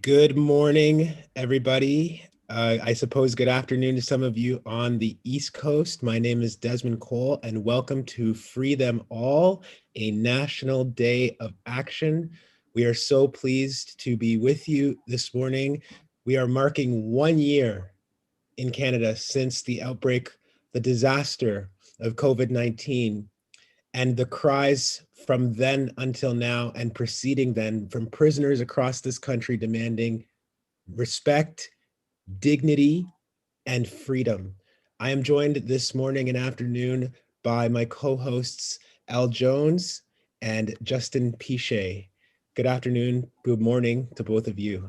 Good morning, everybody. I suppose good afternoon to some of you on the East Coast. My name is Desmond Cole, and welcome to Free Them All, a National Day of Action. We are so pleased to be with you this morning. We are marking 1 year in Canada since the outbreak, the disaster of COVID-19, and the cries from then until now and preceding then from prisoners across this country demanding respect, dignity, and freedom. I am joined this morning and afternoon by my co-hosts, Al Jones and Justin Pichet. Good afternoon, good morning to both of you.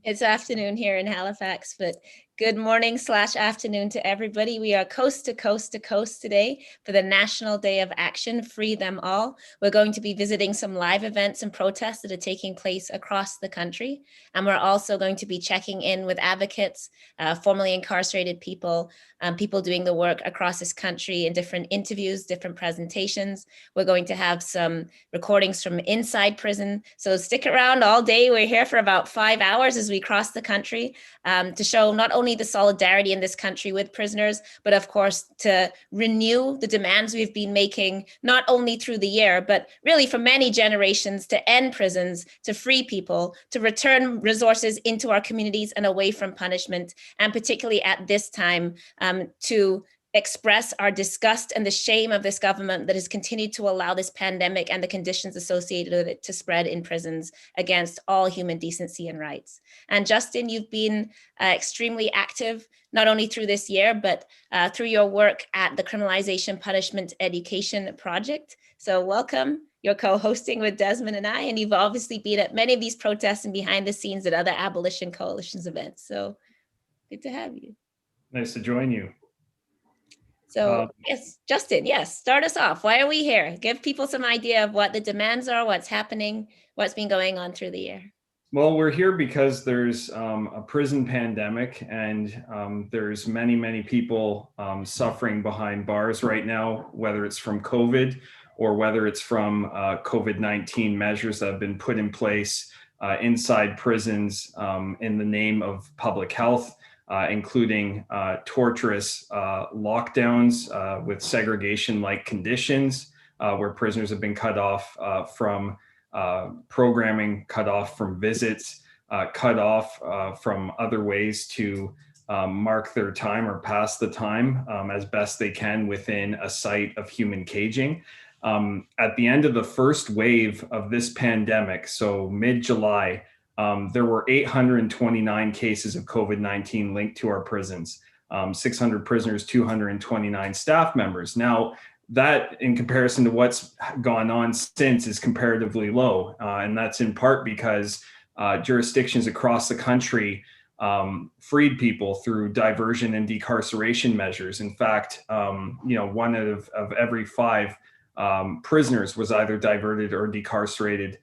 It's afternoon here in Halifax, but good morning/afternoon to everybody. We are coast to coast to coast today for the National Day of Action, Free Them All. We're going to be visiting some live events and protests that are taking place across the country. And we're also going to be checking in with advocates, formerly incarcerated people, people doing the work across this country in different interviews, different presentations. We're going to have some recordings from inside prison. So stick around all day. We're here for about 5 hours as we cross the country to show not only the solidarity in this country with prisoners, but of course to renew the demands we've been making, not only through the year, but really for many generations, to end prisons, to free people, to return resources into our communities and away from punishment, and particularly at this time to express our disgust and the shame of this government that has continued to allow this pandemic and the conditions associated with it to spread in prisons against all human decency and rights. And Justin, you've been extremely active, not only through this year, but through your work at the Criminalization Punishment Education Project. So welcome. You're co-hosting with Desmond and I, and you've obviously been at many of these protests and behind the scenes at other Abolition Coalition's events. So good to have you. Nice to join you. So yes, Justin, yes, start us off. Why are we here? Give people some idea of what the demands are, what's happening, what's been going on through the year. Well, we're here because there's a prison pandemic, and there's many people suffering behind bars right now, whether it's from COVID or whether it's from COVID-19 measures that have been put in place inside prisons in the name of public health. Including torturous lockdowns with segregation-like conditions, where prisoners have been cut off from programming, cut off from visits, cut off from other ways to mark their time or pass the time as best they can within a site of human caging. At the end of the first wave of this pandemic, so mid-July, there were 829 cases of COVID-19 linked to our prisons, 600 prisoners, 229 staff members. Now, that in comparison to what's gone on since is comparatively low. And that's in part because jurisdictions across the country freed people through diversion and decarceration measures. In fact, one of every 5 prisoners was either diverted or decarcerated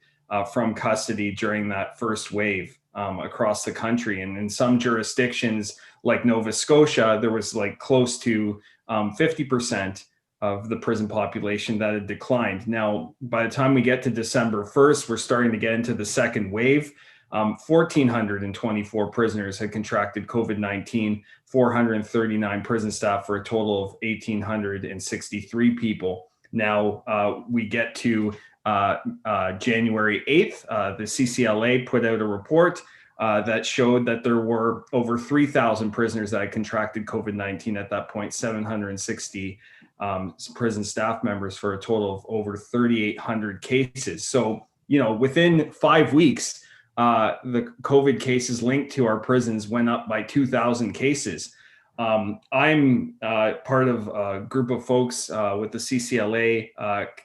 from custody during that first wave across the country. And in some jurisdictions like Nova Scotia, there was like close to 50% of the prison population that had declined. Now, by the time we get to December 1st, we're starting to get into the second wave. 1,424 prisoners had contracted COVID-19, 439 prison staff, for a total of 1,863 people. Now we get to January 8th, the CCLA put out a report that showed that there were over 3,000 prisoners that had contracted COVID-19 at that point, 760 prison staff members, for a total of over 3,800 cases. So, within 5 weeks, the COVID cases linked to our prisons went up by 2,000 cases. I'm part of a group of folks with the CCLA,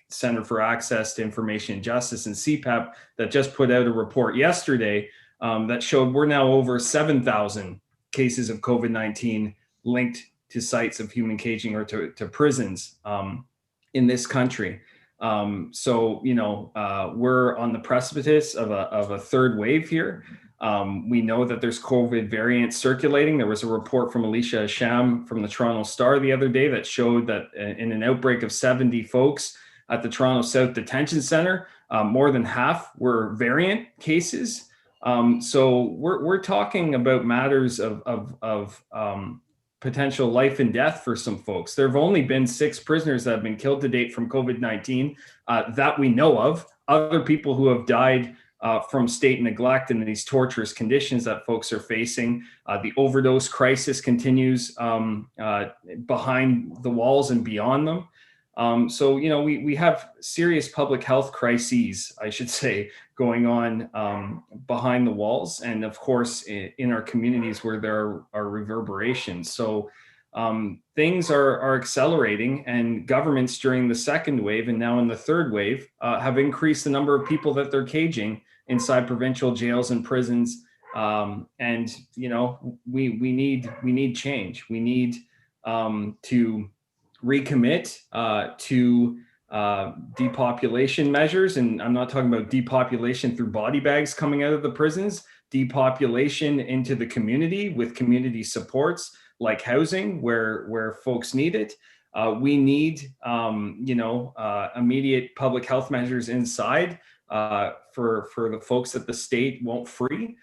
Center for Access to Information and Justice, and CPEP, that just put out a report yesterday that showed we're now over 7,000 cases of COVID-19 linked to sites of human caging or to prisons in this country. So, we're on the precipice of a third wave here. We know that there's COVID variants circulating. There was a report from Alicia Asham from the Toronto Star the other day that showed that in an outbreak of 70 folks at the Toronto South Detention Center, more than half were variant cases. So we're talking about matters of potential life and death for some folks. There have only been 6 prisoners that have been killed to date from COVID-19 that we know of. Other people who have died from state neglect and these torturous conditions that folks are facing. The overdose crisis continues behind the walls and beyond them. So, you know, we have serious public health crises, I should say, going on behind the walls, and of course in our communities where there are reverberations. So things are accelerating, and governments during the second wave and now in the third wave have increased the number of people that they're caging inside provincial jails and prisons. And you know, we need change. We need to recommit to depopulation measures. And I'm not talking about depopulation through body bags coming out of the prisons, depopulation into the community with community supports like housing where folks need it. We need, immediate public health measures inside for the folks that the state won't free.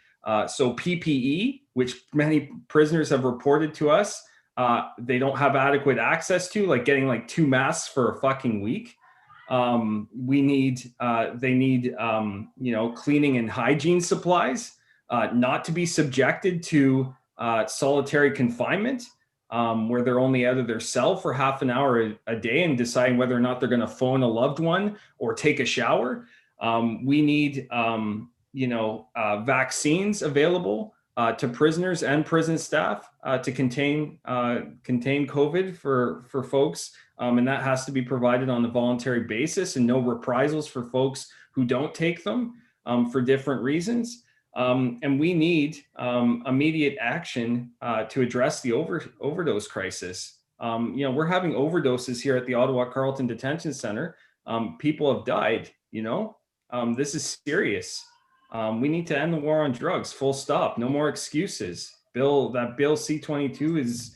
So PPE, which many prisoners have reported to us, they don't have adequate access to, like getting like 2 masks for a fucking week. They need, cleaning and hygiene supplies, not to be subjected to solitary confinement, where they're only out of their cell for half an hour a day and deciding whether or not they're going to phone a loved one or take a shower. We need, vaccines available to prisoners and prison staff to contain COVID for folks. And that has to be provided on a voluntary basis, and no reprisals for folks who don't take them for different reasons. And we need immediate action to address the overdose crisis. We're having overdoses here at the Ottawa Carleton Detention Center. People have died, this is serious. We need to end the war on drugs, full stop, no more excuses. Bill C-22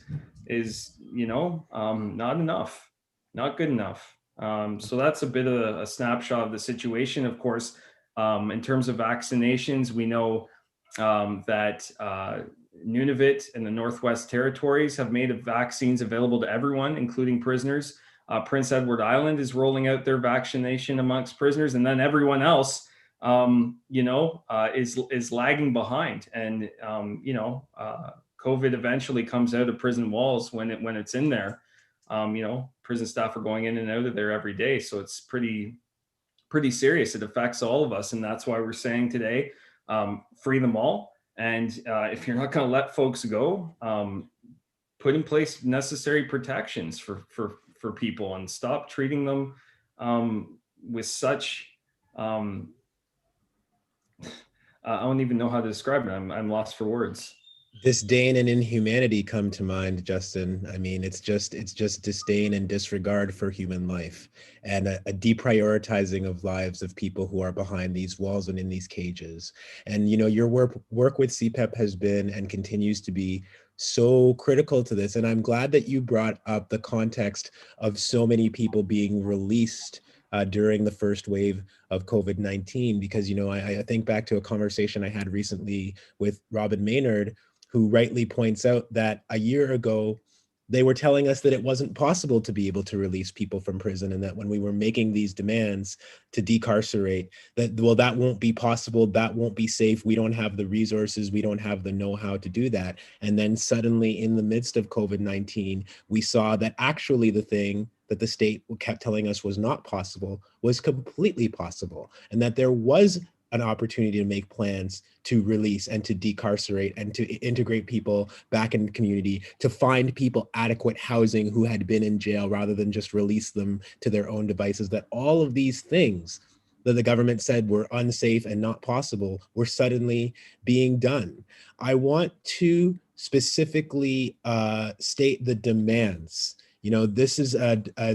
is not enough, not good enough. So that's a bit of a snapshot of the situation. Of course, in terms of vaccinations, we know that Nunavut and the Northwest Territories have made vaccines available to everyone, including prisoners. Prince Edward Island is rolling out their vaccination amongst prisoners, and then everyone else is lagging behind. And COVID eventually comes out of prison walls when it's in there. Prison staff are going in and out of there every day, so it's pretty serious. It affects all of us, and that's why we're saying today, free them all. And if you're not going to let folks go, put in place necessary protections for people, and stop treating them with such I don't even know how to describe it. I'm lost for words. Disdain and inhumanity come to mind, Justin. I mean, it's just disdain and disregard for human life, and a deprioritizing of lives of people who are behind these walls and in these cages. And your work with CPEP has been and continues to be so critical to this. And I'm glad that you brought up the context of so many people being released during the first wave of COVID-19, because I think back to a conversation I had recently with Robin Maynard, who rightly points out that a year ago, they were telling us that it wasn't possible to be able to release people from prison, and that when we were making these demands to decarcerate, that won't be possible, that won't be safe, we don't have the resources, we don't have the know-how to do that. And then suddenly, in the midst of COVID-19, we saw that actually the thing that the state kept telling us was not possible was completely possible, and that there was an opportunity to make plans to release and to decarcerate and to integrate people back in the community, to find people adequate housing who had been in jail rather than just release them to their own devices. That all of these things that the government said were unsafe and not possible were suddenly being done. I want to specifically state the demands. This is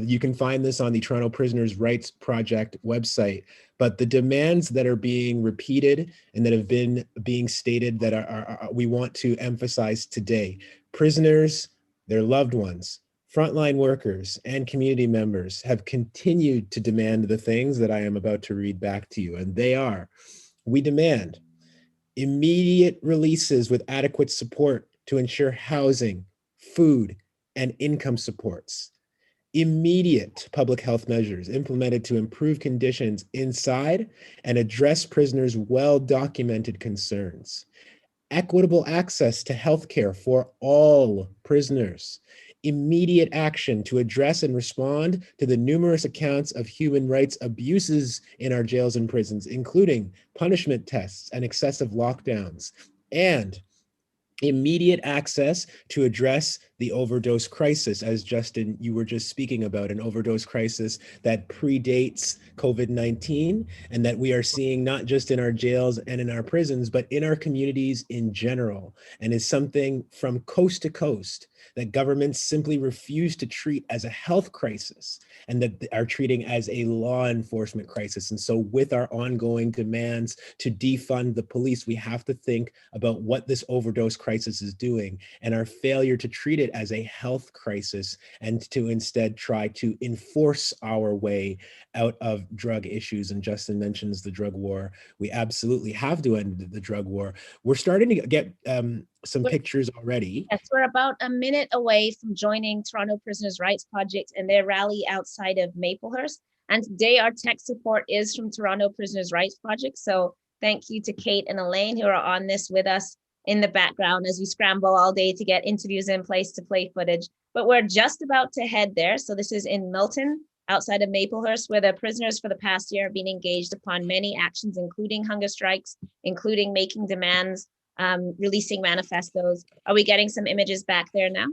you can find this on the Toronto Prisoners' Rights Project website, but the demands that are being repeated and that have been being stated that are we want to emphasize today: prisoners, their loved ones, frontline workers, and community members have continued to demand the things that I am about to read back to you. And they are: we demand immediate releases with adequate support to ensure housing, food, and income supports, immediate public health measures implemented to improve conditions inside and address prisoners' well-documented concerns, equitable access to healthcare for all prisoners, immediate action to address and respond to the numerous accounts of human rights abuses in our jails and prisons, including punishment tests and excessive lockdowns, and immediate access to address the overdose crisis, as Justin, you were just speaking about, an overdose crisis that predates COVID-19 and that we are seeing not just in our jails and in our prisons, but in our communities in general, and is something from coast to coast that governments simply refuse to treat as a health crisis and that are treating as a law enforcement crisis. And so with our ongoing demands to defund the police, we have to think about what this overdose crisis is doing and our failure to treat it as a health crisis and to instead try to enforce our way out of drug issues. And Justin mentions the drug war. We absolutely have to end the drug war. We're starting to get some pictures already. Yes, we're about a minute away from joining Toronto Prisoners' Rights Project and their rally outside of Maplehurst. And today our tech support is from Toronto Prisoners' Rights Project. So thank you to Kate and Elaine who are on this with us in the background as we scramble all day to get interviews in place to play footage. But we're just about to head there. So this is in Milton, outside of Maplehurst, where the prisoners for the past year have been engaged upon many actions, including hunger strikes, including making demands, releasing manifestos. Are we getting some images back there now?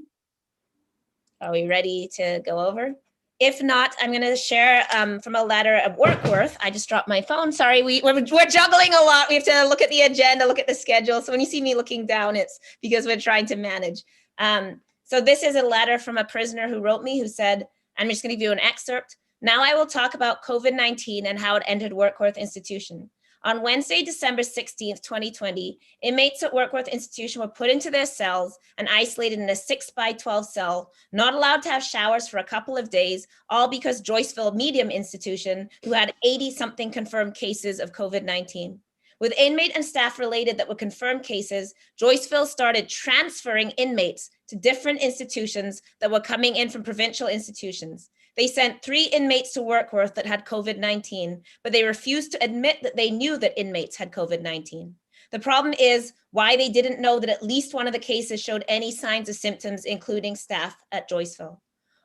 Are we ready to go over? If not, I'm going to share from a letter of Workworth. I just dropped my phone. Sorry, we're juggling a lot. We have to look at the agenda, look at the schedule. So when you see me looking down, it's because we're trying to manage. So this is a letter from a prisoner who wrote me who said, I'm just going to give you an excerpt. Now I will talk about COVID-19 and how it entered Workworth Institution. On Wednesday, December 16th, 2020, inmates at Workworth Institution were put into their cells and isolated in a 6x12 cell, not allowed to have showers for a couple of days, all because Joyceville Medium Institution, who had 80-something confirmed cases of COVID-19. With inmate and staff related that were confirmed cases, Joyceville started transferring inmates to different institutions that were coming in from provincial institutions. They sent 3 inmates to Workworth that had COVID-19, but they refused to admit that they knew that inmates had COVID-19. The problem is why they didn't know that at least one of the cases showed any signs of symptoms, including staff at Joyceville.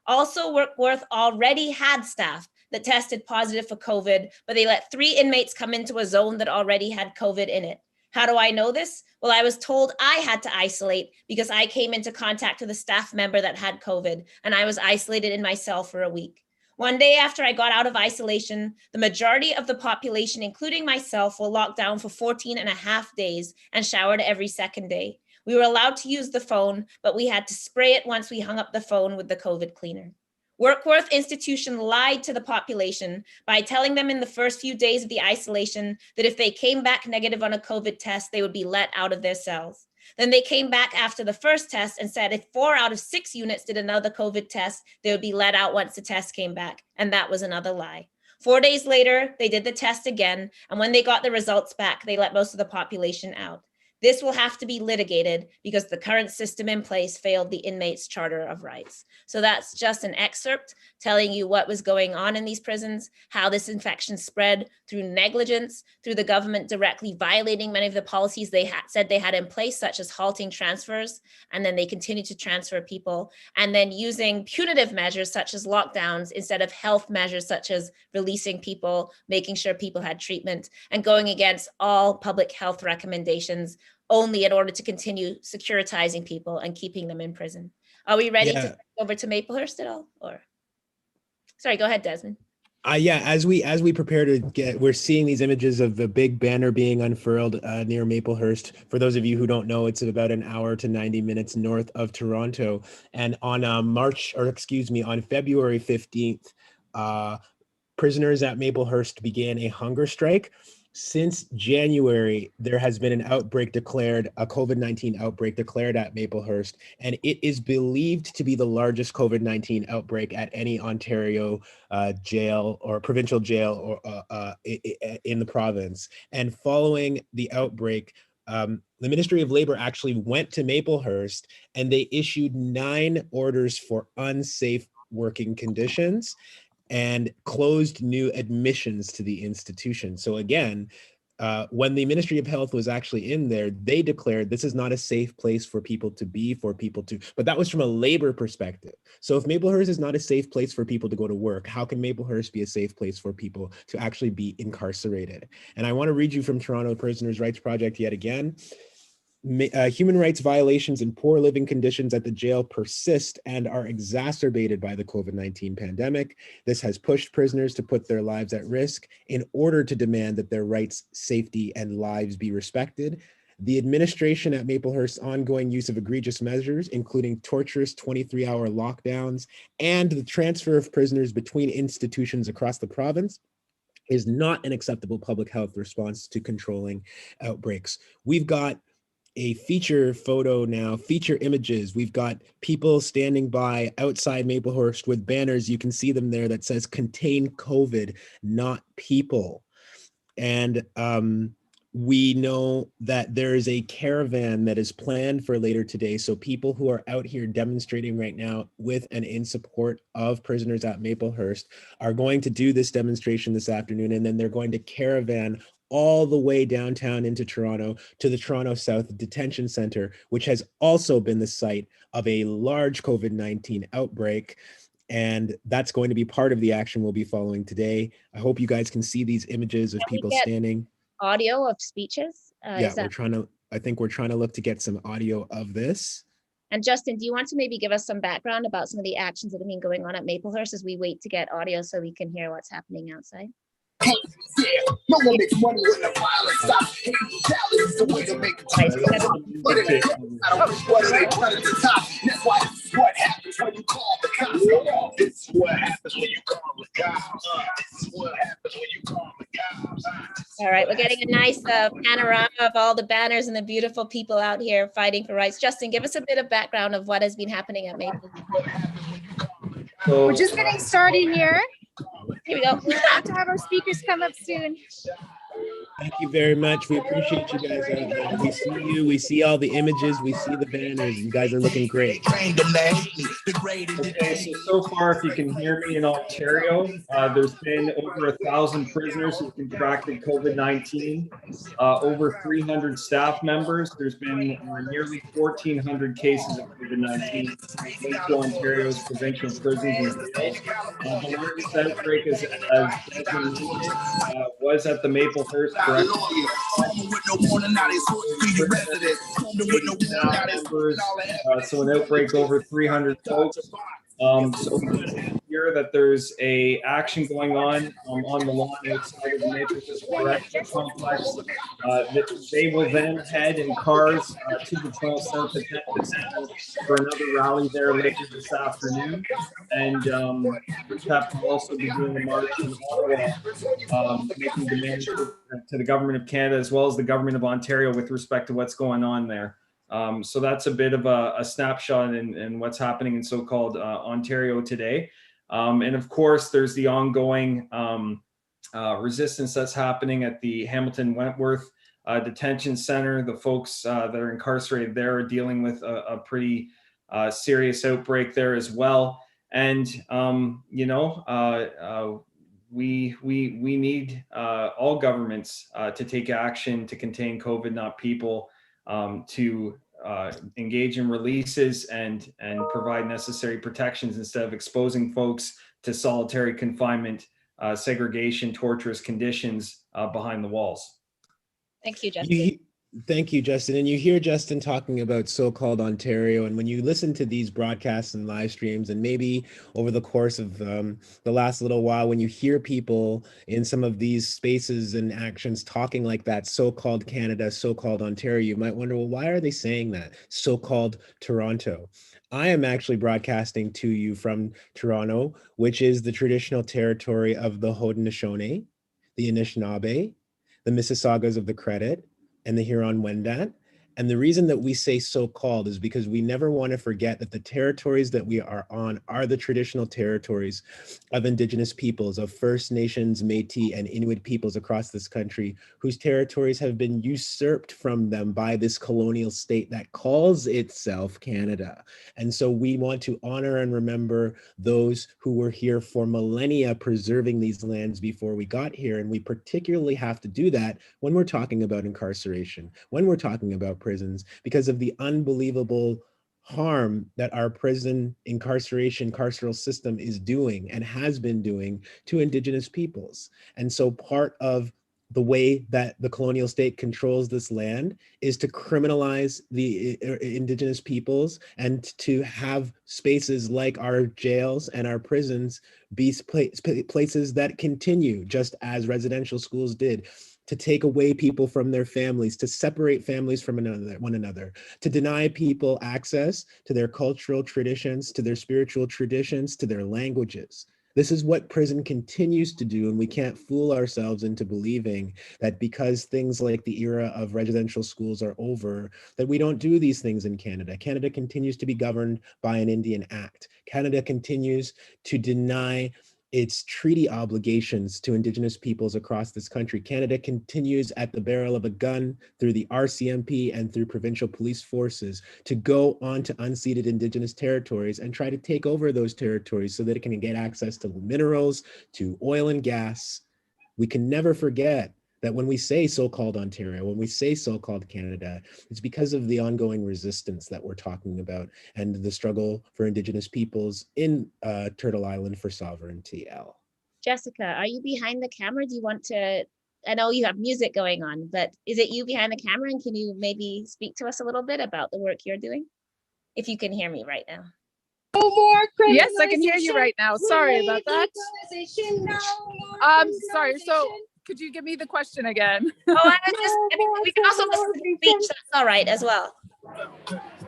Also, Workworth already had staff that tested positive for COVID, but they let 3 inmates come into a zone that already had COVID in it. How do I know this? Well, I was told I had to isolate because I came into contact with a staff member that had COVID, and I was isolated in my cell for a week. One day after I got out of isolation, the majority of the population, including myself, were locked down for 14 and a half days and showered every second day. We were allowed to use the phone, but we had to spray it once we hung up the phone with the COVID cleaner. Workworth Institution lied to the population by telling them in the first few days of the isolation that if they came back negative on a COVID test, they would be let out of their cells. Then they came back after the first test and said if 4 out of 6 units did another COVID test, they would be let out once the test came back. And that was another lie. 4 days later, they did the test again. And when they got the results back, they let most of the population out. This will have to be litigated because the current system in place failed the inmates' Charter of Rights. So that's just an excerpt telling you what was going on in these prisons, how this infection spread through negligence, through the government directly violating many of the policies they said they had in place, such as halting transfers, and then they continued to transfer people, and then using punitive measures such as lockdowns instead of health measures such as releasing people, making sure people had treatment, and going against all public health recommendations only in order to continue securitizing people and keeping them in prison. Are we ready to go over to Maplehurst at all? Or sorry, go ahead, Desmond. Yeah, as we prepare to we're seeing these images of the big banner being unfurled near Maplehurst. For those of you who don't know, it's about an hour to 90 minutes north of Toronto. And on February 15th, prisoners at Maplehurst began a hunger strike. Since January, there has been a COVID-19 outbreak declared at Maplehurst, and it is believed to be the largest COVID-19 outbreak at any Ontario jail or provincial jail or in the province. And following the outbreak, the Ministry of Labor actually went to Maplehurst and they issued 9 orders for unsafe working conditions and closed new admissions to the institution. So again, when the Ministry of Health was actually in there, they declared this is not a safe place for people to be, but that was from a labor perspective. So if Maplehurst is not a safe place for people to go to work, how can Maplehurst be a safe place for people to actually be incarcerated? And I want to read you from Toronto Prisoners' Rights Project yet again. Human rights violations and poor living conditions at the jail persist and are exacerbated by the COVID-19 pandemic. This has pushed prisoners to put their lives at risk in order to demand that their rights, safety, and lives be respected. The administration at Maplehurst's ongoing use of egregious measures, including torturous 23-hour lockdowns and the transfer of prisoners between institutions across the province, is not an acceptable public health response to controlling outbreaks. We've got a feature photo now, feature images. We've got people standing by outside Maplehurst with banners. You can see them there that says contain COVID, not people. And we know that there is a caravan that is planned for later today. So people who are out here demonstrating right now with and in support of prisoners at Maplehurst are going to do this demonstration this afternoon, and then they're going to caravan all the way downtown into Toronto to the Toronto South Detention Center, which has also been the site of a large COVID-19 outbreak. And that's going to be part of the action we'll be following today. I hope you guys can see these images of people standing. Audio of speeches? Yeah, I think we're trying to look to get some audio of this. And Justin, do you want to maybe give us some background about some of the actions that have been going on at Maplehurst as we wait to get audio so we can hear what's happening outside? No one makes money when the violence stops. Hate brutality is the way to make it. But it ain't. I don't wish what it ain't running to the top. That's why this is what happens when you call the cops. This is what happens when you call the cops. This is what happens when you call the cops. All right, we're getting a nice panorama of all the banners and the beautiful people out here fighting for rights. Justin, give us a bit of background of what has been happening at Maple. We're just getting started here. Here we go. We'll have to have our speakers come up soon. Thank you very much. We appreciate you guys out there. We see you. We see all the images. We see the banners. You guys are looking great. Okay, so far, if you can hear me in Ontario, there's been over 1,000 prisoners who've contracted COVID-19, over 300 staff members. There's been nearly 1,400 cases of COVID-19 linked to Ontario's provincial prisons and jails. The largest outbreak, as Desmond mentioned, was at the Maplehurst Correctional so an outbreak over 300 folks. So here that there's a action going on the lawn outside of the Maplehurst Correctional Complex. That they will then head in cars to the Toronto South Detention Center for another rally there later this afternoon. And CAP will also be doing a march in Ottawa, making demands to the government of Canada as well as the government of Ontario with respect to what's going on there. So that's a bit of a snapshot in what's happening in so-called Ontario today. And of course, there's the ongoing resistance that's happening at the Hamilton Wentworth Detention Center. The folks that are incarcerated there are dealing with a pretty serious outbreak there as well. And, we need all governments to take action to contain COVID, not people. To engage in releases and provide necessary protections instead of exposing folks to solitary confinement, segregation, torturous conditions behind the walls. Thank you, Justin. Thank you, Justin. And you hear Justin talking about so-called Ontario. And when you listen to these broadcasts and live streams, and maybe over the course of the last little while, when you hear people in some of these spaces and actions talking like that, so-called Canada, so-called Ontario, you might wonder, well, why are they saying that? So-called Toronto. I am actually broadcasting to you from Toronto, which is the traditional territory of the Haudenosaunee, the Anishinaabe, the Mississaugas of the Credit, and the Huron-Wendat. And the reason that we say so-called is because we never want to forget that the territories that we are on are the traditional territories of Indigenous peoples, of First Nations, Métis, and Inuit peoples across this country, whose territories have been usurped from them by this colonial state that calls itself Canada. And so we want to honor and remember those who were here for millennia preserving these lands before we got here. And we particularly have to do that when we're talking about incarceration, when we're talking about prisons, because of the unbelievable harm that our prison incarceration carceral system is doing and has been doing to Indigenous peoples. And so part of the way that the colonial state controls this land is to criminalize the Indigenous peoples and to have spaces like our jails and our prisons be places that continue, just as residential schools did, to take away people from their families, to separate families from one another, to deny people access to their cultural traditions, to their spiritual traditions, to their languages. This is what prison continues to do, and we can't fool ourselves into believing that because things like the era of residential schools are over, that we don't do these things in Canada. Canada continues to be governed by an Indian Act. Canada continues to deny its treaty obligations to Indigenous peoples across this country. Canada continues at the barrel of a gun through the RCMP and through provincial police forces to go onto unceded Indigenous territories and try to take over those territories so that it can get access to minerals, to oil and gas. We can never forget that when we say so-called Ontario, when we say so-called Canada, it's because of the ongoing resistance that we're talking about and the struggle for Indigenous peoples in Turtle Island for sovereignty. Jessica, are you behind the camera? Do you want to, I know you have music going on, but is it you behind the camera? And can you maybe speak to us a little bit about the work you're doing? If you can hear me right now. No more Yes, I can hear you right now. Sorry about that. Sorry, so could you give me the question again? Oh, I mean, we can also listen to the speech, that's all right as well.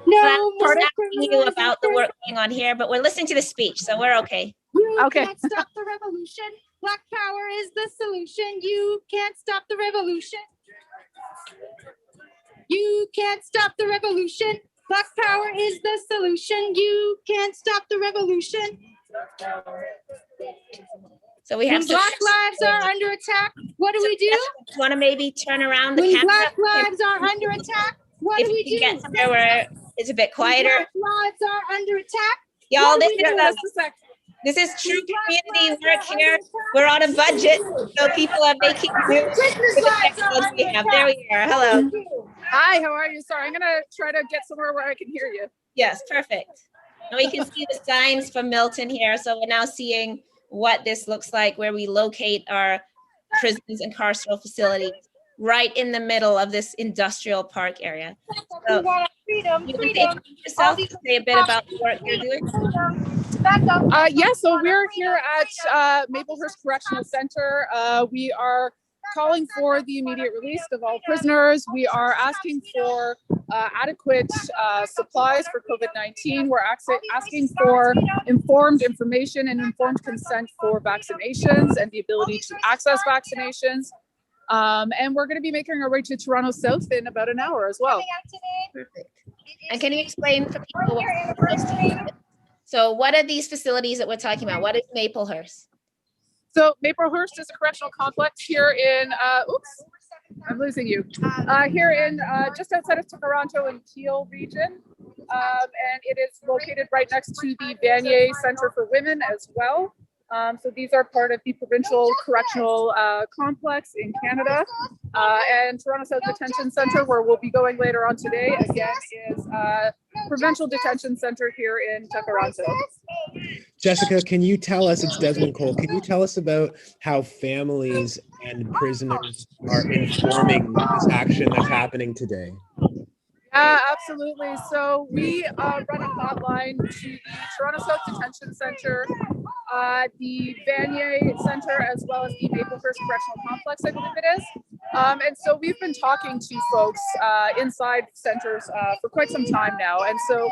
No more asking you about the work going on here, but we're listening to the speech, so we're okay. You Okay. can't stop the revolution. Black power is the solution. You can't stop the revolution. You can't stop the revolution. Black power is the solution. You can't stop the revolution. So we have When Black lives are under attack, what do we do? You want to maybe turn around the When camera? Black lives are under attack, what If do we you can do? get somewhere where it's a bit When quieter. Black lives are under attack. Y'all, what do we do? this is true community work here. We're on a budget, so people are making do with the technology we have. There we are. Hello. Hi, how are you? Sorry, I'm gonna try to get somewhere where I can hear you. Yes, perfect. And we can see the signs from Milton here. So we're now seeing what this looks like, where we locate our prisons and carceral facilities right in the middle of this industrial park area. So you want to introduce yourself, say a bit about the work you're doing? Yeah, so we're here at Maplehurst Correctional Center. We are calling for the immediate release of all prisoners. We are asking for adequate supplies for COVID-19. We're asking for informed information and informed consent for vaccinations and the ability to access vaccinations. And we're going to be making our way to Toronto South in about an hour as well. Perfect. And can you explain for people what so what are these facilities that we're talking about? What is Maplehurst? So Maplehurst is a correctional complex here in, oops, I'm losing you. Here in just outside of Toronto in Peel region. And it is located right next to the Vanier Center for Women as well. So these are part of the provincial correctional complex in Canada. And Toronto South Detention Center, where we'll be going later on today, again, is provincial detention center here in Toronto. Jessica, can you tell us, it's Desmond Cole, can you tell us about how families and prisoners are informing this action that's happening today? Absolutely. So we run a hotline to the Toronto South Detention Center, the Vanier Center, as well as the Maplehurst Correctional Complex, I believe it is. And so we've been talking to folks inside centers for quite some time now. And so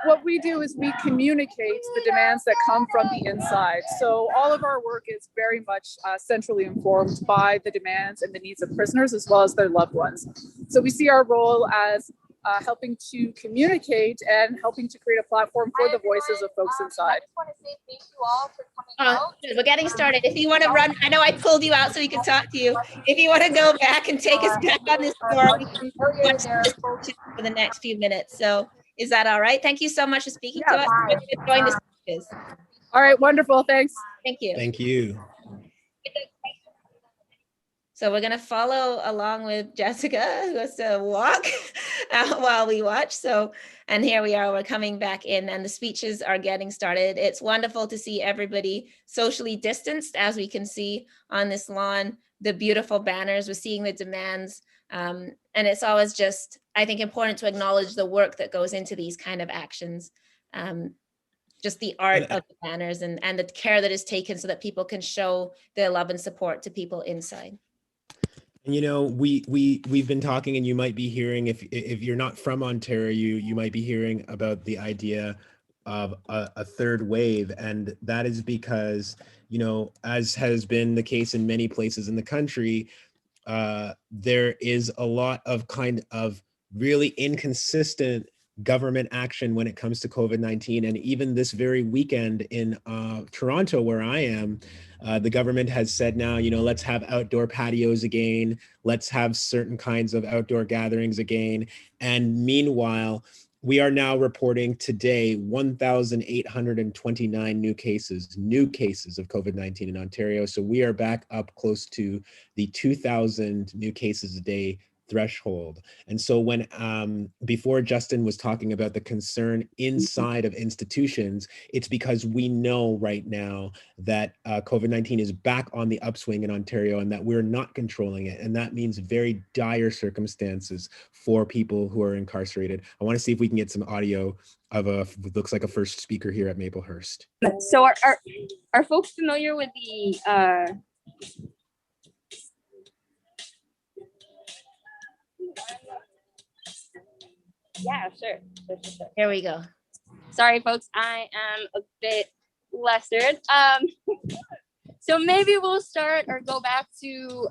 what we do is we communicate the demands that come from the inside. So all of our work is very much centrally informed by the demands and the needs of prisoners as well as their loved ones. So we see our role as helping to communicate and helping to create a platform for the voices of folks inside. I just want to say thank you all for coming out. We're getting started. If you want to run, I know I pulled you out so we can talk to you. If you want to go back and take us back on this tour, we can watch this for the next few minutes. So is that all right? Thank you so much for speaking to us. Join the speeches. All right, wonderful. Thanks. Thank you. Thank you. So we're going to follow along with Jessica, who has to walk while we watch. So, and here we are, we're coming back in and the speeches are getting started. It's wonderful to see everybody socially distanced, as we can see on this lawn, the beautiful banners, we're seeing the demands. And it's always just, I think, important to acknowledge the work that goes into these kind of actions. Just the art of the banners and the care that is taken so that people can show their love and support to people inside. And, you know, we've been talking, and you might be hearing, if you're not from Ontario, you might be hearing about the idea of a third wave. And that is because, you know, as has been the case in many places in the country, there is a lot of kind of really inconsistent government action when it comes to COVID-19. And even this very weekend in Toronto, where I am, the government has said now, you know, let's have outdoor patios again. Let's have certain kinds of outdoor gatherings again. And meanwhile, we are now reporting today 1,829 new cases of COVID-19 in Ontario. So we are back up close to the 2,000 new cases a day threshold. And so when before Justin was talking about the concern inside of institutions, it's because we know right now that COVID-19 is back on the upswing in Ontario and that we're not controlling it. And that means very dire circumstances for people who are incarcerated. I want to see if we can get some audio of looks like a first speaker here at Maplehurst. So are folks familiar with the yeah, sure. Here we go. Sorry, folks, I am a bit flustered. So maybe we'll start or go back to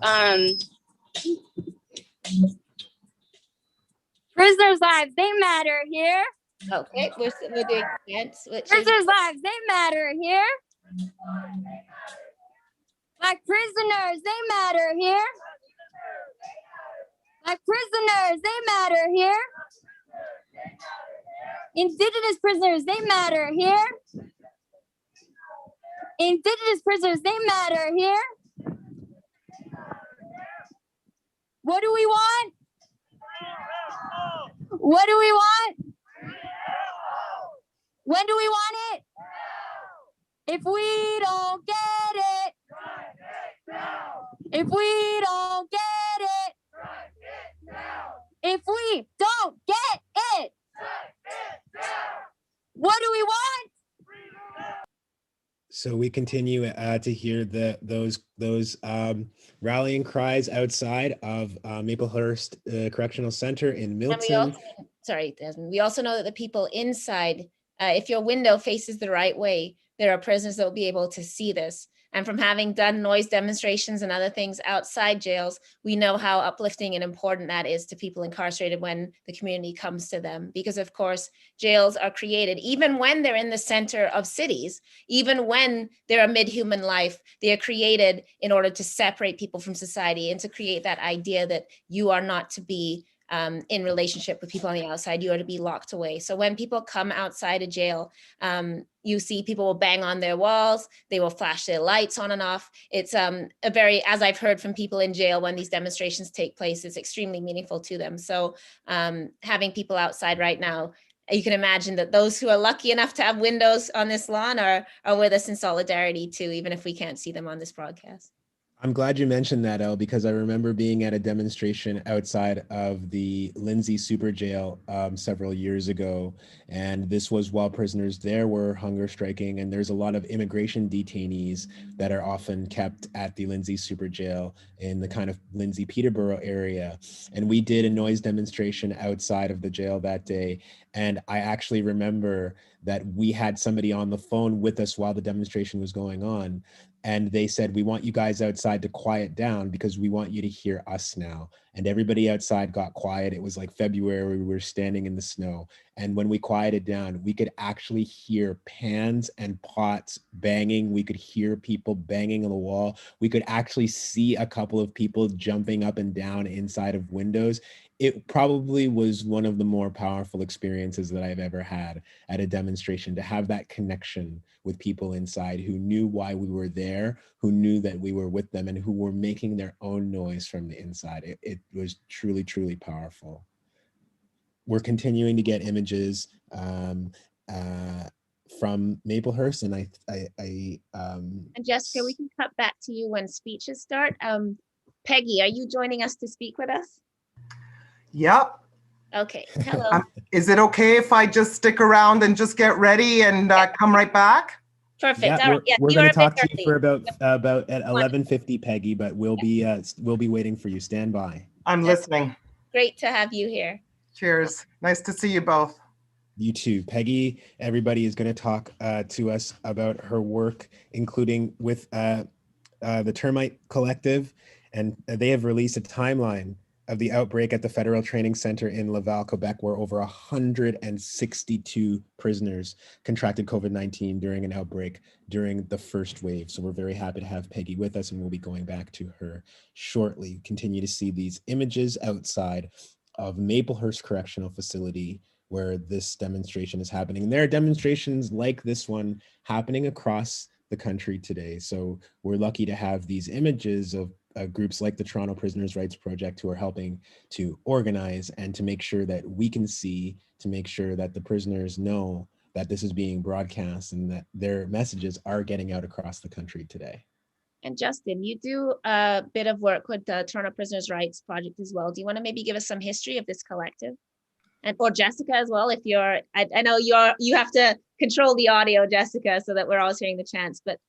prisoners' lives, they matter here. Okay, we're doing dance. Prisoners' lives, they matter here. Black prisoners, they matter here. Black prisoners, they matter here. Indigenous prisoners, they matter here. Indigenous prisoners, they matter here. What do we want? What do we want? When do we want it? If we don't get it. If we don't get it. If we don't get it. What do we want? So we continue to hear those rallying cries outside of Maplehurst Correctional Center in Milton. Sorry, Desmond. We also know that the people inside, if your window faces the right way, there are prisoners that will be able to see this. And from having done noise demonstrations and other things outside jails, we know how uplifting and important that is to people incarcerated when the community comes to them. Because of course, jails are created, even when they're in the center of cities, even when they're amid human life, they are created in order to separate people from society and to create that idea that you are not to be in relationship with people on the outside, you are to be locked away. So when people come outside a jail, you see people will bang on their walls, they will flash their lights on and off. It's a very, as I've heard from people in jail when these demonstrations take place, it's extremely meaningful to them. So having people outside right now, you can imagine that those who are lucky enough to have windows on this lawn are with us in solidarity too, even if we can't see them on this broadcast. I'm glad you mentioned that, Elle, because I remember being at a demonstration outside of the Lindsay Super Jail several years ago. And this was while prisoners there were hunger striking. And there's a lot of immigration detainees that are often kept at the Lindsay Super Jail in the kind of Lindsay Peterborough area. And we did a noise demonstration outside of the jail that day. And I actually remember that we had somebody on the phone with us while the demonstration was going on. And they said, we want you guys outside to quiet down because we want you to hear us now. And everybody outside got quiet. It was like February, we were standing in the snow. And when we quieted down, we could actually hear pans and pots banging. We could hear people banging on the wall. We could actually see a couple of people jumping up and down inside of windows. It probably was one of the more powerful experiences that I've ever had at a demonstration, to have that connection with people inside who knew why we were there, who knew that we were with them, and who were making their own noise from the inside. It was truly, truly powerful. We're continuing to get images from Maplehurst, and And Jessica, we can cut back to you when speeches start. Peggy, are you joining us to speak with us? Yep. Okay, hello. Is it okay if I just stick around and just get ready and come right back? Perfect. Yeah, All right. Yeah, we're you going are to a talk bit to you for early. about at 11:50, Peggy, but we'll be waiting for you. Stand by. I'm listening. Great to have you here. Cheers. Nice to see you both. You too. Peggy, everybody is going to talk to us about her work, including with the Termite Collective, and they have released a timeline of the outbreak at the Federal Training Center in Laval, Quebec, where over 162 prisoners contracted COVID-19 during an outbreak during the first wave. So we're very happy to have Peggy with us, and we'll be going back to her shortly. Continue to see these images outside of Maplehurst Correctional Facility where this demonstration is happening. And there are demonstrations like this one happening across the country today. So we're lucky to have these images of groups like the Toronto Prisoners' Rights Project, who are helping to organize and to make sure that we can see, to make sure that the prisoners know that this is being broadcast and that their messages are getting out across the country today. And Justin, you do a bit of work with the Toronto Prisoners' Rights Project as well. Do you want to maybe give us some history of this collective? And or Jessica as well, if you're, I know you have to control the audio, Jessica, so that we're all hearing the chants, but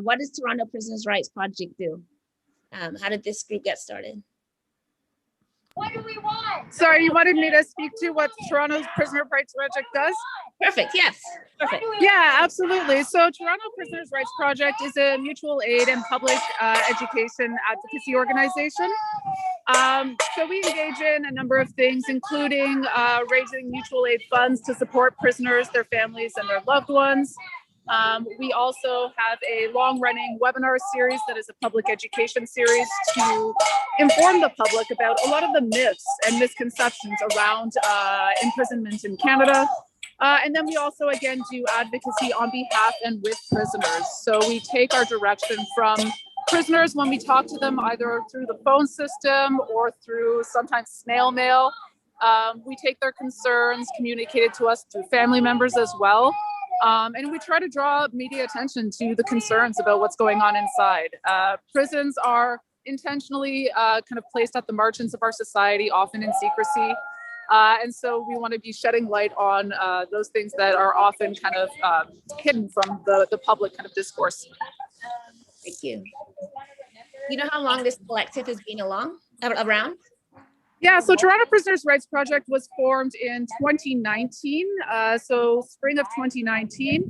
what does Toronto Prisoners' Rights Project do? How did this group get started? What do we want? Sorry, you wanted me to speak to what Toronto's Prisoner Rights Project does? Perfect, yes, perfect. Yeah, absolutely. So Toronto Prisoners' Rights Project is a mutual aid and public education advocacy organization. So we engage in a number of things, including raising mutual aid funds to support prisoners, their families, and their loved ones. We also have a long-running webinar series that is a public education series to inform the public about a lot of the myths and misconceptions around imprisonment in Canada. And then we also, again, do advocacy on behalf and with prisoners. So we take our direction from prisoners when we talk to them, either through the phone system or through sometimes snail mail. We take their concerns communicated to us through family members as well. And we try to draw media attention to the concerns about what's going on inside. Prisons are intentionally kind of placed at the margins of our society, often in secrecy. And so we want to be shedding light on those things that are often kind of hidden from the public kind of discourse. Thank you. You know how long this collective has been around? Yeah, so Toronto Prisoners' Rights Project was formed in 2019, so spring of 2019.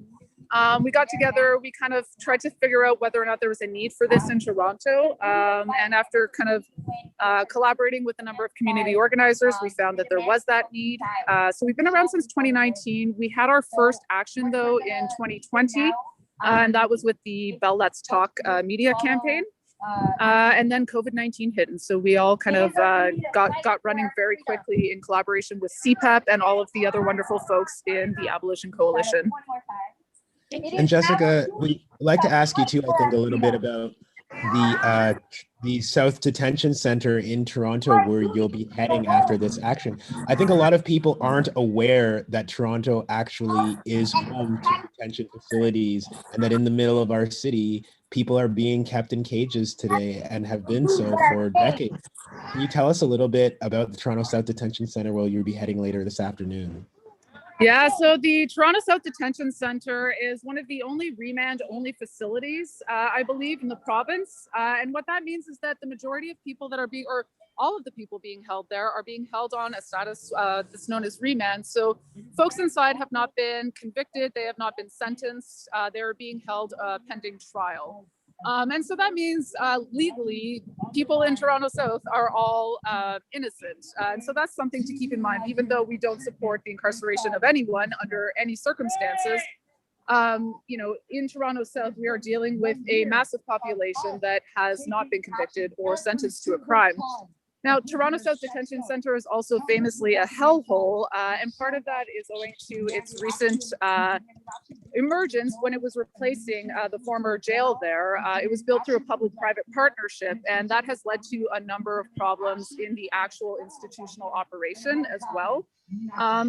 We got together, we kind of tried to figure out whether or not there was a need for this in Toronto. And after kind of collaborating with a number of community organizers, we found that there was that need. So we've been around since 2019. We had our first action though in 2020, and that was with the Bell Let's Talk media campaign. And then COVID-19 hit, and so we all kind of got running very quickly in collaboration with CPEP and all of the other wonderful folks in the Abolition Coalition. And Jessica, we'd like to ask you too, I think, a little bit about the South Detention Center in Toronto, where you'll be heading after this action. I think a lot of people aren't aware that Toronto actually is home to detention facilities, and that in the middle of our city, people are being kept in cages today and have been so for decades. Can you tell us a little bit about the Toronto South Detention Center where you'll be heading later this afternoon? Yeah, so the Toronto South Detention Center is one of the only remand-only facilities, I believe, in the province. And what that means is that the majority of people that are being, or all of the people being held there are being held on a status that's known as remand. So folks inside have not been convicted, they have not been sentenced, they're being held pending trial. And so that means legally, people in Toronto South are all innocent. And so that's something to keep in mind, even though we don't support the incarceration of anyone under any circumstances. In Toronto South, we are dealing with a massive population that has not been convicted or sentenced to a crime. Now, Toronto South Detention Centre is also famously a hellhole, and part of that is owing to its recent emergence when it was replacing the former jail there. It was built through a public-private partnership, and that has led to a number of problems in the actual institutional operation as well.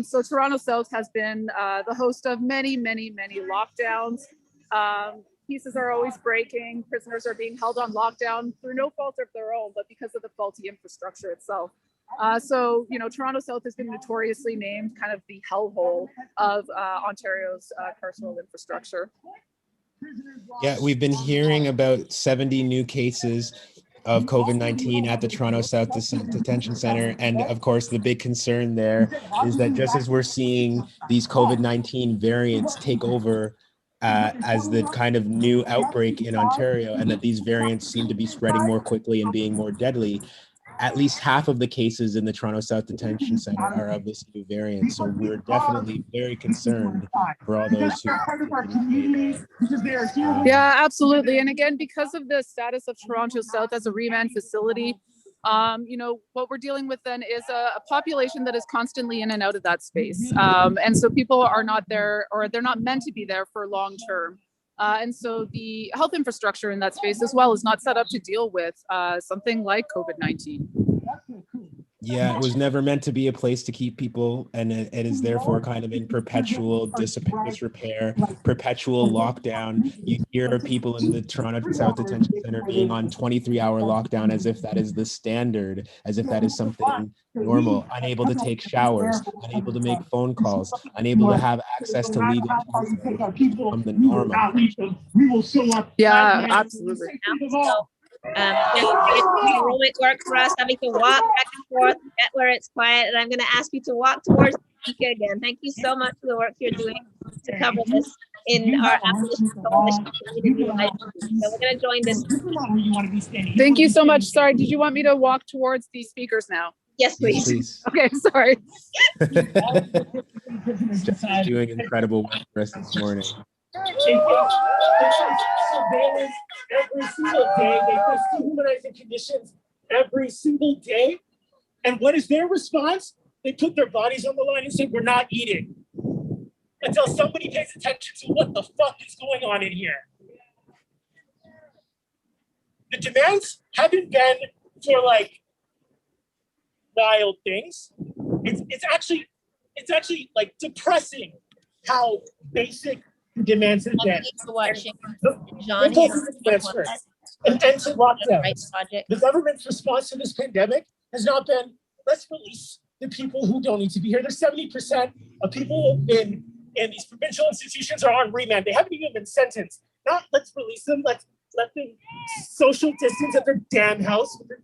So Toronto South has been the host of many, many, many lockdowns. Pieces are always breaking. Prisoners are being held on lockdown through no fault of their own, but because of the faulty infrastructure itself. Toronto South has been notoriously named kind of the hellhole of Ontario's carceral infrastructure. Yeah, we've been hearing about 70 new cases of COVID-19 at the Toronto South Detention Centre. And of course, the big concern there is that just as we're seeing these COVID-19 variants take over as the kind of new outbreak in Ontario, and that these variants seem to be spreading more quickly and being more deadly, at least half of the cases in the Toronto South Detention Centre are of this new variant. So we're definitely very concerned for all those who. Yeah, absolutely. And again, because of the status of Toronto South as a remand facility, what we're dealing with then is a population that is constantly in and out of that space. And so people are not there, or they're not meant to be there for long term. And so the health infrastructure in that space as well is not set up to deal with something like COVID-19. Yeah, it was never meant to be a place to keep people, and it is therefore kind of in perpetual disrepair, perpetual lockdown. You hear people in the Toronto South Detention Centre being on 23-hour lockdown as if that is the standard, as if that is something normal, unable to take showers, unable to make phone calls, unable to have access to legal counsel from the normal. Yeah, absolutely. It work for us, having to walk back and forth, get where it's quiet, and I'm going to ask you to walk towards Mika again. Thank you so much for the work you're doing to cover this in our Abolition Coalition community life. So we're going to join this. Thank you so much. Sorry, did you want me to walk towards the speakers now? Yes, please. Yes, please. Okay, sorry. Just doing incredible work for us this morning. Every single day, they face dehumanizing conditions every single day. And what is their response? They put their bodies on the line and say, we're not eating until somebody pays attention to what the fuck is going on in here. The demands haven't been for like wild things. It's actually like depressing how basic demands have been. Thank you for watching. John and to lockdowns. The government's response to this pandemic has not been, let's release the people who don't need to be here. There's 70% of people in these provincial institutions are on remand. They haven't even been sentenced. Not let's release them, let them social distance at their damn house with their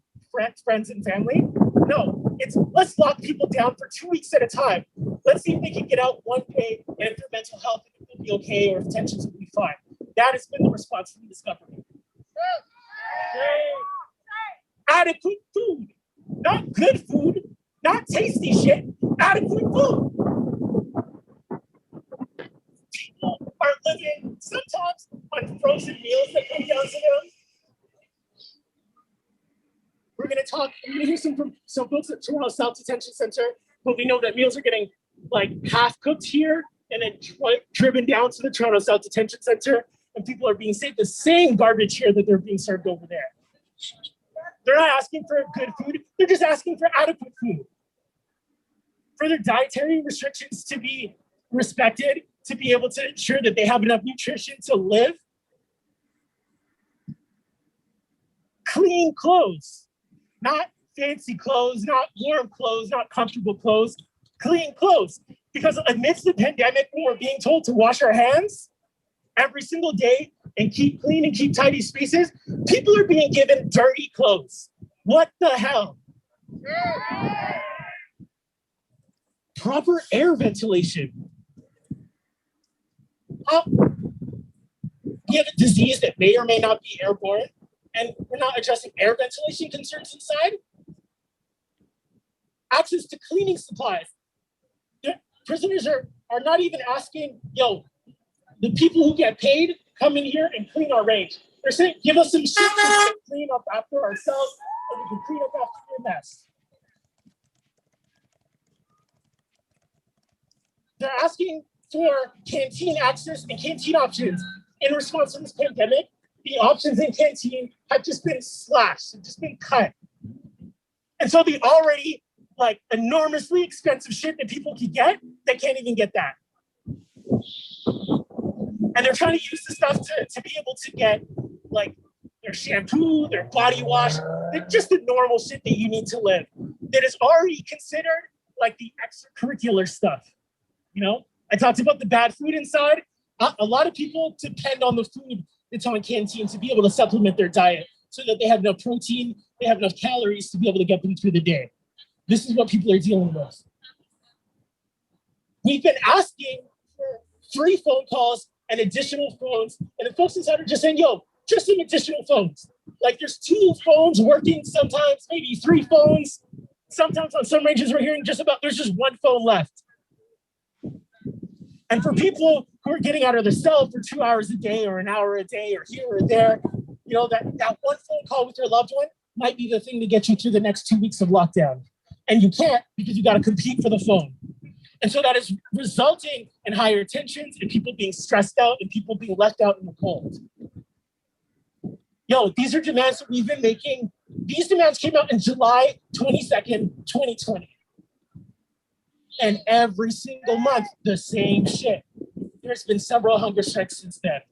friends and family. No, it's let's lock people down for 2 weeks at a time. Let's see if they can get out one day, and if their mental health will be okay, or if tensions will be fine. That has been the response from this government. Adequate food, not good food, not tasty shit, adequate food. People are living sometimes on frozen meals that come down to them. We're going to hear some folks at Toronto South Detention Centre, but we know that meals are getting like half cooked here and then driven down to the Toronto South Detention Centre, and people are being served the same garbage here that they're being served over there. They're not asking for good food, they're just asking for adequate food. For their dietary restrictions to be respected, to be able to ensure that they have enough nutrition to live. Clean clothes, not fancy clothes, not warm clothes, not comfortable clothes, clean clothes. Because amidst the pandemic, when we're being told to wash our hands every single day and keep clean and keep tidy spaces, people are being given dirty clothes. What the hell? Proper air ventilation. We have a disease that may or may not be airborne, and we're not addressing air ventilation concerns inside. Access to cleaning supplies. The prisoners are not even asking, yo, the people who get paid come in here and clean our range. They're saying, give us some shit to clean up after ourselves, and we can clean up after your mess. They're asking for canteen access and canteen options. In response to this pandemic, the options in canteen have just been slashed, have just been cut. And so the already like enormously expensive shit that people can get, they can't even get that. And they're trying to use the stuff to be able to get like their shampoo, their body wash, just the normal shit that you need to live. That is already considered like the extracurricular stuff. You know, I talked about the bad food inside. A lot of people depend on the food that's on canteen to be able to supplement their diet so that they have enough protein, they have enough calories to be able to get them through the day. This is what people are dealing with. We've been asking for free phone calls and additional phones, and the folks inside are just saying, yo, just some additional phones. Like there's 2 phones working sometimes, maybe 3 phones. Sometimes on some ranges we're hearing there's just 1 phone left. And for people who are getting out of their cell for 2 hours a day or an hour a day or here or there, you know, that 1 phone call with your loved one might be the thing to get you through the next 2 weeks of lockdown. And you can't because you got to compete for the phone. And so that is resulting in higher tensions and people being stressed out and people being left out in the cold. Yo, these are demands that we've been making. These demands came out in July 22nd, 2020. And every single month, the same shit. There's been several hunger strikes since then.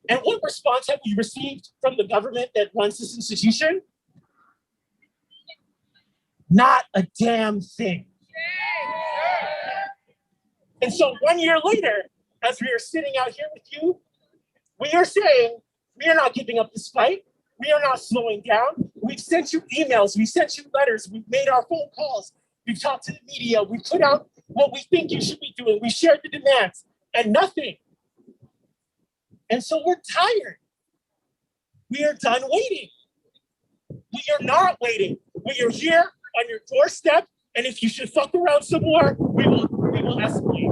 And what response have we received from the government that runs this institution? Not a damn thing. And so 1 year later, as we are sitting out here with you, we are saying, we are not giving up this fight. We are not slowing down. We've sent you emails. We've sent you letters. We've made our phone calls. We've talked to the media. We've put out what we think you should be doing. We shared the demands and nothing. And so we're tired. We are done waiting. We are not waiting. We are here on your doorstep. And if you should fuck around some more, we will escalate.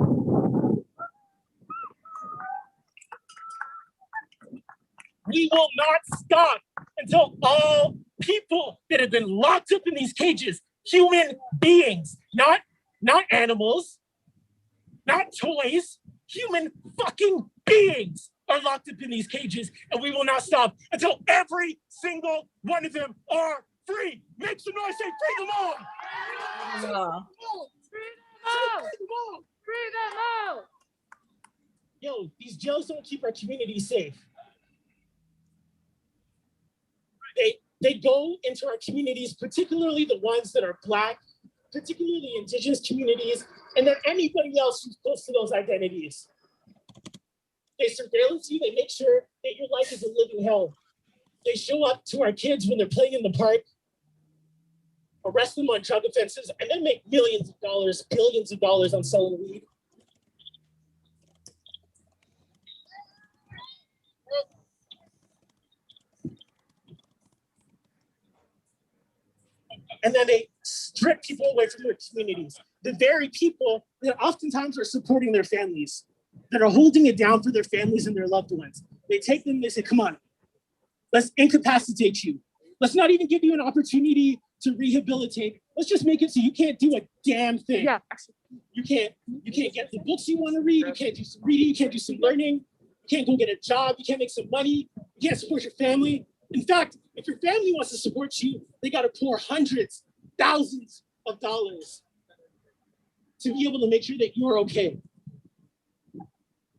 We will not stop until all people that have been locked up in these cages, human beings, not animals, not toys, human fucking beings are locked up in these cages, and we will not stop until every single one of them are free. Make some noise, say free them all. Yeah. Free them all. Free them all. Yo, these jails don't keep our community safe. They go into our communities, particularly the ones that are Black, particularly Indigenous communities, and then anybody else who's close to those identities. They surveillance you, they make sure that your life is a living hell. They show up to our kids when they're playing in the park, arrest them on drug offenses, and then make millions of dollars, billions of dollars on selling weed. And then they strip people away from their communities. The very people that oftentimes are supporting their families, that are holding it down for their families and their loved ones. They take them, they say, come on, let's incapacitate you. Let's not even give you an opportunity to rehabilitate. Let's just make it so you can't do a damn thing. Yeah. You can't get the books you want to read. You can't do some reading. You can't do some learning. You can't go get a job. You can't make some money. You can't support your family. In fact, if your family wants to support you, they got to pour hundreds, thousands of dollars to be able to make sure that you're okay.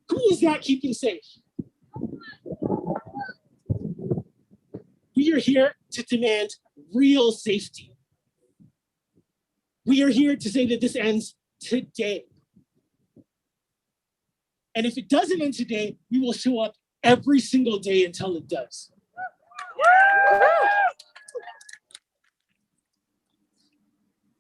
Who is that keeping safe? We are here to demand real safety. We are here to say that this ends today. And if it doesn't end today, we will show up every single day until it does.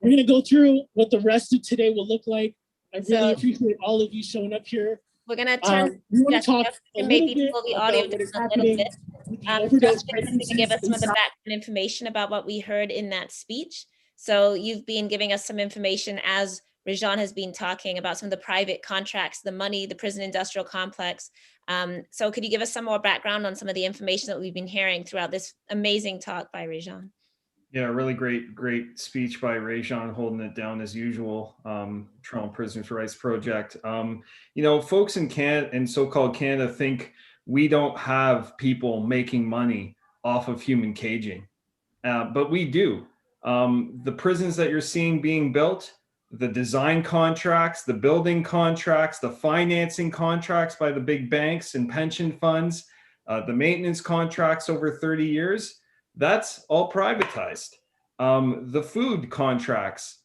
We're gonna go through what the rest of today will look like. I really So- appreciate all of you showing up here. We're gonna turn We want to Jessica talk a and little maybe bit pull the audio about what is down a little happening bit. with the overdose Jessica's going to give us pregnancies some of the inside. background information about what we heard in that speech. So you've been giving us some information as Rajan has been talking about some of the private contracts, the money, the prison industrial complex. So could you give us some more background on some of the information that we've been hearing throughout this amazing talk by Rajan? Yeah, really great speech by Rajan, holding it down as usual. Toronto Prisoners' Rights Project. Folks in Canada and so-called Canada think we don't have people making money off of human caging, but we do. The prisons that you're seeing being built, the design contracts, the building contracts, the financing contracts by the big banks and pension funds, the maintenance contracts over 30 years, that's all privatized. The food contracts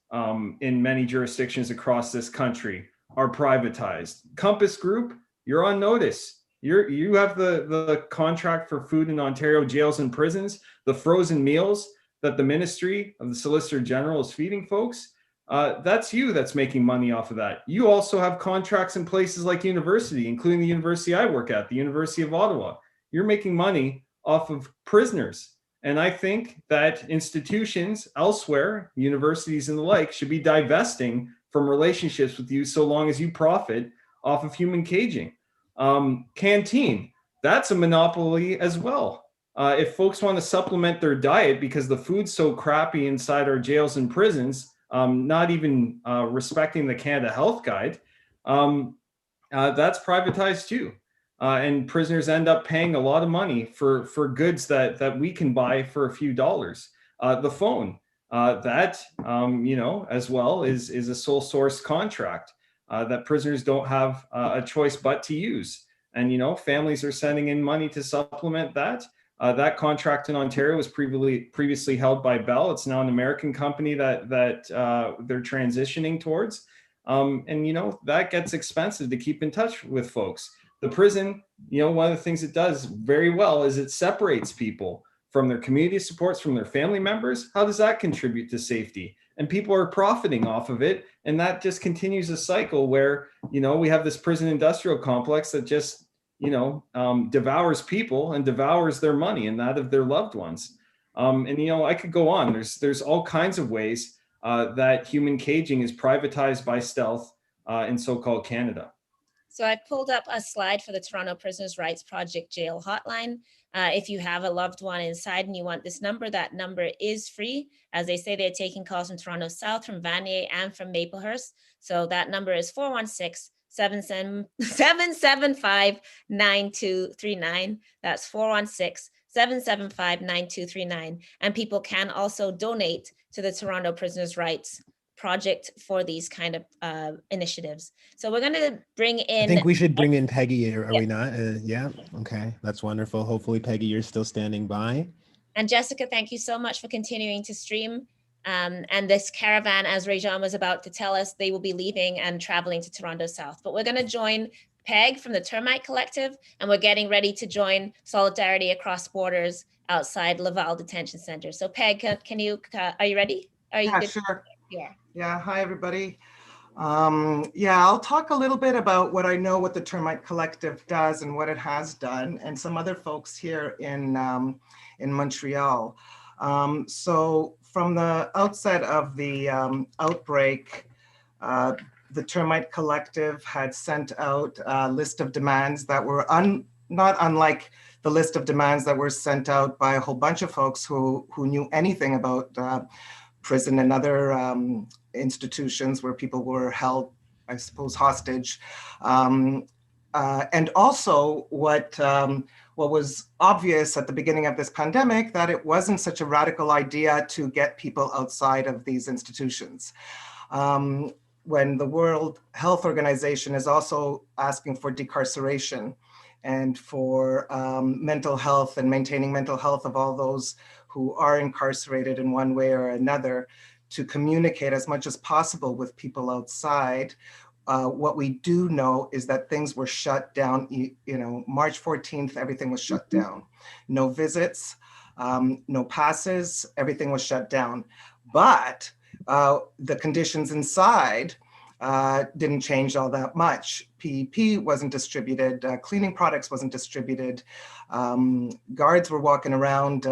in many jurisdictions across this country are privatized. Compass Group, you're on notice. You have the contract for food in Ontario jails and prisons, the frozen meals that the Ministry of the Solicitor General is feeding folks. That's you that's making money off of that. You also have contracts in places like university, including the university I work at, the University of Ottawa. You're making money off of prisoners. And I think that institutions elsewhere, universities and the like, should be divesting from relationships with you so long as you profit off of human caging. Canteen, that's a monopoly as well. If folks want to supplement their diet because the food's so crappy inside our jails and prisons, not even respecting the Canada Health Guide, that's privatized too. And prisoners end up paying a lot of money for goods that we can buy for a few dollars. The phone, as well is a sole source contract that prisoners don't have a choice but to use. And, families are sending in money to supplement that. That contract in Ontario was previously held by Bell. It's now an American company that they're transitioning towards. That gets expensive to keep in touch with folks. The prison, one of the things it does very well is it separates people from their community supports, from their family members. How does that contribute to safety? And people are profiting off of it. And that just continues a cycle where, we have this prison industrial complex that just, devours people and devours their money and that of their loved ones. I could go on. There's all kinds of ways that human caging is privatized by stealth in so-called Canada. So I pulled up a slide for the Toronto Prisoners' Rights Project jail hotline. If you have a loved one inside and you want this number, that number is free. As they say, they're taking calls from Toronto South, from Vanier, and from Maplehurst. So that number is 416-775-9239. That's 416-775-9239. And people can also donate to the Toronto Prisoners' Rights Project for these kind of initiatives. So we're going to bring in— I think we should bring in Peggy, are we not? Yeah, okay, that's wonderful. Hopefully, Peggy, you're still standing by. And Jessica, thank you so much for continuing to stream. And this caravan, as Rajan was about to tell us, they will be leaving and traveling to Toronto South. But we're going to join Peg from the Termite Collective, and we're getting ready to join Solidarity Across Borders outside Laval Detention Center. So Peg, are you ready? Are you good? Sure. Yeah. Yeah, hi everybody. I'll talk a little bit about what I know what the Termite Collective does and what it has done, and some other folks here in Montreal. So from the outset of the outbreak, the Termite Collective had sent out a list of demands that were not unlike the list of demands that were sent out by a whole bunch of folks who knew anything about prison and other institutions where people were held, I suppose, hostage. And also what was obvious at the beginning of this pandemic, that it wasn't such a radical idea to get people outside of these institutions. When the World Health Organization is also asking for decarceration and for mental health and maintaining mental health of all those who are incarcerated in one way or another, to communicate as much as possible with people outside. What we do know is that things were shut down. March 14th, everything was shut down. No visits, no passes, everything was shut down. But the conditions inside didn't change all that much. PEP wasn't distributed, cleaning products wasn't distributed, guards were walking around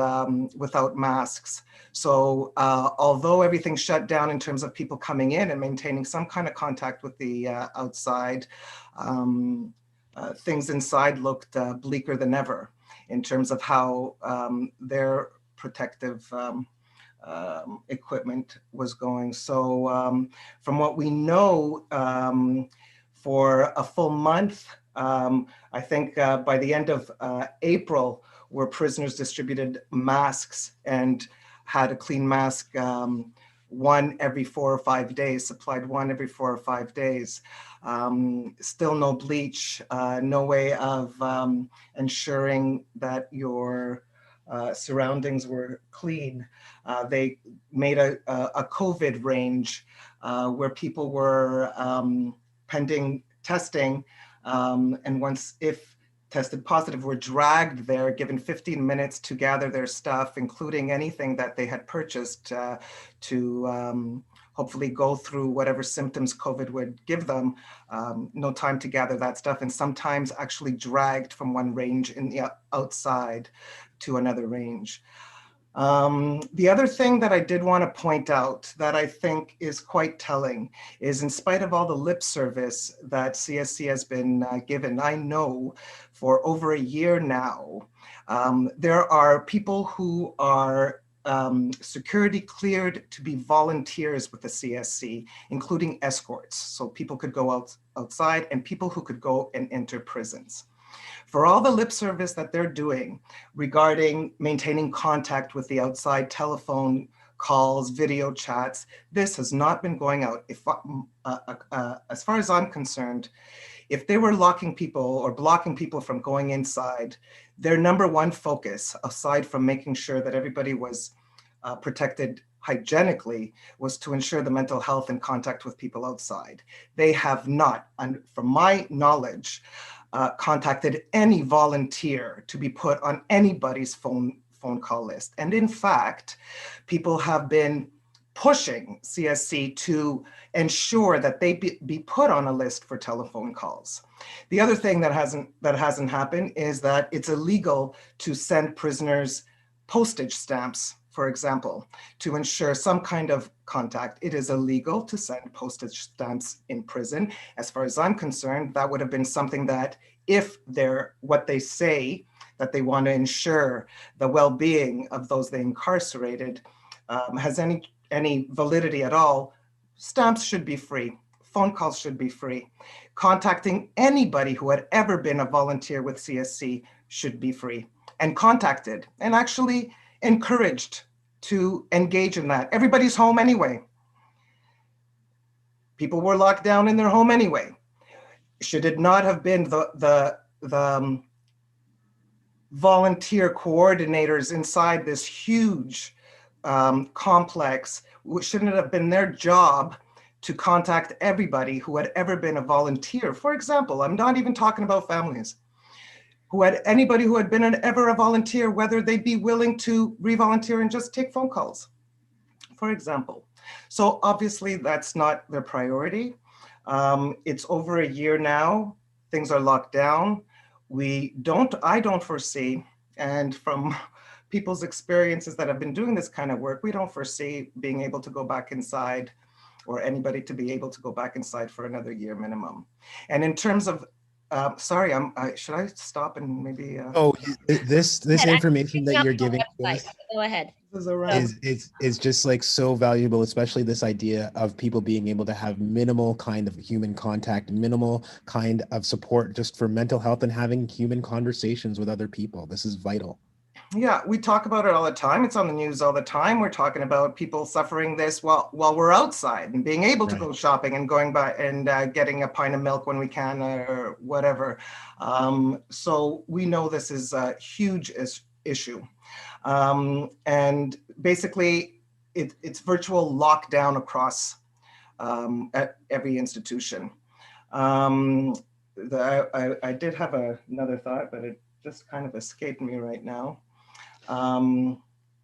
without masks. So although everything shut down in terms of people coming in and maintaining some kind of contact with the outside, things inside looked bleaker than ever in terms of how their protective equipment was going. So from what we know, for a full month, I think by the end of April, where prisoners distributed masks and had a clean mask one every 4 or 5 days, supplied one every 4 or 5 days. Still no bleach, no way of ensuring that your surroundings were clean. They made a COVID range where people were pending testing, and once, if tested positive, were dragged there, given 15 minutes to gather their stuff, including anything that they had purchased to hopefully go through whatever symptoms COVID would give them. No time to gather that stuff, and sometimes actually dragged from one range in the outside to another range. The other thing that I did want to point out that I think is quite telling is, in spite of all the lip service that CSC has been given, I know for over a year now, there are people who are security cleared to be volunteers with the CSC, including escorts. So people could go outside, and people who could go and enter prisons. For all the lip service that they're doing regarding maintaining contact with the outside, telephone calls, video chats, this has not been going out. If, as far as I'm concerned, if they were locking people or blocking people from going inside, their number one focus, aside from making sure that everybody was protected hygienically, was to ensure the mental health and contact with people outside. They have not, and from my knowledge, contacted any volunteer to be put on anybody's phone call list. And in fact, people have been pushing CSC to ensure that they be put on a list for telephone calls. The other thing that hasn't happened is that it's illegal to send prisoners postage stamps, for example, to ensure some kind of contact. It is illegal to send postage stamps in prison. As far as I'm concerned, that would have been something that, if they're what they say, that they want to ensure the well-being of those they incarcerated, has any validity at all, stamps should be free. Phone calls should be free. Contacting anybody who had ever been a volunteer with CSC should be free, and contacted and actually encouraged to engage in that. Everybody's home anyway. People were locked down in their home anyway. Should it not have been the volunteer coordinators inside this huge complex, shouldn't it have been their job to contact everybody who had ever been a volunteer? For example, I'm not even talking about families. Anybody who had been ever a volunteer, whether they'd be willing to re-volunteer and just take phone calls, for example. So obviously that's not their priority. It's over a year now, things are locked down. I don't foresee, and from people's experiences that have been doing this kind of work, we don't foresee being able to go back inside, or anybody to be able to go back inside for another year minimum. And in terms of sorry, should I stop and maybe? This information that you're giving us, go ahead. is just like so valuable, especially this idea of people being able to have minimal kind of human contact, minimal kind of support just for mental health, and having human conversations with other people. This is vital. Yeah, we talk about it all the time. It's on the news all the time. We're talking about people suffering this while we're outside and being able to go shopping and going by and getting a pint of milk when we can, or whatever. So we know this is a huge issue. And basically, it's virtual lockdown across at every institution. I did have another thought, but it just kind of escaped me right now.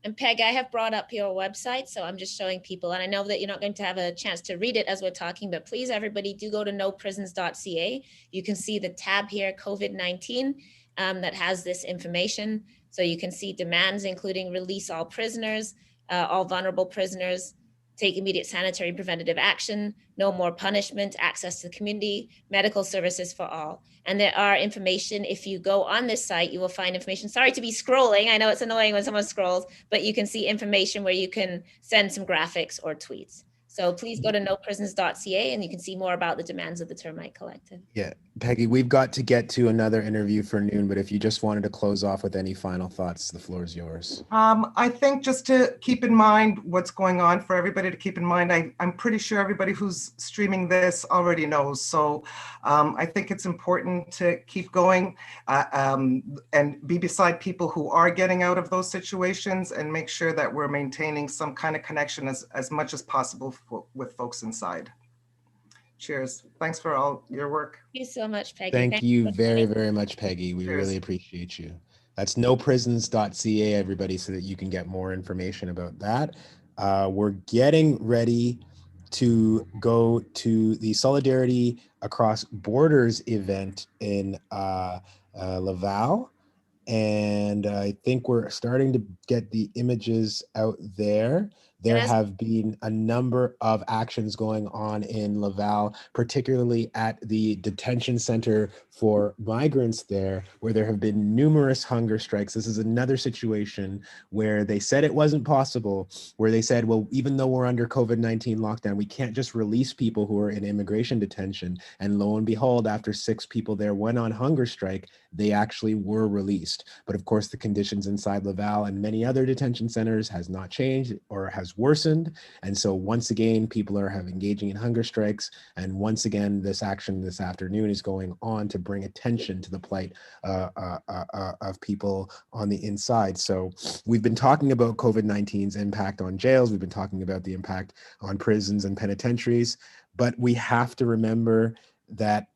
And Peg, I have brought up your website, so I'm just showing people, and I know that you're not going to have a chance to read it as we're talking, but please, everybody, do go to noprisons.ca. You can see the tab here, COVID-19, that has this information. So you can see demands, including release all prisoners, all vulnerable prisoners, take immediate sanitary preventative action, no more punishment, access to the community, medical services for all. And there are information, if you go on this site, you will find information. Sorry to be scrolling. I know it's annoying when someone scrolls, but you can see information where you can send some graphics or tweets. So please go to noprisons.ca and you can see more about the demands of the Termite Collective. Yeah, Peggy, we've got to get to another interview for noon, but if you just wanted to close off with any final thoughts, the floor is yours. I think just to keep in mind what's going on, for everybody to keep in mind, I'm pretty sure everybody who's streaming this already knows. So I think it's important to keep going and be beside people who are getting out of those situations and make sure that we're maintaining some kind of connection as much as possible with folks inside. Cheers. Thanks for all your work. Thank you so much, Peggy. Thank you very, very much, Peggy. We really appreciate you. That's noprisons.ca, everybody, so that you can get more information about that. We're getting ready to go to the Solidarity Across Borders event in Laval. And I think we're starting to get the images out there. There have been a number of actions going on in Laval, particularly at the detention center for migrants there, where there have been numerous hunger strikes. This is another situation where they said it wasn't possible, where they said, well, even though we're under COVID-19 lockdown, we can't just release people who are in immigration detention. And lo and behold, after 6 people there went on hunger strike, they actually were released. But of course, the conditions inside Laval and many other detention centers has not changed or has worsened. And so once again, people are engaging in hunger strikes. And once again, this action this afternoon is going on to bring attention to the plight of people on the inside. So we've been talking about COVID-19's impact on jails. We've been talking about the impact on prisons and penitentiaries, but we have to remember that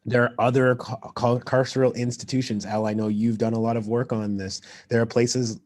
there are other carceral institutions. Al, I know you've done a lot of work on this. There are places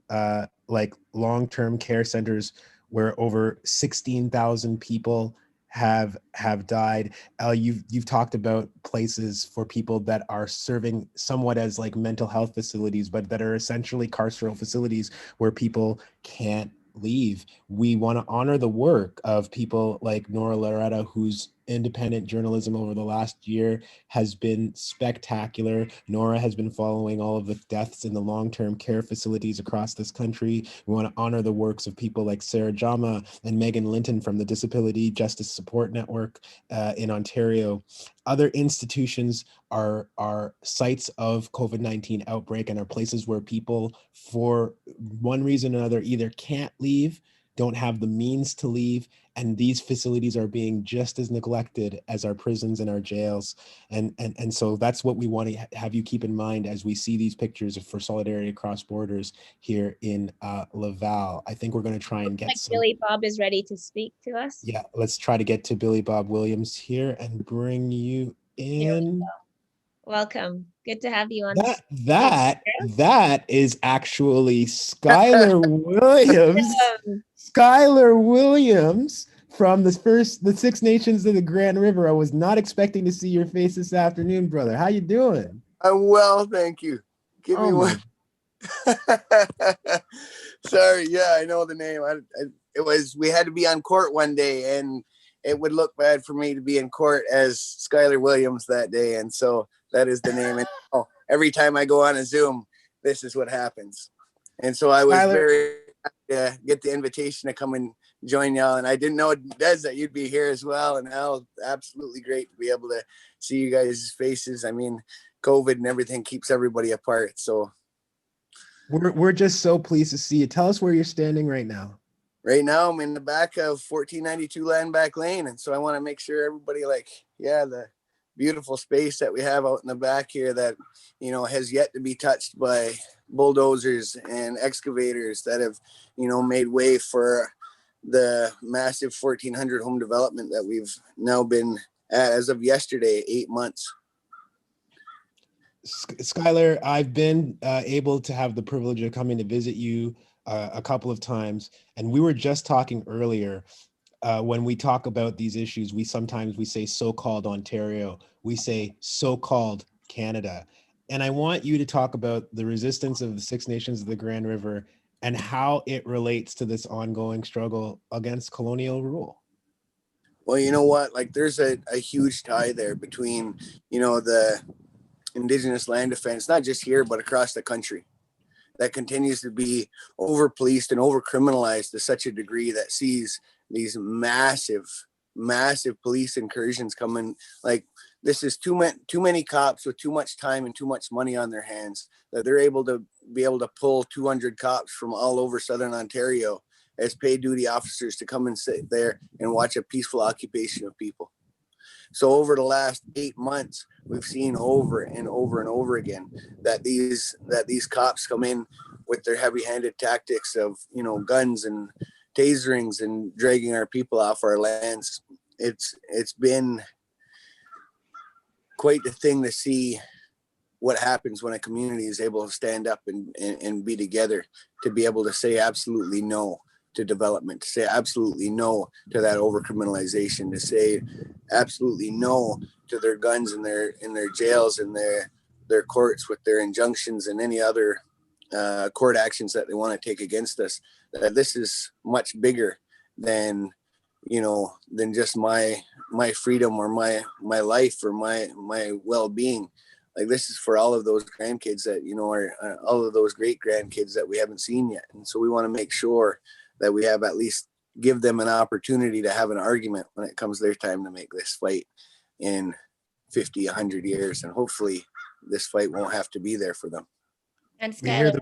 like long-term care centers where over 16,000 people have died. Al, you've talked about places for people that are serving somewhat as like mental health facilities, but that are essentially carceral facilities where people can't leave. We want to honor the work of people like Nora Loretta, whose independent journalism over the last year has been spectacular. Nora has been following all of the deaths in the long-term care facilities across this country. We want to honor the works of people like Sarah Jama and Megan Linton from the Disability Justice Support Network in Ontario. Other institutions are sites of COVID-19 outbreak and are places where people, for one reason or another, either can't leave, don't have the means to leave, and these facilities are being just as neglected as our prisons and our jails. And so that's what we want to have you keep in mind as we see these pictures for Solidarity Across Borders here in Laval. I think we're going to try and get Billy Bob is ready to speak to us. Yeah, let's try to get to Billy Bob Williams here and bring you in. Welcome. Good to have you on. That is actually Skylar Williams. Skylar Williams from the Six Nations of the Grand River. I was not expecting to see your face this afternoon, brother. How you doing? I'm well, thank you. Give me one. Sorry, yeah, I know the name. We had to be on court one day, and it would look bad for me to be in court as Skylar Williams that day, and so that is the name. And every time I go on a Zoom, this is what happens. And so I was very happy to get the invitation to come and join y'all. And I didn't know, Des, that you'd be here as well. And Al, absolutely great to be able to see you guys' faces. I mean, COVID and everything keeps everybody apart. So we're just so pleased to see you. Tell us where you're standing right now. Right now, I'm in the back of 1492 Landback Lane. And so I want to make sure everybody the beautiful space that we have out in the back here that, has yet to be touched by bulldozers and excavators that have, made way for the massive 1,400 home development that we've now been at as of yesterday, 8 months. Skylar, I've been able to have the privilege of coming to visit you a couple of times, and we were just talking earlier. When we talk about these issues, we say so-called Ontario, we say so-called Canada. And I want you to talk about the resistance of the Six Nations of the Grand River and how it relates to this ongoing struggle against colonial rule. Well, you know what? Like, there's a huge tie there between, the Indigenous land defense, not just here, but across the country, that continues to be over policed and over criminalized to such a degree that sees these massive police incursions coming. Like, this is too many cops with too much time and too much money on their hands, that they're able to pull 200 cops from all over Southern Ontario as paid duty officers to come and sit there and watch a peaceful occupation of people. So over the last 8 months, we've seen over and over and over again that these cops come in with their heavy-handed tactics of, guns and taserings and dragging our people off our lands. It's been quite the thing to see what happens when a community is able to stand up and be together, to be able to say absolutely no to development, to say absolutely no to that over-criminalization, to say absolutely no to their guns and their jails and their courts with their injunctions and any other court actions that they want to take against us. That this is much bigger than than just my freedom or my life or my well-being. Like, this is for all of those grandkids that are all of those great grandkids that we haven't seen yet. And so we want to make sure that we have at least give them an opportunity to have an argument when it comes their time to make this fight in 50, 100 years. And hopefully this fight won't have to be there for them. And Skylar,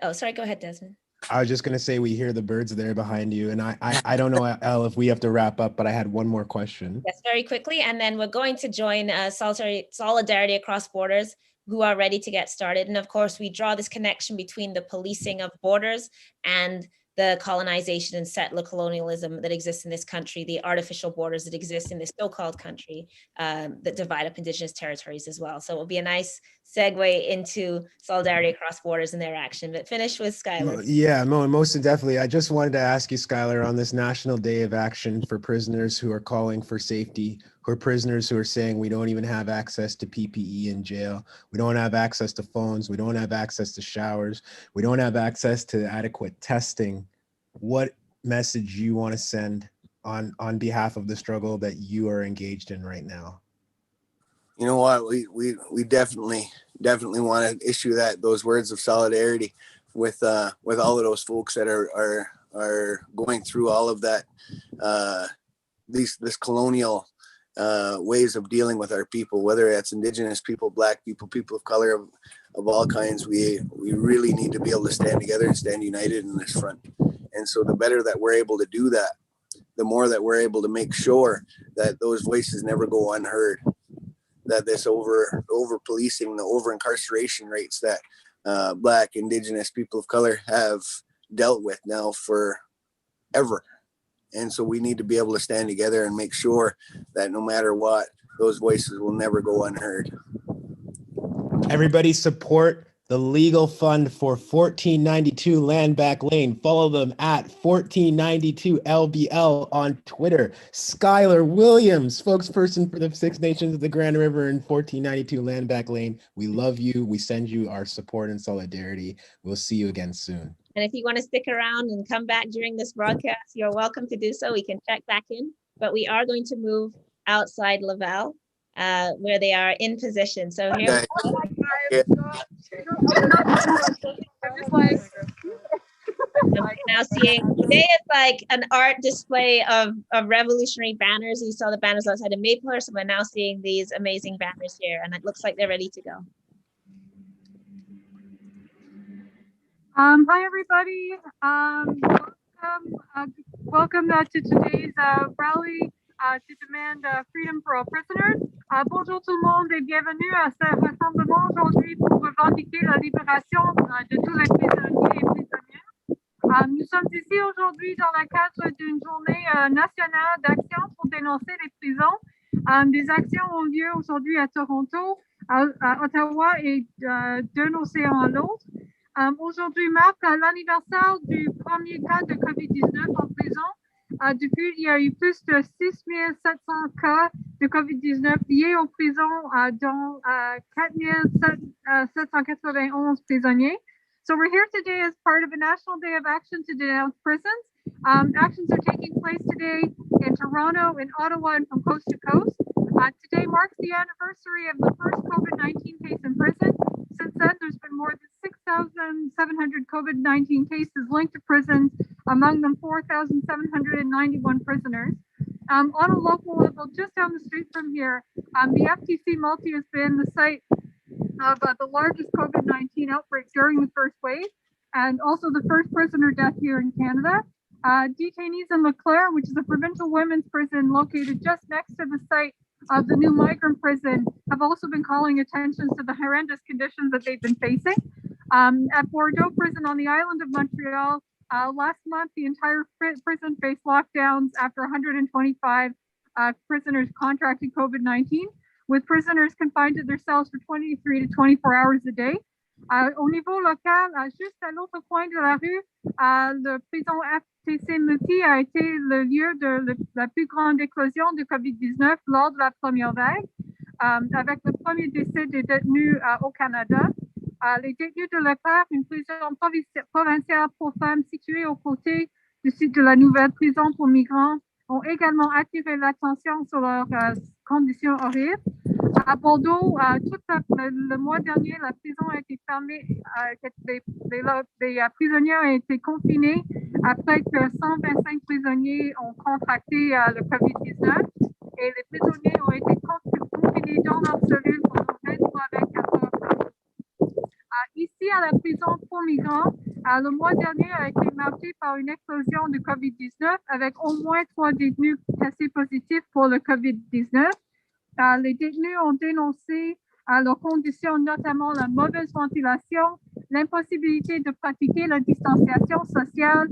oh, sorry, go ahead, Desmond. I was just going to say, we hear the birds there behind you. And I don't know, Elle, if we have to wrap up, but I had one more question. Yes, very quickly. And then we're going to join Solidarity Across Borders, who are ready to get started. And of course, we draw this connection between the policing of borders and the colonization and settler colonialism that exists in this country, the artificial borders that exist in this so-called country that divide up Indigenous territories as well. So it will be a nice segue into Solidarity Across Borders and their action. But finish with Skylar. Yeah, most definitely. I just wanted to ask you, Skylar, on this National Day of Action for prisoners who are calling for safety, who are prisoners who are saying we don't even have access to PPE in jail, we don't have access to phones, we don't have access to showers, we don't have access to adequate testing. What message you want to send on behalf of the struggle that you are engaged in right now? You know what, we definitely want to issue those words of solidarity with all of those folks that are going through all of that, this colonial ways of dealing with our people, whether it's Indigenous people, Black people, people of color of all kinds. We really need to be able to stand together and stand united in this front. And so the better that we're able to do that, the more that we're able to make sure that those voices never go unheard, that this over policing, the over incarceration rates that Black, Indigenous, people of color have dealt with now forever. And so we need to be able to stand together and make sure that no matter what, those voices will never go unheard. Everybody support the legal fund for 1492 Land Back Lane. Follow them at 1492 LBL on Twitter. Skylar Williams, spokesperson for the Six Nations of the Grand River and 1492 Land Back Lane. We love you. We send you our support and solidarity. We'll see you again soon. And if you want to stick around and come back during this broadcast, you're welcome to do so. We can check back in, but we are going to move outside Laval, where they are in position. So here I'm now seeing, today is like an art display of revolutionary banners. You saw the banners outside of Maplehurst, and we're now seeing these amazing banners here, and it looks like they're ready to go. Hi, everybody. Welcome to today's rally to demand freedom for all prisoners. Bonjour tout le monde et bienvenue à ce rassemblement aujourd'hui pour revendiquer la libération de tous les prisonniers et prisonnières. Nous sommes ici aujourd'hui dans le cadre d'une journée nationale d'action pour dénoncer les prisons. Des actions ont lieu aujourd'hui à Toronto, à Ottawa et d'un océan à l'autre. Aujourd'hui marque l'anniversaire du premier cas de COVID-19 en prison. Depuis, il y a eu plus de 6 700 cas de COVID-19 liés aux prisons, dont 4 791 prisonniers. So we're here today as part of a National Day of Action to denounce prisons. Actions are taking place today in Toronto, in Ottawa, and from coast to coast. Today marks the anniversary of the first COVID-19 case in prison. Since then, there's been more than 6,700 COVID-19 cases linked to prisons, among them 4,791 prisoners. On a local level, just down the street from here, the FTC Multi has been the site of the largest COVID-19 outbreak during the first wave, and also the first prisoner death here in Canada. Detainees in Leclerc, which is a provincial women's prison located just next to the site of the new migrant prison, have also been calling attention to the horrendous conditions that they've been facing. At Bordeaux prison on the island of Montreal, last month, the entire prison faced lockdowns after 125 prisoners contracted COVID-19, with prisoners confined to their cells for 23 to 24 hours a day. Au niveau local, juste à l'autre coin de la rue, la prison FTC Multi a été le lieu de la plus grande éclosion de COVID-19 lors de la première vague, avec le premier décès des détenus au Canada. Les détenus de Leclerc, une prison provinciale pour femmes située aux côtés du site de la nouvelle prison pour migrants, ont également attiré l'attention sur leurs conditions horribles. À Bordeaux, le mois dernier, la prison a été fermée, les prisonniers ont été confinés après que 125 prisonniers ont contracté le COVID-19 et les prisonniers ont été confinés dans leur cellule pendant 23 à 24 heures. Ici, à la prison pour migrants, le mois dernier a été marqué par une explosion de COVID-19 avec au moins 3 détenus testés positifs pour le COVID-19. Les détenus ont dénoncé leurs conditions, notamment la mauvaise ventilation, l'impossibilité de pratiquer la distanciation sociale,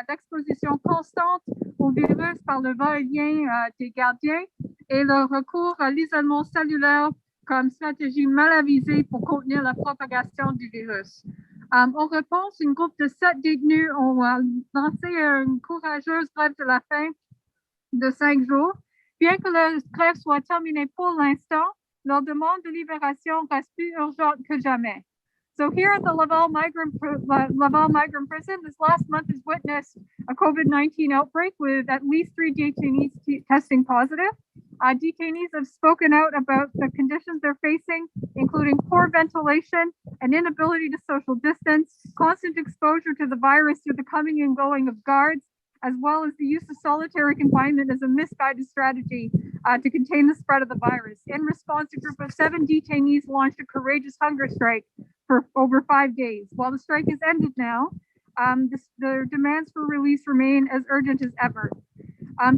l'exposition constante au virus par le va-et-vient des gardiens et le recours à l'isolement cellulaire comme stratégie mal avisée pour contenir la propagation du virus. En réponse, un groupe de 7 détenus ont lancé une courageuse grève de la faim de 5 jours. Bien que la grève soit terminée pour l'instant, leur demande de libération reste plus urgente que jamais. So here at the Laval Migrant Prison, this last month has witnessed a COVID-19 outbreak with at least 3 detainees testing positive. Detainees have spoken out about the conditions they're facing, including poor ventilation, an inability to social distance, constant exposure to the virus through the coming and going of guards, as well as the use of solitary confinement as a misguided strategy to contain the spread of the virus. In response, a group of 7 detainees launched a courageous hunger strike for over 5 days. While the strike has ended now, their demands for release remain as urgent as ever.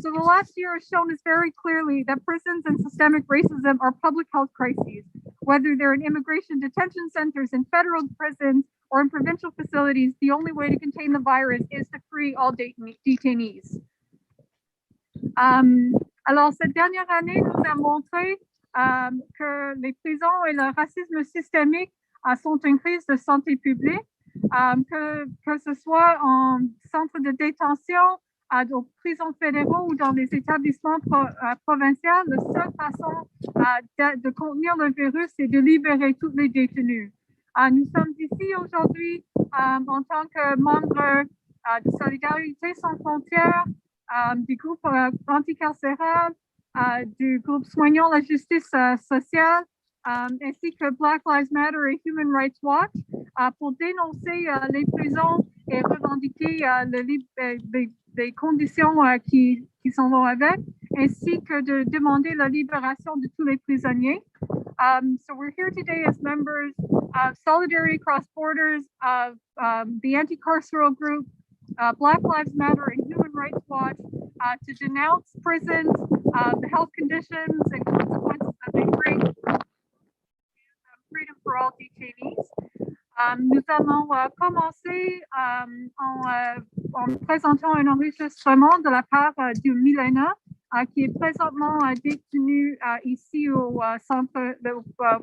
So the last year has shown us very clearly that prisons and systemic racism are public health crises, whether they're in immigration detention centers, in federal prisons, or in provincial facilities. The only way to contain the virus is to free all detainees. Alors, cette dernière année nous a montré que les prisons et le racisme systémique sont une crise de santé publique, que ce soit en centre de détention, aux prisons fédéraux ou dans les établissements provinciaux. La seule façon de contenir le virus, c'est de libérer tous les détenus. Nous sommes ici aujourd'hui en tant que membres de Solidarité sans frontières, du groupe anticarcéral, du groupe Soignons la justice sociale, ainsi que Black Lives Matter et Human Rights Watch, pour dénoncer les prisons et revendiquer les conditions qui s'en vont avec, ainsi que de demander la libération de tous les prisonniers. So we're here today as members of Solidarity Across Borders, of the anti-carceral group, Black Lives Matter and Human Rights Watch, to denounce prisons, the health conditions and consequences that they bring, freedom for all detainees. Nous allons commencer en présentant un enregistrement de la part de Milena, qui est présentement détenu ici au centre de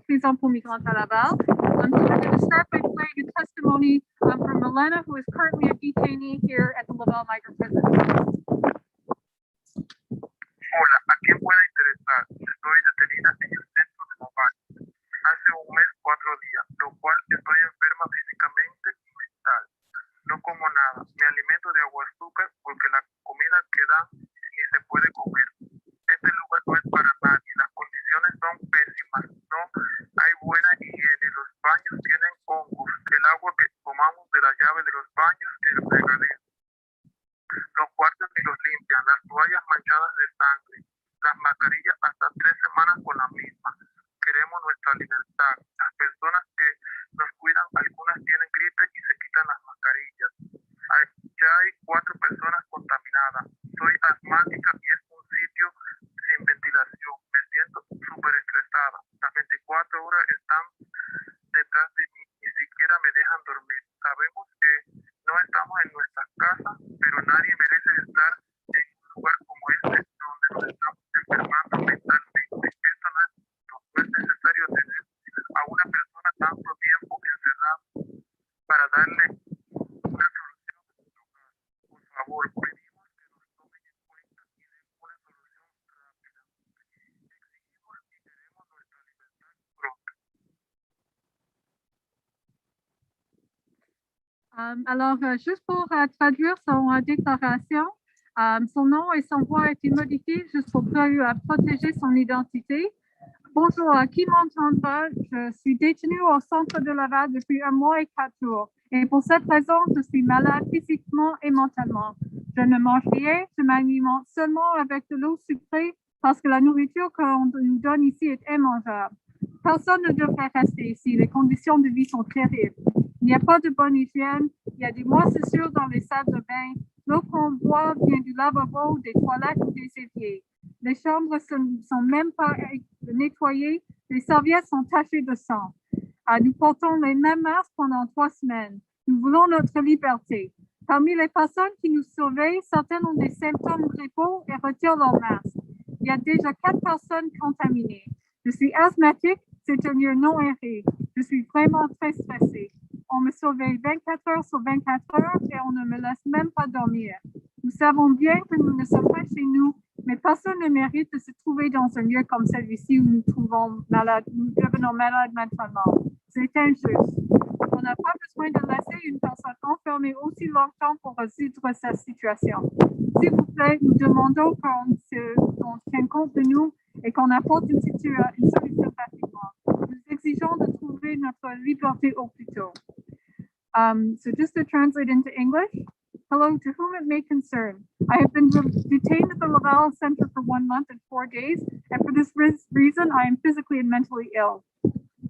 prison pour migrants à Laval. So we're going to start by playing a testimony from Milena, who is currently a detainee here at the Laval Migrant Prison. Hola, ¿a quién puede interesar? Estoy detenida en el centro de Laval. Hace un mes, 4 días, lo cual estoy enferma físicamente y mental. No como nada, me alimento de agua azúcar porque la comida que dan ni se puede comer. Este lugar no es para nadie, las condiciones son pésimas, no hay buena higiene, los baños tienen hongos, el agua que tomamos de la llave de los baños y el fregadero. Los cuartos ni los limpian, las toallas manchadas de sangre, las mascarillas hasta 3 semanas con la misma. Queremos nuestra libertad. Las personas que nos cuidan, algunas tienen gripe y se quitan las mascarillas. Ya hay 4 personas contaminadas. Soy asmática y es un sitio sin ventilación. Me siento súper estresada. Las 24 horas están detrás de mí. Ni siquiera me dejan dormir. Sabemos que no estamos en nuestras casas, pero nadie merece estar en un lugar como este donde nos estamos enfermando mentalmente. Esto no es justo. No es necesario tener a una persona tanto tiempo encerrada para darle una solución a nuestro caso. Por favor, pedimos que nos tomen en cuenta y den una solución rápida. Exigimos y queremos nuestra libertad pronto. Alors, juste pour traduire son déclaration, son nom et son voix ont été modifiés juste pour protéger son identité. Bonjour, qui m'entendra? Je suis détenue au centre de Laval depuis 1 mois et 4 jours. Et pour cette raison, je suis malade physiquement et mentalement. Je ne mange rien, je m'alimente seulement avec de l'eau sucrée parce que la nourriture qu'on nous donne ici est immangeable. Personne ne devrait rester ici. Les conditions de vie sont terribles. Il n'y a pas de bonne hygiène. Il y a des moisissures dans les salles de bain. L'eau qu'on boit vient du lavabo, des toilettes ou des éviers. Les chambres ne sont même pas nettoyées. Les serviettes sont tachées de sang. Nous portons les mêmes masques pendant 3 semaines. Nous voulons notre liberté. Parmi les personnes qui nous surveillent, certaines ont des symptômes grippaux et retirent leur masque. Il y a déjà 4 personnes contaminées. Je suis asthmatique, c'est un lieu non aéré. Je suis vraiment très stressée. On me surveille 24 heures sur 24 heures et on ne me laisse même pas dormir. Nous savons bien que nous ne sommes pas chez nous, mais personne ne mérite de se trouver dans un lieu comme celui-ci où nous devenons malades mentalement. C'est injuste. On n'a pas besoin de laisser une personne enfermée aussi longtemps pour résoudre cette situation. S'il vous plaît, nous demandons qu'on tienne compte de nous et qu'on apporte une solution rapidement. Nous exigeons de trouver notre liberté au plus tôt. So just to translate into English, hello, to whom it may concern. I have been detained at the Laval Center for 1 month and 4 days, and for this reason, I am physically and mentally ill.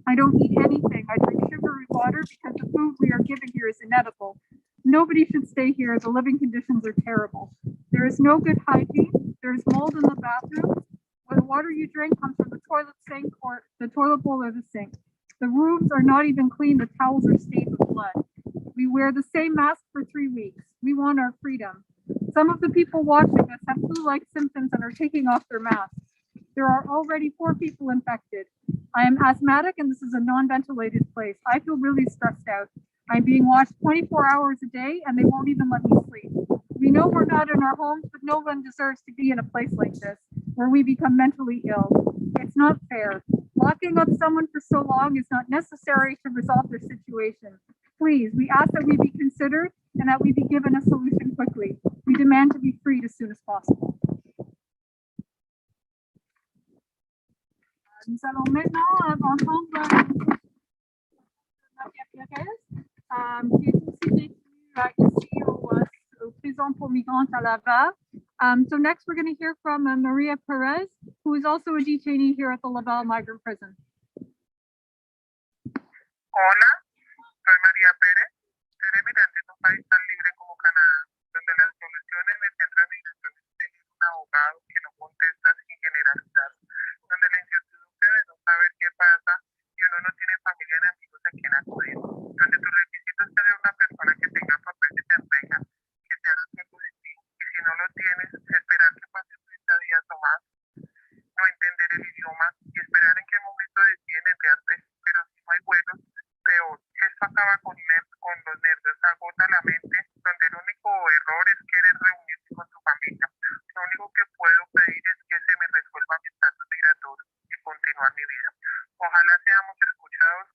I don't eat anything. I drink sugary water because the food we are given here is inedible. Nobody should stay here. The living conditions are terrible. There is no good hygiene. There is mold in the bathroom. The water you drink comes from the toilet sink or the toilet bowl or the sink. The rooms are not even clean. The towels are stained with blood. We wear the same mask for 3 weeks. We want our freedom. Some of the people watching us have flu-like symptoms and are taking off their masks. There are already 4 people infected. I am asthmatic and this is a non-ventilated place. I feel really stressed out. I'm being watched 24 hours a day and they won't even let me sleep. We know we're not in our homes, but no one deserves to be in a place like this where we become mentally ill. It's not fair. Locking up someone for so long is not necessary to resolve their situation. Please, we ask that we be considered and that we be given a solution quickly. We demand to be freed as soon as possible. Nous allons maintenant entendre Maria Perez, qui est aussi détenue ici au prison pour migrants à Laval. So next we're going to hear from Maria Perez, who is also a detainee here at the Laval Migrant Prison. Hola, soy María Pérez. Seré migrante en un país tan libre como Canadá, donde las soluciones en el centro de migración es tener un abogado que no contesta sin generalizar, donde la incertidumbre de no saber qué pasa y uno no tiene familia ni amigos a quien acudir, donde tu requisito es tener una persona que tenga papel de desempeño, que te haga ser positivo, y si no lo tienes, esperar que pasen 30 días o idioma y esperar en qué momento deciden enviarte, pero si no hay vuelos, peor. Esto acaba con los nervios, agota la mente, donde el único error es querer reunirse con tu familia. Lo único que puedo pedir es que se me resuelva mi estatus migratorio y continuar mi vida. Ojalá seamos escuchados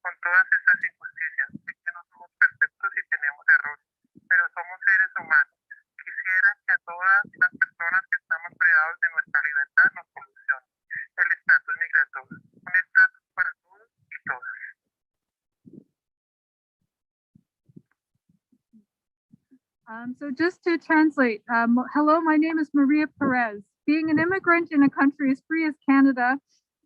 con todas estas injusticias. Sé que no somos perfectos y tenemos errores, pero somos seres humanos. Quisiera que a todas las personas que estamos privados de nuestra libertad nos solucionen el estatus migratorio. Un estatus para todos y todas. So just to translate, hello, my name is Maria Perez. Being an immigrant in a country as free as Canada,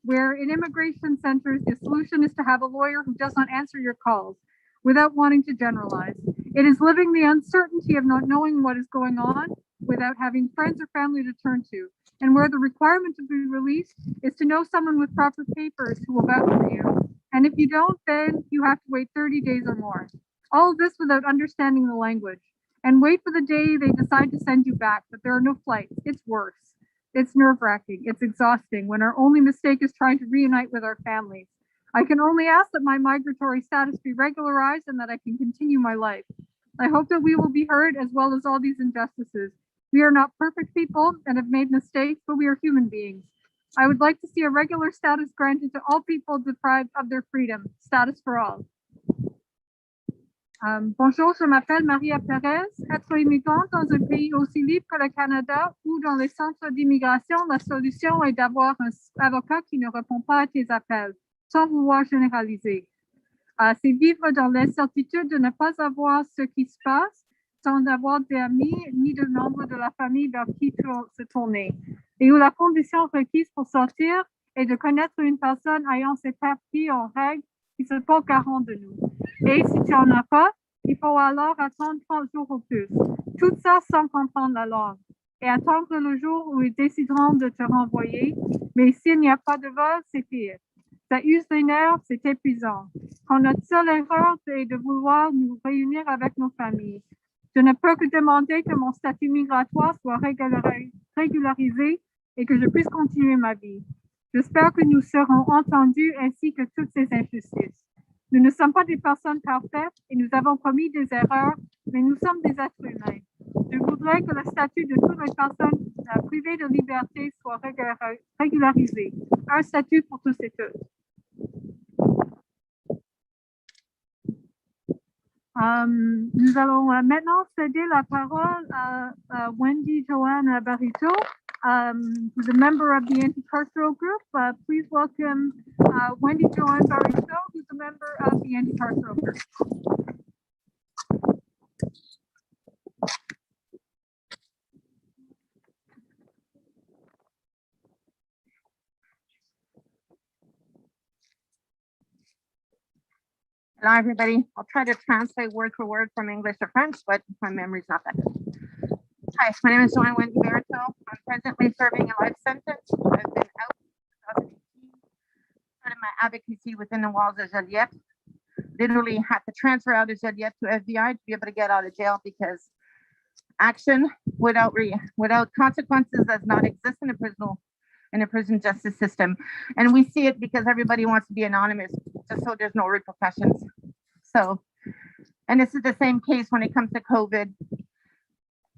where in immigration centers, the solution is to have a lawyer who does not answer your calls without wanting to generalize. It is living the uncertainty of not knowing what is going on without having friends or family to turn to, and where the requirement to be released is to know someone with proper papers who will vouch for you. And if you don't, then you have to wait 30 days or more. All of this without understanding the language. And wait for the day they decide to send you back, but there are no flights. It's worse. It's nerve-wracking. It's exhausting when our only mistake is trying to reunite with our families. I can only ask that my migratory status be regularized and that I can continue my life. I hope that we will be heard as well as all these injustices. We are not perfect people and have made mistakes, but we are human beings. I would like to see a regular status granted to all people deprived of their freedom. Status for all. Bonjour, je m'appelle Maria Perez. Être immigrante dans un pays aussi libre que le Canada ou dans les centres d'immigration, la solution est d'avoir un avocat qui ne répond pas à tes appels, sans vouloir généraliser. C'est vivre dans l'incertitude de ne pas savoir ce qui se passe, sans avoir d'amis ni de membres de la famille vers qui se tourner, et où la condition requise pour sortir est de connaître une personne ayant ses papiers en règle qui se porte garant de nous. Et si tu n'en as pas, il faut alors attendre 30 jours ou plus. Tout ça sans comprendre la langue. Et attendre le jour où ils décideront de te renvoyer. Mais s'il n'y a pas de vol, c'est pire. Ça use les nerfs, c'est épuisant. Quand notre seule erreur est de vouloir nous réunir avec nos familles. Je ne peux que demander que mon statut migratoire soit régularisé et que je puisse continuer ma vie. J'espère que nous serons entendus ainsi que toutes ces injustices. Nous ne sommes pas des personnes parfaites et nous avons commis des erreurs, mais nous sommes des êtres humains. Je voudrais que le statut de toutes les personnes privées de liberté soit régularisé. Un statut pour tous et toutes. Nous allons maintenant céder la parole à Wendy Joanne Barito, who's a member of the Anti-Carceral Group. Please welcome Wendy Joanne Barito, who's a member of the Anti-Carceral Group. Hello, everybody. I'll try to translate word for word from English to French, but my memory's not that good. Hi, my name is Joanne Wendy Barito. I'm presently serving a life sentence. I've been out in 2018, started my advocacy within the walls of Joliette. Literally had to transfer out of Joliette to FBI to be able to get out of jail because action without consequences does not exist in a prison justice system. And we see it because everybody wants to be anonymous, just so there's no repercussions. So, and this is the same case when it comes to COVID.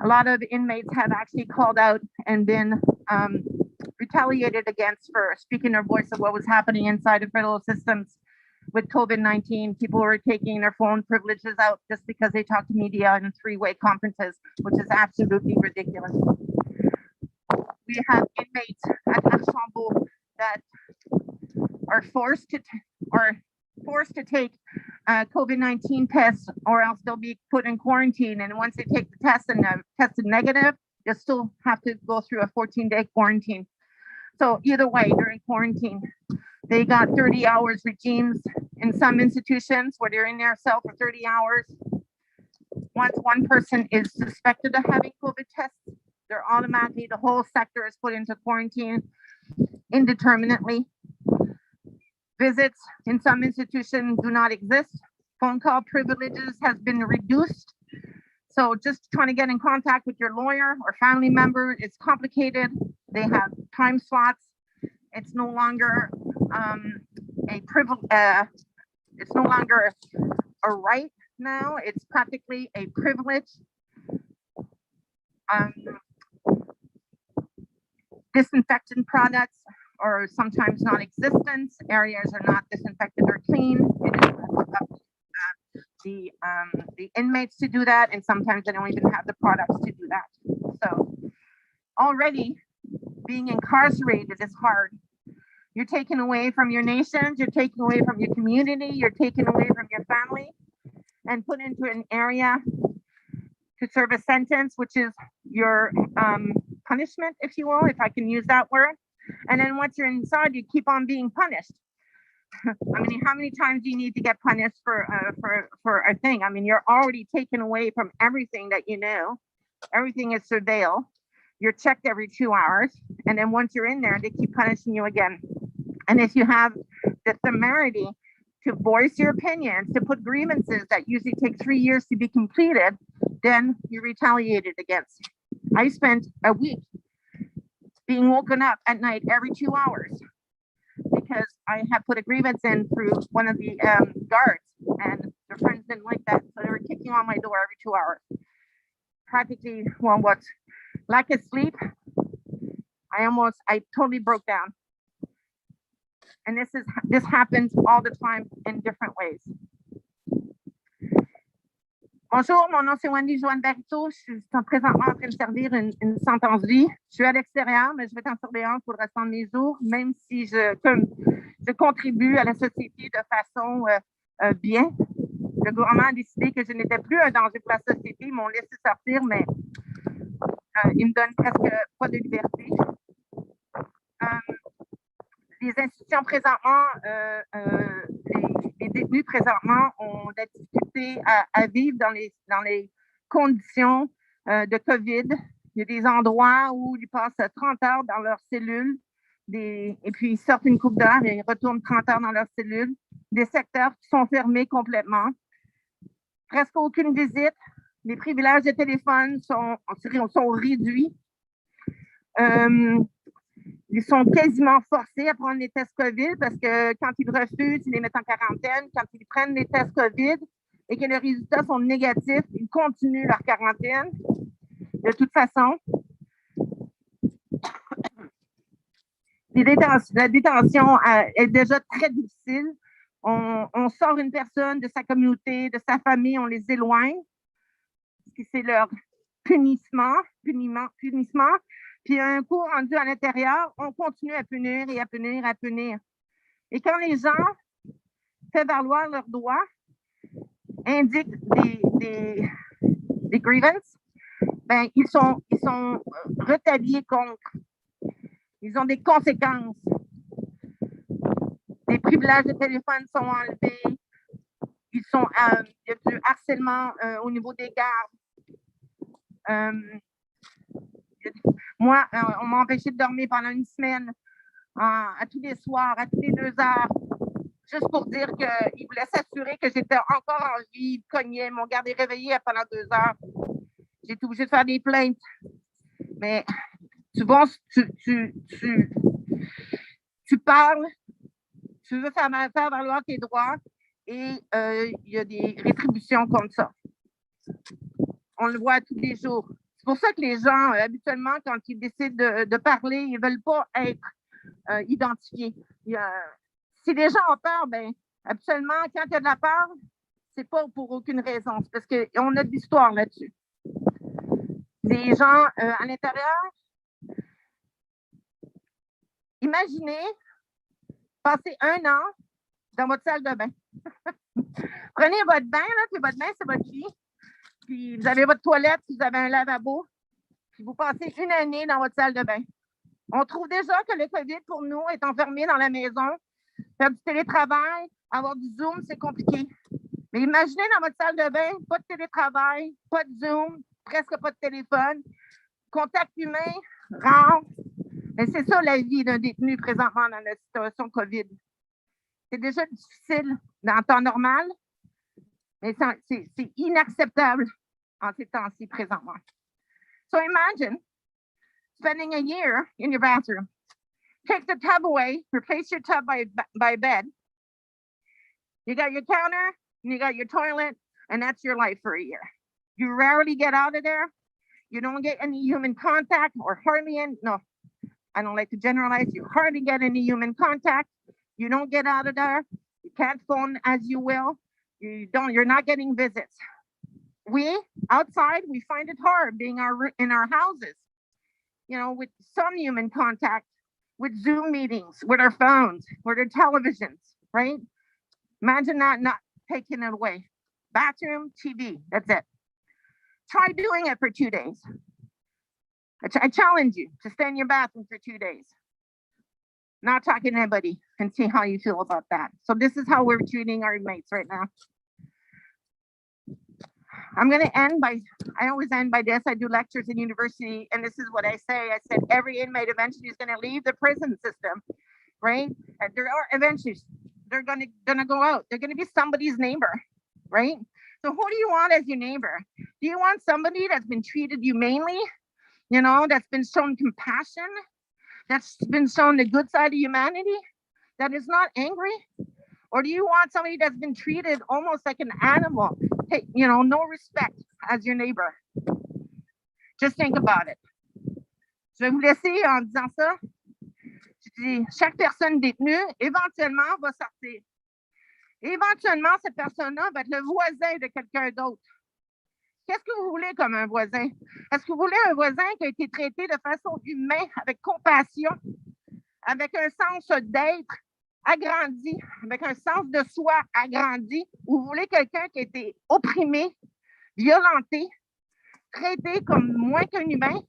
A lot of inmates have actually called out and been retaliated against for speaking their voice of what was happening inside of federal systems with COVID-19. People were taking their phone privileges out just because they talk to media in three-way conferences, which is absolutely ridiculous. We have inmates at Archambault that are forced to take COVID-19 tests, or else they'll be put in quarantine. And once they take the test and tested negative, they'll still have to go through a 14-day quarantine. So either way, they're in quarantine. They got 30 hours regimes in some institutions where they're in their cell for 30 hours. Once one person is suspected of having COVID tests, they're automatically, the whole sector is put into quarantine indeterminately. Visits in some institutions do not exist. Phone call privileges has been reduced. So just trying to get in contact with your lawyer or family member, it's complicated. They have time slots. It's no longer a privilege. It's no longer a right now. It's practically a privilege. Disinfectant products are sometimes non-existent. Areas are not disinfected or clean. It is up to the inmates to do that, and sometimes they don't even have the products to do that. So already being incarcerated is hard. You're taken away from your nation, you're taken away from your community, you're taken away from your family, and put into an area to serve a sentence, which is your punishment, if you will, if I can use that word. And then once you're inside, you keep on being punished. I mean, how many times do you need to get punished for a thing? I mean, you're already taken away from everything that you know. Everything is surveilled. You're checked every 2 hours. And then once you're in there, they keep punishing you again. And if you have the temerity to voice your opinions, to put grievances that usually take 3 years to be completed, then you're retaliated against. I spent a week being woken up at night every 2 hours because I had put a grievance in through one of the guards, and their friends didn't like that. So they were kicking on my door every 2 hours. Practically, well, what? Lack of sleep. I totally broke down. And this happens all the time in different ways. Bonjour, mon nom c'est Wendy Joanne Barito. Je suis présentement en train de servir une sentence vie. Je suis à l'extérieur, mais je vais être en surveillance pour le restant de mes jours, même si je contribue à la société de façon bien. Le gouvernement a décidé que je n'étais plus un danger pour la société. Ils m'ont laissé sortir, mais ils me donnent presque pas de liberté. Les institutions présentement, les détenus présentement ont de la difficulté à vivre dans les conditions de COVID. Il y a des endroits où ils passent 30 heures dans leur cellule, et puis ils sortent une couple d'heures et ils retournent 30 heures dans leur cellule. Des secteurs qui sont fermés complètement. Presque aucune visite. Les privilèges de téléphone sont réduits. Ils sont quasiment forcés à prendre les tests COVID parce que quand ils refusent, ils les mettent en quarantaine. Quand ils prennent les tests COVID et que les résultats sont négatifs, ils continuent leur quarantaine. De toute façon, la détention est déjà très difficile. On sort une personne de sa communauté, de sa famille, on les éloigne. C'est leur punissement. Puis un coup rendu à l'intérieur, on continue à punir et à punir, à punir. Et quand les gens font valoir leurs droits, indiquent des grievances, ben, ils sont retaliés contre. Ils ont des conséquences. Les privilèges de téléphone sont enlevés. Il y a du harcèlement au niveau des gardes. Moi, on m'a empêché de dormir pendant une semaine, à tous les soirs, à toutes les 2 heures, juste pour dire qu'ils voulaient s'assurer que j'étais encore en vie. Ils cognaient, ils m'ont gardé réveillée pendant 2 heures. J'ai été obligée de faire des plaintes. Mais tu parles, tu veux faire valoir tes droits et il y a des rétributions comme ça. On le voit tous les jours. C'est pour ça que les gens, habituellement, quand ils décident de parler, ils ne veulent pas être identifiés. Si les gens ont peur, ben, habituellement, quand il y a de la peur, c'est pas pour aucune raison. C'est parce qu'on a de l'histoire là-dessus. Les gens à l'intérieur, imaginez passer 1 an dans votre salle de bain. Prenez votre bain, là, puis votre bain, c'est votre lit. Puis vous avez votre toilette, puis vous avez un lavabo. Puis vous passez 1 année dans votre salle de bain. On trouve déjà que le COVID, pour nous, est enfermé dans la maison. Faire du télétravail, avoir du Zoom, c'est compliqué. Mais imaginez dans votre salle de bain, pas de télétravail, pas de Zoom, presque pas de téléphone, contact humain, rare. Mais c'est ça la vie d'un détenu présentement dans la situation COVID. C'est déjà difficile dans le temps normal, mais c'est inacceptable en ces temps-ci présentement. So imagine spending a year in your bathroom, Take the tub away, replace your tub by bed. You got your counter, and you got your toilet, and that's your life for a year. You rarely get out of there. You don't get any human contact or hardly any, no, I don't like to generalize. You hardly get any human contact. You don't get out of there. You can't phone as you will. You're not getting visits. We outside, we find it hard being in our houses, with some human contact, with Zoom meetings, with our phones, with our televisions, right? Imagine that not taking it away. Bathroom, TV, that's it. Try doing it for 2 days. I challenge you to stay in your bathroom for 2 days. Not talking to anybody, and see how you feel about that. So this is how we're treating our inmates right now. I'm going to I always end by this. I do lectures in university, and this is what I say. I said, every inmate eventually is going to leave the prison system, right? And eventually, they're going to go out. They're going to be somebody's neighbor, right? So who do you want as your neighbor? Do you want somebody that's been treated humanely, that's been shown compassion, that's been shown the good side of humanity, that is not angry? Or do you want somebody that's been treated almost like an animal, no respect as your neighbor? Just think about it. Je vais vous laisser en disant ça. Je dis, chaque personne détenue, éventuellement, va sortir. Éventuellement, cette personne-là va être le voisin de quelqu'un d'autre. Qu'est-ce que vous voulez comme un voisin? Est-ce que vous voulez un voisin qui a été traité de façon humaine, avec compassion, avec un sens d'être agrandi, avec un sens de soi agrandi, ou vous voulez quelqu'un qui a été opprimé, violenté, traité comme moins qu'un humain?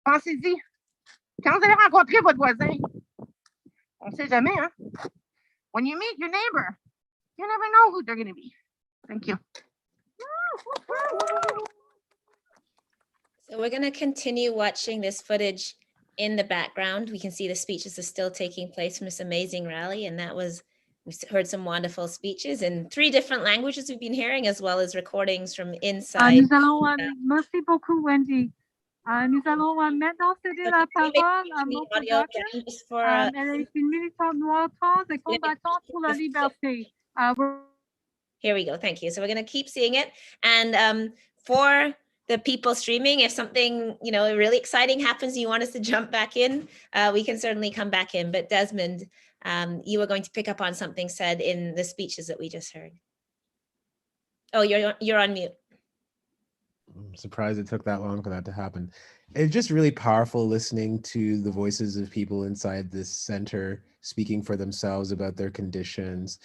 Pensez-y. Quand vous allez rencontrer votre voisin, on ne sait jamais, hein? When you meet your neighbor, you never know who they're going to be. Thank you. So we're going to continue watching this footage in the background. We can see the speeches are still taking place from this amazing rally. And we've heard some wonderful speeches in 3 different languages we've been hearing, as well as recordings from inside. Nous allons, merci beaucoup, Wendy. Nous allons maintenant céder la parole à mon conducteur. Elle est une militante noire trans et combattante pour la liberté. Here we go. Thank you. So we're going to keep seeing it. And for the people streaming, if something, really exciting happens, you want us to jump back in, we can certainly come back in. But Desmond, you were going to pick up on something said in the speeches that we just heard. Oh, you're on mute. I'm surprised it took that long for that to happen. It's just really powerful listening to the voices of people inside this center speaking for themselves about their conditions.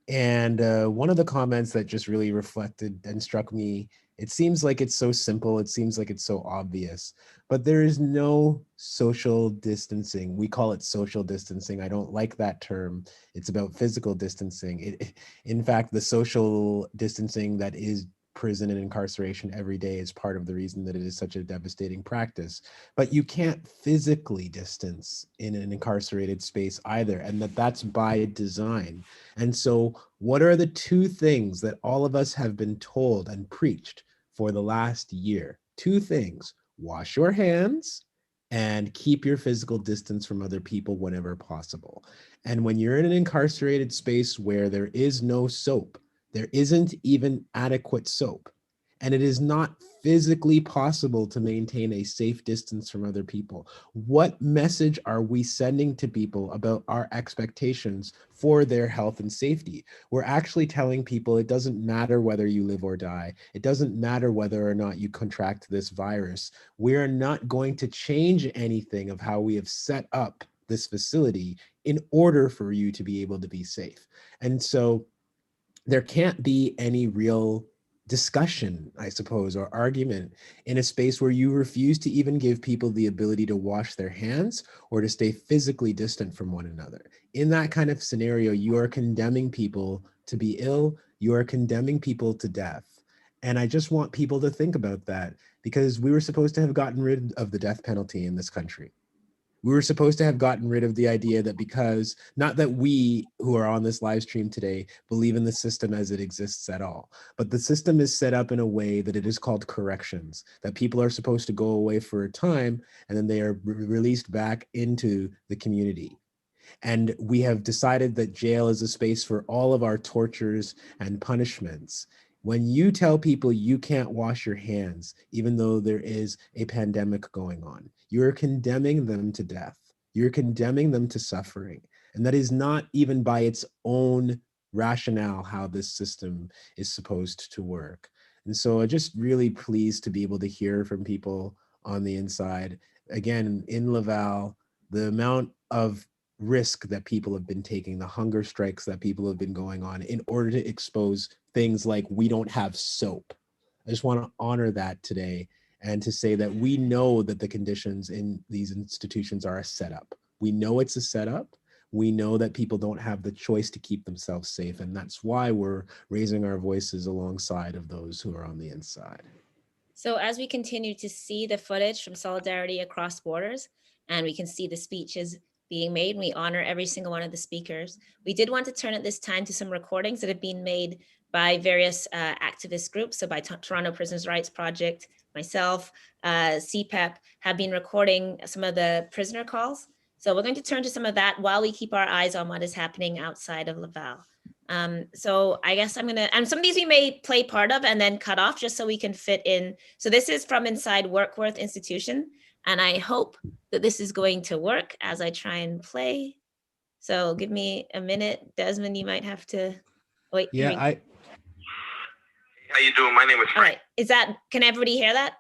And one of the comments that just really reflected and struck me, it seems like it's so simple, it seems like it's so obvious, but there is no social distancing. We call it social distancing. I don't like that term. It's about physical distancing. In fact, the social distancing that is prison and incarceration every day is part of the reason that it is such a devastating practice. But you can't physically distance in an incarcerated space either, and that's by design. And so what are the 2 things that all of us have been told and preached for the last year? 2 things: wash your hands and keep your physical distance from other people whenever possible. And when you're in an incarcerated space where there is no soap, there isn't even adequate soap, and it is not physically possible to maintain a safe distance from other people, what message are we sending to people about our expectations for their health and safety? We're actually telling people it doesn't matter whether you live or die. It doesn't matter whether or not you contract this virus. We are not going to change anything of how we have set up this facility in order for you to be able to be safe. And so there can't be any real discussion, I suppose, or argument in a space where you refuse to even give people the ability to wash their hands or to stay physically distant from one another. In that kind of scenario, you are condemning people to be ill, you are condemning people to death. And I just want people to think about that, because we were supposed to have gotten rid of the death penalty in this country. We were supposed to have gotten rid of the idea that because, not that we who are on this live stream today believe in the system as it exists at all, but the system is set up in a way that it is called corrections, that people are supposed to go away for a time and then they are released back into the community. And we have decided that jail is a space for all of our tortures and punishments. When you tell people you can't wash your hands, even though there is a pandemic going on, you're condemning them to death. You're condemning them to suffering. And that is not even by its own rationale how this system is supposed to work. And so I'm just really pleased to be able to hear from people on the inside. Again, in Laval, the amount of risk that people have been taking, the hunger strikes that people have been going on in order to expose things like we don't have soap. I just want to honor that today and to say that we know that the conditions in these institutions are a setup. We know it's a setup. We know that people don't have the choice to keep themselves safe. And that's why we're raising our voices alongside of those who are on the inside. So as we continue to see the footage from Solidarity Across Borders, and we can see the speeches being made, and we honor every single one of the speakers, we did want to turn at this time to some recordings that have been made by various activist groups. So by Toronto Prisoners' Rights Project, myself, CPEP have been recording some of the prisoner calls. So we're going to turn to some of that while we keep our eyes on what is happening outside of Laval. So I guess I'm gonna, and some of these we may play part of and then cut off just so we can fit in. So this is from inside Workworth Institution, and I hope that this is going to work as I try and play. So give me a minute. Desmond, you might have to wait. Yeah, How you doing? My name is Frank. All right, is that, can everybody hear that?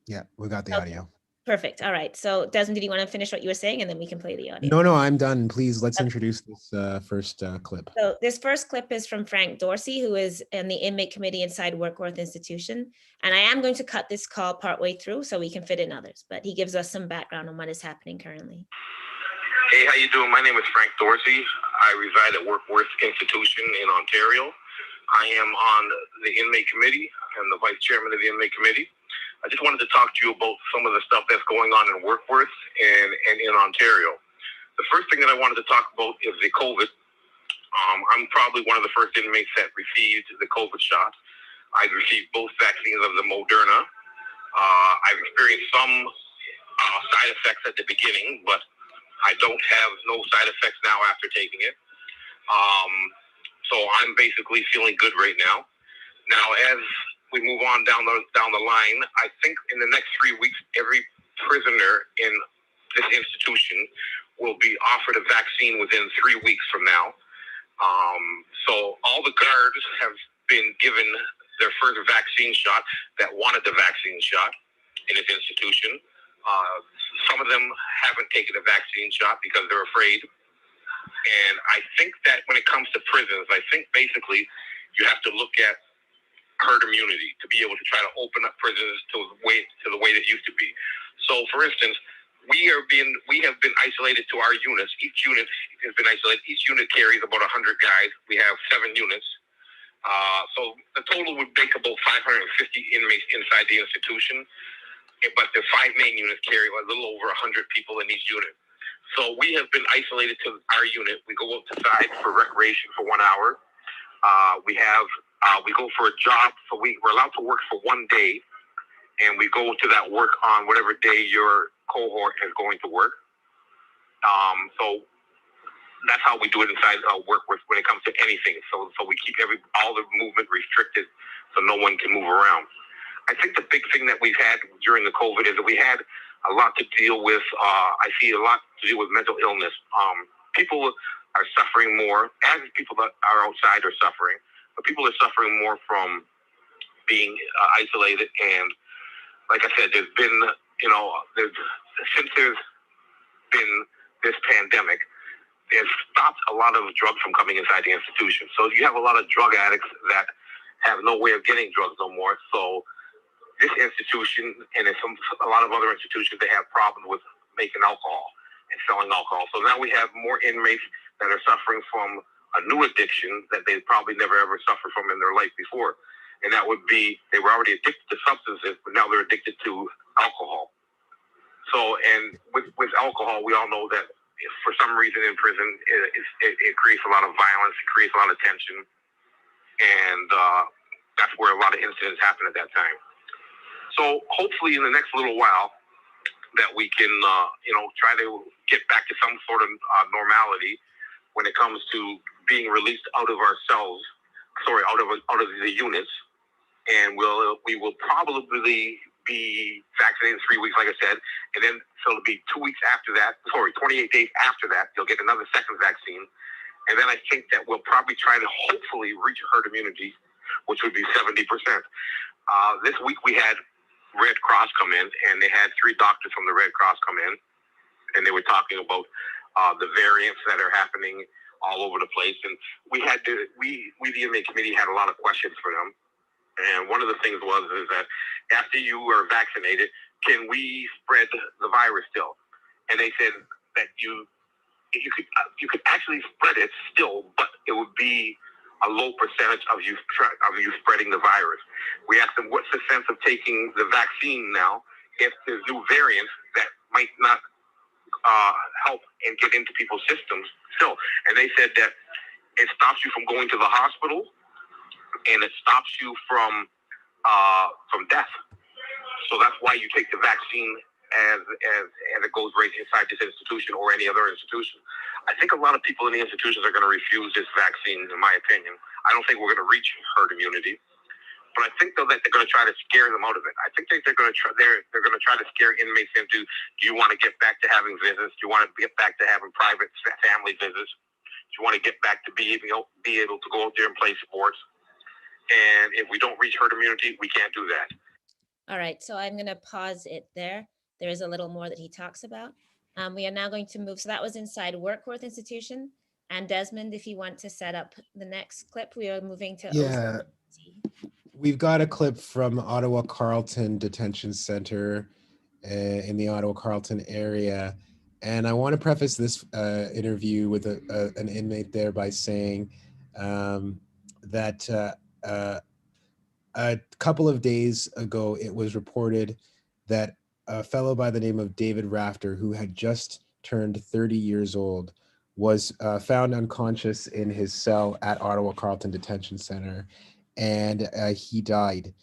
Yeah, we got the audio. Perfect. All right. So Desmond, did you want to finish what you were saying and then we can play the audio? No, I'm done. Please, let's introduce this first clip. So this first clip is from Frank Dorsey, who is in the inmate committee inside Workworth Institution. And I am going to cut this call partway through so we can fit in others, but he gives us some background on what is happening currently. Hey, how you doing? My name is Frank Dorsey. I reside at Workworth Institution in Ontario. I am on the inmate committee. I'm the vice chairman of the inmate committee. I just wanted to talk to you about some of the stuff that's going on in Workworth and in Ontario. The first thing that I wanted to talk about is the COVID. I'm probably one of the first inmates that received the COVID shot. I received both vaccines of the Moderna. I've experienced some side effects at the beginning, but I don't have no side effects now after taking it. So I'm basically feeling good right now. Now, as we move on down the line, I think in the next 3 weeks, every prisoner in this institution will be offered a vaccine within 3 weeks from now. So all the guards have been given their first vaccine shot that wanted the vaccine shot in this institution. Some of them haven't taken a vaccine shot because they're afraid. And I think that when it comes to prisons, I think basically you have to look at herd immunity to be able to try to open up prisons to the way that it used to be. So, for instance, we have been isolated to our units. Each unit has been isolated. Each unit carries about 100 guys. We have 7 units. So the total would make about 550 inmates inside the institution. But the 5 main units carry a little over 100 people in each unit. So we have been isolated to our unit. We go outside for recreation for 1 hour. We go for a job. So we're allowed to work for 1 day, and we go to that work on whatever day your cohort is going to work. So that's how we do it inside Workworth when it comes to anything. So we keep all the movement restricted so no one can move around. I think the big thing that we've had during the COVID is that we had a lot to deal with. I see a lot to do with mental illness. People are suffering more, as people that are outside are suffering, but people are suffering more from being isolated. And like I said, there's been, since there's been this pandemic, it's stopped a lot of drugs from coming inside the institution. So you have a lot of drug addicts that have no way of getting drugs no more. So this institution and a lot of other institutions, they have problems with making alcohol and selling alcohol. So now we have more inmates that are suffering from a new addiction that they probably never ever suffered from in their life before. And that would be, they were already addicted to substances, but now they're addicted to alcohol. So, and with alcohol, we all know that for some reason in prison, it creates a lot of violence, it creates a lot of tension, and that's where a lot of incidents happen at that time. So hopefully in the next little while that we can, try to get back to some sort of normality when it comes to being released out of our cells, out of the units, and we will probably be vaccinated in 3 weeks, like I said, and then so it'll be 2 weeks after that, 28 days after that, you'll get another second vaccine, and then I think that we'll probably try to hopefully reach herd immunity, which would be 70%. This week we had Red Cross come in, and they had 3 doctors from the Red Cross come in, and they were talking about the variants that are happening all over the place, and we the inmate committee had a lot of questions for them. And one of the things is that after you are vaccinated, can we spread the virus still? And they said that you could actually spread it still, but it would be a low percentage of you spreading the virus. We asked them, what's the sense of taking the vaccine now if there's new variants that might not help and get into people's systems still? And they said that it stops you from going to the hospital, and it stops you from death. So that's why you take the vaccine as it goes right inside this institution or any other institution. I think a lot of people in the institutions are going to refuse this vaccine, in my opinion. I don't think we're going to reach herd immunity, but I think though that they're going to try to scare them out of it. I think they're going to try to scare inmates into, do you want to get back to having visits? Do you want to get back to having private family visits? Do you want to get back to be able to go out there and play sports? And if we don't reach herd immunity, we can't do that. All right, so I'm going to pause it there. There is a little more that he talks about. We are now going to move. So that was inside Workworth Institution. And Desmond, if you want to set up the next clip, we are moving to Yeah, we've got a clip from Ottawa Carleton Detention Center in the Ottawa Carleton area. And I want to preface this interview with an inmate there by saying that a couple of days ago, it was reported that a fellow by the name of David Rafter, who had just turned 30 years old, was found unconscious in his cell at Ottawa Carleton Detention Center, and he died.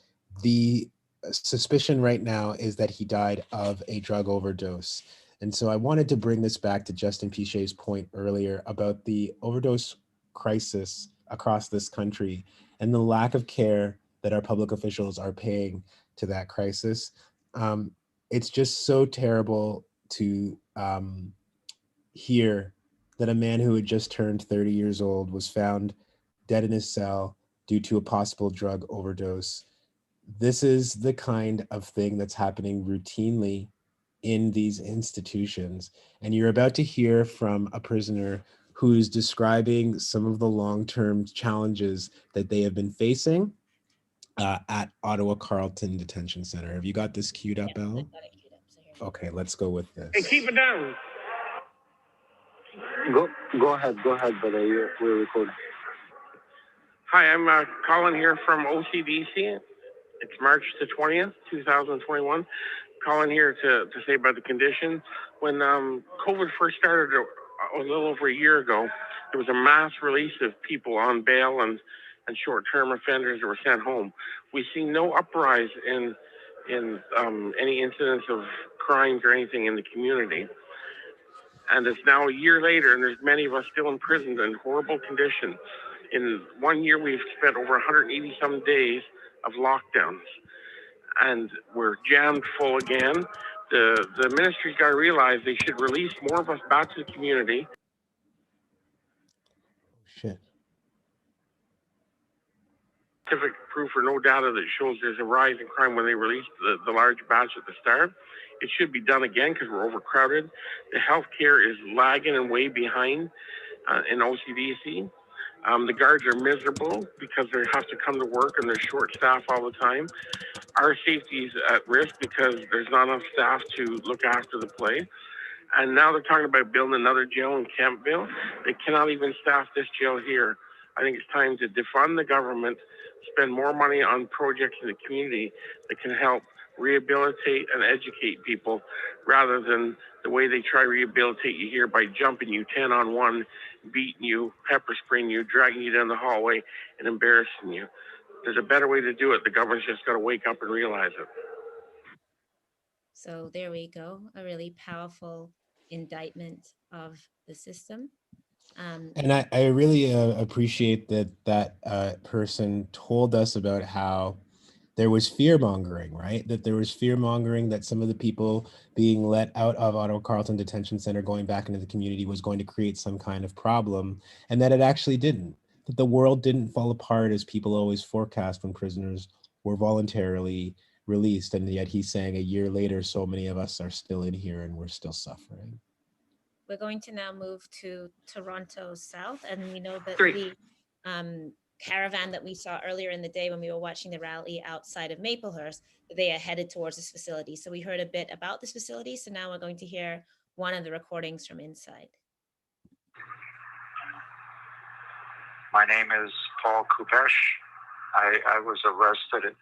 The suspicion right now is that he died of a drug overdose. And so I wanted to bring this back to Justin Pichet's point earlier about the overdose crisis across this country and the lack of care that our public officials are paying to that crisis. It's just so terrible to hear that a man who had just turned 30 years old was found dead in his cell due to a possible drug overdose. This is the kind of thing that's happening routinely in these institutions. And you're about to hear from a prisoner who's describing some of the long-term challenges that they have been facing at Ottawa Carleton Detention Center. Have you got this queued up, Elle? Okay, let's go with this. Hey, keep it down. Go ahead, brother. We're recording. Hi, I'm calling here from OCDC. It's March the 20th, 2021. Calling here to say about the condition. When COVID first started a little over a year ago, there was a mass release of people on bail and short-term offenders that were sent home. We've seen no uprise in any incidents of crimes or anything in the community. And it's now a year later, and there's many of us still imprisoned in horrible condition. In 1 year, we've spent over 180 some days of lockdowns, and we're jammed full again. The ministry's got to realize they should release more of us back to the community. Shit. Scientific proof or no data that shows there's a rise in crime when they released the large batch at the start. It should be done again because we're overcrowded. The healthcare is lagging and way behind in OCDC. The guards are miserable because they have to come to work and they're short staff all the time. Our safety is at risk because there's not enough staff to look after the place. And now they're talking about building another jail in Campbell. They cannot even staff this jail here. I think it's time to defund the government, spend more money on projects in the community that can help rehabilitate and educate people rather than the way they try to rehabilitate you here by jumping you 10-on-1, beating you, pepper spraying you, dragging you down the hallway, and embarrassing you. There's a better way to do it. The government's just got to wake up and realize it. So there we go, a really powerful indictment of the system. And I really appreciate that person told us about how there was fear mongering, right? That there was fear mongering that some of the people being let out of Ottawa Carleton Detention Center going back into the community was going to create some kind of problem, and that it actually didn't. That the world didn't fall apart as people always forecast when prisoners were voluntarily released. And yet he's saying a year later, so many of us are still in here and we're still suffering. We're going to now move to Toronto South, and we know that the caravan that we saw earlier in the day when we were watching the rally outside of Maplehurst, they are headed towards this facility. So we heard a bit about this facility, so now we're going to hear one of the recordings from inside. My name is Paul Kupesh. I was arrested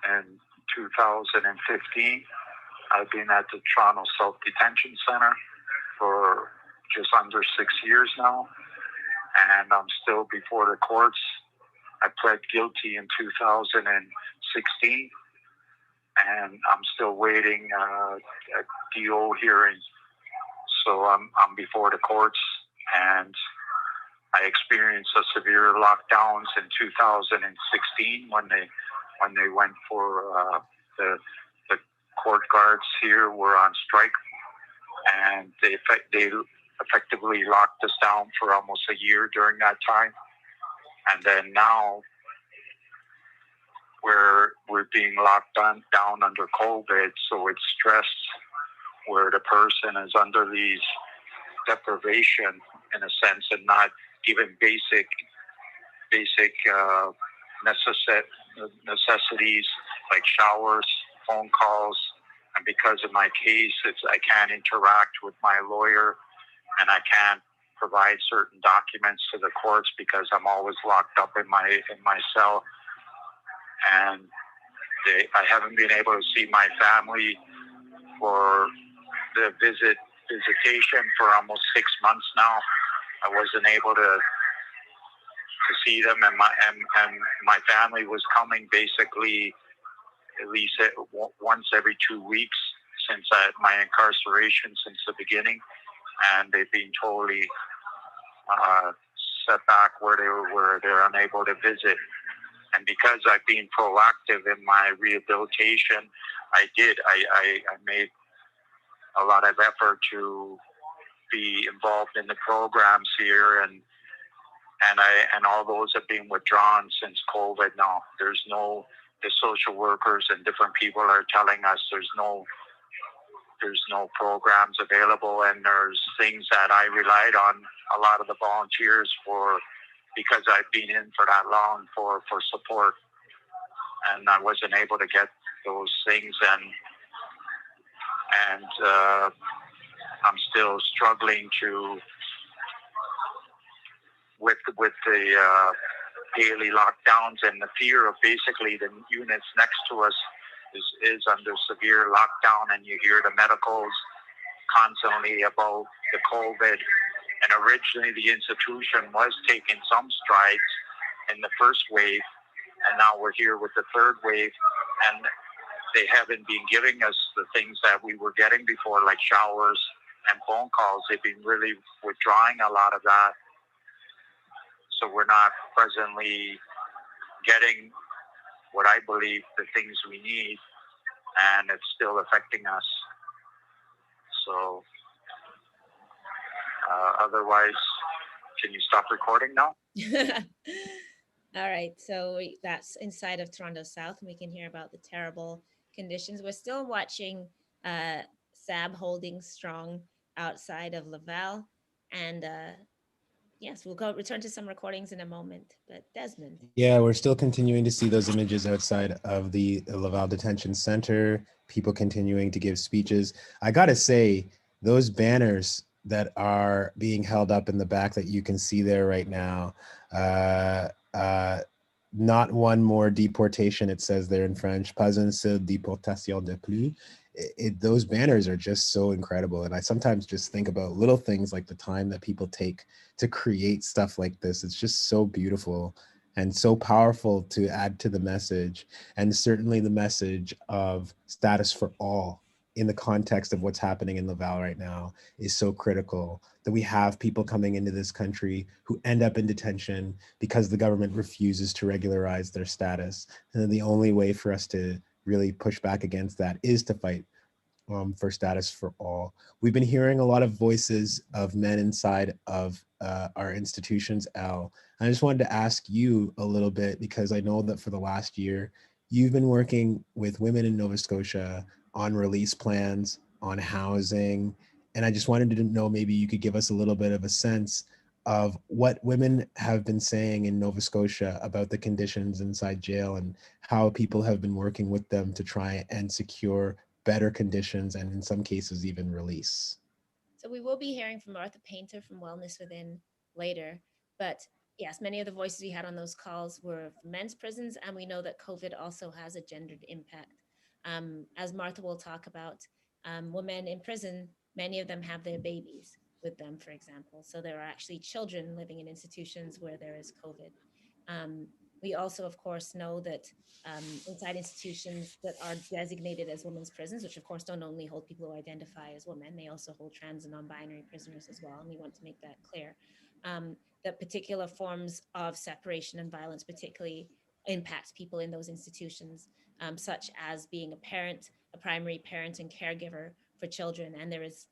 in 2015. I've been at the Toronto South Detention Center for just under 6 years now, and I'm still before the courts. I pled guilty in 2016, and I'm still waiting a DO hearing. So I'm before the courts, and I experienced a severe lockdowns in 2016 when they went for the court guards here were on strike, and they effectively locked us down for almost a year during that time. And then now we're being locked down under COVID, so it's stress where the person is under these deprivation in a sense and not given basic necessities like showers, phone calls. And because of my case, I can't interact with my lawyer, and I can't provide certain documents to the courts because I'm always locked up in my cell, and I haven't been able to see my family for the visitation for almost 6 months now. I wasn't able to see them, and my family was coming basically at least once every 2 weeks since my incarceration since the beginning, and they've been totally set back where they're unable to visit. And because I've been proactive in my rehabilitation, I made a lot of effort to be involved in the programs here, and all those have been withdrawn since COVID now. The social workers and different people are telling us there's no programs available, and there's things that I relied on a lot of the volunteers for because I've been in for that long for support, and I wasn't able to get those things, and I'm still struggling with the daily lockdowns, and the fear of basically the units next to us is under severe lockdown, and you hear the medicals constantly about the COVID. And originally the institution was taking some strides in the first wave, and now we're here with the third wave, and they haven't been giving us the things that we were getting before, like showers and phone calls. They've been really withdrawing a lot of that. So we're not presently getting what I believe the things we need, and it's still affecting us. So otherwise, can you stop recording now? All right, so that's inside of Toronto South, and we can hear about the terrible conditions. We're still watching SAB holding strong outside of Laval, and yes, we'll return to some recordings in a moment, but Desmond. Yeah, we're still continuing to see those images outside of the Laval Detention Center, people continuing to give speeches. I gotta say, those banners that are being held up in the back that you can see there right now, not one more deportation, it says there in French, pas une seule déportation de plus. Those banners are just so incredible. And I sometimes just think about little things like the time that people take to create stuff like this. It's just so beautiful and so powerful to add to the message. And certainly the message of status for all in the context of what's happening in Laval right now is so critical, that we have people coming into this country who end up in detention because the government refuses to regularize their status. And the only way for us to really push back against that is to fight for status for all. We've been hearing a lot of voices of men inside of our institutions, Al. I just wanted to ask you a little bit, because I know that for the last year, you've been working with women in Nova Scotia on release plans, on housing. And I just wanted to know, maybe you could give us a little bit of a sense of what women have been saying in Nova Scotia about the conditions inside jail and how people have been working with them to try and secure better conditions and in some cases even release. So we will be hearing from Martha Painter from Wellness Within later, but yes, many of the voices we had on those calls were from men's prisons, and we know that COVID also has a gendered impact. As Martha will talk about, women in prison, many of them have their babies with them, for example. So there are actually children living in institutions where there is COVID. We also, of course, know that inside institutions that are designated as women's prisons, which of course don't only hold people who identify as women, they also hold trans and non-binary prisoners as well. And we want to make that clear. That particular forms of separation and violence particularly impact people in those institutions, such as being a parent, a primary parent and caregiver for children. And there is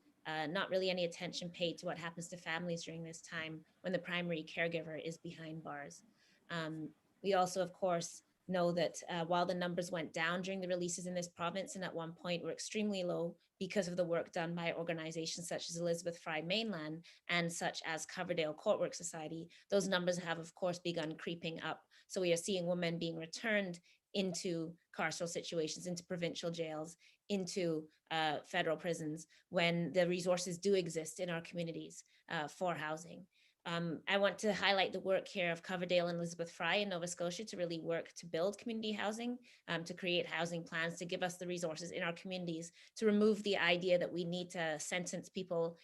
not really any attention paid to what happens to families during this time when the primary caregiver is behind bars. We also, of course, know that while the numbers went down during the releases in this province, and at one point were extremely low because of the work done by organizations such as Elizabeth Fry Mainland and such as Coverdale Courtwork Society, those numbers have, of course, begun creeping up. So we are seeing women being returned into carceral situations, into provincial jails, into federal prisons, when the resources do exist in our communities for housing. I want to highlight the work here of Coverdale and Elizabeth Fry in Nova Scotia to really work to build community housing, to create housing plans, to give us the resources in our communities, to remove the idea that we need to sentence people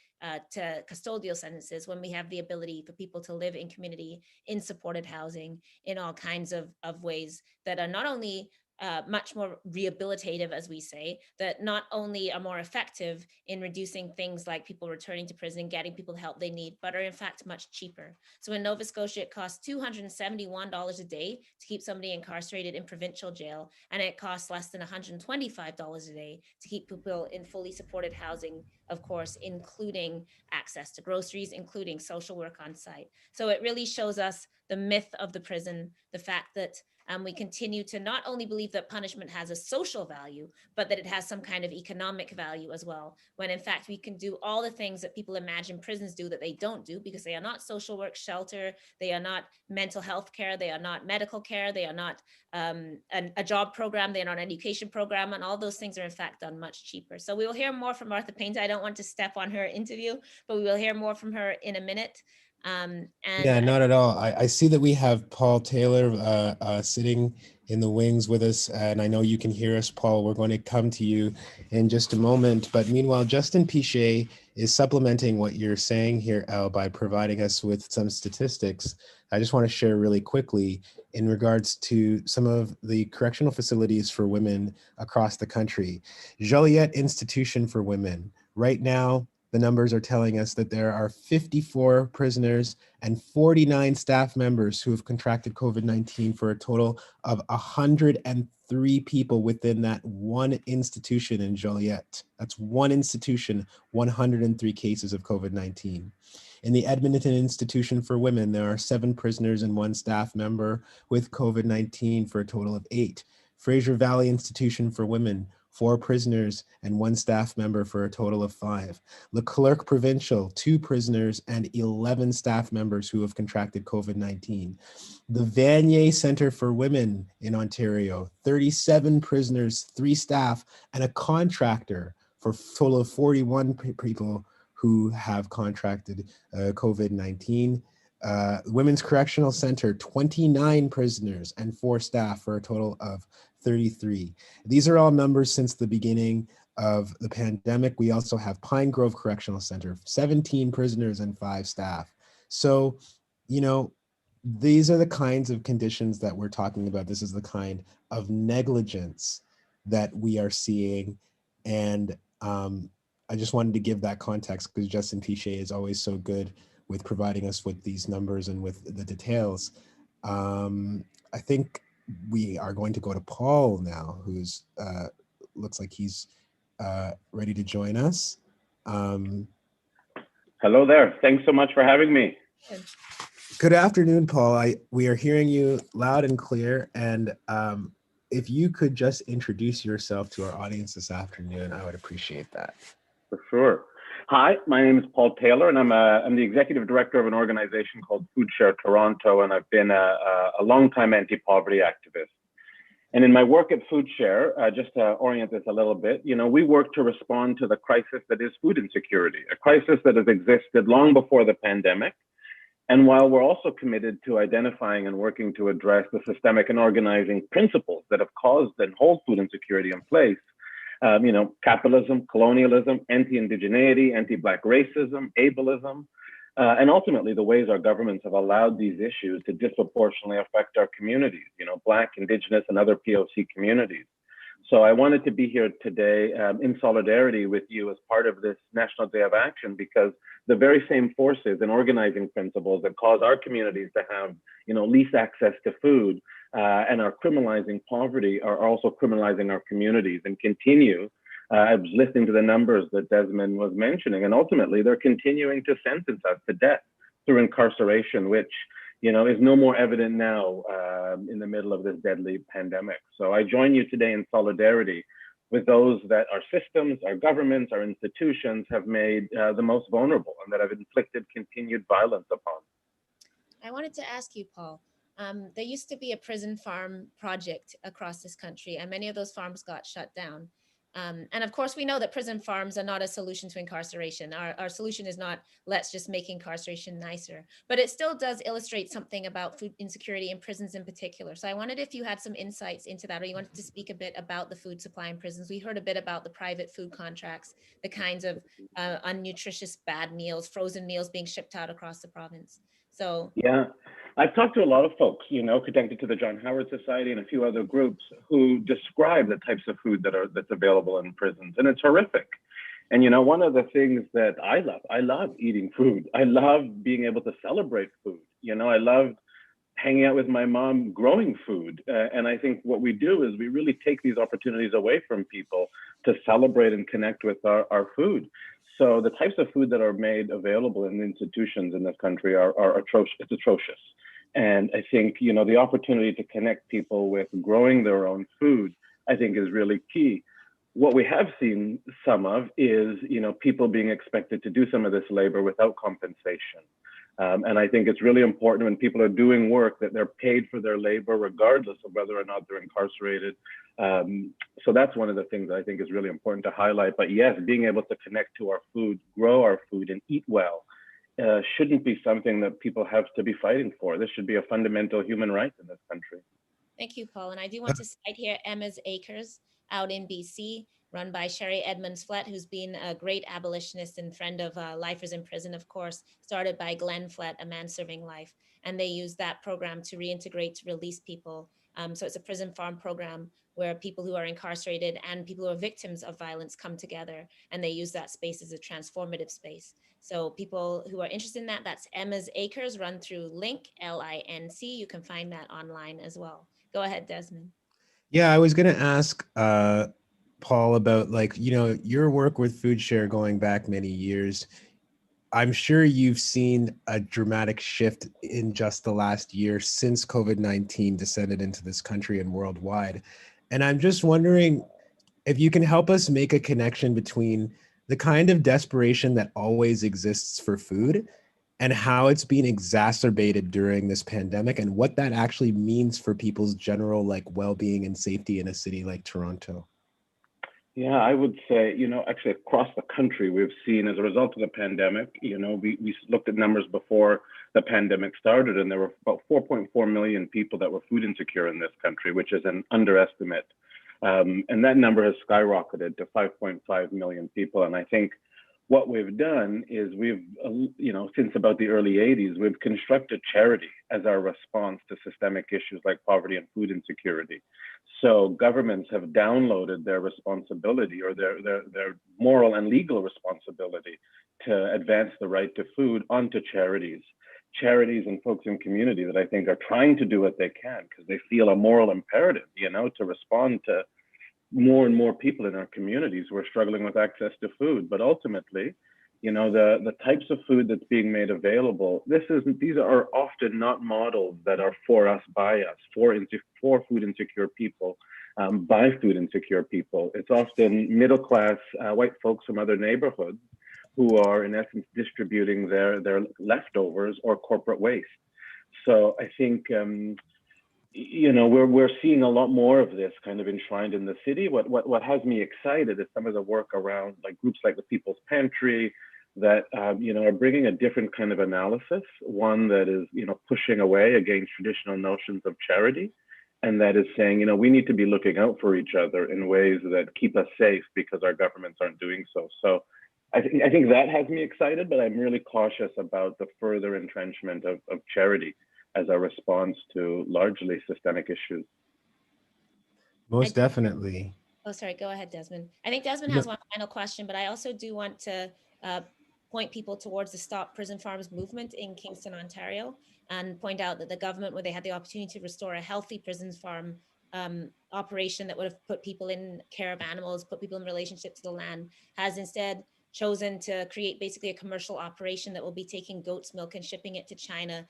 to custodial sentences when we have the ability for people to live in community, in supported housing, in all kinds of ways that are not only much more rehabilitative, as we say, that not only are more effective in reducing things like people returning to prison, getting people the help they need, but are in fact much cheaper. So in Nova Scotia, it costs $271 a day to keep somebody incarcerated in provincial jail, and it costs less than $125 a day to keep people in fully supported housing, of course, including access to groceries, including social work on site. So it really shows us the myth of the prison, the fact that we continue to not only believe that punishment has a social value, but that it has some kind of economic value as well, when in fact we can do all the things that people imagine prisons do that they don't do, because they are not social work, shelter, they are not mental health care, they are not medical care, they are not a job program, they are not an education program, and all those things are in fact done much cheaper. So we will hear more from Martha Painter. I don't want to step on her interview, but we will hear more from her in a minute. Yeah, not at all. I see that we have Paul Taylor sitting in the wings with us, and I know you can hear us, Paul. We're going to come to you in just a moment. But meanwhile, Justin Pichet is supplementing what you're saying here, Al, by providing us with some statistics. I just want to share really quickly in regards to some of the correctional facilities for women across the country. Joliet Institution for Women. Right now, the numbers are telling us that there are 54 prisoners and 49 staff members who have contracted COVID-19, for a total of 103 people within that one institution in Joliet. That's one institution, 103 cases of COVID-19. In the Edmonton Institution for Women, there are 7 prisoners and 1 staff member with COVID-19, for a total of 8. Fraser Valley Institution for Women, 4 prisoners and 1 staff member, for a total of 5. Leclerc Provincial, 2 prisoners and 11 staff members who have contracted COVID-19. The Vanier Center for Women in Ontario, 37 prisoners, 3 staff, and a contractor, for a total of 41 people who have contracted COVID-19. Women's Correctional Center, 29 prisoners and 4 staff for a total of 33. These are all numbers since the beginning of the pandemic. We also have Pine Grove Correctional Center, 17 prisoners and 5 staff. So, you know, these are the kinds of conditions that we're talking about. This is the kind of negligence that we are seeing. And I just wanted to give that context because Justin Tichet is always so good with providing us with these numbers and with the details. I think we are going to go to Paul now, who's looks like he's ready to join us. Hello there. Thanks so much for having me. Good afternoon, Paul. We are hearing you loud and clear. And if you could just introduce yourself to our audience this afternoon, I would appreciate that. For sure. Hi, my name is Paul Taylor, and I'm the executive director of an organization called Food Share Toronto, and I've been a longtime anti-poverty activist. And in my work at Food Share, just to orient this a little bit, you know, we work to respond to the crisis that is food insecurity, a crisis that has existed long before the pandemic. And while we're also committed to identifying and working to address the systemic and organizing principles that have caused and hold food insecurity in place, you know, capitalism, colonialism, anti-indigeneity, anti-Black racism, ableism, and ultimately the ways our governments have allowed these issues to disproportionately affect our communities, you know, Black, Indigenous, and other POC communities. So I wanted to be here today in solidarity with you as part of this National Day of Action, because the very same forces and organizing principles that cause our communities to have, you know, least access to food and are criminalizing poverty are also criminalizing our communities and continue. I was listening to the numbers that Desmond was mentioning, and ultimately they're continuing to sentence us to death through incarceration, which, you know, is no more evident now in the middle of this deadly pandemic. So I join you today in solidarity with those that our systems, our governments, our institutions have made the most vulnerable and that have inflicted continued violence upon. I wanted to ask you, Paul, there used to be a prison farm project across this country, and many of those farms got shut down. And of course, we know that prison farms are not a solution to incarceration. Our solution is not, let's just make incarceration nicer, but it still does illustrate something about food insecurity in prisons in particular. So I wondered if you had some insights into that, or you wanted to speak a bit about the food supply in prisons. We heard a bit about the private food contracts, the kinds of unnutritious bad meals, frozen meals being shipped out across the province. So yeah, I've talked to a lot of folks, you know, connected to the John Howard Society and a few other groups who describe the types of food that's available in prisons, and it's horrific. And you know, one of the things that I love eating food. I love being able to celebrate food. You know, I love hanging out with my mom growing food. And I think what we do is we really take these opportunities away from people to celebrate and connect with our food. So the types of food that are made available in institutions in this country are atrocious. It's atrocious. And I think, you know, the opportunity to connect people with growing their own food, I think is really key. What we have seen some of is, you know, people being expected to do some of this labor without compensation. And I think it's really important when people are doing work that they're paid for their labor, regardless of whether or not they're incarcerated. So that's one of the things I think is really important to highlight. But yes, being able to connect to our food, grow our food, and eat well shouldn't be something that people have to be fighting for. This should be a fundamental human right in this country. thank you, Paul. And I do want to cite here Emma's Acres out in BC, run by Sherry Edmonds-Flett, who's been a great abolitionist and friend of lifers in prison, of course, started by Glenn Flett, a man serving life. And they use that program to reintegrate, to release people. So it's a prison farm program where people who are incarcerated and people who are victims of violence come together, and they use that space as a transformative space. So people who are interested in that, that's Emma's Acres, run through Link, L-I-N-C. You can find that online as well. Go ahead, Desmond. Yeah, I was going to ask Paul about, like, you know, your work with Food Share going back many years. I'm sure you've seen a dramatic shift in just the last year since COVID-19 descended into this country and worldwide. And I'm just wondering if you can help us make a connection between the kind of desperation that always exists for food and how it's being exacerbated during this pandemic and what that actually means for people's general, like, well-being and safety in a city like Toronto. Yeah, I would say, you know, actually across the country, we've seen as a result of the pandemic, you know, we looked at numbers before the pandemic started, and there were about 4.4 million people that were food insecure in this country, which is an underestimate. And that number has skyrocketed to 5.5 million people. And I think what we've done is we've, since about the early 80s, we've constructed charity as our response to systemic issues like poverty and food insecurity. So governments have downloaded their responsibility, or their moral and legal responsibility, to advance the right to food onto charities. Charities and folks in community that I think are trying to do what they can because they feel a moral imperative, to respond to more and more people in our communities who are struggling with access to food. But ultimately, the types of food that's being made available, these are often not models that are for us, by us, for food insecure people, by food insecure people. It's often middle class white folks from other neighborhoods who are in essence distributing their leftovers or corporate waste. So I think we're seeing a lot more of this kind of enshrined in the city. What has me excited is some of the work around like groups like the People's Pantry that are bringing a different kind of analysis, one that is pushing away against traditional notions of charity, and that is saying we need to be looking out for each other in ways that keep us safe because our governments aren't doing so. So I think that has me excited, but I'm really cautious about the further entrenchment of charity as a response to largely systemic issues. Most definitely. Oh, sorry, go ahead, Desmond. I think Desmond has one final question, but I also do want to point people towards the Stop Prison Farms movement in Kingston, Ontario, and point out that the government, where they had the opportunity to restore a healthy prison farm operation that would have put people in care of animals, put people in relationship to the land, has instead chosen to create basically a commercial operation that will be taking goat's milk and shipping it to China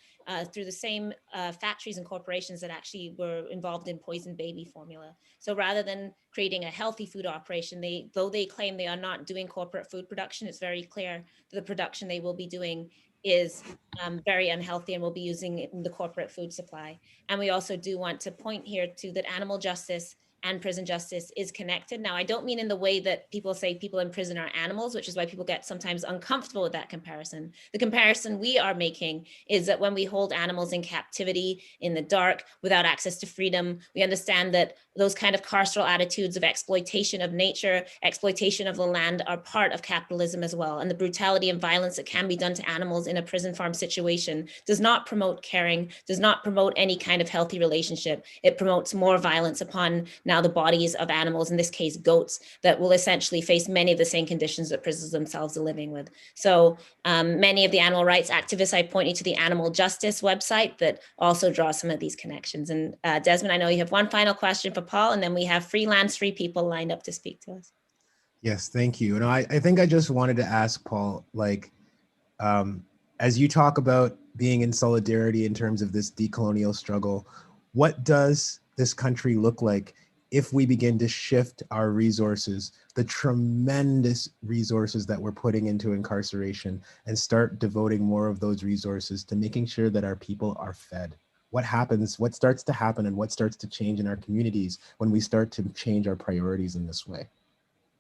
through the same factories and corporations that actually were involved in poison baby formula. So rather than creating a healthy food operation, though they claim they are not doing corporate food production, it's very clear that the production they will be doing is very unhealthy and will be using it in the corporate food supply. And we also do want to point here to that animal justice and prison justice is connected. Now, I don't mean in the way that people say people in prison are animals, which is why people get sometimes uncomfortable with that comparison. The comparison we are making is that when we hold animals in captivity, in the dark, without access to freedom, we understand that those kind of carceral attitudes of exploitation of nature, exploitation of the land are part of capitalism as well. And the brutality and violence that can be done to animals in a prison farm situation does not promote caring, does not promote any kind of healthy relationship. It promotes more violence upon now the bodies of animals, in this case goats, that will essentially face many of the same conditions that prisoners themselves are living with. So many of the animal rights activists, I point you to the Animal Justice website that also draws some of these connections. And Desmond, I know you have one final question for Paul, and then we have freelance free people lined up to speak to us. Yes, thank you. And I think I just wanted to ask Paul, as you talk about being in solidarity in terms of this decolonial struggle, what does this country look like if we begin to shift our resources, the tremendous resources that we're putting into incarceration, and start devoting more of those resources to making sure that our people are fed? What happens, what starts to happen, and what starts to change in our communities when we start to change our priorities in this way?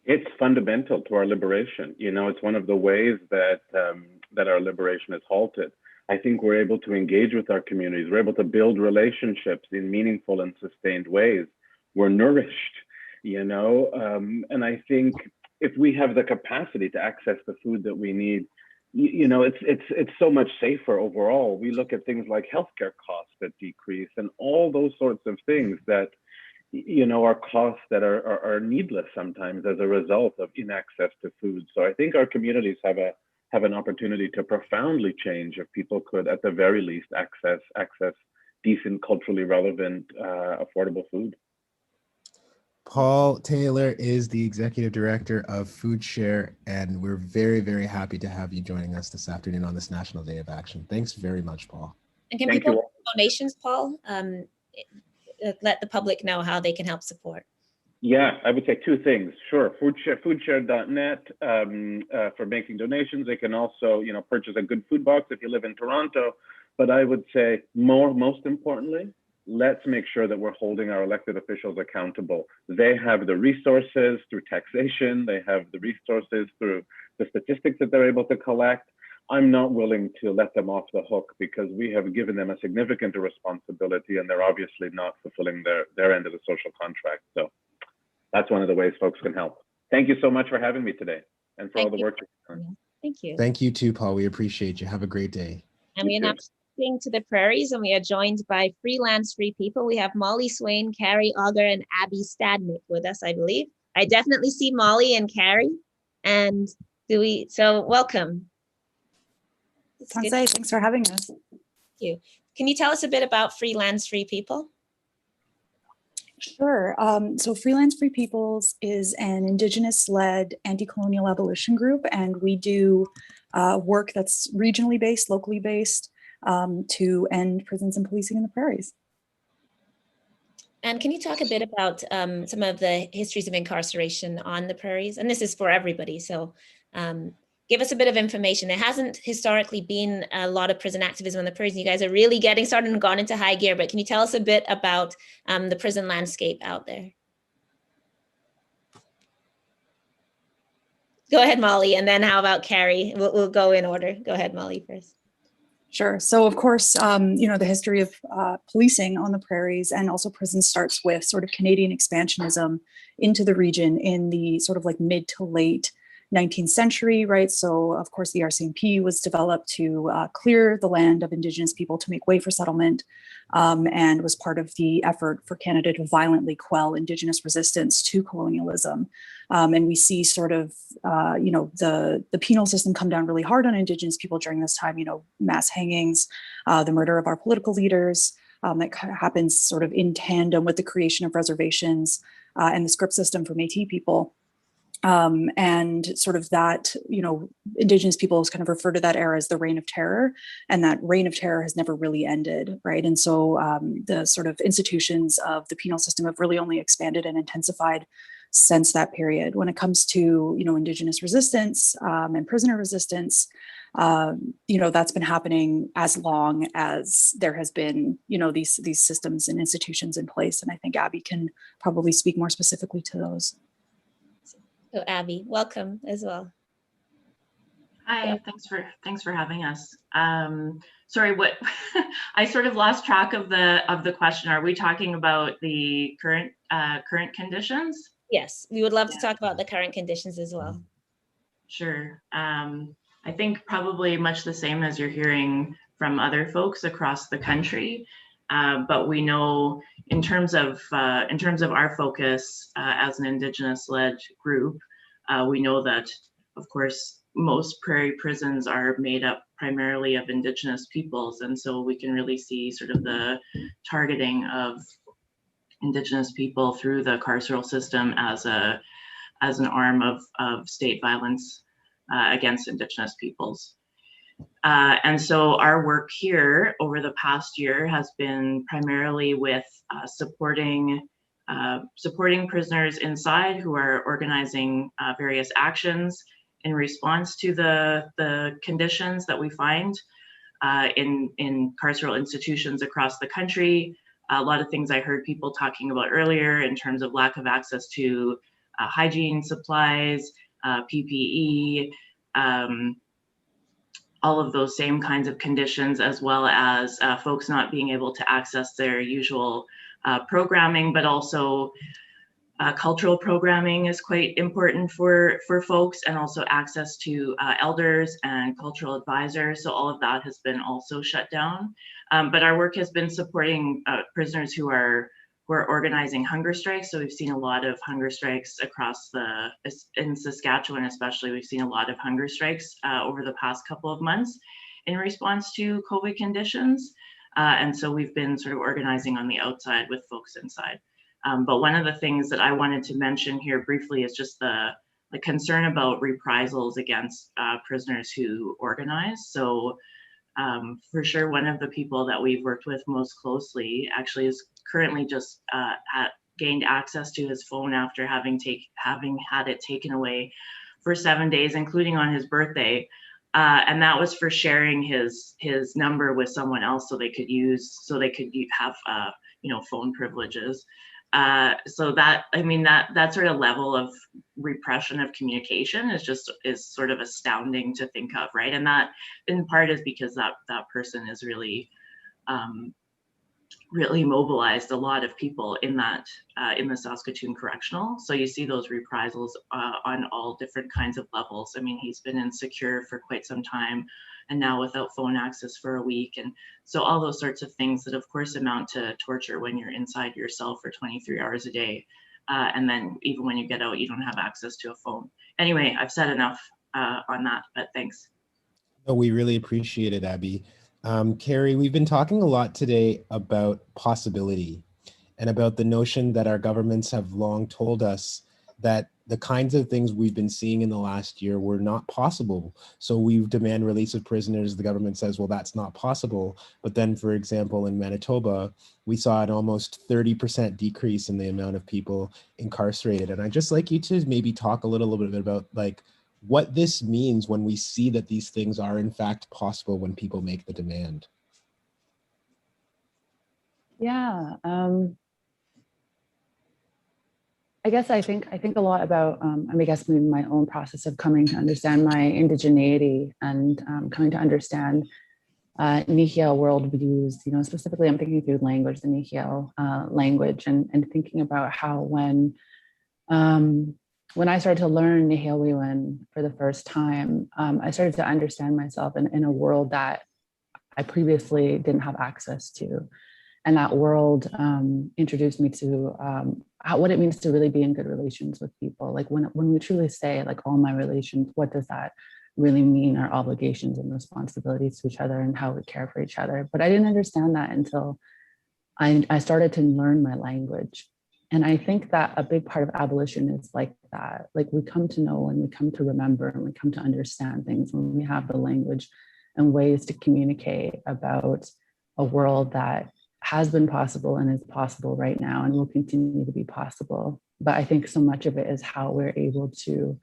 It's fundamental to our liberation. It's one of the ways that that our liberation is halted. I think we're able to engage with our communities. We're able to build relationships in meaningful and sustained ways. We're nourished, and I think if we have the capacity to access the food that we need, it's so much safer overall. We look at things like healthcare costs that decrease and all those sorts of things that are costs that are needless sometimes as a result of inaccess to food. So I think our communities have an opportunity to profoundly change if people could, at the very least, access decent, culturally relevant, affordable food. Paul Taylor is the executive director of Food Share, and we're very, very happy to have you joining us this afternoon on this National Day of Action. Thanks very much, Paul. And can people make donations, Paul? Let the public know how they can help support. Yeah, I would say two things. Sure, foodshare.net for making donations. They can also, purchase a good food box if you live in Toronto. But I would say most importantly, let's make sure that we're holding our elected officials accountable. They have the resources through taxation. They have the resources through the statistics that they're able to collect. I'm not willing to let them off the hook because we have given them a significant responsibility and they're obviously not fulfilling their end of the social contract. So that's one of the ways folks can help. Thank you so much for having me today and for all the work you're doing. Thank you. Thank you too, Paul. We appreciate you. Have a great day. And we are now shifting to the prairies, and we are joined by freelance free people. We have Molly Swain, Carrie Auger, and Abby Stadnick with us, I believe. I definitely see Molly and Carrie. And so welcome. Thanks for having us. Thank you. Can you tell us a bit about Freelance Free People? Sure. So Freelance Free Peoples is an Indigenous-led anti-colonial abolition group, and we do work that's regionally based, locally based, to end prisons and policing in the prairies. And can you talk a bit about some of the histories of incarceration on the prairies? And this is for everybody, so give us a bit of information. There hasn't historically been a lot of prison activism on the prairies. You guys are really getting started and gone into high gear, but can you tell us a bit about the prison landscape out there? Go ahead, Molly, and then how about Carrie? We'll go in order. Go ahead, Molly, first. Sure. So of course, the history of policing on the prairies and also prison starts with sort of Canadian expansionism into the region in the sort of like mid to late 19th century, right? So of course the RCMP was developed to clear the land of Indigenous people to make way for settlement, and was part of the effort for Canada to violently quell Indigenous resistance to colonialism. And we see sort of, the penal system come down really hard on Indigenous people during this time, mass hangings, the murder of our political leaders, that happens sort of in tandem with the creation of reservations and the script system for Métis people. And sort of that, Indigenous peoples kind of refer to that era as the Reign of Terror, and that reign of terror has never really ended, right? And so the sort of institutions of the penal system have really only expanded and intensified since that period. When it comes to, Indigenous resistance and prisoner resistance, that's been happening as long as there has been, these systems and institutions in place. And I think Abby can probably speak more specifically to those. So Abby, welcome as well. Hi, yeah. Thanks for having us. Sorry, what I sort of lost track of the question. Are we talking about the current conditions? Yes, we would love to talk about the current conditions as well. Sure. I think probably much the same as you're hearing from other folks across the country. But we know in terms of our focus as an Indigenous-led group, we know that, of course, most prairie prisons are made up primarily of Indigenous peoples, and so we can really see sort of the targeting of Indigenous people through the carceral system as an arm of state violence against Indigenous peoples. And so our work here over the past year has been primarily with supporting prisoners inside who are organizing various actions in response to the conditions that we find in carceral institutions across the country. A lot of things I heard people talking about earlier in terms of lack of access to hygiene supplies, PPE, all of those same kinds of conditions, as well as folks not being able to access their usual programming, but also cultural programming is quite important for folks, and also access to elders and cultural advisors. So all of that has been also shut down. But our work has been supporting prisoners who are organizing hunger strikes. So we've seen a lot of hunger strikes in Saskatchewan especially, we've seen a lot of hunger strikes over the past couple of months in response to COVID conditions. And so we've been sort of organizing on the outside with folks inside. But one of the things that I wanted to mention here briefly is just the concern about reprisals against prisoners who organize. So for sure, one of the people that we've worked with most closely actually is currently just gained access to his phone after having had it taken away for 7 days, including on his birthday. And that was for sharing his number with someone else so they could have phone privileges. So that, I mean, that sort of level of repression of communication is sort of astounding to think of, right? And that in part is because that person is really really mobilized a lot of people in that in the Saskatoon Correctional. So you see those reprisals on all different kinds of levels. I mean, he's been insecure for quite some time, and now without phone access for a week. And so all those sorts of things that of course amount to torture when you're inside your cell for 23 hours a day. And then even when you get out, you don't have access to a phone. Anyway, I've said enough on that, but thanks. Oh, we really appreciate it, Abby. Carrie, we've been talking a lot today about possibility and about the notion that our governments have long told us that the kinds of things we've been seeing in the last year were not possible. So we demand release of prisoners. The government says, well, that's not possible. But then, for example, in Manitoba, we saw an almost 30% decrease in the amount of people incarcerated. And I'd just like you to maybe talk a little bit about like what this means when we see that these things are in fact possible when people make the demand. Yeah, I guess I think a lot about, I guess maybe my own process of coming to understand my indigeneity and coming to understand Nihil worldviews, you know, specifically I'm thinking through language, the Nihil language, and thinking about how when I started to learn Nihiliwan for the first time, I started to understand myself in a world that I previously didn't have access to. And that world introduced me to what it means to really be in good relations with people. Like when we truly say like all my relations, what does that really mean? Our obligations and responsibilities to each other and how we care for each other. But I didn't understand that until I started to learn my language. And I think that a big part of abolition is like that. Like we come to know and we come to remember and we come to understand things when we have the language and ways to communicate about a world that has been possible and is possible right now and will continue to be possible. But I think so much of it is how we're able to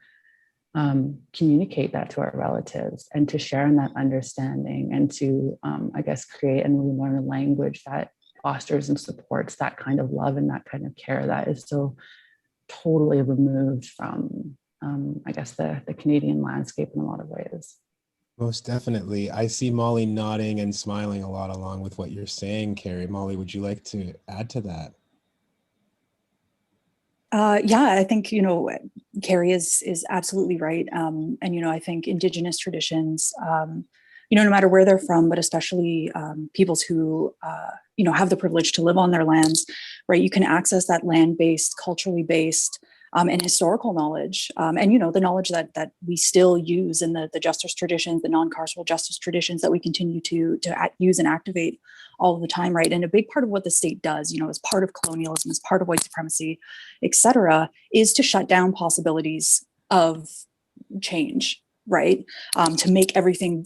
communicate that to our relatives and to share in that understanding and to, I guess, create and relearn a language that fosters and supports that kind of love and that kind of care that is so totally removed from, I guess, the Canadian landscape in a lot of ways. Most definitely. I see Molly nodding and smiling a lot along with what you're saying, Carrie. Molly, would you like to add to that? Yeah, I think, you know, Carrie is absolutely right. And, you know, I think Indigenous traditions, you know, no matter where they're from, but especially peoples who, you know, have the privilege to live on their lands, right? You can access that land-based, culturally based, and historical knowledge, and you know the knowledge that we still use in the justice traditions, the non-carceral justice traditions that we continue to use and activate all of the time, right? And a big part of what the state does, you know, as part of colonialism, as part of white supremacy, et cetera, is to shut down possibilities of change, right? To make everything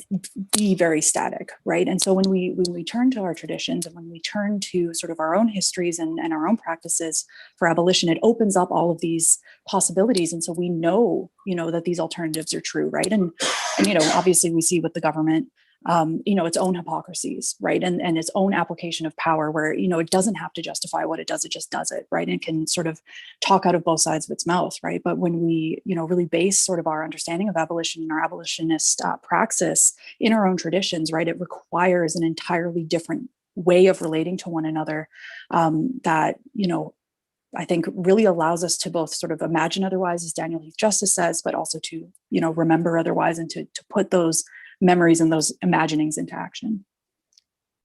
be very static, right? And so when we turn to our traditions and when we turn to sort of our own histories and our own practices for abolition, it opens up all of these possibilities. And so we know, you know, that these alternatives are true, right? And you know, obviously we see with the government, you know, its own hypocrisies, right? And its own application of power where, you know, it doesn't have to justify what it just does it, right? And it can sort of talk out of both sides of its mouth, right? But when we, you know, really base sort of our understanding of abolition and our abolitionist praxis in our own traditions, right? It requires an entirely different way of relating to one another that, you know, I think really allows us to both sort of imagine otherwise, as Daniel Heath Justice says, but also to, you know, remember otherwise and to put those memories and those imaginings into action.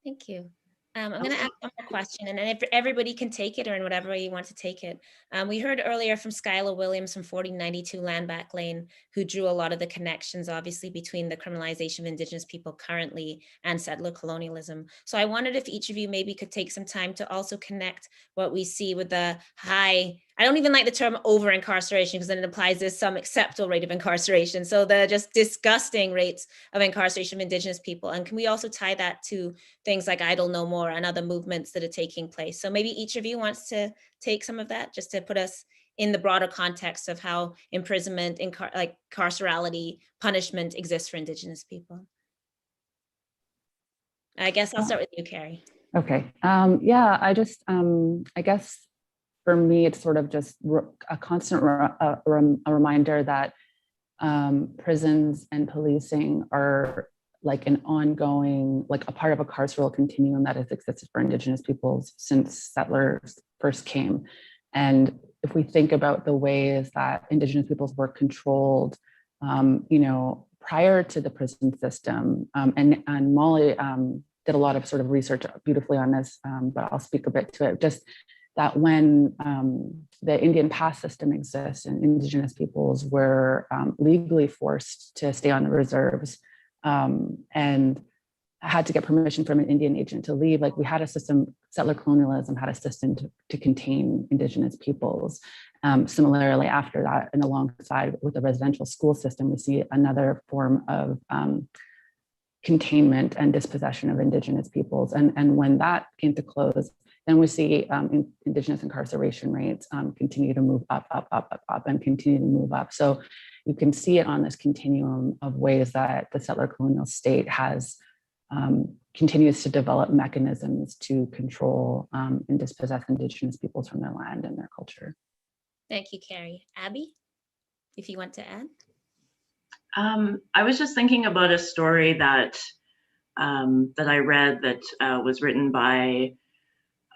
Thank you. I'm going to ask one more question, and then if everybody can take it or in whatever way you want to take it. We heard earlier from Skylar Williams from 1492 Landback Lane, who drew a lot of the connections, obviously, between the criminalization of Indigenous people currently and settler colonialism. So I wondered if each of you maybe could take some time to also connect what we see with the high, I don't even like the term over-incarceration because then it implies there's some acceptable rate of incarceration. So the just disgusting rates of incarceration of Indigenous people. And can we also tie that to things like Idle No More and other movements that are taking place? So maybe each of you wants to take some of that just to put us in the broader context of how imprisonment, like carcerality, punishment exists for Indigenous people. I guess I'll start with you, Carrie. Okay. Yeah, I just, I guess for me, it's sort of just a constant a reminder that prisons and policing are like an ongoing, like a part of a carceral continuum that has existed for Indigenous peoples since settlers first came. And if we think about the ways that Indigenous peoples were controlled, you know, prior to the prison system, and Molly did a lot of sort of research beautifully on this, but I'll speak a bit to it. Just that when the Indian pass system exists and Indigenous peoples were legally forced to stay on the reserves and had to get permission from an Indian agent to leave, like we had a system, settler colonialism had a system to contain Indigenous peoples. Similarly, after that, and alongside with the residential school system, we see another form of containment and dispossession of Indigenous peoples. And when that came to close, then we see Indigenous incarceration rates continue to move up, and continue to move up. So you can see it on this continuum of ways that the settler colonial state has continues to develop mechanisms to control and dispossess Indigenous peoples from their land and their culture. Thank you, Carrie. Abby, if you want to add. I was just thinking about a story that that I read that was written by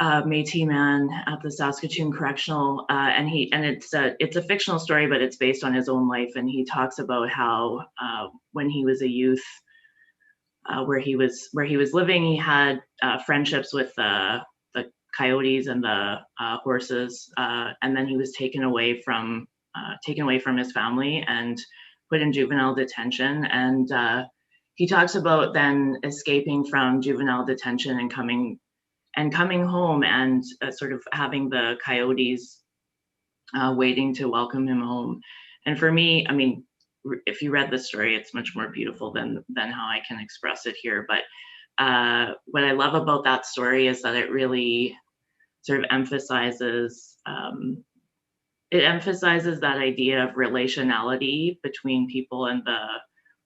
Métis man at the Saskatoon Correctional, and it's a fictional story, but it's based on his own life. And he talks about how when he was a youth, where he was living, he had friendships with the coyotes and the horses, and then he was taken away from his family and put in juvenile detention. And he talks about then escaping from juvenile detention and coming home and sort of having the coyotes waiting to welcome him home. And for me, I mean, if you read the story, it's much more beautiful than how I can express it here. But what I love about that story is that it really sort of emphasizes that idea of relationality between people and the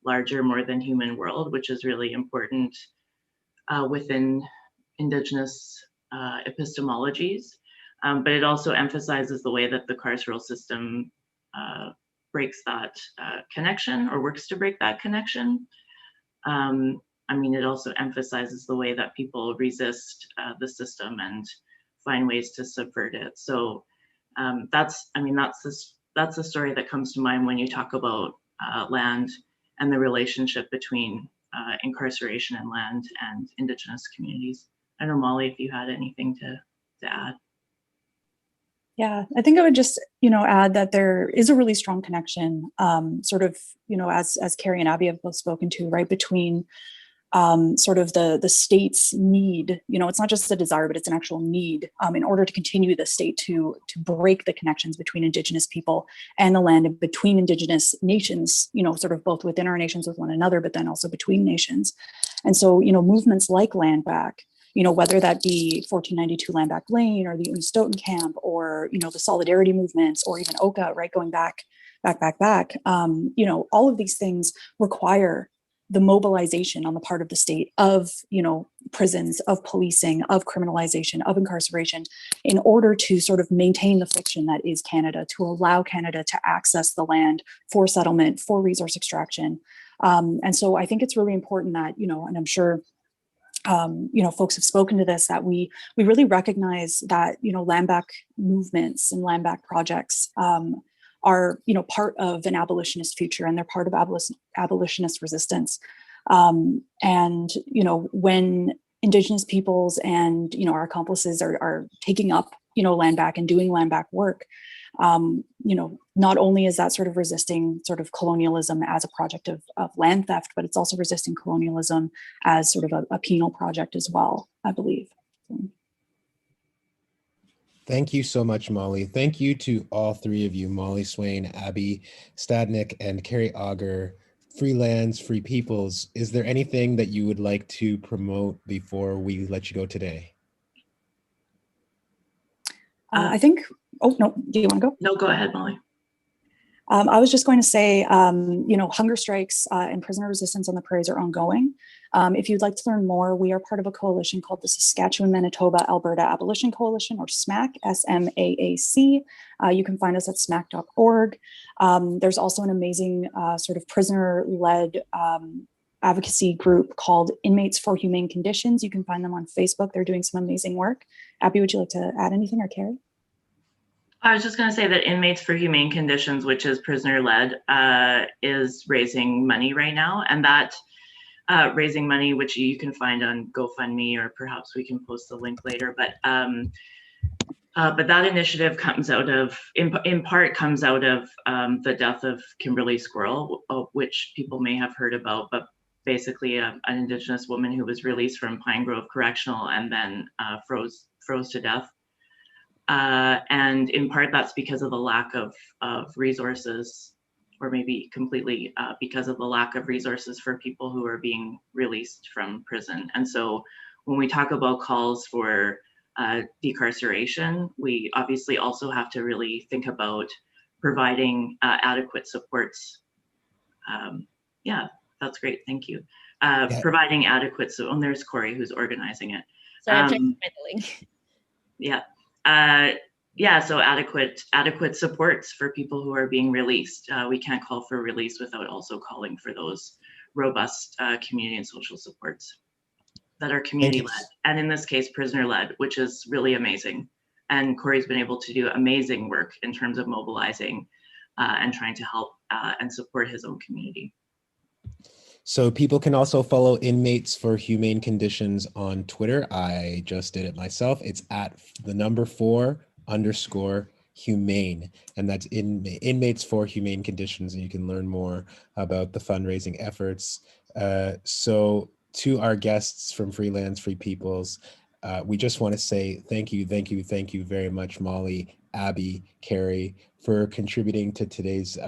larger, more than human world, which is really important within Indigenous epistemologies. But it also emphasizes the way that the carceral system breaks that connection, or works to break that connection. I mean, it also emphasizes the way that people resist the system and find ways to subvert it. So that's the story that comes to mind when you talk about land and the relationship between incarceration and land and Indigenous communities. I don't know, Molly, if you had anything to add. Yeah, I think I would just, add that there is a really strong connection, sort of, as Carrie and Abby have both spoken to, right, between sort of the state's need, it's not just a desire, but it's an actual need in order to continue the state to break the connections between Indigenous people and the land, and between Indigenous nations, sort of both within our nations with one another, but then also between nations. And so, movements like Land Back, whether that be 1492 Land Back Lane or the Unistoten Camp, or, the Solidarity movements, or even Oka, right, going back, all of these things require the mobilization on the part of the state of, prisons, of policing, of criminalization, of incarceration, in order to sort of maintain the fiction that is Canada, to allow Canada to access the land for settlement, for resource extraction. And so I think it's really important that, and I'm sure folks have spoken to this, that we really recognize that, land back movements and land back projects are, part of an abolitionist future, and they're part of abolitionist resistance. And, when Indigenous peoples and, our accomplices are taking up, land back and doing land back work, not only is that sort of resisting sort of colonialism as a project of land theft, but it's also resisting colonialism as sort of a penal project as well, I believe. Thank you so much, Molly. Thank you to all three of you, Molly Swain, Abby Stadnick, and Carrie Auger. Free lands, free peoples. Is there anything that you would like to promote before we let you go today? I think, oh, no, do you want to go? No, go ahead, Molly. I was just going to say, hunger strikes and prisoner resistance on the prairies are ongoing. If you'd like to learn more, we are part of a coalition called the Saskatchewan Manitoba Alberta Abolition Coalition, or SMAC, SMAAC. You can find us at smac.org. There's also an amazing sort of prisoner-led advocacy group called Inmates for Humane Conditions. You can find them on Facebook. They're doing some amazing work. Abby, would you like to add anything, or Carrie? I was just going to say that Inmates for Humane Conditions, which is prisoner-led, is raising money right now, and that raising money, which you can find on GoFundMe, or perhaps we can post the link later. But that initiative comes out of, in part, comes out of the death of Kimberly Squirrel, which people may have heard about, but basically an Indigenous woman who was released from Pine Grove Correctional and then froze to death. And in part, that's because of the lack of resources, or maybe completely because of the lack of resources for people who are being released from prison. And so when we talk about calls for decarceration, we obviously also have to really think about providing adequate supports. Yeah, that's great, thank you. Providing adequate, and there's Corey who's organizing it. Sorry, I'm checking my link. Yeah. So adequate supports for people who are being released. We can't call for release without also calling for those robust community and social supports that are community-led, and in this case, prisoner-led, which is really amazing. And Corey's been able to do amazing work in terms of mobilizing and trying to help and support his own community. So people can also follow Inmates for Humane Conditions on Twitter. I just did it myself. It's at _humane, and that's Inmates for Humane Conditions, and you can learn more about the fundraising efforts. So to our guests from Freelands, Free Peoples, we just want to say thank you very much, Molly, Abby, Carrie, for contributing to today's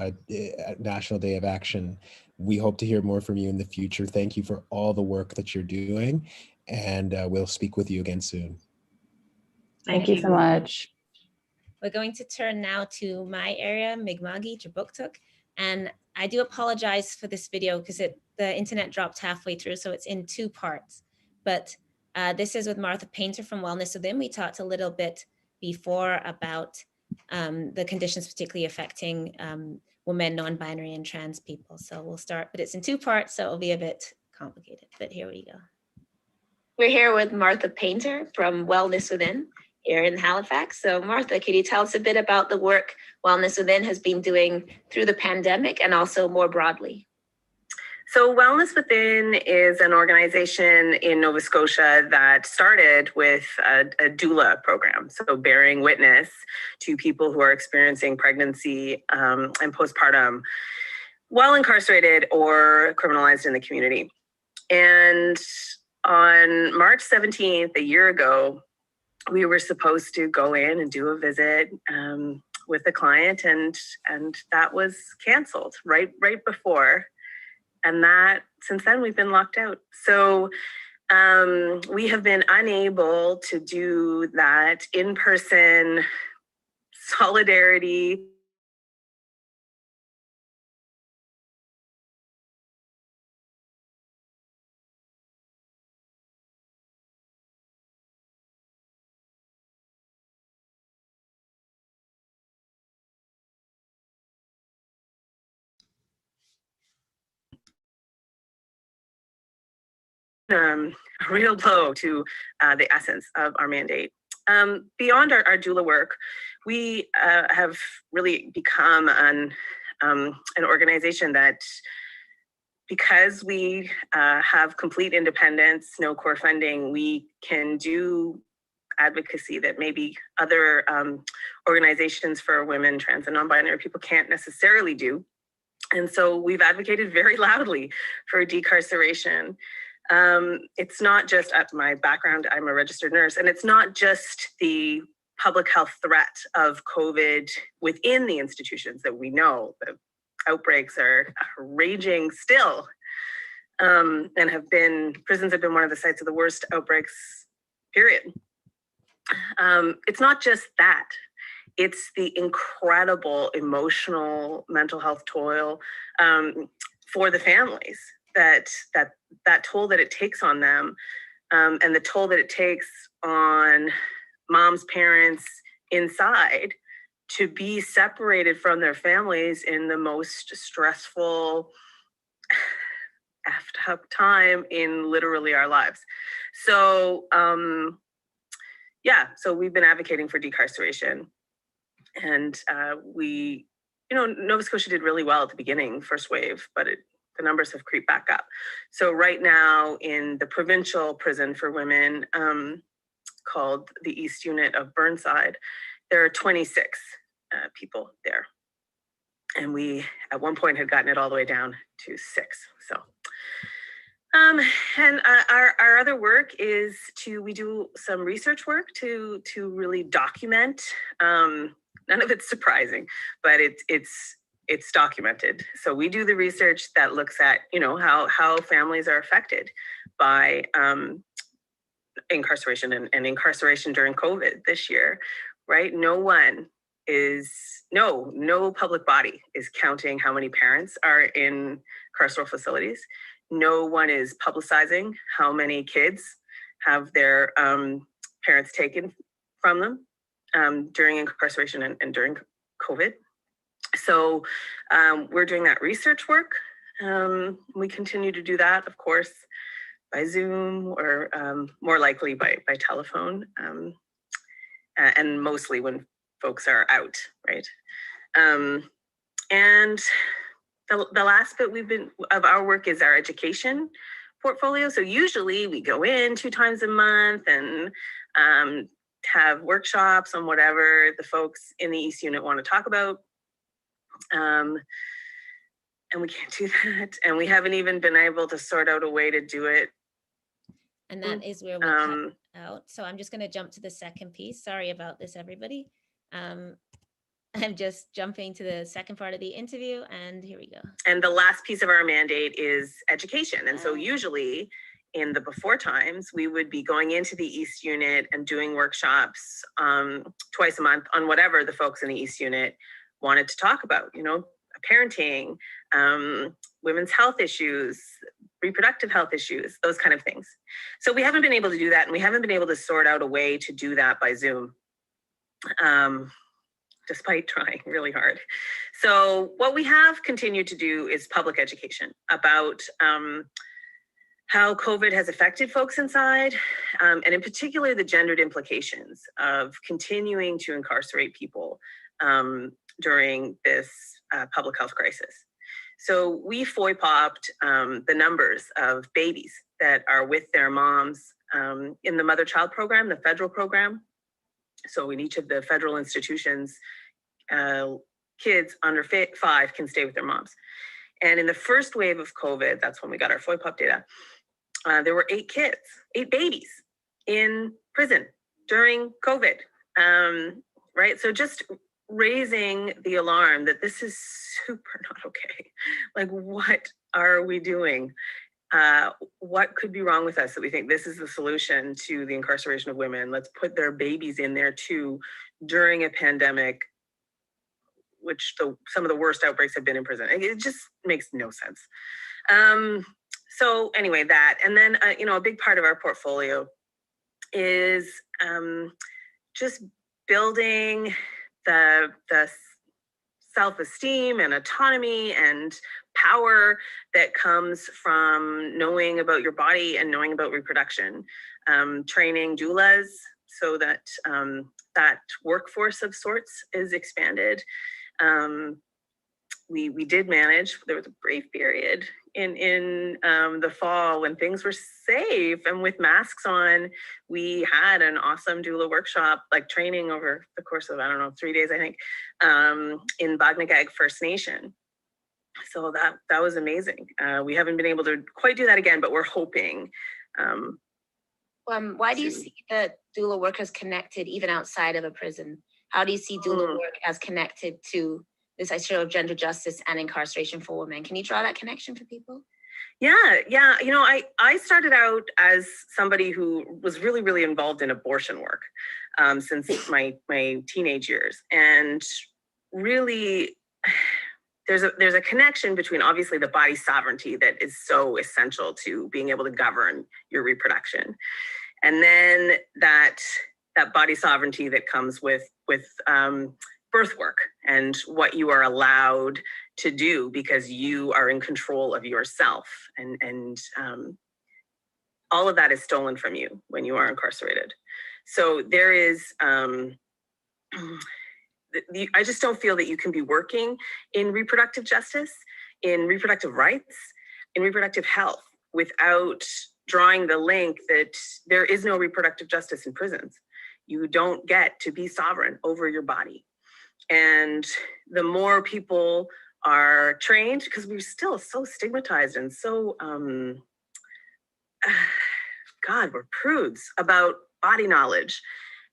National Day of Action. We hope to hear more from you in the future. Thank you for all the work that you're doing, and we'll speak with you again soon. Thank you so much. We're going to turn now to my area, Mi'kma'ki, Jabuktuk, and I do apologize for this video because the internet dropped halfway through, so it's in two parts. But this is with Martha Painter from Wellness Within. We talked a little bit before about the conditions particularly affecting women, non-binary, and trans people. So we'll start, but it's in two parts, so it'll be a bit complicated, but here we go. We're here with Martha Painter from Wellness Within here in Halifax. So Martha, can you tell us a bit about the work Wellness Within has been doing through the pandemic and also more broadly? So Wellness Within is an organization in Nova Scotia that started with a doula program, so bearing witness to people who are experiencing pregnancy and postpartum while incarcerated or criminalized in the community. And on March 17th, a year ago, we were supposed to go in and do a visit with a client, and that was canceled right before. And that, since then, we've been locked out. So we have been unable to do that in-person solidarity. A real blow to the essence of our mandate. Beyond our doula work, we have really become an organization that, because we have complete independence, no core funding, we can do advocacy that maybe other organizations for women, trans, and non-binary people can't necessarily do. And so we've advocated very loudly for decarceration. It's not just my background, I'm a registered nurse, and it's not just the public health threat of COVID within the institutions that we know. The outbreaks are raging still, and prisons have been one of the sites of the worst outbreaks, period. It's not just that. it's the incredible emotional mental health toil for the families that toll that it takes on them, and the toll that it takes on moms, parents inside to be separated from their families in the most stressful, effed up time in literally our lives. So so we've been advocating for decarceration, and we, Nova Scotia did really well at the beginning, first wave, but the numbers have creeped back up. So right now in the provincial prison for women, called the East Unit of Burnside, there are 26 people there. And we, at one point, had gotten it all the way down to 6. So, and our other work is we do some research work to really document. None of it's surprising, but it's documented. So we do the research that looks at, how families are affected by incarceration and incarceration during COVID this year, right? No public body is counting how many parents are in carceral facilities. No one is publicizing how many kids have their parents taken from them during incarceration and during COVID. So we're doing that research work. We continue to do that, of course, by Zoom or more likely by telephone, and mostly when folks are out, right? And the last bit of our work is our education portfolio. So usually we go in 2 times a month and have workshops on whatever the folks in the East Unit want to talk about. And we can't do that. And we haven't even been able to sort out a way to do it. And that is where we cut out. So I'm just going to jump to the second piece. Sorry about this, everybody. I'm just jumping to the second part of the interview, and here we go. And the last piece of our mandate is education. And so usually in the before times, we would be going into the East Unit and doing workshops twice a month on whatever the folks in the East Unit wanted to talk about, parenting, women's health issues, reproductive health issues, those kind of things. So we haven't been able to do that, and we haven't been able to sort out a way to do that by Zoom, despite trying really hard. So what we have continued to do is public education about how COVID has affected folks inside, and in particular, the gendered implications of continuing to incarcerate people during this public health crisis. So we FOI-popped the numbers of babies that are with their moms in the mother-child program, the federal program. So in each of the federal institutions, kids under 5 can stay with their moms. And in the first wave of COVID, that's when we got our FOI-pop data, there were 8 babies in prison during COVID, right? So just raising the alarm that this is super not okay. Like, what are we doing? What could be wrong with us that we think this is the solution to the incarceration of women? Let's put their babies in there too during a pandemic, which some of the worst outbreaks have been in prison. It just makes no sense. So anyway, that, and then, a big part of our portfolio is just building the self-esteem and autonomy and power that comes from knowing about your body and knowing about reproduction. Training doulas so that that workforce of sorts is expanded. We did manage, there was a brief period in the fall when things were safe and with masks on. We had an awesome doula workshop, like training over the course of, 3 days, I think, in Bagnagag First Nation. So that was amazing. We haven't been able to quite do that again, but we're hoping. Why do you see the doula work as connected even outside of a prison? How do you see doula work as connected to this issue of gender justice and incarceration for women? Can you draw that connection for people? Yeah. You know, I started out as somebody who was really, really involved in abortion work since my teenage years. And really, there's a connection between obviously the body sovereignty that is so essential to being able to govern your reproduction. And then that body sovereignty that comes with birth work and what you are allowed to do because you are in control of yourself, and all of that is stolen from you when you are incarcerated. So there is I just don't feel that you can be working in reproductive justice, in reproductive rights, in reproductive health without drawing the link that there is no reproductive justice in prisons. You don't get to be sovereign over your body. And the more people are trained, because we're still so stigmatized and so, God, we're prudes about body knowledge.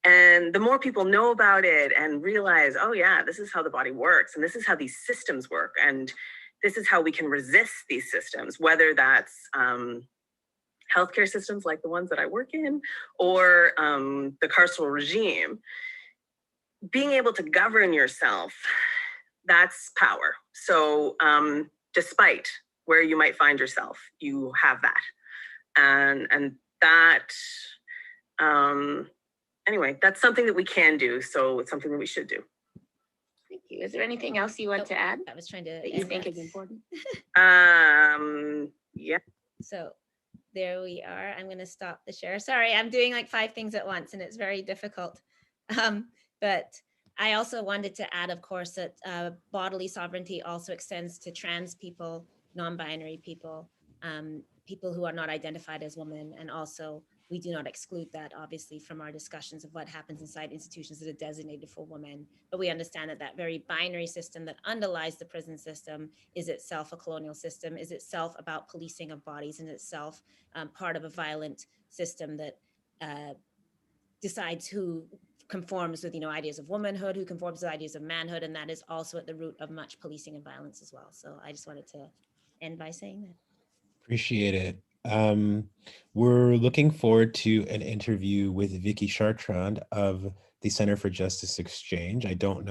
And the more people know about it and realize, oh yeah, this is how the body works, and this is how these systems work, and this is how we can resist these systems, whether that's healthcare systems like the ones that I work in, or the carceral regime. Being able to govern yourself, that's power. So despite where you might find yourself, you have that. And that, anyway, that's something that we can do. So it's something that we should do. Thank you. Is there anything else you want to add? I was trying to that you think is important? Yeah. So there we are. I'm going to stop the share. Sorry, I'm doing like 5 things at once and it's very difficult. But I also wanted to add, of course, that bodily sovereignty also extends to trans people, non-binary people, people who are not identified as women. And also, we do not exclude that, obviously, from our discussions of what happens inside institutions that are designated for women. But we understand that that very binary system that underlies the prison system is itself a colonial system, is itself about policing of bodies, and itself part of a violent system that decides who conforms with, ideas of womanhood, who conforms with ideas of manhood, and that is also at the root of much policing and violence as well. So I just wanted to end by saying that. Appreciate it. We're looking forward to an interview with Vicky Chartrand of the Center for Justice Exchange. I don't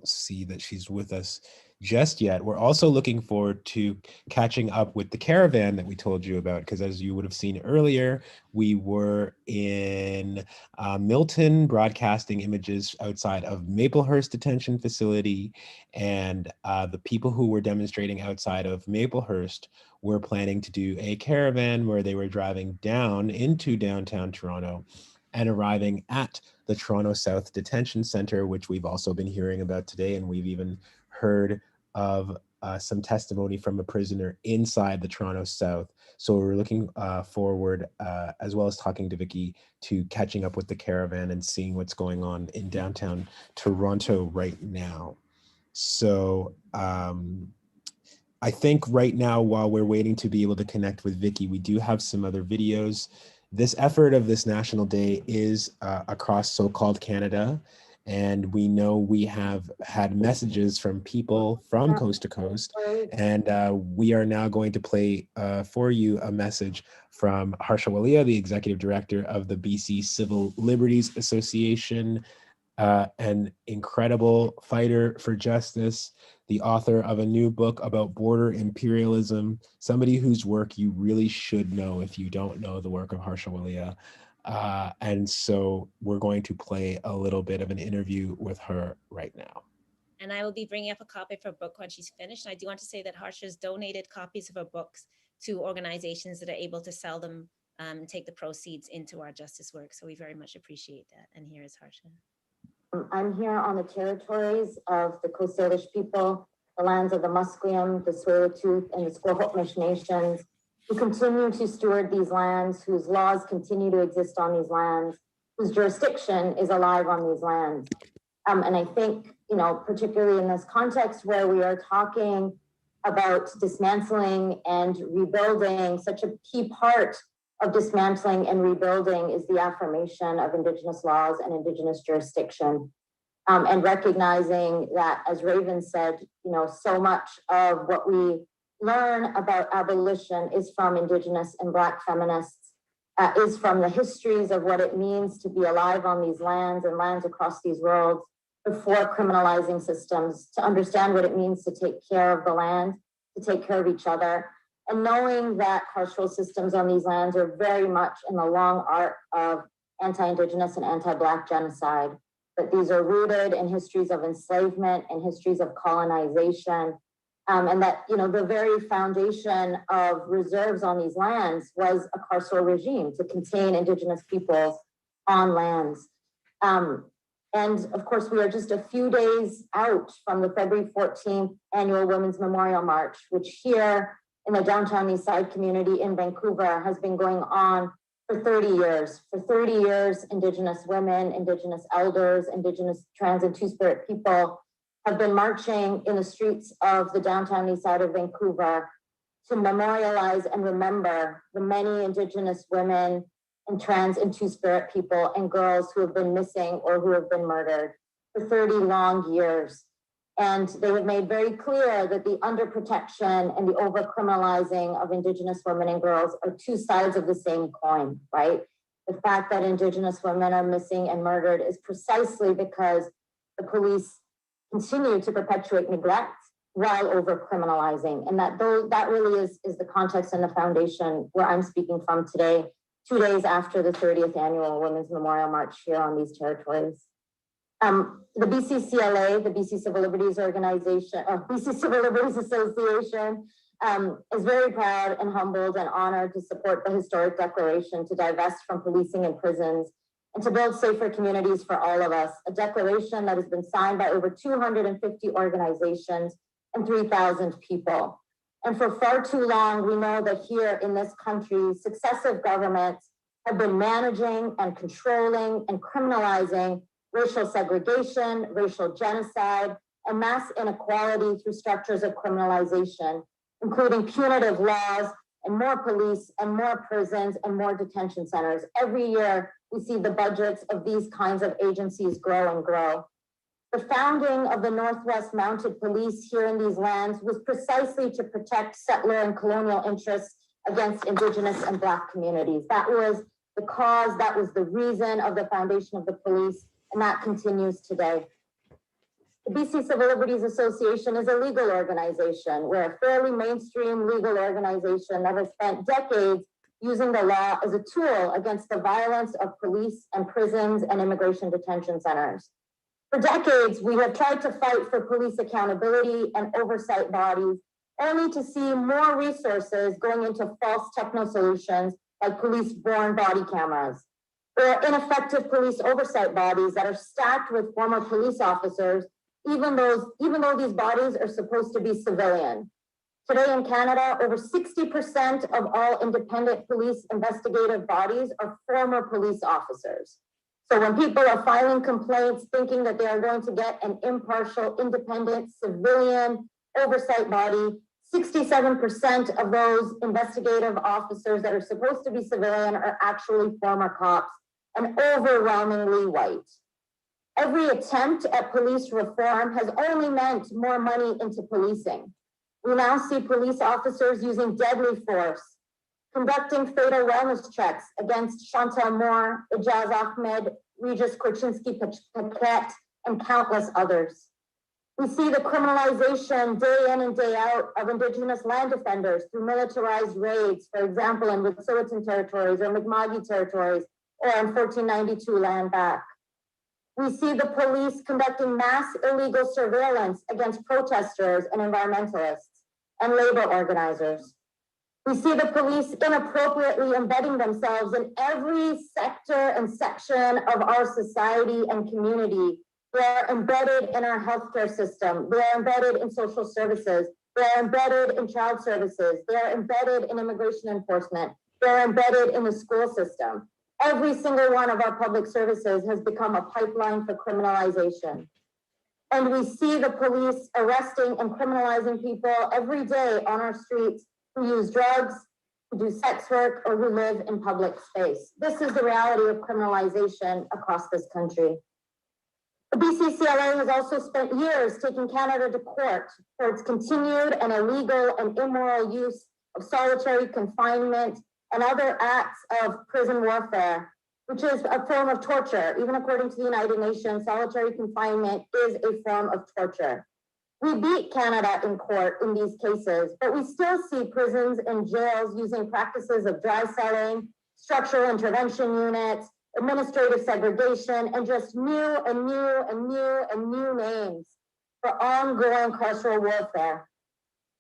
see that she's with us just yet. We're also looking forward to catching up with the caravan that we told you about, because as you would have seen earlier, we were in Milton broadcasting images outside of Maplehurst Detention Facility, and the people who were demonstrating outside of Maplehurst were planning to do a caravan where they were driving down into downtown Toronto and arriving at the Toronto South Detention Center, which we've also been hearing about today, and we've even heard of some testimony from a prisoner inside the Toronto South. So we're looking forward, as well as talking to Vicky, to catching up with the caravan and seeing what's going on in downtown Toronto right now. So I think right now, while we're waiting to be able to connect with Vicky, we do have some other videos. This effort of this National Day is across so-called Canada. And we know we have had messages from people from coast to coast. And we are now going to play for you a message from Harsha Walia, the Executive Director of the BC Civil Liberties Association, an incredible fighter for justice, the author of a new book about border imperialism, somebody whose work you really should know if you don't know the work of Harsha Walia. And so we're going to play a little bit of an interview with her right now. And I will be bringing up a copy of her book when she's finished. And I do want to say that Harsha's donated copies of her books to organizations that are able to sell them and take the proceeds into our justice work. So we very much appreciate that. And here is Harsha. I'm here on the territories of the Coast Salish people, the lands of the Musqueam, the Tsleil-Waututh, and the Squamish nations, who continue to steward these lands, whose laws continue to exist on these lands, whose jurisdiction is alive on these lands. And I think, particularly in this context where we are talking about dismantling and rebuilding, such a key part of dismantling and rebuilding is the affirmation of Indigenous laws and Indigenous jurisdiction. And recognizing that, as Raven said, so much of what we learn about abolition is from Indigenous and Black feminists, is from the histories of what it means to be alive on these lands and lands across these worlds before criminalizing systems, to understand what it means to take care of the land, to take care of each other, and knowing that carceral systems on these lands are very much in the long arc of anti-Indigenous and anti-Black genocide, that these are rooted in histories of enslavement and histories of colonization, and that, you know, the very foundation of reserves on these lands was a carceral regime to contain Indigenous peoples on lands. And of course, we are just a few days out from the February 14th annual Women's Memorial March, which here in the downtown East Side community in Vancouver has been going on for 30 years. For 30 years, Indigenous women, Indigenous elders, Indigenous trans and two-spirit people have been marching in the streets of the downtown East Side of Vancouver to memorialize and remember the many Indigenous women and trans and two-spirit people and girls who have been missing or who have been murdered for 30 long years. And they have made very clear that the underprotection and the over-criminalizing of Indigenous women and girls are two sides of the same coin, right? The fact that Indigenous women are missing and murdered is precisely because the police continue to perpetuate neglect while over-criminalizing. And that really is the context and the foundation where I'm speaking from today, 2 days after the 30th annual Women's Memorial March here on these territories. The BCCLA, the BC Civil Liberties Organization, BC Civil Liberties Association, is very proud and humbled and honored to support the historic declaration to divest from policing in prisons and to build safer communities for all of us, a declaration that has been signed by over 250 organizations and 3,000 people. And for far too long, we know that here in this country, successive governments have been managing and controlling and criminalizing racial segregation, racial genocide, and mass inequality through structures of criminalization, including punitive laws and more police and more prisons and more detention centers. Every year, we see the budgets of these kinds of agencies grow and grow. The founding of the Northwest Mounted Police here in these lands was precisely to protect settler and colonial interests against Indigenous and Black communities. That was the cause, that was the reason of the foundation of the police, and that continues today. The BC Civil Liberties Association is a legal organization. We're a fairly mainstream legal organization that has spent decades using the law as a tool against the violence of police and prisons and immigration detention centers. For decades, we have tried to fight for police accountability and oversight bodies, only to see more resources going into false techno solutions like police-borne body cameras, or ineffective police oversight bodies that are stacked with former police officers, even though these bodies are supposed to be civilian. Today in Canada, over 60% of all independent police investigative bodies are former police officers. So when people are filing complaints thinking that they are going to get an impartial, independent, civilian oversight body, 67% of those investigative officers that are supposed to be civilian are actually former cops and overwhelmingly white. Every attempt at police reform has only meant more money into policing. We now see police officers using deadly force, conducting fatal wellness checks against Chantal Moore, Ijaz Ahmed, Regis Korchinski-Paquette, and countless others. We see the criminalization day in and day out of Indigenous land defenders through militarized raids, for example, in Wet'suwet'en territories or Mi'kma'ki territories, or in 1492 land back. We see the police conducting mass illegal surveillance against protesters and environmentalists and labor organizers. We see the police inappropriately embedding themselves in every sector and section of our society and community. They are embedded in our healthcare system. They are embedded in social services. They are embedded in child services. They are embedded in immigration enforcement. They are embedded in the school system. Every single one of our public services has become a pipeline for criminalization. And we see the police arresting and criminalizing people every day on our streets who use drugs, who do sex work, or who live in public space. This is the reality of criminalization across this country. The BCCLA has also spent years taking Canada to court for its continued and illegal and immoral use of solitary confinement and other acts of prison warfare, which is a form of torture. Even according to the United Nations, solitary confinement is a form of torture. We beat Canada in court in these cases, but we still see prisons and jails using practices of dry celling, structural intervention units, administrative segregation, and just new and new and new and new names for ongoing carceral warfare,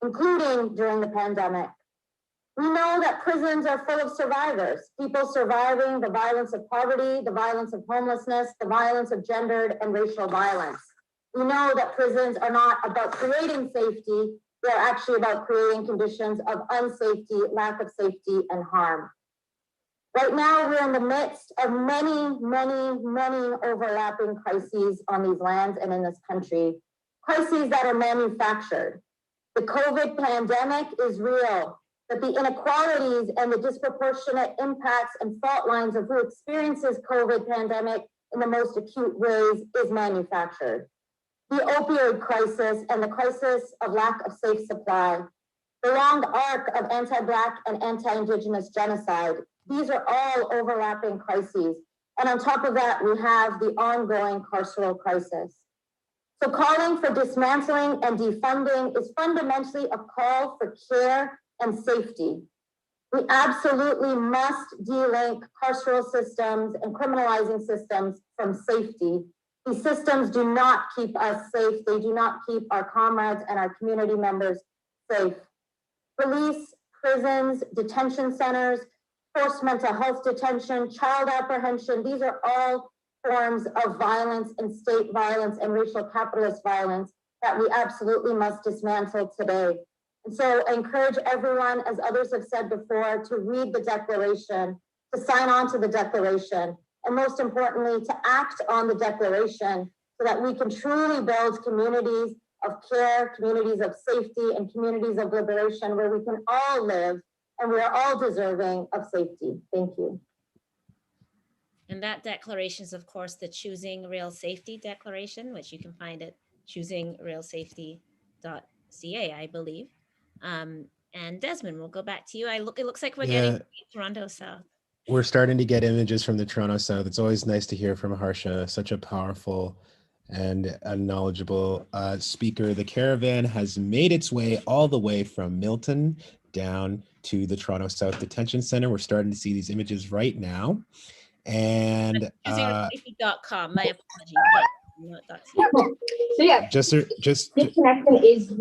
including during the pandemic. We know that prisons are full of survivors, people surviving the violence of poverty, the violence of homelessness, the violence of gendered and racial violence. We know that prisons are not about creating safety, they're actually about creating conditions of unsafety, lack of safety, and harm. Right now, we're in the midst of many, many, many overlapping crises on these lands and in this country, crises that are manufactured. The COVID pandemic is real, but the inequalities and the disproportionate impacts and fault lines of who experiences COVID pandemic in the most acute ways is manufactured. The opioid crisis and the crisis of lack of safe supply, the long arc of anti-Black and anti-Indigenous genocide. These are all overlapping crises. And on top of that, we have the ongoing carceral crisis. So calling for dismantling and defunding is fundamentally a call for care and safety. We absolutely must de-link carceral systems and criminalizing systems from safety. These systems do not keep us safe. They do not keep our comrades and our community members safe. Police, prisons, detention centers, forced mental health detention, child apprehension, these are all forms of violence and state violence and racial capitalist violence that we absolutely must dismantle today. And so I encourage everyone, as others have said before, to read the declaration, to sign on to the declaration, and most importantly, to act on the declaration so that we can truly build communities of care, communities of safety, and communities of liberation where we can all live and we are all deserving of safety. Thank you. And that declaration is, of course, the Choosing Real Safety Declaration, which you can find at choosingrealsafety.ca, I believe. And Desmond, we'll go back to you. It looks like we're getting Toronto South. We're starting to get images from the Toronto South. It's always nice to hear from Harsha, such a powerful and a knowledgeable speaker. The caravan has made its way all the way from Milton down to the Toronto South Detention Center. We're starting to see these images right now. And choosingrealsafety.com, my apologies. So yeah, disconnection is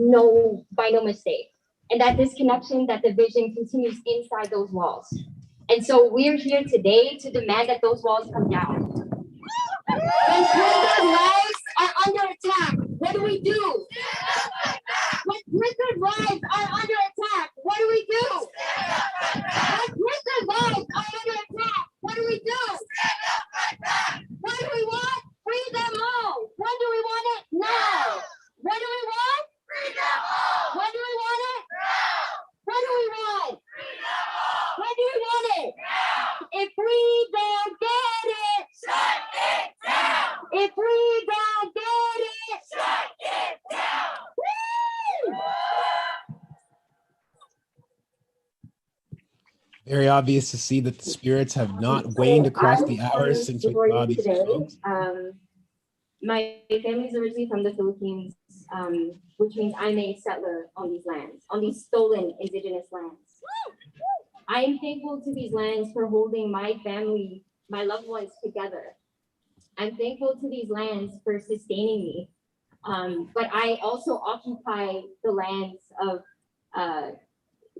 by no mistake. And that disconnection, that division continues inside those walls. And so we're here today to demand that those walls come down. When prison lives are under attack, what do we do? When prison lives are under attack, what do we do? When prison lives are under attack, what do we do? What do we want? Freedom all. When do we want it? Now. What do we want? Freedom all. When do we want it? Now. What do we want? Freedom all. When do we want it? Now. If we don't get it, shut it down. If we don't get it, shut it down. Woo! Very obvious to see that the spirits have not waned across the hours since we saw these folks. My family is originally from the Philippines, which means I'm a settler on these lands, on these stolen Indigenous lands. I am thankful to these lands for holding my family, my loved ones together. I'm thankful to these lands for sustaining me. But I also occupy the lands of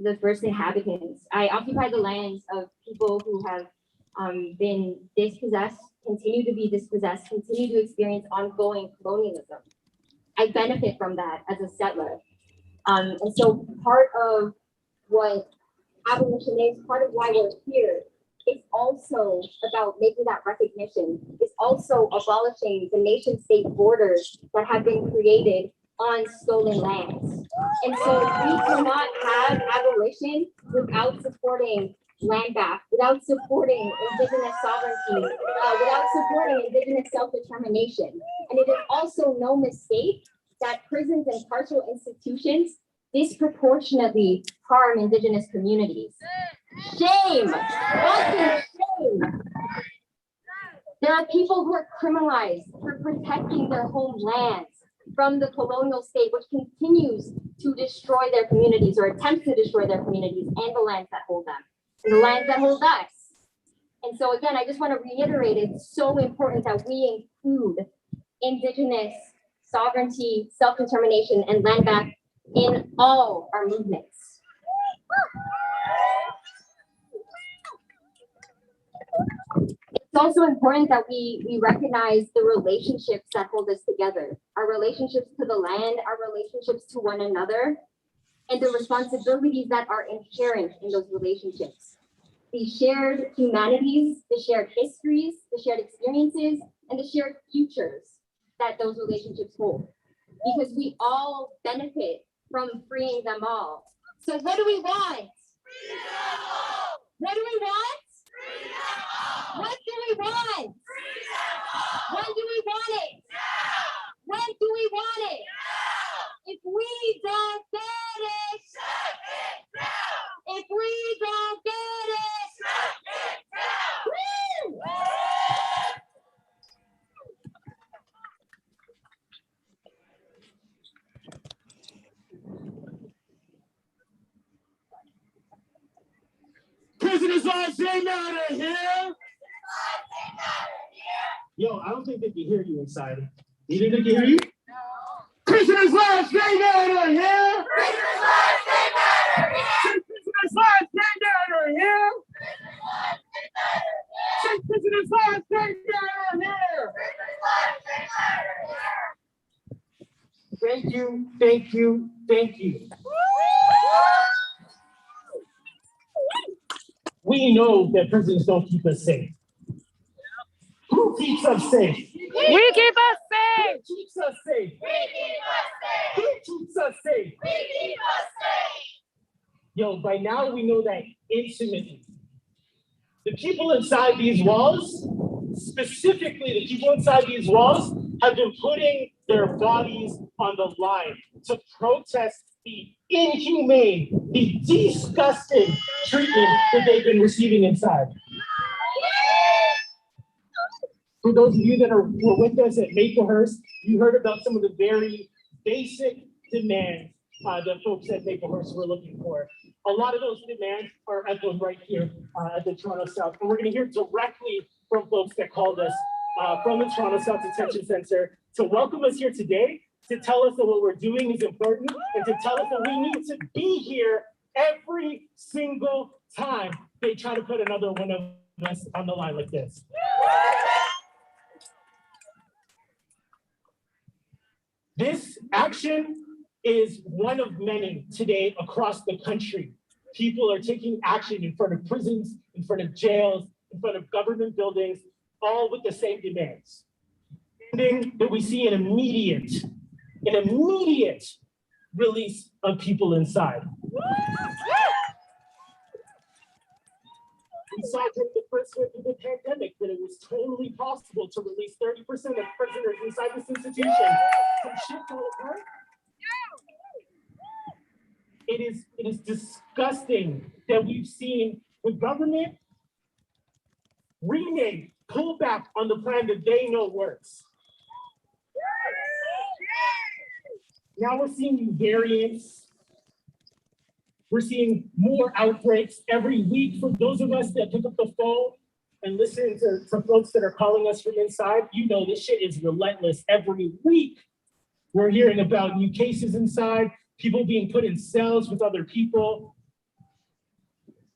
the first inhabitants. I occupy the lands of people who have been dispossessed, continue to be dispossessed, continue to experience ongoing colonialism. I benefit from that as a settler. And so part of what abolition is, part of why we're here, is also about making that recognition. It's also abolishing the nation-state borders that have been created on stolen lands. And so we cannot have abolition without supporting land back, without supporting Indigenous sovereignty, without supporting Indigenous self-determination. And it is also no mistake that prisons and carceral institutions disproportionately harm Indigenous communities. Shame! Fucking shame! There are people who are criminalized for protecting their homelands from the colonial state, which continues to destroy their communities or attempts to destroy their communities and the lands that hold them, and the lands that hold us. And so again, I just want to reiterate, it's so important that we include Indigenous sovereignty, self-determination, and land back in all our movements. It's also important that we recognize the relationships that hold us together, our relationships to the land, our relationships to one another, and the responsibilities that are inherent in those relationships. The shared humanities, the shared histories, the shared experiences, and the shared futures that those relationships hold. Because we all benefit from freeing them all. So what do we want? What do we want? What do we want? When do we want it? When do we want it? If we don't get it, if we don't get it, woo! Prisoners lives they matter here. Yo, I don't think they can hear you inside. You think they can hear you? No. Prisoners lives they matter here. Prisoners lives they matter here. Prisoners lives they matter here. Prisoners lives they matter here. Thank you, thank you, thank you. We know that prisons don't keep us safe. Who keeps us safe? We keep us safe. Who keeps us safe? We keep us safe. Who keeps us safe? We keep us safe. Yo, by now we know that intimately. The people inside these walls, specifically the people inside these walls, have been putting their bodies on the line to protest the inhumane, the disgusting treatment that they've been receiving inside. For those of you that were with us at Maplehurst, you heard about some of the very basic demands that folks at Maplehurst were looking for. A lot of those demands are echoed right here at the Toronto South. And we're going to hear directly from folks that called us from the Toronto South Detention Center to welcome us here today, to tell us that what we're doing is important, and to tell us that we need to be here every single time they try to put another one of us on the line like this. This action is one of many today across the country. People are taking action in front of prisons, in front of jails, in front of government buildings, all with the same demands. Demanding that we see an immediate release of people inside. We saw during the first wave of the pandemic that it was totally possible to release 30% of prisoners inside this institution. Some shit fall apart. It is disgusting that we've seen the government renege, pull back on the plan that they know works. Now we're seeing new variants. We're seeing more outbreaks every week. For those of us that pick up the phone and listen to folks that are calling us from inside, you know this shit is relentless. Every week, we're hearing about new cases inside, people being put in cells with other people.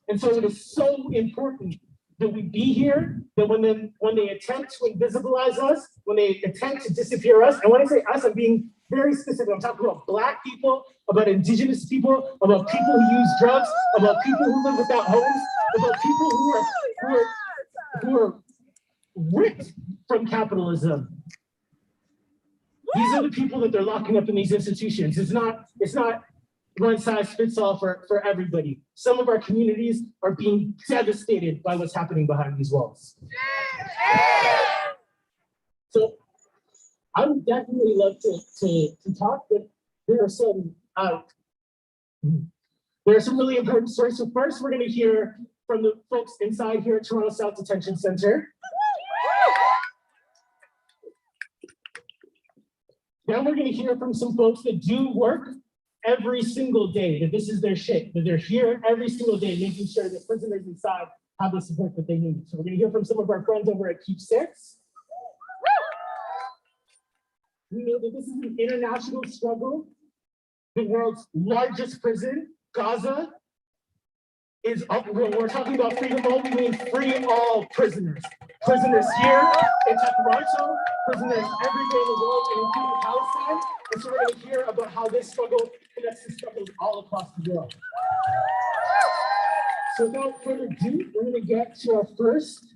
And so it is so important that we be here, that when they attempt to invisibilize us, when they attempt to disappear us, and when I say us, I'm being very specific. I'm talking about Black people, about Indigenous people, about people who use drugs, about people who live without homes, about people who are ripped from capitalism. These are the people that they're locking up in these institutions. It's not one size fits all for everybody. Some of our communities are being devastated by what's happening behind these walls. So I would definitely love to talk, but there are some really important stories. So first, we're going to hear from the folks inside here at Toronto South Detention Center. Then we're going to hear from some folks that do work every single day, that this is their shit, that they're here every single day, making sure that prisoners inside have the support that they need. So we're going to hear from some of our friends over at Keep 6. We know that this is an international struggle. The world's largest prison, Gaza, is up. We're talking about freedom all, we mean free all prisoners. Prisoners here in Toronto, prisoners everywhere in the world, and including Palestine. And so we're going to hear about how this struggle connects to struggles all across the world. So without further ado, we're going to get to our first.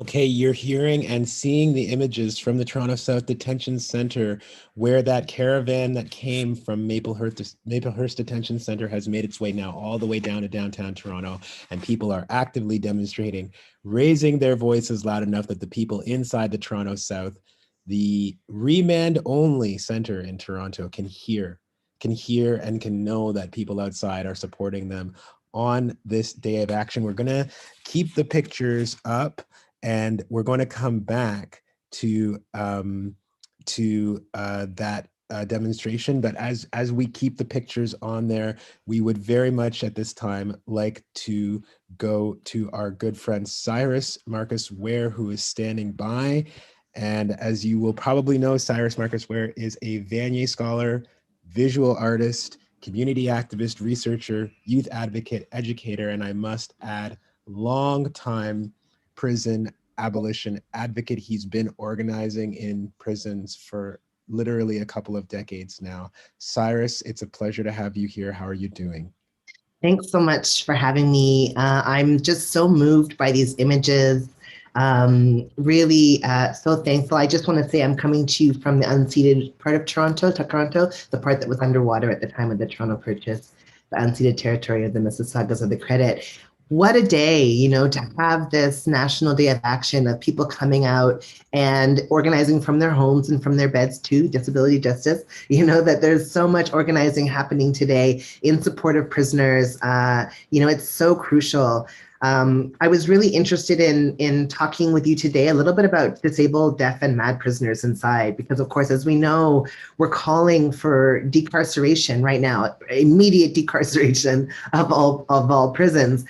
Okay, you're hearing and seeing the images from the Toronto South Detention Center, where that caravan that came from Maplehurst Detention Center has made its way now all the way down to downtown Toronto, and people are actively demonstrating, raising their voices loud enough that the people inside the Toronto South, the remand-only center in Toronto, can hear and can know that people outside are supporting them on this day of action. We're gonna keep the pictures up, and we're going to come back to that demonstration. But as we keep the pictures on there, we would very much at this time like to go to our good friend Cyrus Marcus Ware, who is standing by. And as you will probably know, Cyrus Marcus Ware is a Vanier scholar, visual artist, community activist, researcher, youth advocate, educator, and I must add, long-time prison abolition advocate. He's been organizing in prisons for literally a couple of decades now. Cyrus, it's a pleasure to have you here. How are you doing? Thanks so much for having me. I'm just so moved by these images. Really so thankful. I just want to say I'm coming to you from the unceded part of Toronto, the part that was underwater at the time of the Toronto Purchase, the unceded territory of the Mississaugas of the Credit. What a day, you know, to have this National Day of Action of people coming out and organizing from their homes and from their beds too, disability justice. You know, that there's so much organizing happening today in support of prisoners. You know, it's so crucial. I was really interested in talking with you today a little bit about disabled, deaf, and mad prisoners inside, because of course, as we know, we're calling for decarceration right now, immediate decarceration of all prisons,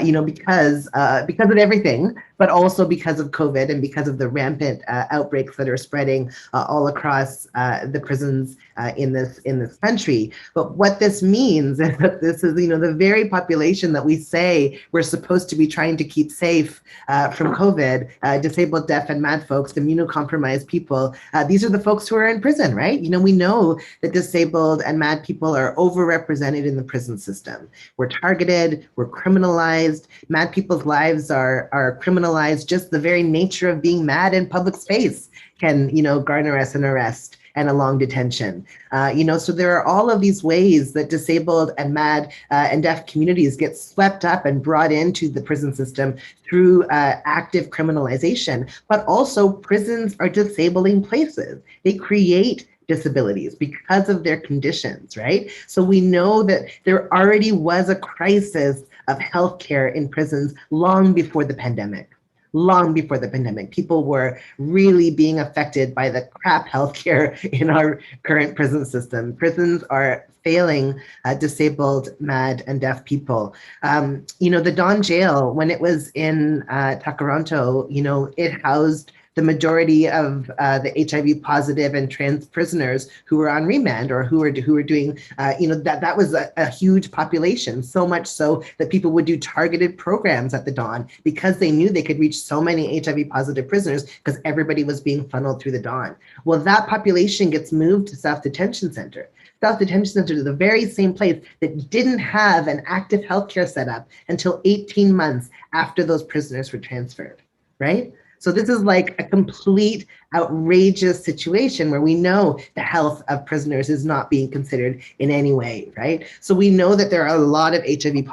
you know, because of everything, but also because of COVID and because of the rampant outbreaks that are spreading all across the prisons in this country. But what this means is that this is, you know, the very population that we say we're supposed to be trying to keep safe from COVID, disabled, deaf, and mad folks, immunocompromised people. These are the folks who are in prison, right? You know, we know that disabled and mad people are overrepresented in the prison system. We're targeted, we're criminalized. Mad people's lives are criminalized. Just the very nature of being mad in public space can, you know, garner us an arrest and a long detention. You know, so there are all of these ways that disabled and mad and deaf communities get swept up and brought into the prison system through active criminalization, but also prisons are disabling places. They create disabilities because of their conditions, right? So we know that there already was a crisis of healthcare in prisons long before the pandemic. Long before the pandemic, people were really being affected by the crap healthcare in our current prison system. Prisons are failing disabled, mad, and deaf people. You know, the Don Jail, when it was in Toronto, you know, it housed the majority of the HIV positive and trans prisoners who were on remand or who were doing, you know, that was a huge population, so much so that people would do targeted programs at the Dawn because they knew they could reach so many HIV positive prisoners because everybody was being funneled through the Dawn. Well, that population gets moved to South Detention Center. South Detention Center is the very same place that didn't have an active healthcare setup until 18 months after those prisoners were transferred, right? So this is like a complete outrageous situation where we know the health of prisoners is not being considered in any way, right? So we know that there are a lot of HIV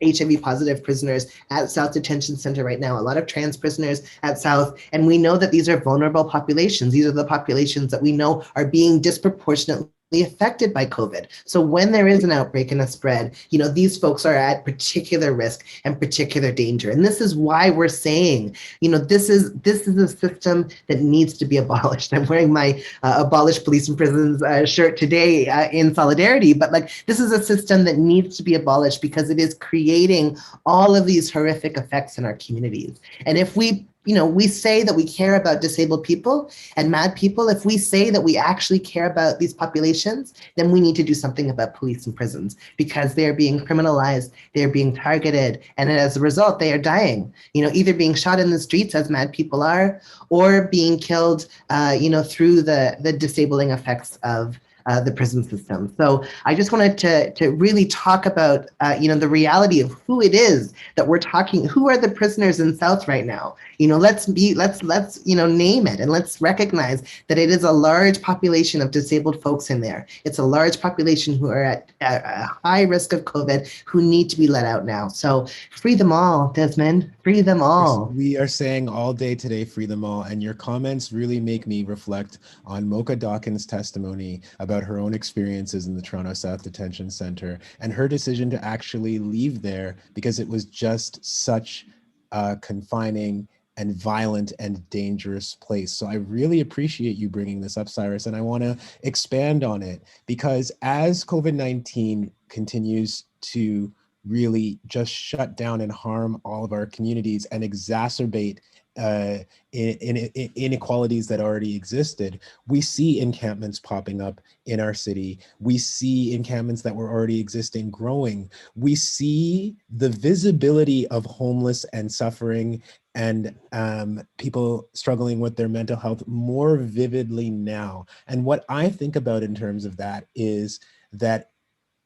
HIV positive prisoners at South Detention Center right now, a lot of trans prisoners at South, and we know that these are vulnerable populations. These are the populations that we know are being disproportionately affected by COVID. So when there is an outbreak and a spread, these folks are at particular risk and particular danger. And this is why we're saying, this is a system that needs to be abolished. I'm wearing my Abolish Police and Prisons shirt today in solidarity, but this is a system that needs to be abolished because it is creating all of these horrific effects in our communities. And if we say that we care about disabled people and mad people, if we say that we actually care about these populations, then we need to do something about police and prisons because they're being criminalized, they're being targeted, and as a result, they are dying, either being shot in the streets as mad people are, or being killed, through the disabling effects of the prison system. So I just wanted to really talk about, the reality of who it is that we're talking, who are the prisoners in South right now? Let's name it and let's recognize that it is a large population of disabled folks in there. It's a large population who are at a high risk of COVID who need to be let out now. So free them all, Desmond, free them all. We are saying all day today, free them all. And your comments really make me reflect on Mocha Dawkins' testimony about her own experiences in the Toronto South Detention Center and her decision to actually leave there because it was just such a confining and violent and dangerous place. So I really appreciate you bringing this up, Cyrus, and I want to expand on it because as COVID-19 continues to really just shut down and harm all of our communities and exacerbate inequalities that already existed, we see encampments popping up in our city. We see encampments that were already existing growing. We see the visibility of homeless and suffering and people struggling with their mental health more vividly now. And what I think about in terms of that is that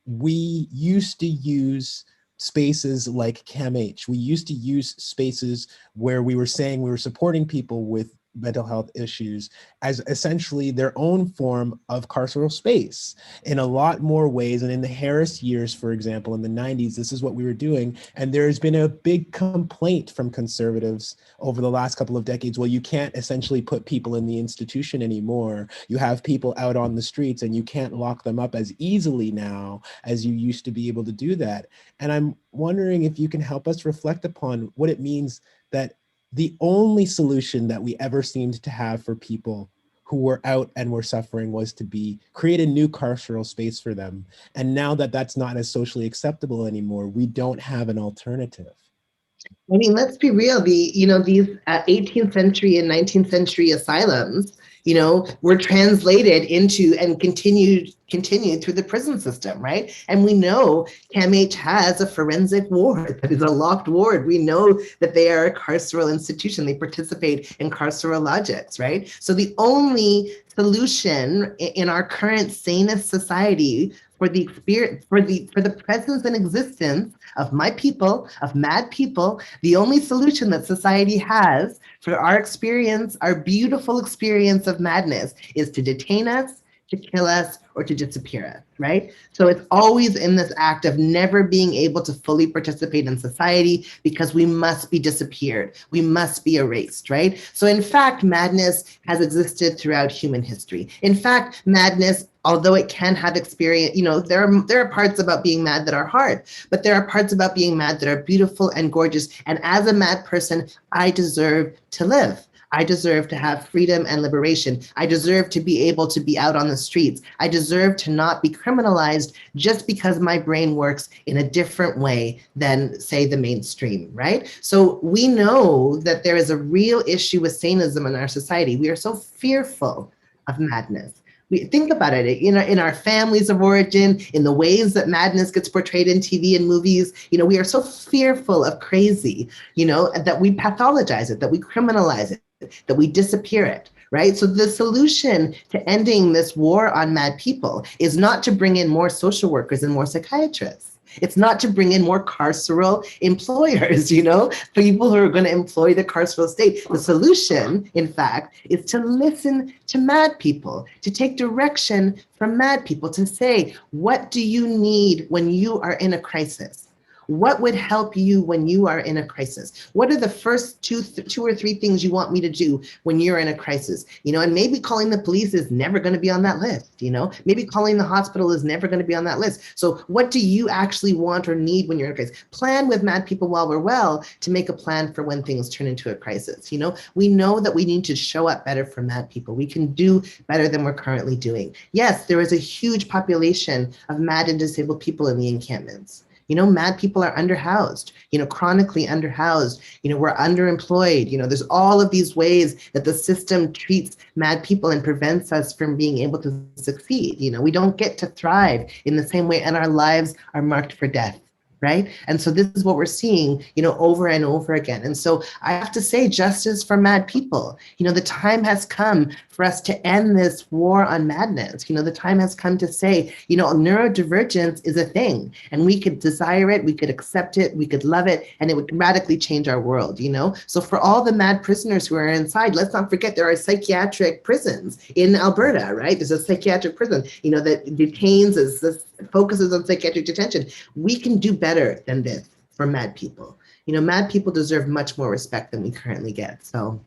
we used to use spaces like CAMH. We used to use spaces where we were saying we were supporting people with mental health issues as essentially their own form of carceral space in a lot more ways. And in the Harris years, for example, in the 90s, this is what we were doing. And there's been a big complaint from conservatives over the last couple of decades. Well, you can't essentially put people in the institution anymore. You have people out on the streets and you can't lock them up as easily now as you used to be able to do that. And I'm wondering if you can help us reflect upon what it means that the only solution that we ever seemed to have for people who were out and were suffering was to create a new carceral space for them. And now that that's not as socially acceptable anymore, we don't have an alternative. I mean, let's be real. These 18th century and 19th century asylums, were translated into and continued through the prison system, right? And we know CAMH has a forensic ward that is a locked ward. We know that they are a carceral institution. They participate in carceral logics, right? So the only solution in our current sanest society for the experience, for the presence and existence of my people, of mad people, the only solution that society has for our experience, our beautiful experience of madness, is to detain us, to kill us, or to disappear us, right? So it's always in this act of never being able to fully participate in society because we must be disappeared. We must be erased, right? So in fact, madness has existed throughout human history. In fact, madness, although it can have experience, there are parts about being mad that are hard, but there are parts about being mad that are beautiful and gorgeous. And as a mad person, I deserve to live. I deserve to have freedom and liberation. I deserve to be able to be out on the streets. I deserve to not be criminalized just because my brain works in a different way than, say, the mainstream, right? So we know that there is a real issue with sanism in our society. We are so fearful of madness. We think about it, in our families of origin, in the ways that madness gets portrayed in TV and movies. We are so fearful of crazy, that we pathologize it, that we criminalize it, that we disappear it, right? So the solution to ending this war on mad people is not to bring in more social workers and more psychiatrists. It's not to bring in more carceral employers, people who are going to employ the carceral state. The solution, in fact, is to listen to mad people, to take direction from mad people, to say, what do you need when you are in a crisis? what would help you when you are in a crisis? What are the first two or three things you want me to do when you're in a crisis? And maybe calling the police is never going to be on that list. Maybe calling the hospital is never going to be on that list. So what do you actually want or need when you're in a crisis? Plan with Mad People While We're Well to make a plan for when things turn into a crisis. We know that we need to show up better for Mad people. We can do better than we're currently doing. Yes, there is a huge population of Mad and disabled people in the encampments. Mad people are underhoused, chronically underhoused, we're underemployed, there's all of these ways that the system treats Mad people and prevents us from being able to succeed. We don't get to thrive in the same way, and our lives are marked for death. Right? And so this is what we're seeing, over and over again. And so I have to say, justice for Mad people. The time has come for us to end this war on madness. The time has come to say, neurodivergence is a thing, and we could desire it, we could accept it, we could love it, and it would radically change our world. So for all the Mad prisoners who are inside, let's not forget there are psychiatric prisons in Alberta, right? There's a psychiatric prison, that detains us, focuses on psychiatric detention. We can do better than this for Mad people. Mad people deserve much more respect than we currently get. So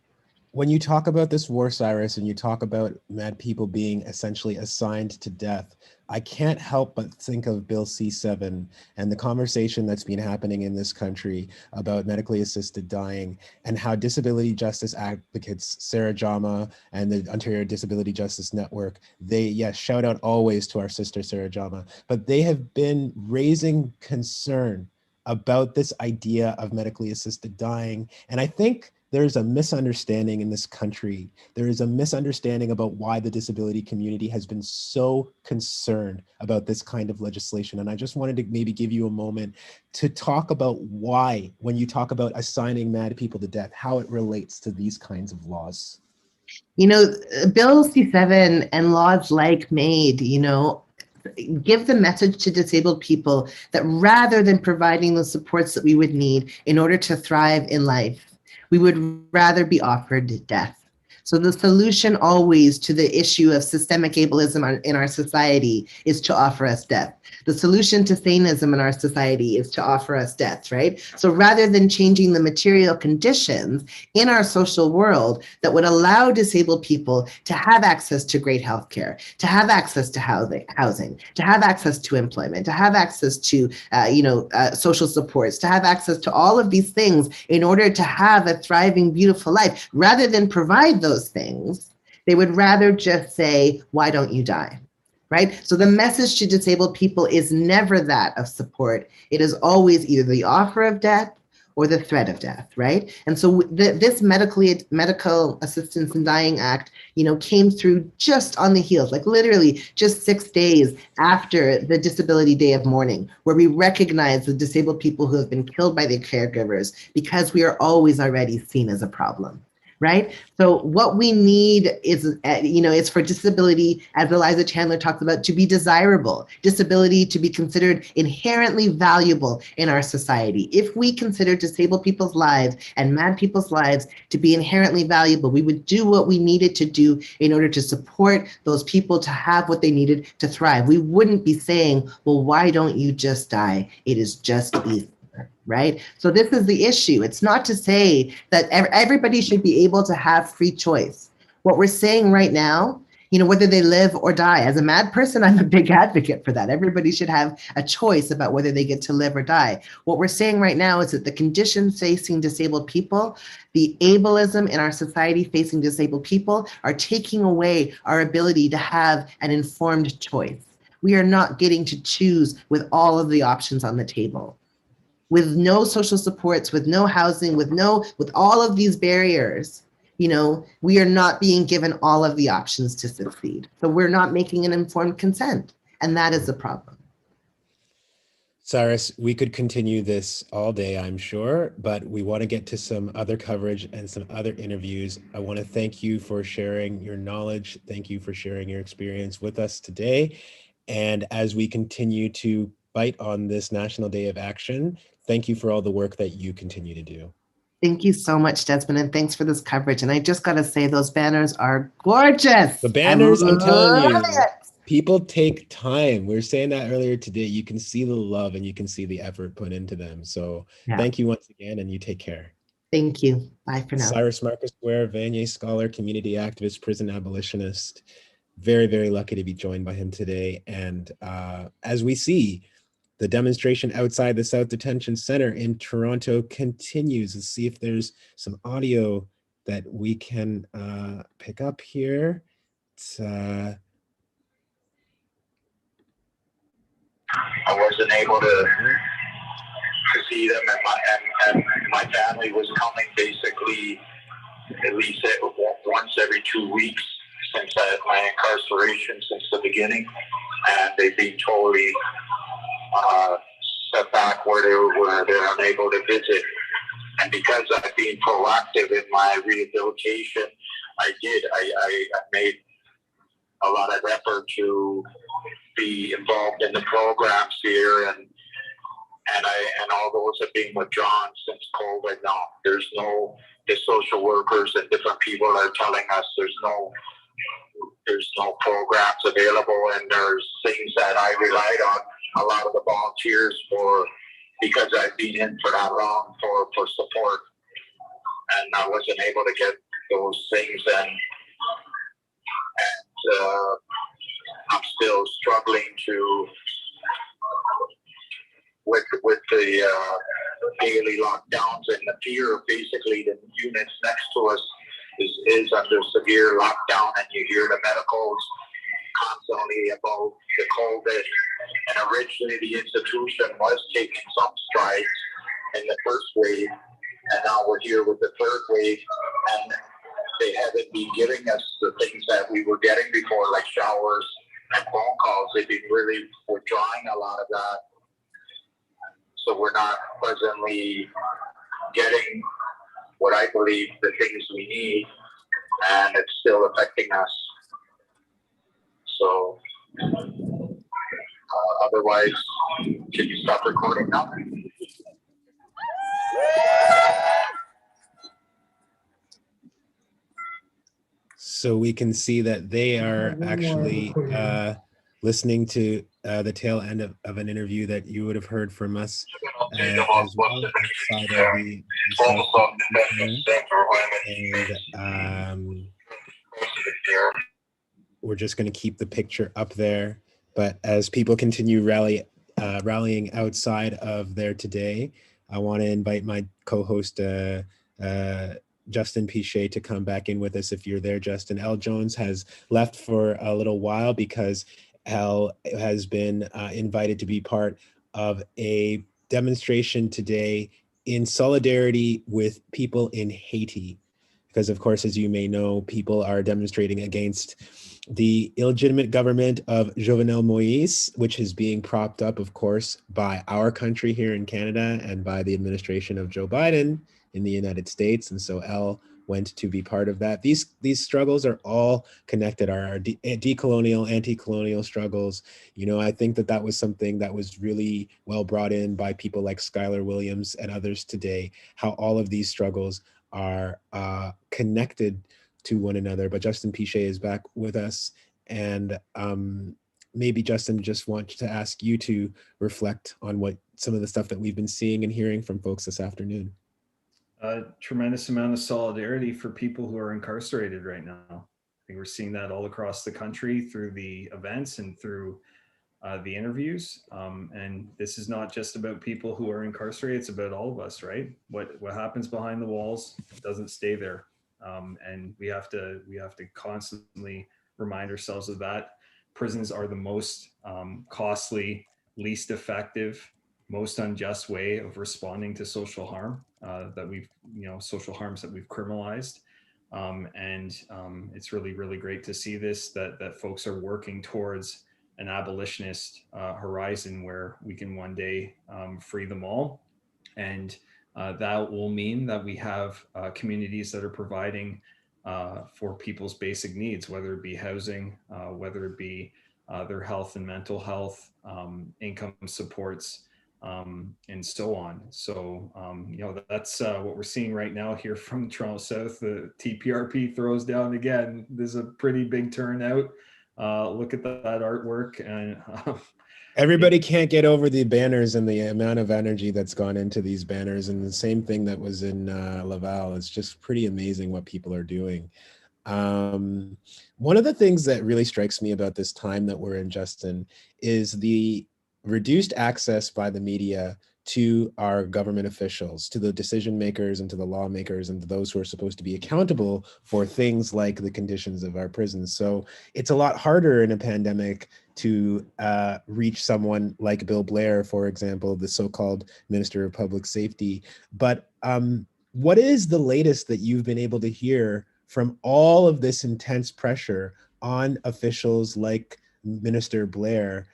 when you talk about this war, Cyrus, and you talk about Mad people being essentially assigned to death, I can't help but think of Bill C-7 and the conversation that's been happening in this country about medically assisted dying, and how disability justice advocates, Sarah Jama and the Ontario Disability Justice Network, yes, shout out always to our sister, Sarah Jama, but they have been raising concern about this idea of medically assisted dying. And I think there's a misunderstanding in this country. There is a misunderstanding about why the disability community has been so concerned about this kind of legislation. And I just wanted to maybe give you a moment to talk about why, when you talk about assigning Mad people to death, how it relates to these kinds of laws. Bill C-7 and laws like MAID, give the message to disabled people that rather than providing the supports that we would need in order to thrive in life, we would rather be offered death. So the solution always to the issue of systemic ableism in our society is to offer us death. The solution to saneism in our society is to offer us death, right? So rather than changing the material conditions in our social world that would allow disabled people to have access to great healthcare, to have access to housing, to have access to employment, to have access to social supports, to have access to all of these things in order to have a thriving, beautiful life, rather than provide those things, they would rather just say, why don't you die? Right? So the message to disabled people is never that of support. It is always either the offer of death or the threat of death, right? And so this Medical Assistance in Dying Act, came through just on the heels, like literally just 6 days after the Disability Day of Mourning, where we recognize the disabled people who have been killed by their caregivers because we are always already seen as a problem. Right? So what we need is, it's for disability, as Eliza Chandler talks about, to be desirable, disability to be considered inherently valuable in our society. If we consider disabled people's lives and Mad people's lives to be inherently valuable, we would do what we needed to do in order to support those people to have what they needed to thrive. We wouldn't be saying, well, why don't you just die? It is just easy. Right? So this is the issue. It's not to say that everybody should be able to have free choice. What we're saying right now, whether they live or die, as a Mad person, I'm a big advocate for that. Everybody should have a choice about whether they get to live or die. What we're saying right now is that the conditions facing disabled people, the ableism in our society facing disabled people, are taking away our ability to have an informed choice. We are not getting to choose with all of the options on the table. With no social supports, with no housing, with all of these barriers, we are not being given all of the options to succeed. So we're not making an informed consent, and that is the problem. Cyrus, we could continue this all day, I'm sure, but we want to get to some other coverage and some other interviews. I want to thank you for sharing your knowledge. Thank you for sharing your experience with us today. And as we continue to bite on this National Day of Action, thank you for all the work that you continue to do. Thank you so much, Desmond, and thanks for this coverage. And I just got to say, those banners are gorgeous. The banners, I'm telling you, People take time. We were saying that earlier today. You can see the love and you can see the effort put into them. So Yeah. thank you once again, and you take care. Thank you. Bye for now. Cyrus Marcus Ware, Vanier scholar, community activist, prison abolitionist. Very, very lucky to be joined by him today. And as we see, the demonstration outside the South Detention Center in Toronto continues. Let's see if there's some audio that we can pick up here. I wasn't able to see them, and my family was coming basically at least once every 2 weeks since I had my incarceration since the beginning, and they've been totally set back where they're unable to visit. And because I've been proactive in my rehabilitation, I made a lot of effort to be involved in the programs here, and all those have been withdrawn since COVID now. The social workers and different people are telling us there's no programs available, and there's things that I relied on a lot of the volunteers for, because I've been in for that long for support, and I wasn't able to get those things, and I'm still struggling with the daily lockdowns, and the fear of basically the units next to us is under severe lockdown, and you hear the medicals constantly about the COVID. And originally the institution was taking some strides in the first wave, and now we're here with the third wave, and they haven't been giving us the things that we were getting before, like showers and phone calls. They've been really withdrawing a lot of that. So we're not presently getting what I believe the things we need, and it's still affecting us. So otherwise, can you stop recording now? So we can see that they are actually listening to the tail end of an interview that you would have heard from us as well outside of the and we're just going to keep the picture up there. But as people continue rallying outside of there today, I want to invite my co-host Justin Pichet to come back in with us if you're there, Justin. Elle Jones has left for a little while because Elle has been invited to be part of a demonstration today in solidarity with people in Haiti. Because of course, as you may know, people are demonstrating against the illegitimate government of Jovenel Moïse, which is being propped up, of course, by our country here in Canada and by the administration of Joe Biden in the United States. And so Elle went to be part of that. These struggles are all connected, our decolonial, anti-colonial struggles. You know, I think that was something that was really well brought in by people like Schuyler Williams and others today, how all of these struggles are connected to one another. But Justin Pichet is back with us, and maybe Justin, just want to ask you to reflect on what some of the stuff that we've been seeing and hearing from folks this afternoon. A tremendous amount of solidarity for people who are incarcerated right now. I think we're seeing that all across the country through the events and through the interviews. And this is not just about people who are incarcerated, it's about all of us, right? What happens behind the walls doesn't stay there. And we have to constantly remind ourselves of that. Prisons are the most costly, least effective, most unjust way of responding to social harm social harms that we've criminalized. And it's really, really great to see this, that folks are working towards an abolitionist horizon where we can one day free them all. And that will mean that we have communities that are providing for people's basic needs, whether it be housing, whether it be their health and mental health, income supports, and so on. So, that's what we're seeing right now here from Toronto South. The TPRP throws down again. There's a pretty big turnout. Look at that artwork, and everybody can't get over the banners and the amount of energy that's gone into these banners, and the same thing that was in Laval. It's just pretty amazing what people are doing. One of the things that really strikes me about this time that we're in, Justin, is the reduced access by the media to our government officials, to the decision makers and to the lawmakers and to those who are supposed to be accountable for things like the conditions of our prisons. So it's a lot harder in a pandemic to reach someone like Bill Blair, for example, the so-called Minister of Public Safety. But what is the latest that you've been able to hear from all of this intense pressure on officials like Minister Blair?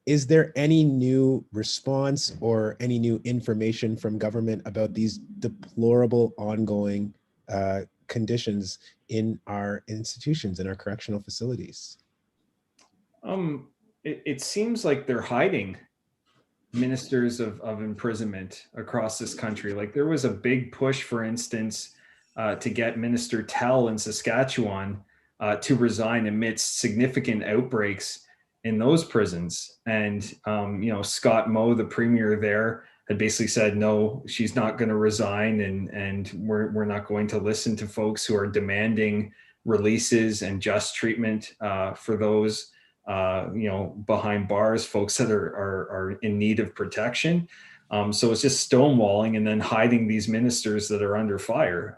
Is there any new response or any new information from government about these deplorable ongoing conditions in our institutions, in our correctional facilities? It seems like they're hiding ministers of imprisonment across this country. Like there was a big push, for instance, to get Minister Tell in Saskatchewan to resign amidst significant outbreaks in those prisons. And, Scott Moe, the premier there, had basically said, no, she's not going to resign. And we're not going to listen to folks who are demanding releases and just treatment for those behind bars, folks that are in need of protection. So it's just stonewalling and then hiding these ministers that are under fire.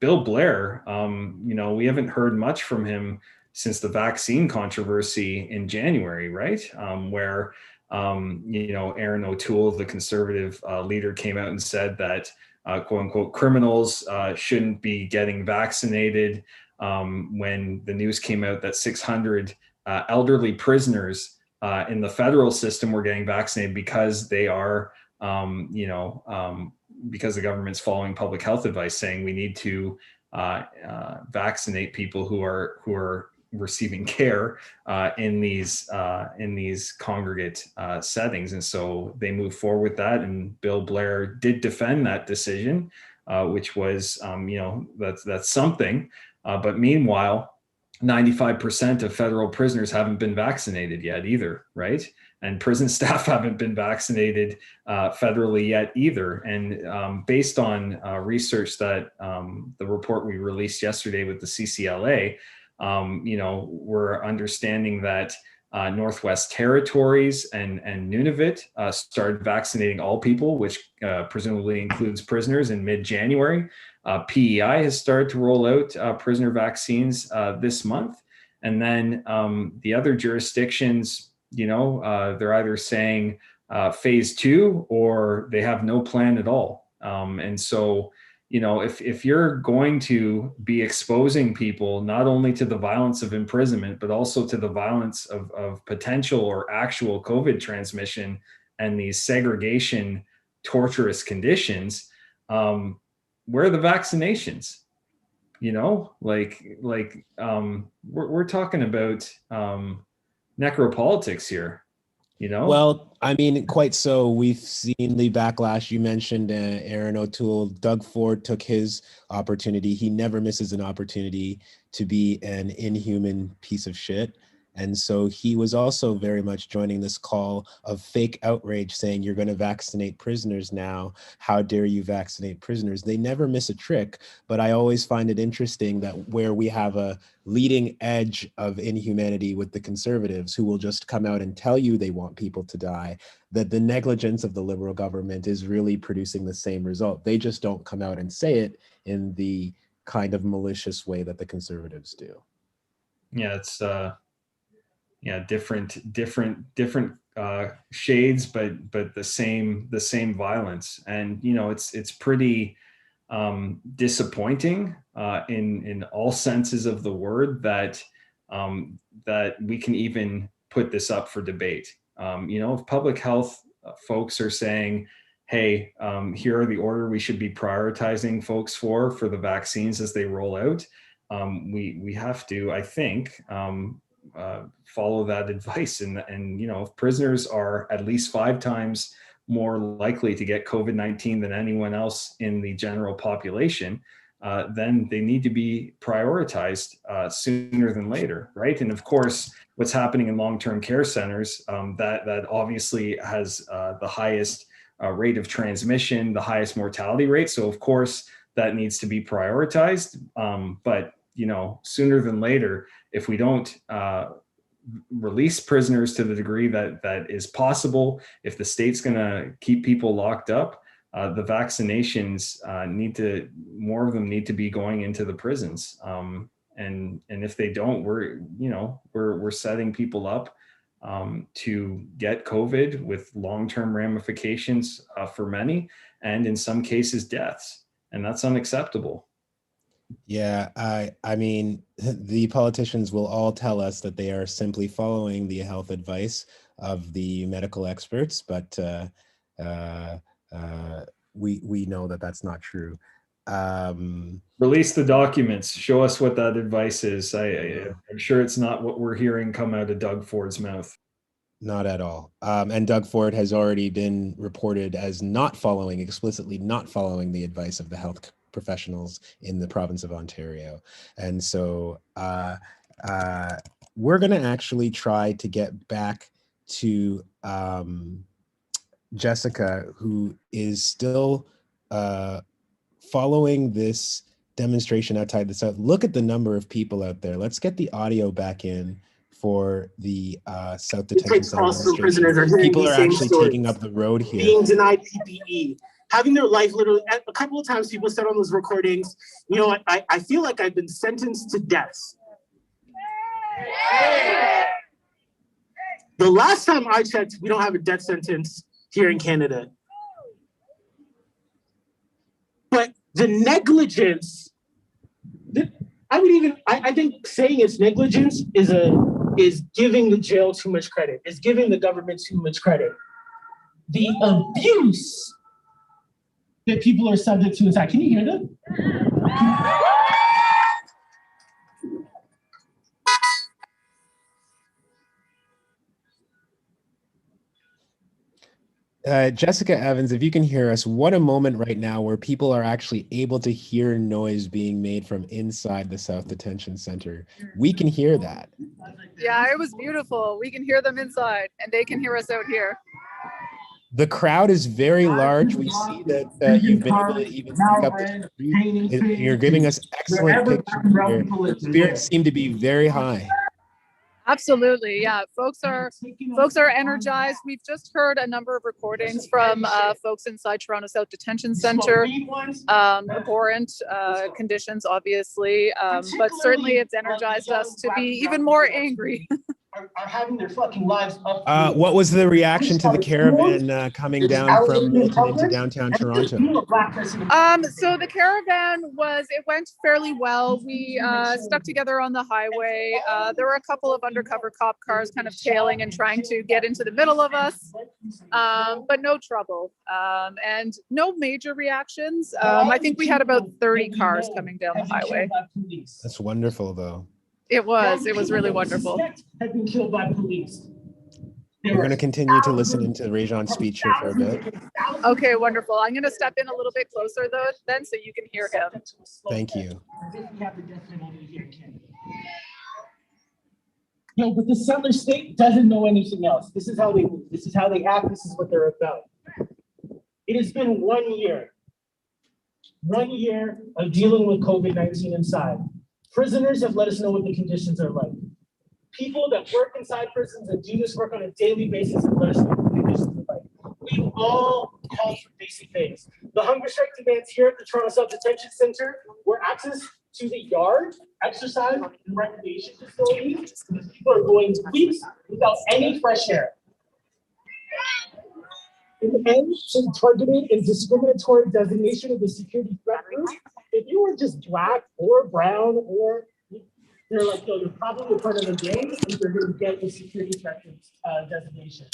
Bill Blair, we haven't heard much from him since the vaccine controversy in January, right? Where, Aaron O'Toole, the conservative leader, came out and said that, quote unquote, criminals shouldn't be getting vaccinated. When the news came out that 600 elderly prisoners in the federal system were getting vaccinated because they are, because the government's following public health advice saying we need to vaccinate people who are receiving care in these congregate settings. And so they moved forward with that, and Bill Blair did defend that decision, which was, that's something. But meanwhile, 95% of federal prisoners haven't been vaccinated yet either, right? And prison staff haven't been vaccinated federally yet either. And based on research that the report we released yesterday with the CCLA, we're understanding that Northwest Territories and Nunavut started vaccinating all people, which presumably includes prisoners, in mid-January. PEI has started to roll out prisoner vaccines this month. And then the other jurisdictions, they're either saying phase 2 or they have no plan at all. And so, if you're going to be exposing people not only to the violence of imprisonment, but also to the violence of potential or actual COVID transmission and these segregation, torturous conditions, where are the vaccinations? We're talking about necropolitics here. Well, I mean, quite so. We've seen the backlash. You mentioned Aaron O'Toole. Doug Ford took his opportunity. He never misses an opportunity to be an inhuman piece of shit. And so he was also very much joining this call of fake outrage, saying, you're going to vaccinate prisoners now. How dare you vaccinate prisoners? They never miss a trick, but I always find it interesting that where we have a leading edge of inhumanity with the conservatives who will just come out and tell you they want people to die, that the negligence of the Liberal government is really producing the same result. They just don't come out and say it in the kind of malicious way that the conservatives do. Yeah, it's different shades, but the same violence. And it's pretty disappointing in all senses of the word that we can even put this up for debate. If public health folks are saying, hey, here are the order we should be prioritizing folks for the vaccines as they roll out, we have to, I think, follow that advice. And if prisoners are at least 5 times more likely to get COVID-19 than anyone else in the general population, then they need to be prioritized sooner than later, right? And of course, what's happening in long-term care centers, that obviously has the highest rate of transmission, the highest mortality rate. So of course, that needs to be prioritized. But sooner than later, if we don't release prisoners to the degree that is possible, if the state's going to keep people locked up, the vaccinations more of them need to be going into the prisons. And if they don't, we're setting people up to get COVID with long-term ramifications for many, and in some cases deaths, and that's unacceptable. Yeah, I mean, the politicians will all tell us that they are simply following the health advice of the medical experts, but we know that that's not true. Release the documents. Show us what that advice is. I'm sure it's not what we're hearing come out of Doug Ford's mouth. Not at all. And Doug Ford has already been reported as explicitly not following the advice of the health professionals in the province of Ontario. And so we're going to actually try to get back to Jessica, who is still following this demonstration outside the South. Look at the number of people out there. Let's get the audio back in for the South Detention Center demonstration. People are actually taking up the road here. Being denied PPE, having their life literally, a couple of times people said on those recordings, I feel like I've been sentenced to death. The last time I checked, we don't have a death sentence here in Canada. But the negligence, I think saying it's negligence is giving the jail too much credit, is giving the government too much credit. The abuse that people are subject to inside. Can you hear them? Jessica Evans, if you can hear us, what a moment right now where people are actually able to hear noise being made from inside the South Detention Center. We can hear that. Yeah, it was beautiful. We can hear them inside and they can hear us out here. The crowd is very large. We see that you've been able to even pick up the street. You're giving us excellent pictures here. Spirits seem to be very high. Absolutely, yeah. Folks are energized. We've just heard a number of recordings from folks inside Toronto South Detention Center. Abhorrent conditions, obviously, but certainly it's energized us to be even more angry. Are having their fucking lives up. What was the reaction to the caravan coming down from Milton into downtown Toronto? So the caravan went fairly well. We stuck together on the highway. There were a couple of undercover cop cars kind of tailing and trying to get into the middle of us, but no trouble and no major reactions. I think we had about 30 cars coming down the highway. That's wonderful, though. It was really wonderful. Had been killed by police. We're going to continue to listen into Rajon's speech here for a bit. Okay, wonderful. I'm going to step in a little bit closer though, then, so you can hear him. Thank you. No, but the settler state doesn't know anything else. This is how they move. This is how they act. This is what they're about. It has been 1 year. 1 year of dealing with COVID-19 inside. Prisoners have let us know what the conditions are like. People that work inside prisons and do this work on a daily basis have let us know what the conditions are like. We've all called for basic things. The hunger strike demands here at the Toronto South Detention Center were access to the yard, exercise, and recreation facilities. People are going weeks without any fresh air. An end to targeted and discriminatory designation of the security threat group. If you were just black or brown, or they're like, you're probably a part of the gang, and you're going to get the security threat group designation.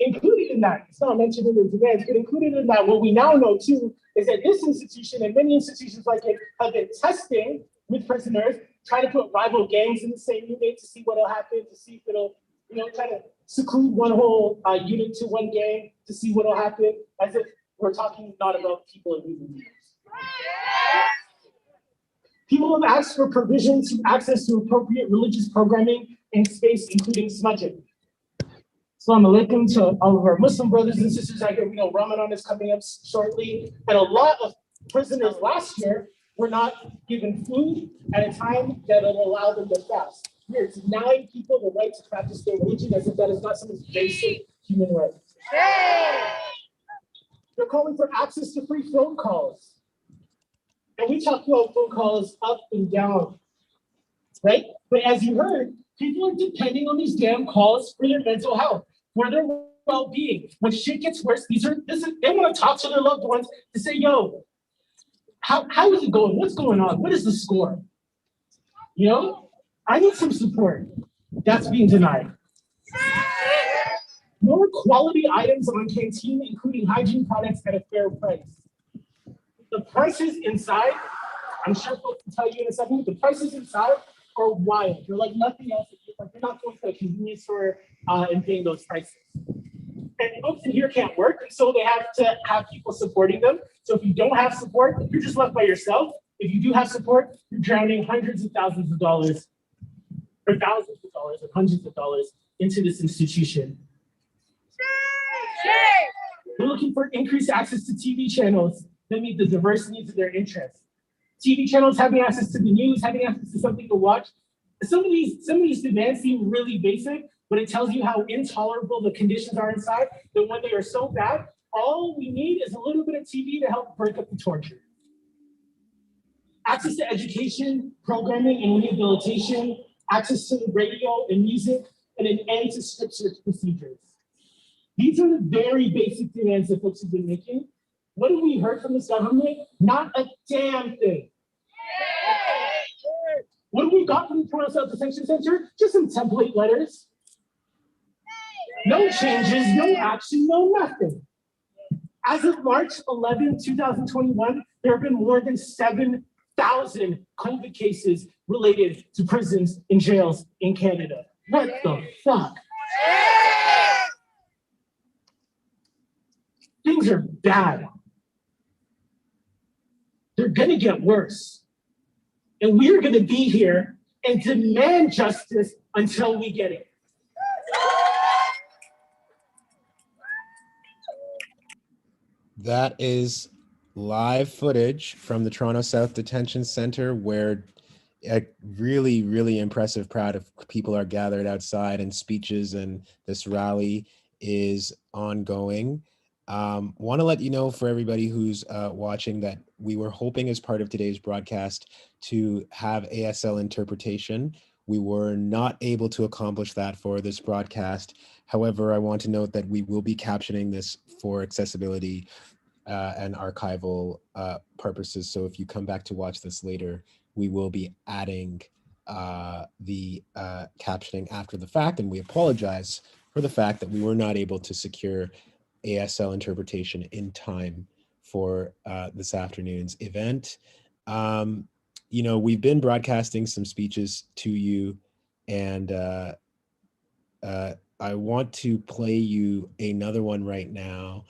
Included in that, it's not mentioned in the demands, but included in that, what we now know too is that this institution and many institutions like it have been testing with prisoners, trying to put rival gangs in the same unit to see what'll happen, to see if it'll, try to seclude one whole unit to one gang to see what'll happen, as if We're talking not about people in movie theaters. People have asked for provisions to access to appropriate religious programming in space, including smudging. Assalamu alaikum to all of our Muslim brothers and sisters out here. We know Ramadan is coming up shortly, and a lot of prisoners last year were not given food at a time that will allow them to fast. We're denying people the right to practice their religion as if that is not someone's basic human right. They're calling for access to free phone calls. And we talk about phone calls up and down, right? But as you heard, people are depending on these damn calls for their mental health, for their well-being. When shit gets worse, they want to talk to their loved ones to say, yo, how is it going? What's going on? What is the score? You know, I need some support. That's being denied. More quality items on canteen, including hygiene products at a fair price. The prices inside, I'm sure folks will tell you in a second, the prices inside are wild. They're like nothing else. Like you're not going to a convenience store and paying those prices. And folks in here can't work, so they have to have people supporting them. So if you don't have support, you're just left by yourself. If you do have support, you're drowning hundreds of thousands of dollars, or thousands of dollars, or hundreds of dollars into this institution. They're looking for increased access to TV channels that meet the diverse needs of their interests. TV channels having access to the news, having access to something to watch. Some of these demands seem really basic, but it tells you how intolerable the conditions are inside, that when they are so bad, all we need is a little bit of TV to help break up the torture. Access to education, programming, and rehabilitation, access to the radio and music, and an end to strip search procedures. These are the very basic demands that folks have been making. What have we heard from this government? Not a damn thing. What have we got from the Toronto South Detention Center? Just some template letters. No changes, no action, no nothing. As of March 11, 2021, there have been more than 7,000 COVID cases related to prisons and jails in Canada. What the fuck? Things are bad. They're gonna get worse. And we're gonna be here and demand justice until we get it. That is live footage from the Toronto South Detention Center, where a really, really impressive crowd of people are gathered outside, and speeches, and this rally is ongoing. Want to let you know, for everybody who's watching, that we were hoping as part of today's broadcast to have ASL interpretation. We were not able to accomplish that for this broadcast. However, I want to note that we will be captioning this for accessibility and archival purposes. So if you come back to watch this later, we will be adding the captioning after the fact, and we apologize for the fact that we were not able to secure ASL interpretation in time for this afternoon's event. You know, we've been broadcasting some speeches to you, and I want to play you another one right now.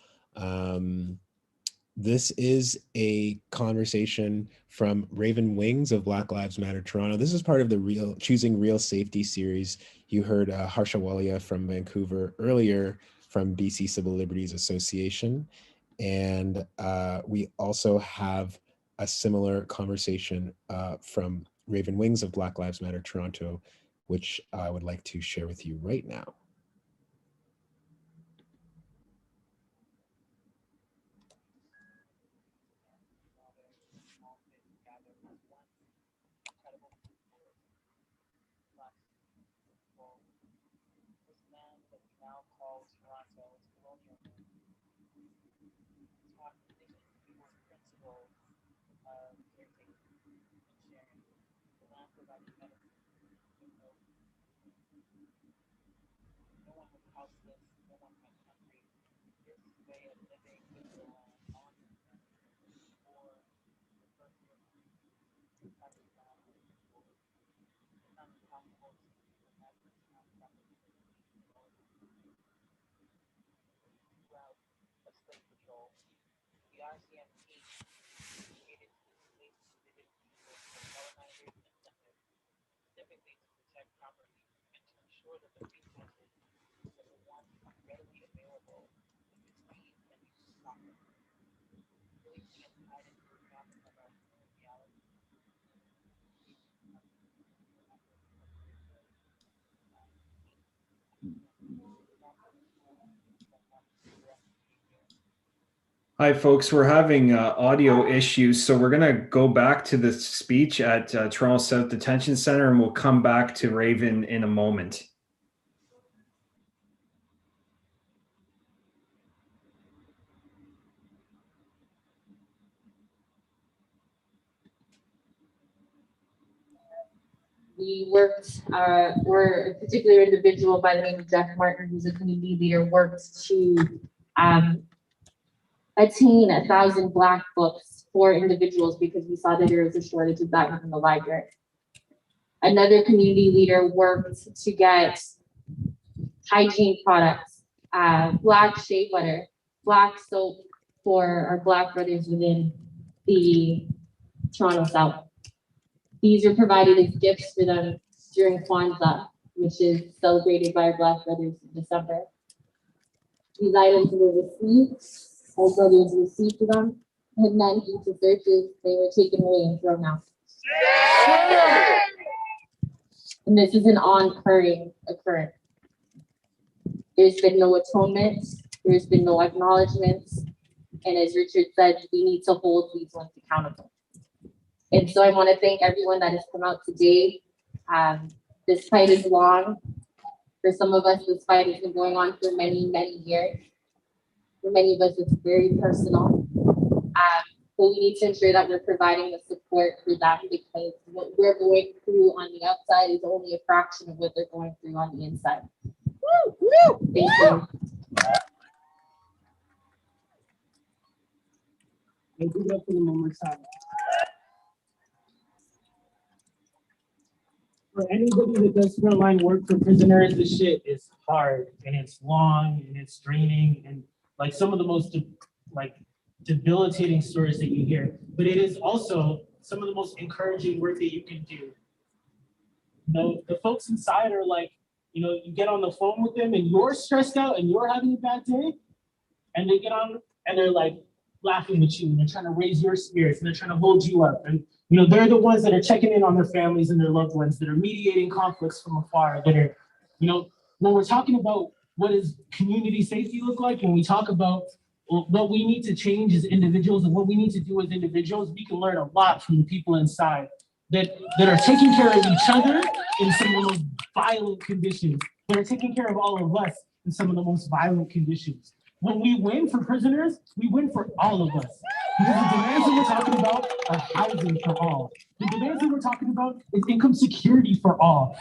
This is a conversation from Raven Wings of Black Lives Matter Toronto. This is part of the Choosing Real Safety series. You heard Harsha Walia from Vancouver earlier, from BC Civil Liberties Association. And we also have a similar conversation from Raven Wings of Black Lives Matter Toronto, which I would like to share with you right now. Hi, folks. We're having audio issues, so we're going to go back to the speech at Toronto South Detention Center, and we'll come back to Raven in a moment. We worked, or a particular individual by the name of Jeff Martin, who's a community leader, worked to attain 1,000 Black books for individuals because we saw that there was a shortage of that in the library. Another community leader worked to get hygiene products, Black shea butter, Black soap for our Black brothers within the Toronto South. These are provided as gifts for them during Kwanzaa, which is celebrated by our Black brothers in December. These items were received, our brothers received them, and then due to searches, they were taken away and thrown out. And this is an occurring occurrence. There's been no atonement, there's been no acknowledgement, and as Richard said, we need to hold these ones accountable. And so I want to thank everyone that has come out today. This fight is long. For some of us, this fight has been going on for many, many years. For many of us, it's very personal. But we need to ensure that we're providing the support for that, because what we're going through on the outside is only a fraction of what they're going through on the inside. Woo, woo, thank you. Thank you for the moment of silence. For anybody that does frontline work for prisoners, this shit is hard and it's long and it's draining and like some of the most debilitating stories that you hear. But it is also some of the most encouraging work that you can do. You know, the folks inside are like, you know, you get on the phone with them and you're stressed out and you're having a bad day, and they get on and they're like laughing with you and they're trying to raise your spirits and they're trying to hold you up. And you know, they're the ones that are checking in on their families and their loved ones, that are mediating conflicts from afar, that are, you know, when we're talking about what does community safety look like, when we talk about what we need to change as individuals and what we need to do as individuals, we can learn a lot from the people inside that are taking care of each other in some of the most violent conditions, that are taking care of all of us in some of the most violent conditions. When we win for prisoners, we win for all of us. Because the demands that we're talking about are housing for all. The demands that we're talking about is income security for all,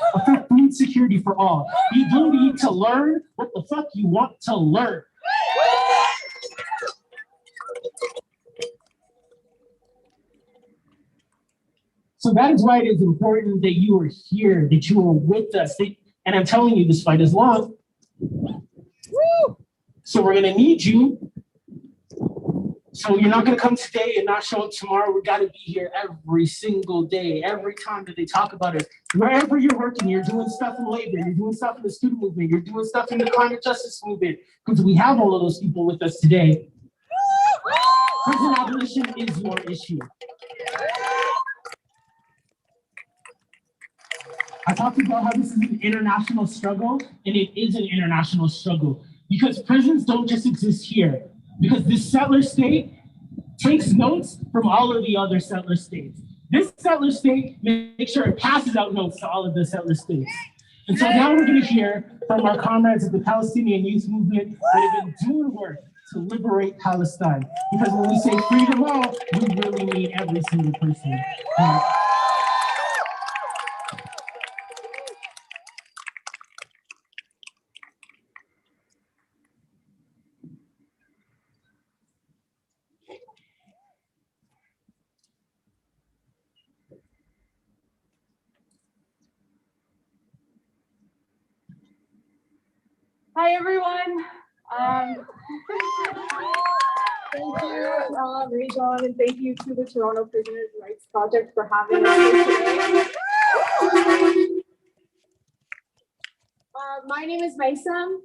food security for all, the ability to learn what the fuck you want to learn. So that is why it is important that you are here, that you are with us. And I'm telling you, this fight is long. Woo! So we're gonna need you. So you're not gonna come today and not show up tomorrow. We gotta be here every single day, every time that they talk about it. Wherever you're working, you're doing stuff in labor, you're doing stuff in the student movement, you're doing stuff in the climate justice movement, because we have all of those people with us today. Prison abolition is your issue. I talked about how this is an international struggle, and it is an international struggle because prisons don't just exist here, because this settler state takes notes from all of the other settler states. This settler state makes sure it passes out notes to all of the settler states. And so now we're going to hear from our comrades of the Palestinian youth movement that have been doing work to liberate Palestine. Because when we say freedom all, we really mean every single person. Hi, everyone. Thank you, Rajon, and thank you to the Toronto Prisoners' Rights Project for having us here today. My name is Maisam.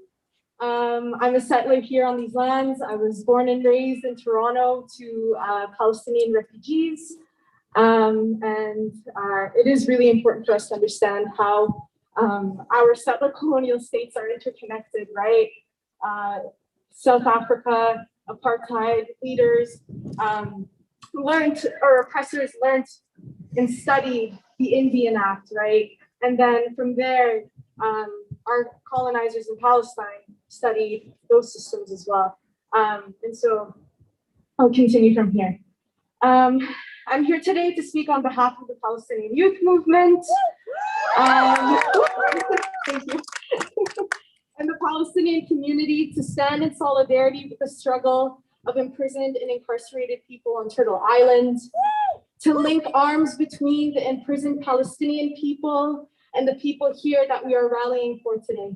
I'm a settler here on these lands. I was born and raised in Toronto to Palestinian refugees. It is really important for us to understand how our settler colonial states are interconnected, right? South Africa, apartheid leaders learned, or oppressors learned and studied the Indian Act, right? And then from there, our colonizers in Palestine studied those systems as well. And so I'll continue from here. I'm here today to speak on behalf of the Palestinian Youth Movement. Thank you. And the Palestinian community to stand in solidarity with the struggle of imprisoned and incarcerated people on Turtle Island, to link arms between the imprisoned Palestinian people and the people here that we are rallying for today.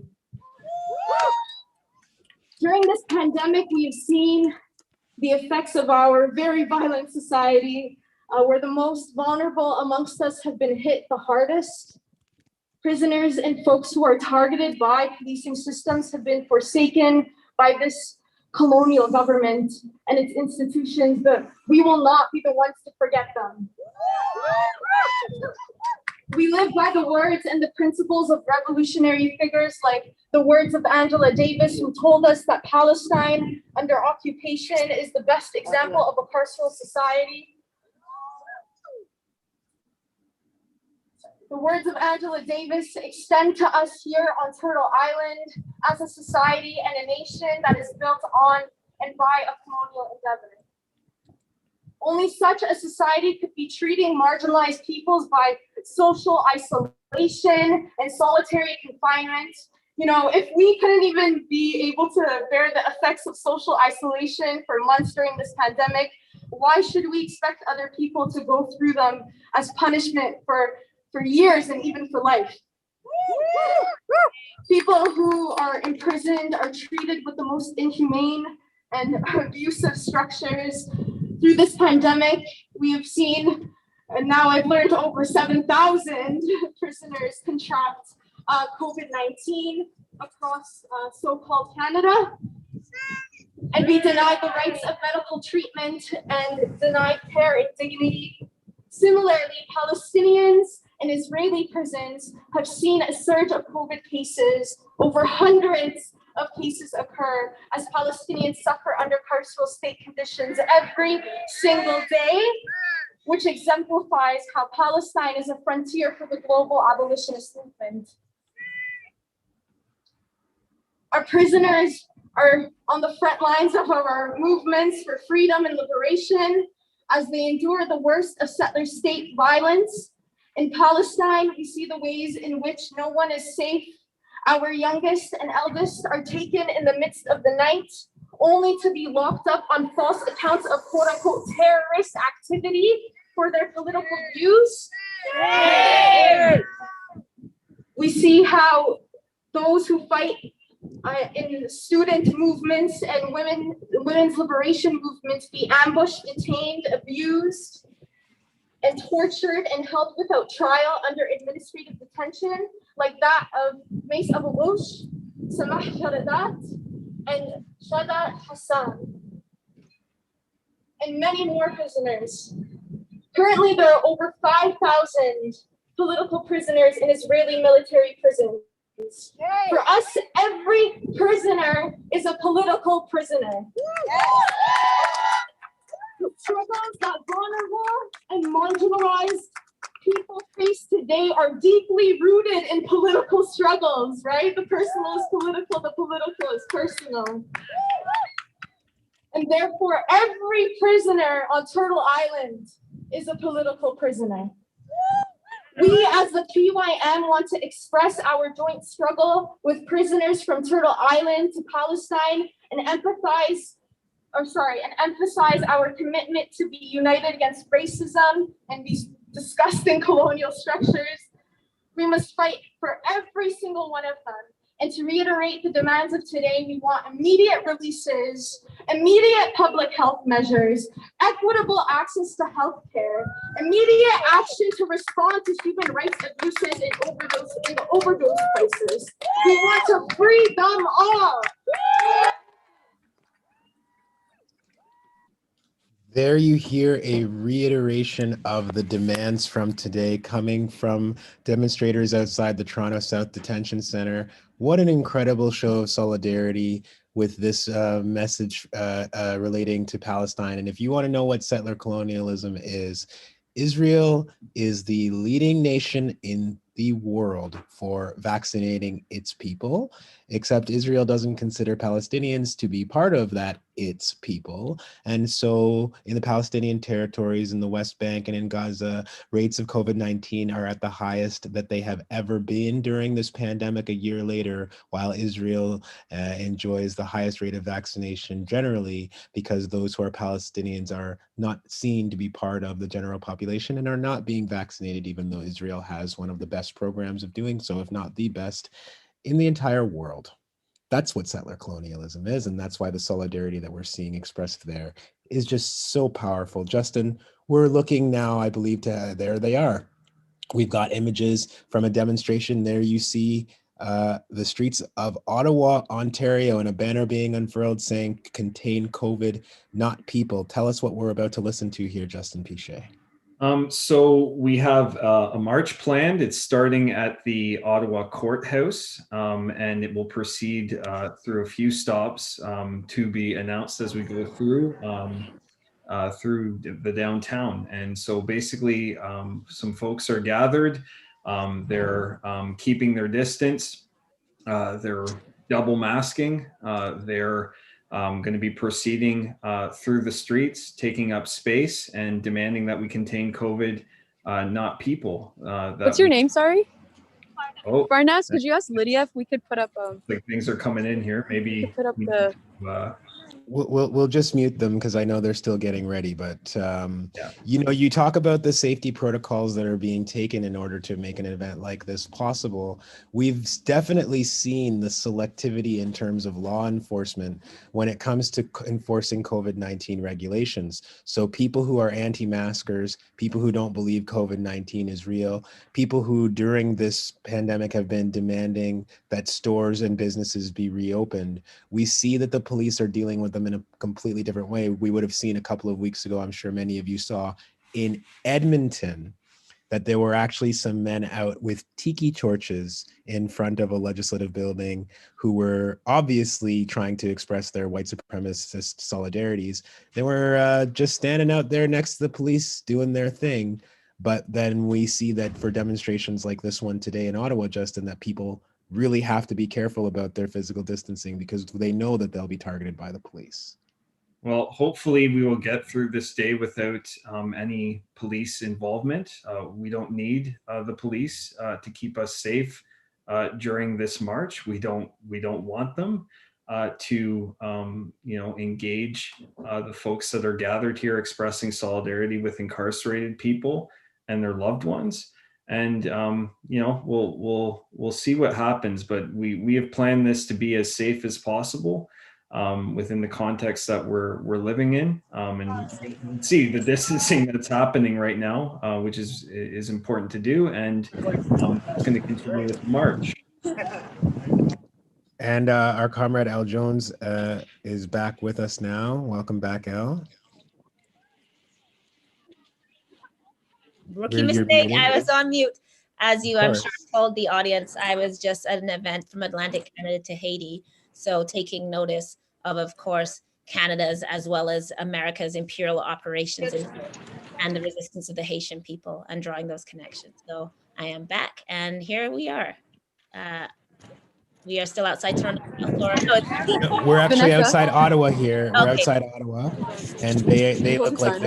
During this pandemic, we have seen the effects of our very violent society, where the most vulnerable amongst us have been hit the hardest. Prisoners and folks who are targeted by policing systems have been forsaken by this colonial government and its institutions, but we will not be the ones to forget them. We live by the words and the principles of revolutionary figures like the words of Angela Davis, who told us that Palestine under occupation is the best example of a carceral society. The words of Angela Davis extend to us here on Turtle Island as a society and a nation that is built on and by a colonial endeavor. Only such a society could be treating marginalized peoples by social isolation and solitary confinement. You know, if we couldn't even be able to bear the effects of social isolation for months during this pandemic, why should we expect other people to go through them as punishment for years and even for life? People who are imprisoned are treated with the most inhumane and abusive structures. Through this pandemic, we have seen, and now I've learned, over 7,000 prisoners contract COVID-19 across so-called Canada and be denied the rights of medical treatment and denied care and dignity. Similarly, Palestinians and Israeli prisons have seen a surge of COVID cases. Over hundreds of cases occur as Palestinians suffer under carceral state conditions every single day, which exemplifies how Palestine is a frontier for the global abolitionist movement. Our prisoners are on the front lines of our movements for freedom and liberation as they endure the worst of settler state violence. In Palestine, we see the ways in which no one is safe. Our youngest and eldest are taken in the midst of the night, only to be locked up on false accounts of quote-unquote terrorist activity for their political views. We see how those who fight in student movements and women's liberation movements be ambushed, detained, abused, and tortured and held without trial under administrative detention, like that of Mace Abu-Ghosh, Samah Jaradat, and Shada Hassan, and many more prisoners. Currently, there are over 5,000 political prisoners in Israeli military prisons. For us, every prisoner is a political prisoner. The struggles that vulnerable and marginalized people face today are deeply rooted in political struggles, right? The personal is political, the political is personal. And therefore, every prisoner on Turtle Island is a political prisoner. We as the PYM want to express our joint struggle with prisoners from Turtle Island to Palestine and emphasize our commitment to be united against racism and these disgusting colonial structures. We must fight for every single one of them And to reiterate the demands of today, we want immediate releases, immediate public health measures, equitable access to healthcare, immediate action to respond to human rights abuses in overdose crisis. We want to free them all. There you hear a reiteration of the demands from today coming from demonstrators outside the Toronto South Detention Center. What an incredible show of solidarity with this message relating to Palestine. And if you want to know what settler colonialism is, Israel is the leading nation in the world for vaccinating its people, except Israel doesn't consider Palestinians to be part of that its people. And so in the Palestinian territories, in the West Bank and in Gaza, rates of COVID-19 are at the highest that they have ever been during this pandemic a year later, while Israel enjoys the highest rate of vaccination generally, because those who are Palestinians are not seen to be part of the general population and are not being vaccinated, even though Israel has one of the best programs of doing so, if not the best, in the entire world. That's what settler colonialism is, and that's why the solidarity that we're seeing expressed there is just so powerful. Justin, we're looking now, I believe, to there they are. We've got images from a demonstration. There you see the streets of Ottawa, Ontario, and a banner being unfurled saying, "Contain COVID, not people." Tell us what we're about to listen to here, Justin Pichet. So we have a march planned. It's starting at the Ottawa Courthouse, and it will proceed through a few stops to be announced as we go through the downtown. And so basically, some folks are gathered. They're keeping their distance. They're double masking. They're going to be proceeding through the streets, taking up space and demanding that we contain COVID, not people. What's your name? Sorry. Oh, Barnes, could you ask Lydia if we could put up like things are coming in here. Maybe put up the. We'll just mute them because I know they're still getting ready. But you know, you talk about the safety protocols that are being taken in order to make an event like this possible. We've definitely seen the selectivity in terms of law enforcement when it comes to enforcing COVID-19 regulations. So people who are anti-maskers, people who don't believe COVID-19 is real, people who during this pandemic have been demanding that stores and businesses be reopened. We see that the police are dealing with them in a completely different way. We would have seen a couple of weeks ago, I'm sure many of you saw in Edmonton, that there were actually some men out with tiki torches in front of a legislative building who were obviously trying to express their white supremacist solidarities. They were just standing out there next to the police doing their thing. But then we see that for demonstrations like this one today in Ottawa, Justin, that people really have to be careful about their physical distancing because they know that they'll be targeted by the police. Well, hopefully we will get through this day without any police involvement. We don't need the police to keep us safe during this march. We don't want them to engage the folks that are gathered here expressing solidarity with incarcerated people and their loved ones. And we'll see what happens, but we have planned this to be as safe as possible within the context that we're living in. And you can see the distancing that's happening right now, which is important to do, and it's going to continue with the march. And our comrade Al Jones is back with us now. Welcome back, Al. Rookie mistake. I was on mute. As you, I'm sure, told the audience, I was just at an event from Atlantic Canada to Haiti. So taking notice of course, Canada's as well as America's imperial operations and the resistance of the Haitian people and drawing those connections. So I am back and here we are. We are still outside Toronto. No, we're actually outside Ottawa here. Okay. We're outside Ottawa and they look like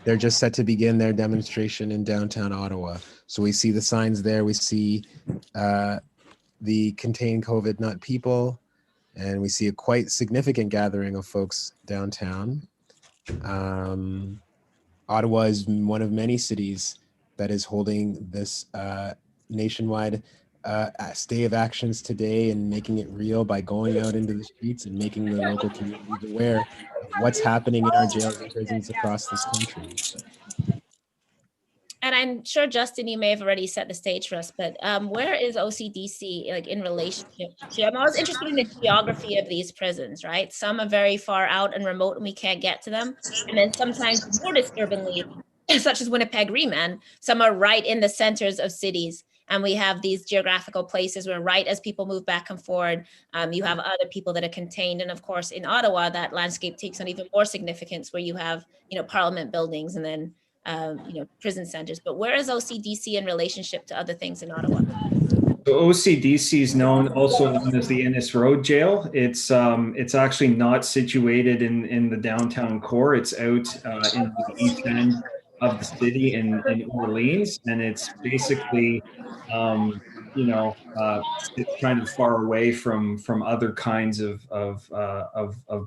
they're just set to begin their demonstration in downtown Ottawa. So we see the signs there. We see the Contain COVID, Not People. And we see a quite significant gathering of folks downtown. Ottawa is one of many cities that is holding this nationwide day of actions today and making it real by going out into the streets and making the local communities aware of what's happening in our jails and prisons across this country. And I'm sure, Justin, you may have already set the stage for us, but where is OCDC like in relationship to? I'm always interested in the geography of these prisons, right? Some are very far out and remote and we can't get to them. And then sometimes more disturbingly, such as Winnipeg Remand, some are right in the centers of cities. And we have these geographical places where right as people move back and forward, you have other people that are contained. And of course, in Ottawa, that landscape takes on even more significance where you have, Parliament buildings and then prison centers. But where is OCDC in relationship to other things in Ottawa? So OCDC is also known as the Innes Road Jail. It's actually not situated in the downtown core. It's out in the east end of the city in Orleans, and it's basically it's kind of far away from other kinds of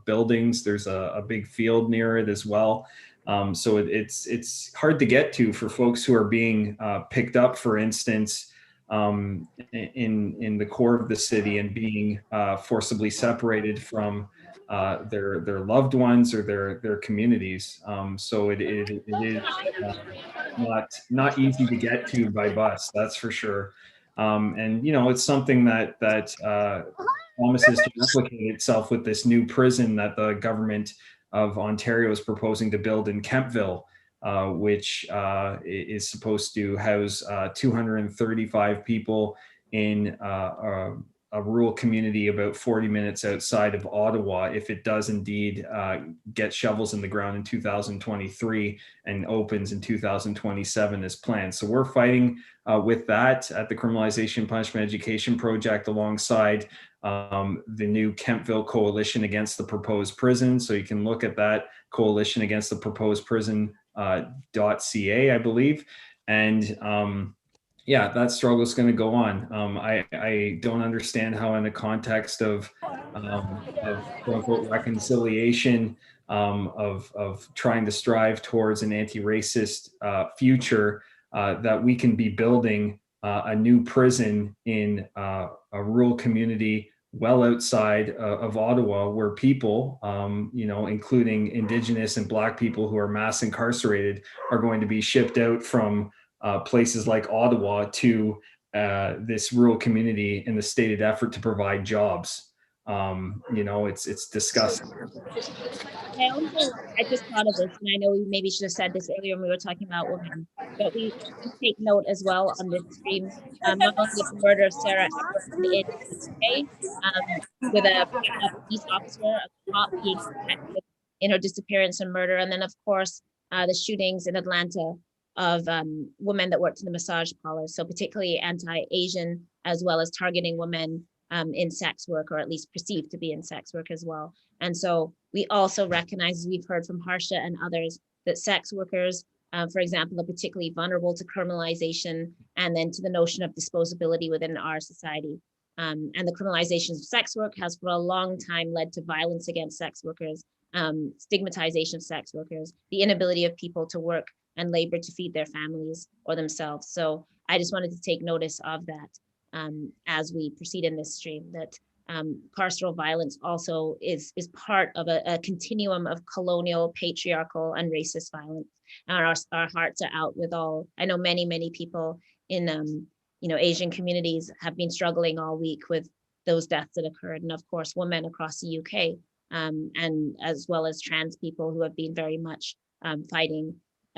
buildings. There's a big field near it as well. So it's hard to get to for folks who are being picked up, for instance, in the core of the city and being forcibly separated from their loved ones or their communities. So it is not easy to get to by bus, that's for sure. And it's something that promises to replicate itself with this new prison that the government of Ontario is proposing to build in Kemptville, which is supposed to house 235 people in a rural community about 40 minutes outside of Ottawa, if it does indeed get shovels in the ground in 2023 and opens in 2027 as planned. So we're fighting with that at the Criminalization Punishment Education Project alongside the new Kemptville Coalition Against the Proposed Prison. So you can look at that, Coalition Against the Proposed Prison .ca, I believe. And that struggle is going to go on. I don't understand how in the context of quote unquote reconciliation, of trying to strive towards an anti-racist future, that we can be building a new prison in a rural community well outside of Ottawa, where people, including Indigenous and Black people who are mass incarcerated, are going to be shipped out from places like Ottawa to this rural community in the stated effort to provide jobs. It's disgusting. I just thought of this, and I know we maybe should have said this earlier when we were talking about women, but we take note as well on this stream, not only the murder of Sarah in the UK, with a police officer, a cop being detected in her disappearance and murder, and then of course the shootings in Atlanta of women that worked in the massage parlors, so particularly anti-Asian, as well as targeting women in sex work, or at least perceived to be in sex work as well. And so we also recognize, as we've heard from Harsha and others, that sex workers, for example, are particularly vulnerable to criminalization and then to the notion of disposability within our society. And the criminalization of sex work has for a long time led to violence against sex workers, stigmatization of sex workers, the inability of people to work and labor to feed their families or themselves. So I just wanted to take notice of that as we proceed in this stream, that carceral violence also is part of a continuum of colonial, patriarchal, and racist violence. And our hearts are out with all. I know many people in Asian communities have been struggling all week with those deaths that occurred, and of course women across the UK, and as well as trans people who have been very much fighting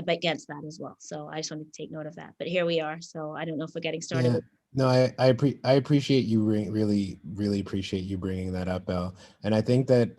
against that as well. So I just wanted to take note of that. But here we are. So I don't know if we're getting started. Yeah. No, I appreciate you really appreciate you bringing that up, Elle. And I think that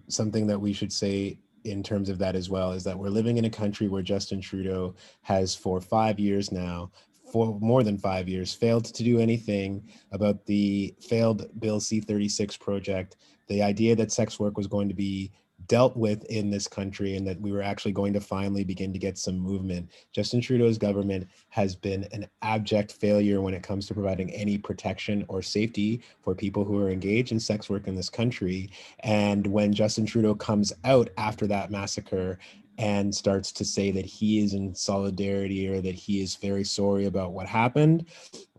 something that we should say in terms of that as well is that we're living in a country where Justin Trudeau has for 5 years now, for more than 5 years, failed to do anything about the failed Bill C-36 project, the idea that sex work was going to be dealt with in this country and that we were actually going to finally begin to get some movement. Justin Trudeau's government has been an abject failure when it comes to providing any protection or safety for people who are engaged in sex work in this country. And when Justin Trudeau comes out after that massacre and starts to say that he is in solidarity or that he is very sorry about what happened,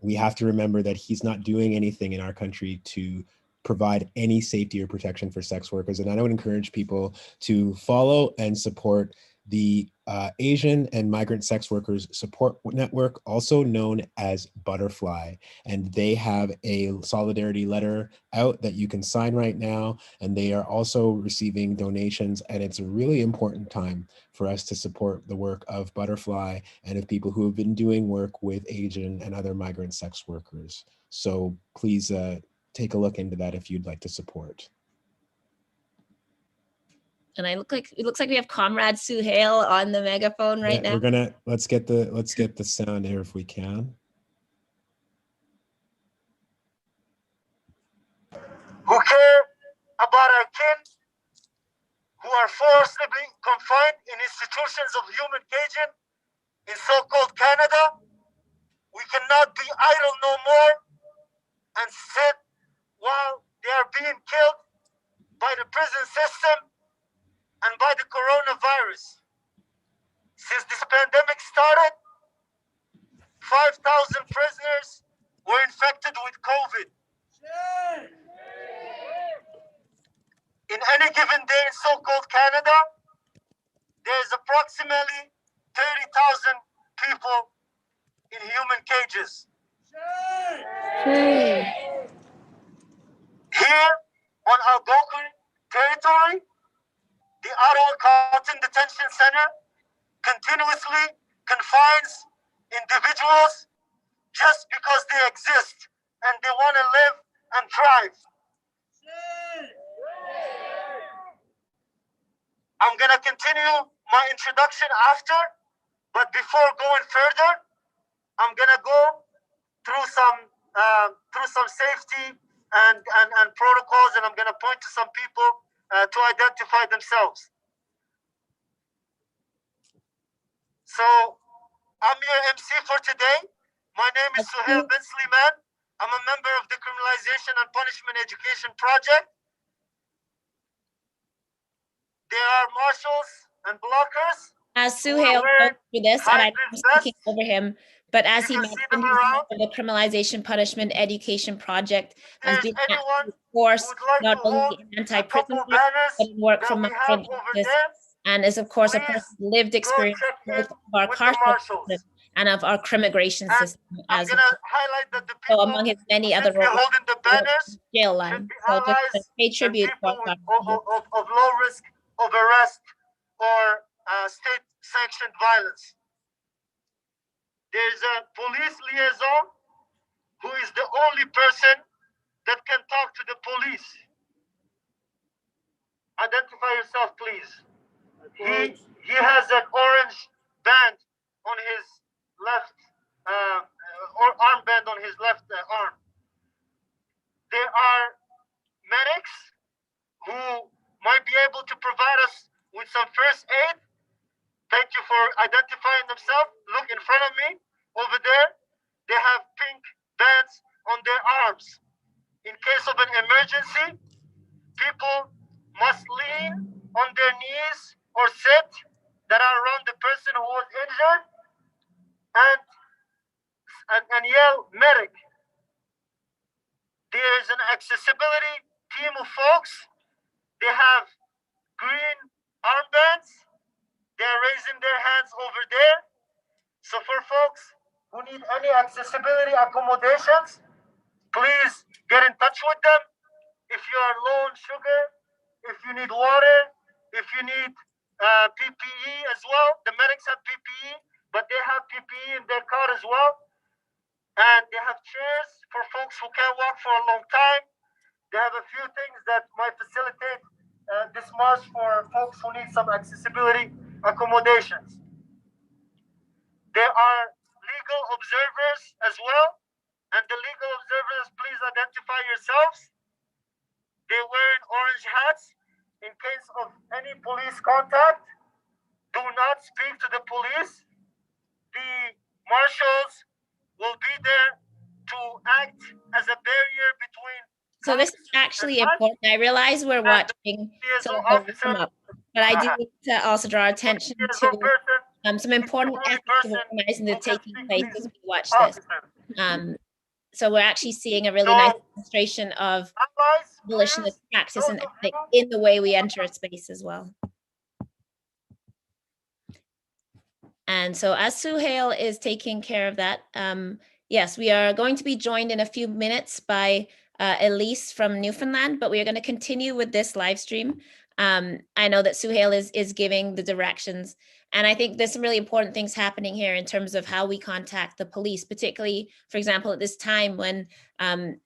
we have to remember that he's not doing anything in our country to provide any safety or protection for sex workers. And I would encourage people to follow and support the Asian and Migrant Sex Workers Support Network, also known as Butterfly. And they have a solidarity letter out that you can sign right now. And they are also receiving donations. And it's a really important time for us to support the work of Butterfly and of people who have been doing work with Asian and other migrant sex workers. So please take a look into that if you'd like to support. And it looks like we have Comrade Suhail on the megaphone right now. Let's get the sound here if we can. Who care about our kin who are forcibly confined in institutions of human caging in so-called Canada. We cannot be idle no more and sit while they are being killed by the prison system and by the coronavirus. Since this pandemic started, 5,000 prisoners were infected with COVID. In any given day in so-called Canada, there is approximately 30,000 people in human cages. Here on Algonquin territory, the Ottawa Cotton Detention Center continuously confines individuals just because they exist and they want to live and thrive. I'm going to continue my introduction after, but before going further, I'm going to go through some safety and protocols, and I'm going to point to some people to identify themselves. So I'm your MC for today. My name is Suhail bin Sliman. I'm a member of the Criminalization and Punishment Education Project. There are marshals and blockers. As Suhail goes through this, and I'm speaking over him, but as he mentioned, he's the Criminalization Punishment Education Project has been active force not only in anti-prison work, but in work from migrant justice, and is of course a part of lived experience both of our carceral system and of our crimmigration system as well. So among his many other roles, jail line. So just to pay tribute to our of low risk of arrest or state-sanctioned violence. There's a police liaison who is the only person that can talk to the police. Identify yourself, please. He has an orange band on his left, or armband on his left arm. There are medics who might be able to provide us with some first aid. Thank you for identifying themselves. Look in front of me over there. They have pink bands on their arms. In case of an emergency, people must lean on their knees or sit that are around the person who was injured and yell medic. There is an accessibility team of folks. They have green armbands. They're raising their hands over there. So for folks who need any accessibility accommodations, please get in touch with them. If you are low on sugar, if you need water, if you need PPE as well. The medics have PPE, but they have PPE in their car as well. And they have chairs for folks who can't walk for a long time. They have a few things that might facilitate this march for folks who need some accessibility accommodations. There are legal observers as well. And the legal observers, please identify yourselves. They're wearing orange hats. In case of any police contact, do not speak to the police. The marshals will be there to act as a barrier between. So this is actually important. I realize we're watching. So come up. but I do need to also draw attention to some important aspects of organizing that are taking place as we watch this. So we're actually seeing a really nice demonstration of abolitionist practice and ethic in the way we enter a space as well. And so as Suhail is taking care of that, yes, we are going to be joined in a few minutes by Elise from Newfoundland, but we are going to continue with this live stream. I know that Suhail is giving the directions, and I think there's some really important things happening here in terms of how we contact the police, particularly, for example, at this time when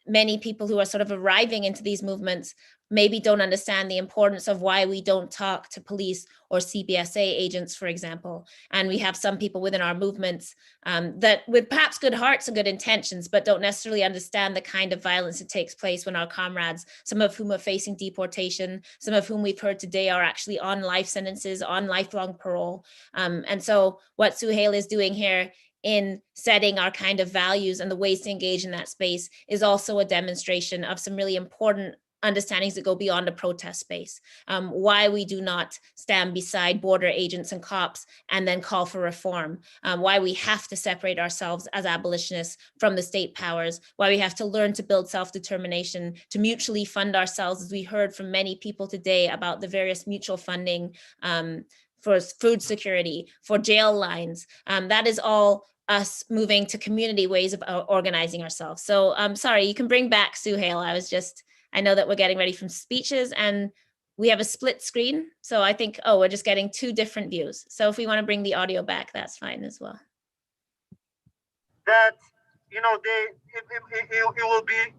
many people who are sort of arriving into these movements maybe don't understand the importance of why we don't talk to police or CBSA agents, for example. And we have some people within our movements that with perhaps good hearts and good intentions, but don't necessarily understand the kind of violence that takes place when our comrades, some of whom are facing deportation, some of whom we've heard today are actually on life sentences, on lifelong parole. And so what Suhail is doing here in setting our kind of values and the ways to engage in that space is also a demonstration of some really important understandings that go beyond a protest space, why we do not stand beside border agents and cops and then call for reform, why we have to separate ourselves as abolitionists from the state powers, why we have to learn to build self-determination, to mutually fund ourselves, as we heard from many people today about the various mutual funding for food security, for jail lines. That is all us moving to community ways of organizing ourselves. So I'm sorry, you can bring back Suhail. I know that we're getting ready from speeches and we have a split screen. So I think, we're just getting two different views. So if we want to bring the audio back, that's fine as well. That, it will be,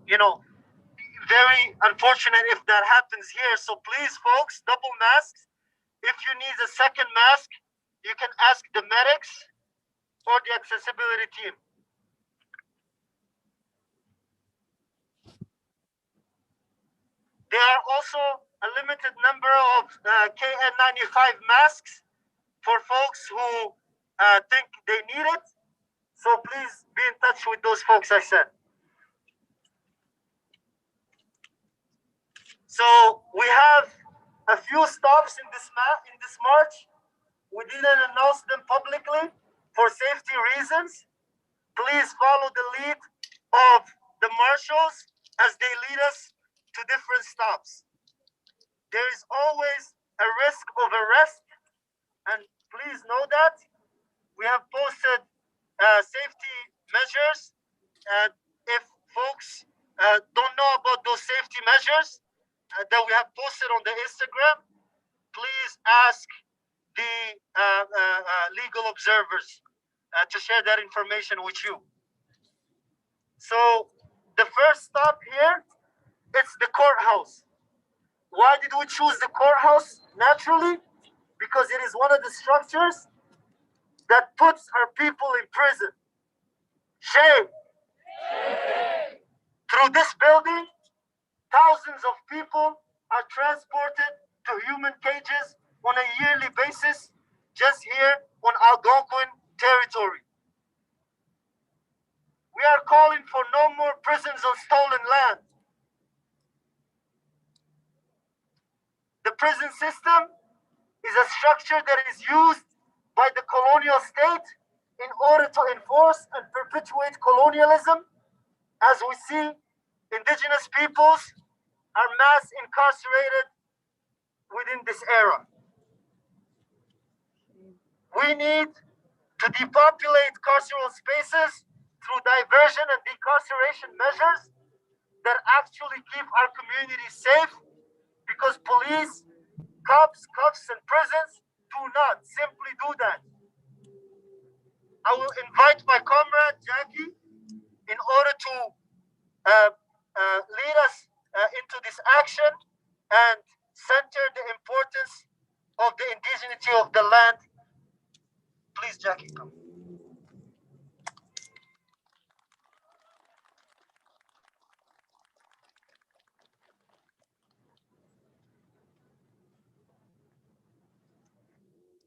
very unfortunate if that happens here. So please, folks, double masks. If you need a second mask, you can ask the medics or the accessibility team. There are also a limited number of KN95 masks for folks who think they need it. So please be in touch with those folks I said. So we have a few stops in this march. We didn't announce them publicly for safety reasons. Please follow the lead of the marshals as they lead us to different stops. There is always a risk of arrest, and please know that. We have posted safety measures, and if folks don't know about those safety measures that we have posted on the Instagram, please ask the legal observers to share that information with you. So the first stop here, it's the courthouse. Why did we choose the courthouse? Naturally, because it is one of the structures that puts our people in prison. Shame. Through this building, thousands of people are transported to human cages on a yearly basis, just here on Algonquin territory. We are calling for no more prisons on stolen land. The prison system is a structure that is used by the colonial state in order to enforce and perpetuate colonialism. As we see, indigenous peoples are mass incarcerated within this era. We need to depopulate carceral spaces through diversion and decarceration measures that actually keep our communities safe, because police, cops, cuffs, and prisons do not simply do that. I will invite my comrade Jackie in order to lead us into this action and center the importance of the indigeneity of the land. Please, Jackie, come.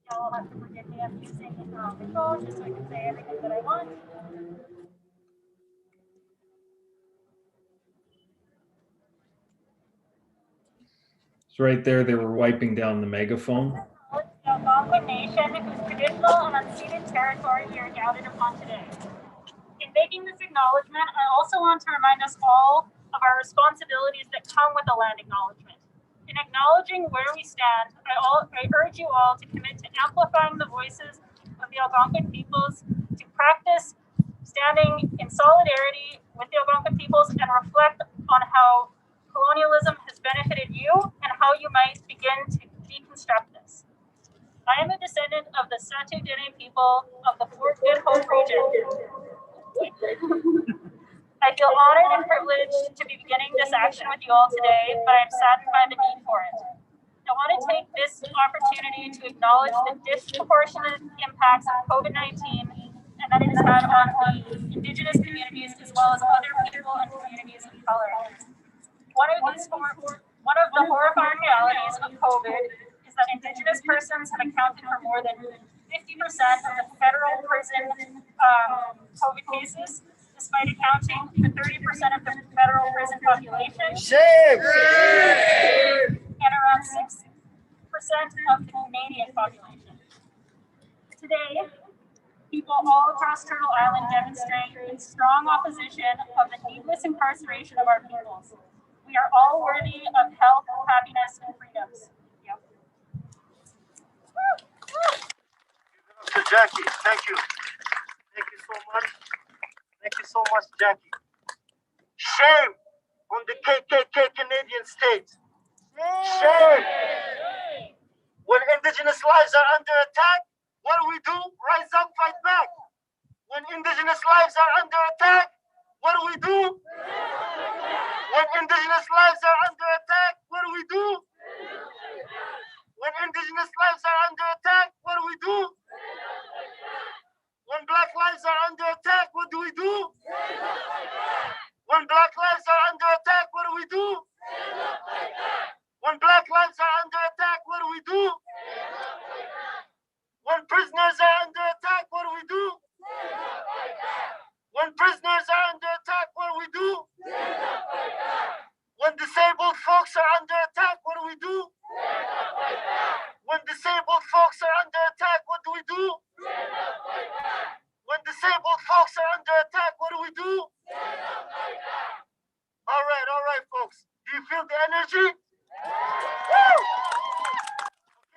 Y'all have to forgive me. I'm using the phone just so I can say everything that I want. So right there, they were wiping down the megaphone. The Algonquin Nation, whose traditional and unceded territory we are gathered upon today. In making this acknowledgement, I also want to remind us all of our responsibilities that come with a land acknowledgement. In acknowledging where we stand, I urge you all to commit to amplifying the voices of the Algonquin peoples, to practice standing in solidarity with the Algonquin peoples, and reflect on how colonialism has benefited you and how you might begin to deconstruct this. I am a descendant of the Satu Dene people of the Fort Good Hope region. I feel honored and privileged to be beginning this action with you all today, but I'm saddened by the need for it. I want to take this opportunity to acknowledge the disproportionate impacts of COVID-19 and that it has had on the Indigenous communities as well as other people and communities of color. One of the horrifying realities of COVID is that Indigenous persons have accounted for more than 50% of the federal prison COVID cases, despite accounting for 30% of the federal prison population. Shame! And around 6% of the Canadian population. Today, people all across Turtle Island demonstrate in strong opposition of the needless incarceration of our peoples. We are all worthy of health, happiness, and freedoms. Thank you. So Jackie, thank you. Thank you so much. Thank you so much, Jackie. Shame on the KKK Canadian state. Shame. When Indigenous lives are under attack, what do? Rise up, fight back. When Indigenous lives are under attack, what do? When Indigenous lives are under attack, what do? When Indigenous lives are under attack, what do? When Black lives are under attack, what do? When Black lives are under attack, what do? When Black lives are under attack, what do? When prisoners are under attack, what do? When prisoners are under attack, what do? When disabled folks are under attack, what do? When disabled folks are under attack, what do? When disabled folks are under attack, what do? All right, folks. Do you feel the energy? Woo!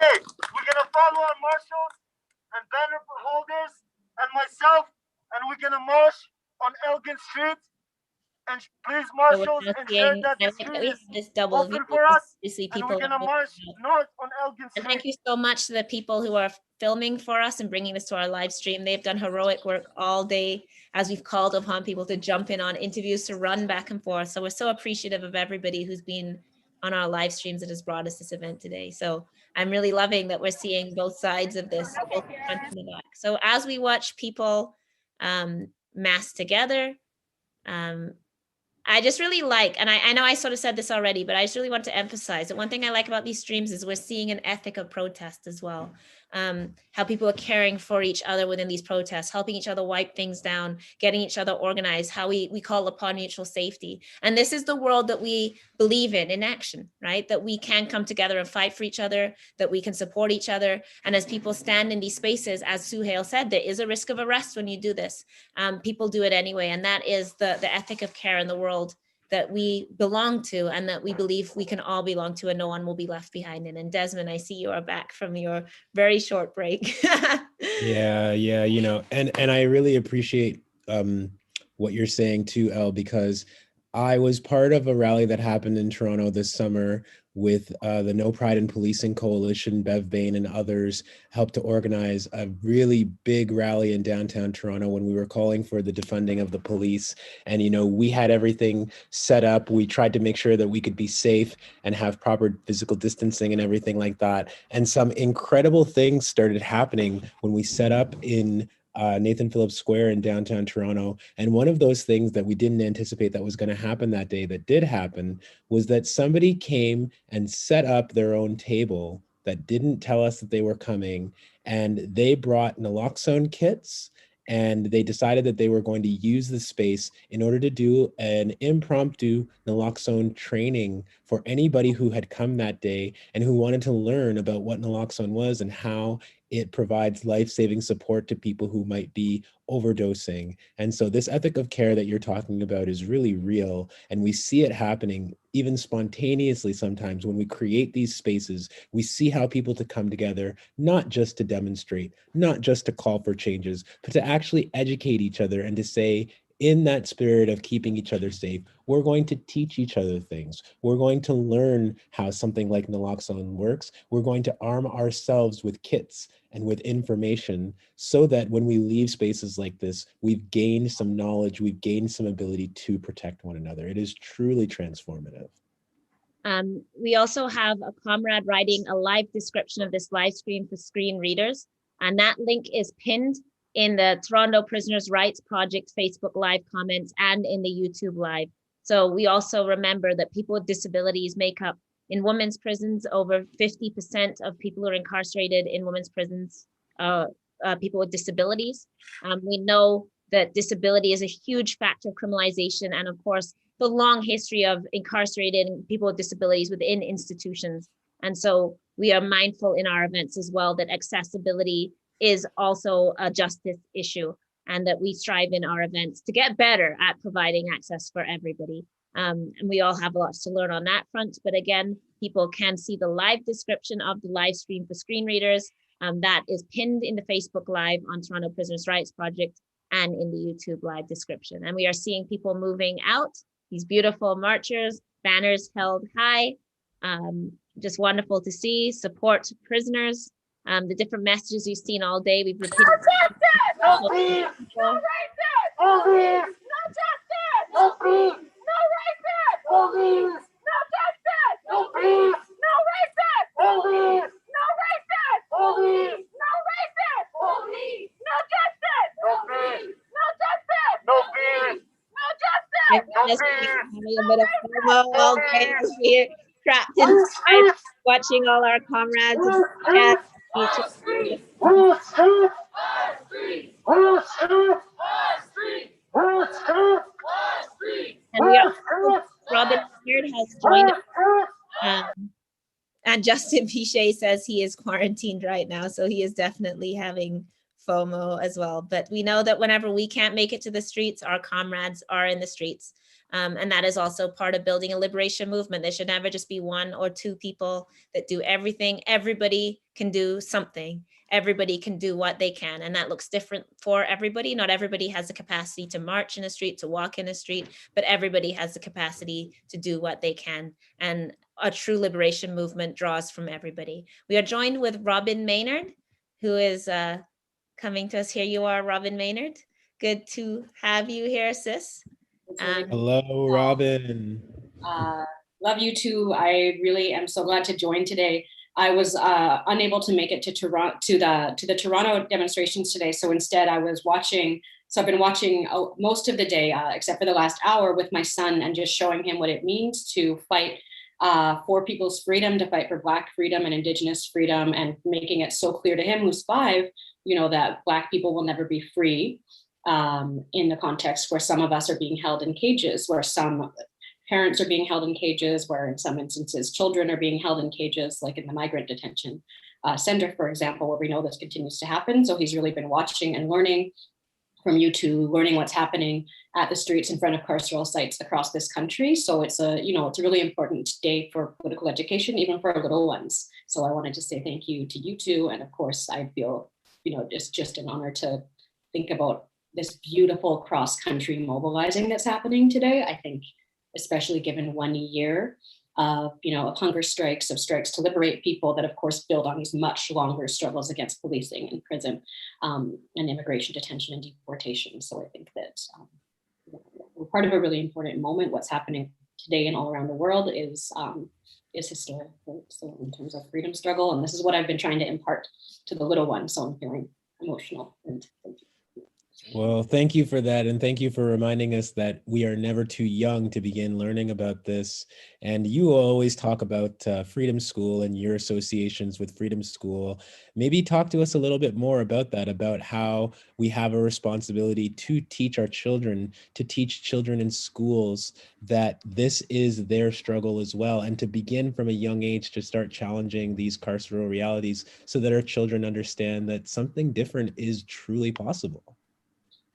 Okay, we're gonna follow our marshals and banner holders and myself, and we're gonna march on Elgin Street. And please, marshals, ensure that the street is this double open view. for us. Obviously, And people we're gonna are march north on Elgin Street. and thank you so much to the people who are filming for us and bringing this to our live stream. They've done heroic work all day as we've called upon people to jump in on interviews, to run back and forth. So we're so appreciative of everybody who's been on our live streams that has brought us this event today. So I'm really loving that we're seeing both sides of this, both the front and the back. So as we watch people mass together, I just really like, and I know I sort of said this already, but I just really want to emphasize that one thing I like about these streams is we're seeing an ethic of protest as well. How people are caring for each other within these protests, helping each other wipe things down, getting each other organized, how we call upon mutual safety. And this is the world that we believe in action, right? That we can come together and fight for each other, that we can support each other. And as people stand in these spaces, as Suhail said, there is a risk of arrest when you do this. People do it anyway. And that is the ethic of care in the world that we belong to and that we believe we can all belong to and no one will be left behind in. And Desmond, I see you are back from your very short break. Yeah, you know, and I really appreciate what you're saying too, Elle, because I was part of a rally that happened in Toronto this summer with the No Pride in Policing Coalition. Bev Bain and others helped to organize a really big rally in downtown Toronto when we were calling for the defunding of the police. And, you know, we had everything set up. We tried to make sure that we could be safe and have proper physical distancing and everything like that. And some incredible things started happening when we set up in Nathan Phillips Square in downtown Toronto. And one of those things that we didn't anticipate that was going to happen that day that did happen was that somebody came and set up their own table that didn't tell us that they were coming. And they brought naloxone kits and they decided that they were going to use the space in order to do an impromptu naloxone training for anybody who had come that day and who wanted to learn about what naloxone was and how it provides life-saving support to people who might be overdosing. And so this ethic of care that you're talking about is really real, and we see it happening even spontaneously sometimes when we create these spaces. We see how people to come together, not just to demonstrate, not just to call for changes, but to actually educate each other and to say, in that spirit of keeping each other safe, we're going to teach each other things. We're going to learn how something like naloxone works. We're going to arm ourselves with kits and with information so that when we leave spaces like this, we've gained some knowledge, we've gained some ability to protect one another. It is truly transformative. We also have a comrade writing a live description of this live stream for screen readers, and that link is pinned in the Toronto Prisoners' Rights Project Facebook Live comments and in the YouTube Live. So we also remember that people with disabilities make up, in women's prisons, over 50% of people who are incarcerated in women's prisons, people with disabilities. We know that disability is a huge factor of criminalization, and of course, the long history of incarcerated people with disabilities within institutions. And so we are mindful in our events as well that accessibility is also a justice issue, and that we strive in our events to get better at providing access for everybody. And we all have lots to learn on that front. But again, people can see the live description of the live stream for screen readers. That is pinned in the Facebook Live on Toronto Prisoners' Rights Project and in the YouTube Live description. And we are seeing people moving out, these beautiful marchers, banners held high. Just wonderful to see, support prisoners. The different messages we've seen all day, we've repeated. No peace! No racist! No peace! No justice! No peace! No racist! No peace! No justice! No peace! No racist! No peace! No racist! No peace! No racist! No peace! No justice! No peace! No justice! No peace! No justice! No peace! Having a bit of FOMO all day here, trapped inside, watching all our comrades. And we are, Robin Maynard has joined us. And Justin Pichet says he is quarantined right now, so he is definitely having FOMO as well. But we know that whenever we can't make it to the streets, our comrades are in the streets. And that is also part of building a liberation movement. There should never just be one or two people that do everything. Everybody can do something. Everybody can do what they can. And that looks different for everybody. Not everybody has the capacity to march in a street, to walk in a street, but everybody has the capacity to do what they can. And a true liberation movement draws from everybody. We are joined with Robin Maynard, who is coming to us. Here you are, Robin Maynard. Good to have you here, sis. Hello, Robin. Love you too. I really am so glad to join today. I was unable to make it to Toronto to the Toronto demonstrations today, so instead I was watching. So I've been watching most of the day, except for the last hour, with my son and just showing him what it means to fight for people's freedom, to fight for Black freedom and Indigenous freedom, and making it so clear to him, who's 5, that Black people will never be free. In the context where some of us are being held in cages, where some parents are being held in cages, where in some instances children are being held in cages, like in the migrant detention center, for example, where we know this continues to happen. So he's really been watching and learning from you two, learning what's happening at the streets in front of carceral sites across this country. So it's a really important day for political education, even for our little ones. So I wanted to say thank you to you two. And of course, I feel, it's just an honor to think about this beautiful cross-country mobilizing that's happening today. I think, especially given 1 year of hunger strikes, of strikes to liberate people that of course build on these much longer struggles against policing and prison and immigration detention and deportation. So I think that we're part of a really important moment. What's happening today and all around the world is historic. Right? So in terms of freedom struggle, and this is what I've been trying to impart to the little ones. So I'm feeling emotional, and thank you. Well, thank you for that. And thank you for reminding us that we are never too young to begin learning about this. And you always talk about Freedom School and your associations with Freedom School. Maybe talk to us a little bit more about that, about how we have a responsibility to teach our children, to teach children in schools that this is their struggle as well, and to begin from a young age to start challenging these carceral realities so that our children understand that something different is truly possible.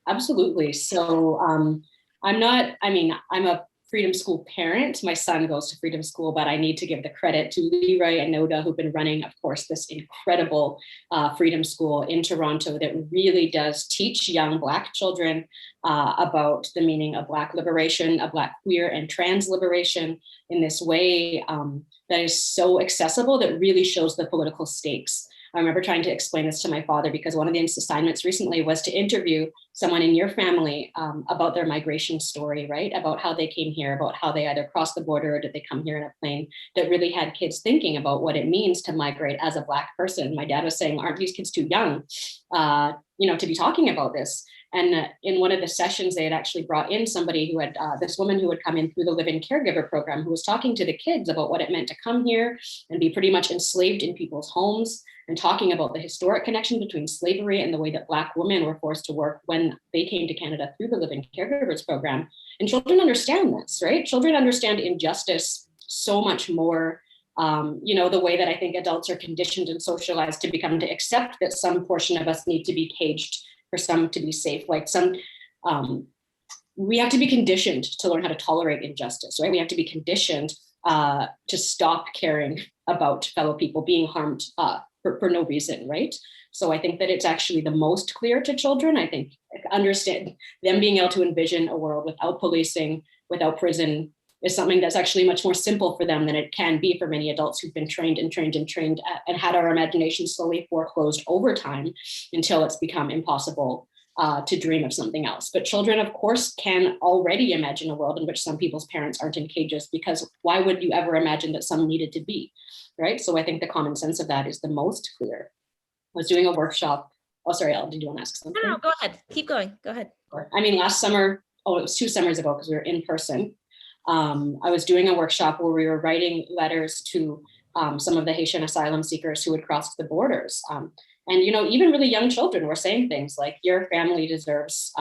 Absolutely. So I'm a Freedom School parent. My son goes to Freedom School, but I need to give the credit to Leroy and Noda, who've been running, of course, this incredible Freedom School in Toronto that really does teach young Black children about the meaning of Black liberation, of Black queer and trans liberation in this way that is so accessible, that really shows the political stakes. I remember trying to explain this to my father, because one of the assignments recently was to interview someone in your family about their migration story, right? About how they came here, about how they either crossed the border or did they come here in a plane, that really had kids thinking about what it means to migrate as a Black person. My dad was saying, aren't these kids too young, to be talking about this? And in one of the sessions, they had actually brought in somebody who had, this woman who had come in through the Live-In Caregiver program, who was talking to the kids about what it meant to come here and be pretty much enslaved in people's homes, and talking about the historic connection between slavery and the way that Black women were forced to work when they came to Canada through the Live-In Caregivers program. And children understand this, right? Children understand injustice so much more. The way that I think adults are conditioned and socialized to accept that some portion of us need to be caged for some to be safe. Like we have to be conditioned to learn how to tolerate injustice, right? We have to be conditioned to stop caring about fellow people being harmed for no reason, right? So I think that it's actually the most clear to children. I think understand them being able to envision a world without policing, without prison, is something that's actually much more simple for them than it can be for many adults who've been trained and had our imagination slowly foreclosed over time until it's become impossible to dream of something else. But children, of course, can already imagine a world in which some people's parents aren't in cages, because why would you ever imagine that some needed to be, right? So I think the common sense of that is the most clear. I was doing a workshop. Oh, sorry, Elle, did you want to ask something? No, go ahead. Keep going. Go ahead. I mean, last summer, it was 2 summers ago, because we were in person. I was doing a workshop where we were writing letters to some of the Haitian asylum seekers who had crossed the borders. And even really young children were saying things like, your family deserves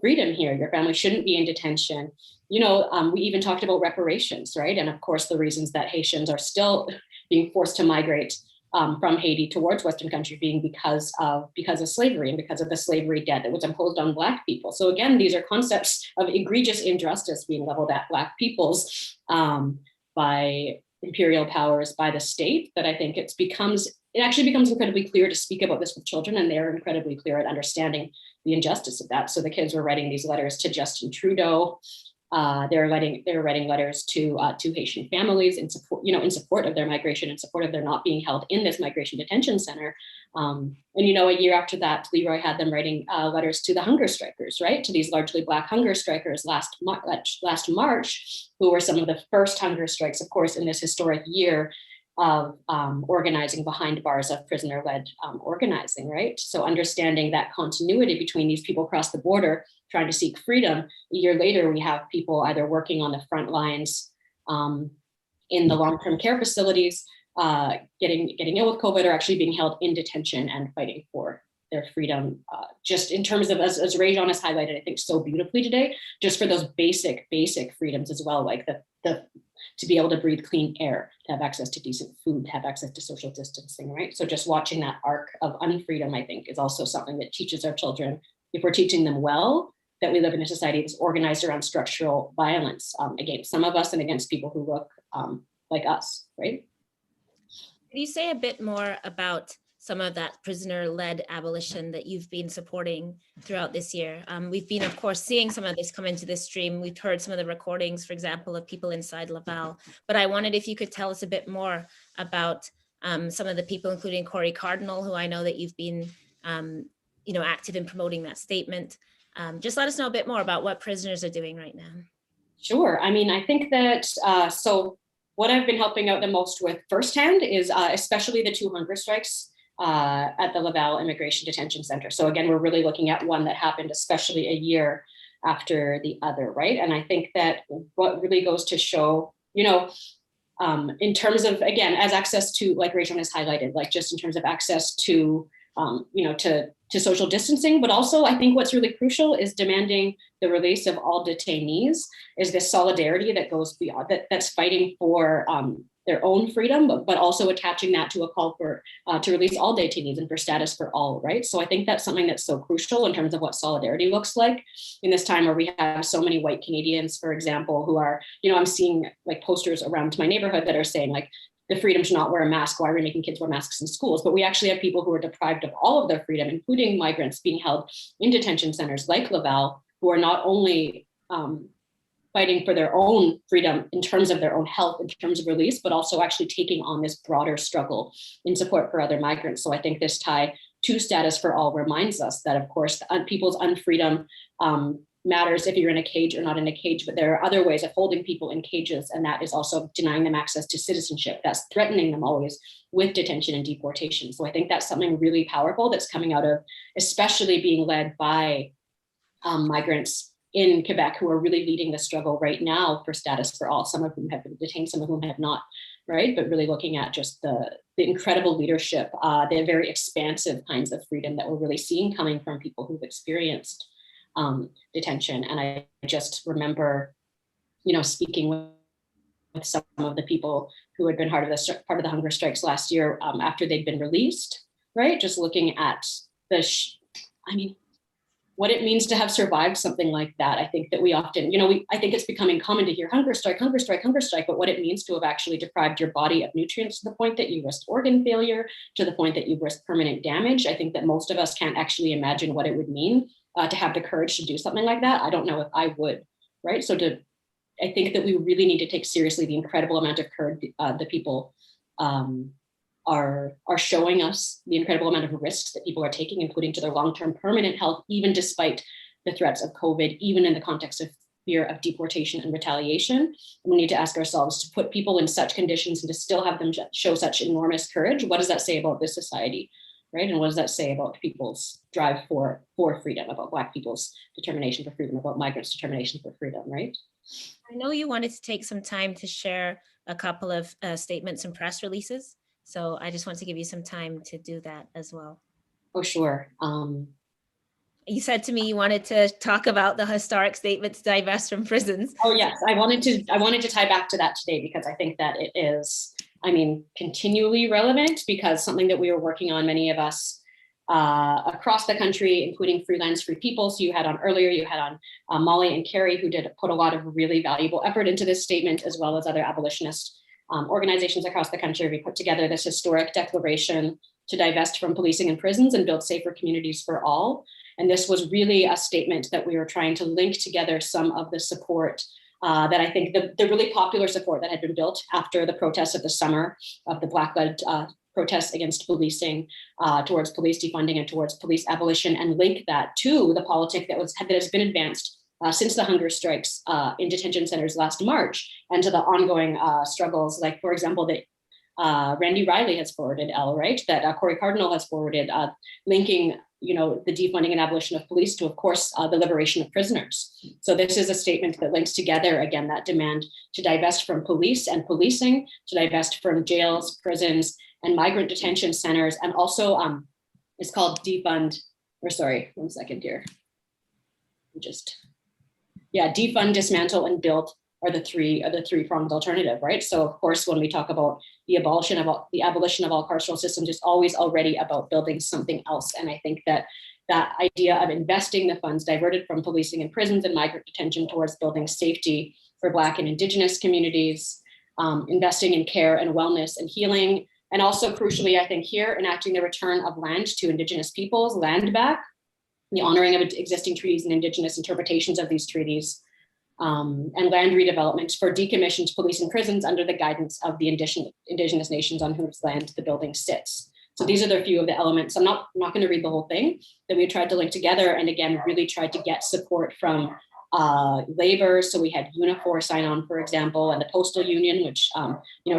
freedom here. Your family shouldn't be in detention. We even talked about reparations, right? And of course, the reasons that Haitians are still being forced to migrate from Haiti towards Western country being because of slavery and because of the slavery debt that was imposed on Black people. So again, these are concepts of egregious injustice being leveled at Black peoples by imperial powers, by the state, that I think it actually becomes incredibly clear to speak about this with children, and they're incredibly clear at understanding the injustice of that. So the kids were writing these letters to Justin Trudeau. They were writing letters to Haitian families in support of their migration, in support of their not being held in this migration detention center. And a year after that, Leroy had them writing letters to the hunger strikers, right? To these largely Black hunger strikers last March, who were some of the first hunger strikes, of course, in this historic year of organizing behind bars, of prisoner-led organizing, right? So understanding that continuity between these people across the border trying to seek freedom. A year later, we have people either working on the front lines in the long-term care facilities, getting ill with COVID, or actually being held in detention and fighting for their freedom. Just in terms of, as Rajon has highlighted, I think so beautifully today, just for those basic freedoms as well, like the to be able to breathe clean air, to have access to decent food, to have access to social distancing, right? So just watching that arc of unfreedom, I think, is also something that teaches our children, if we're teaching them well, that we live in a society that's organized around structural violence against some of us and against people who look like us, right? Can you say a bit more about some of that prisoner-led abolition that you've been supporting throughout this year? We've been, of course, seeing some of this come into this stream. We've heard some of the recordings, for example, of people inside Laval, but I wondered if you could tell us a bit more about some of the people, including Corey Cardinal, who I know that you've been active in promoting that statement. Just let us know a bit more about what prisoners are doing right now. Sure. I mean, I think that, so what I've been helping out the most with firsthand is especially the 2 hunger strikes at the Laval Immigration Detention Center. So again, we're really looking at one that happened especially a year after the other, right? And I think that what really goes to show, in terms of, again, as access to, like Rachel has highlighted, like just in terms of access to, to social distancing, but also I think what's really crucial is demanding the release of all detainees, is this solidarity that goes beyond, that's fighting for their own freedom, but also attaching that to a call for to release all detainees and for status for all, right? So I think that's something that's so crucial in terms of what solidarity looks like in this time where we have so many white Canadians, for example, who are, I'm seeing like posters around my neighborhood that are saying like, the freedom to not wear a mask, why are we making kids wear masks in schools? But we actually have people who are deprived of all of their freedom, including migrants being held in detention centers like Laval, who are not only fighting for their own freedom in terms of their own health, in terms of release, but also actually taking on this broader struggle in support for other migrants. So I think this tie to status for all reminds us that, of course, people's unfreedom matters if you're in a cage or not in a cage, but there are other ways of holding people in cages, and that is also denying them access to citizenship. That's threatening them always with detention and deportation. So I think that's something really powerful that's coming out of, especially being led by migrants in Quebec, who are really leading the struggle right now for status for all, some of whom have been detained, some of whom have not, right? But really looking at just the incredible leadership, the very expansive kinds of freedom that we're really seeing coming from people who've experienced detention. And I just remember, speaking with some of the people who had been part of the hunger strikes last year after they'd been released, right? Just looking at what it means to have survived something like that. I think that we often, I think it's becoming common to hear hunger strike, hunger strike, hunger strike, but what it means to have actually deprived your body of nutrients to the point that you risk organ failure, to the point that you risk permanent damage. I think that most of us can't actually imagine what it would mean to have the courage to do something like that. I don't know if I would, right? So I think that we really need to take seriously the incredible amount of courage the people are showing us, the incredible amount of risks that people are taking, including to their long-term permanent health, even despite the threats of COVID, even in the context of fear of deportation and retaliation. And we need to ask ourselves, to put people in such conditions and to still have them show such enormous courage, what does that say about this society? Right? And what does that say about people's drive for freedom, about Black people's determination for freedom, about migrants' determination for freedom, right? I know you wanted to take some time to share a couple of statements and press releases. So I just want to give you some time to do that as well. Oh, sure. You said to me you wanted to talk about the historic statement to divest from prisons. Oh yes, I wanted to tie back to that today because I think that it is, continually relevant, because something that we were working on, many of us across the country, including Freelance Free People. So you had on Molly and Carrie, who did put a lot of really valuable effort into this statement, as well as other abolitionist organizations across the country. We put together this historic declaration to divest from policing in prisons and build safer communities for all. And this was really a statement that we were trying to link together some of the support that I think the really popular support that had been built after the protests of the summer, of the Black-led protests against policing, towards police defunding and towards police abolition, and link that to the politic that has been advanced since the hunger strikes in detention centers last March, and to the ongoing struggles, like, for example, that Randy Riley has forwarded, right? That Corey Cardinal has forwarded, linking the defunding and abolition of police to, of course, the liberation of prisoners. So this is a statement that links together, again, that demand to divest from police and policing, to divest from jails, prisons, and migrant detention centers, and also it's called defund, or sorry, one second here. Defund, dismantle, and build are the three-pronged alternative, right? So of course, when we talk about the abolition of all carceral systems, it's always already about building something else. And I think that idea of investing the funds diverted from policing and prisons and migrant detention towards building safety for Black and Indigenous communities, investing in care and wellness and healing, and also crucially, I think here, enacting the return of land to Indigenous peoples, land back, the honoring of existing treaties and Indigenous interpretations of these treaties, and land redevelopment for decommissioned police and prisons under the guidance of the Indigenous nations on whose land the building sits. So these are the few of the elements. I'm not going to read the whole thing that we tried to link together, and again, really tried to get support from labor. So we had Unifor sign on, for example, and the Postal Union, which,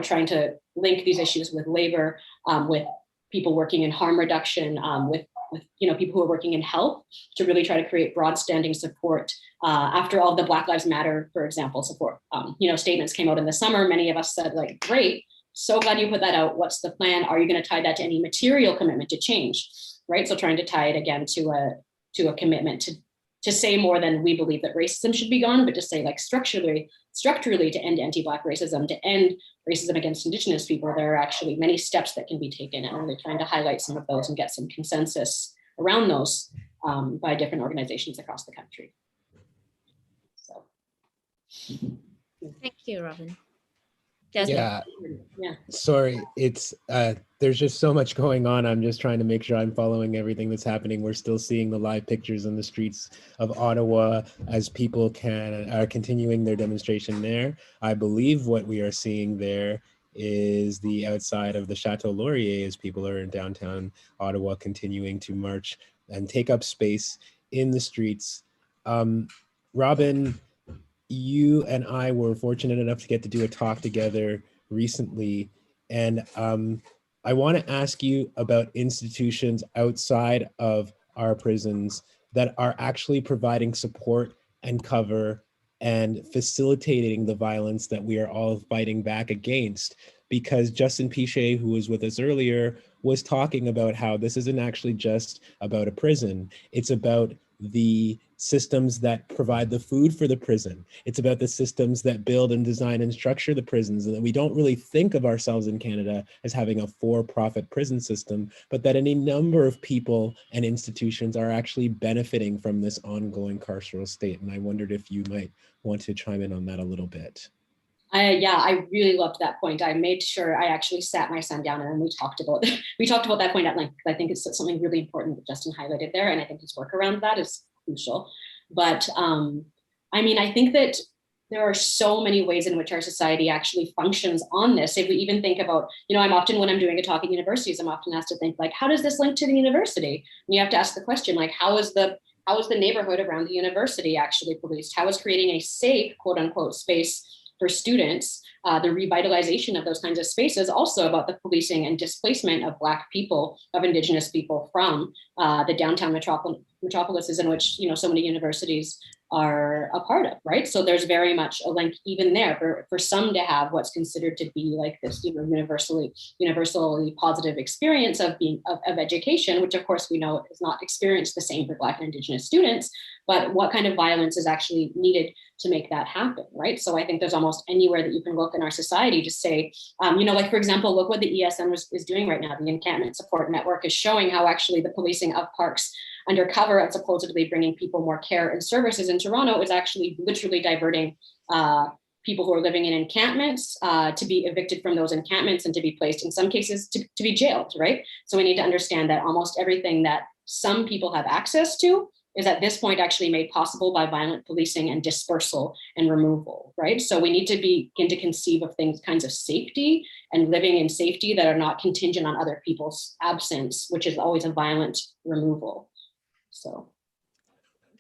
trying to link these issues with labor, with people working in harm reduction, with people who are working in health, to really try to create broad standing support. After all the Black Lives Matter, for example, support statements came out in the summer, many of us said, like, great, so glad you put that out. What's the plan? Are you going to tie that to any material commitment to change? Right. So trying to tie it again to a commitment to say more than we believe that racism should be gone, but to say, like, structurally to end anti-Black racism, to end racism against Indigenous people, there are actually many steps that can be taken, and really trying to highlight some of those and get some consensus around those by different organizations across the country. So. Thank you, Robin. Yeah. Sorry, it's there's just so much going on. I'm just trying to make sure I'm following everything that's happening. We're still seeing the live pictures on the streets of Ottawa as people are continuing their demonstration there. I believe what we are seeing there is the outside of the Chateau Laurier as people are in downtown Ottawa continuing to march and take up space in the streets. Robin, you and I were fortunate enough to get to do a talk together recently. And I want to ask you about institutions outside of our prisons that are actually providing support and cover and facilitating the violence that we are all fighting back against. Because Justin Pichet, who was with us earlier, was talking about how this isn't actually just about a prison. It's about the systems that provide the food for the prison. It's about the systems that build and design and structure the prisons, and that we don't really think of ourselves in Canada as having a for-profit prison system, but that any number of people and institutions are actually benefiting from this ongoing carceral state. And I wondered if you might want to chime in on that a little bit. I really loved that point. I made sure I actually sat my son down and we talked about that point at length, because I think it's something really important that Justin highlighted there, and I think his work around that is crucial. But I think that there are so many ways in which our society actually functions on this. If we even think about, I'm often, when I'm doing a talk at universities, I'm often asked to think, like, how does this link to the university? And you have to ask the question, like, how is the neighborhood around the university actually policed? How is creating a safe, quote unquote, space for students, the revitalization of those kinds of spaces, also about the policing and displacement of Black people, of Indigenous people from the downtown metropolises in which so many universities are a part of, right? So there's very much a link even there for some to have what's considered to be like this universally positive experience of education, which of course we know is not experienced the same for Black and Indigenous students, but what kind of violence is actually needed to make that happen, right? So I think there's almost anywhere that you can look in our society to say, like, for example, look what the ESN is doing right now. The Encampment Support Network is showing how actually the policing of parks under cover of supposedly bringing people more care and services in Toronto is actually literally diverting people who are living in encampments to be evicted from those encampments and to be placed, in some cases, to be jailed, right? So we need to understand that almost everything that some people have access to is at this point actually made possible by violent policing and dispersal and removal, right? So we need to begin to conceive of kinds of safety and living in safety that are not contingent on other people's absence, which is always a violent removal. So.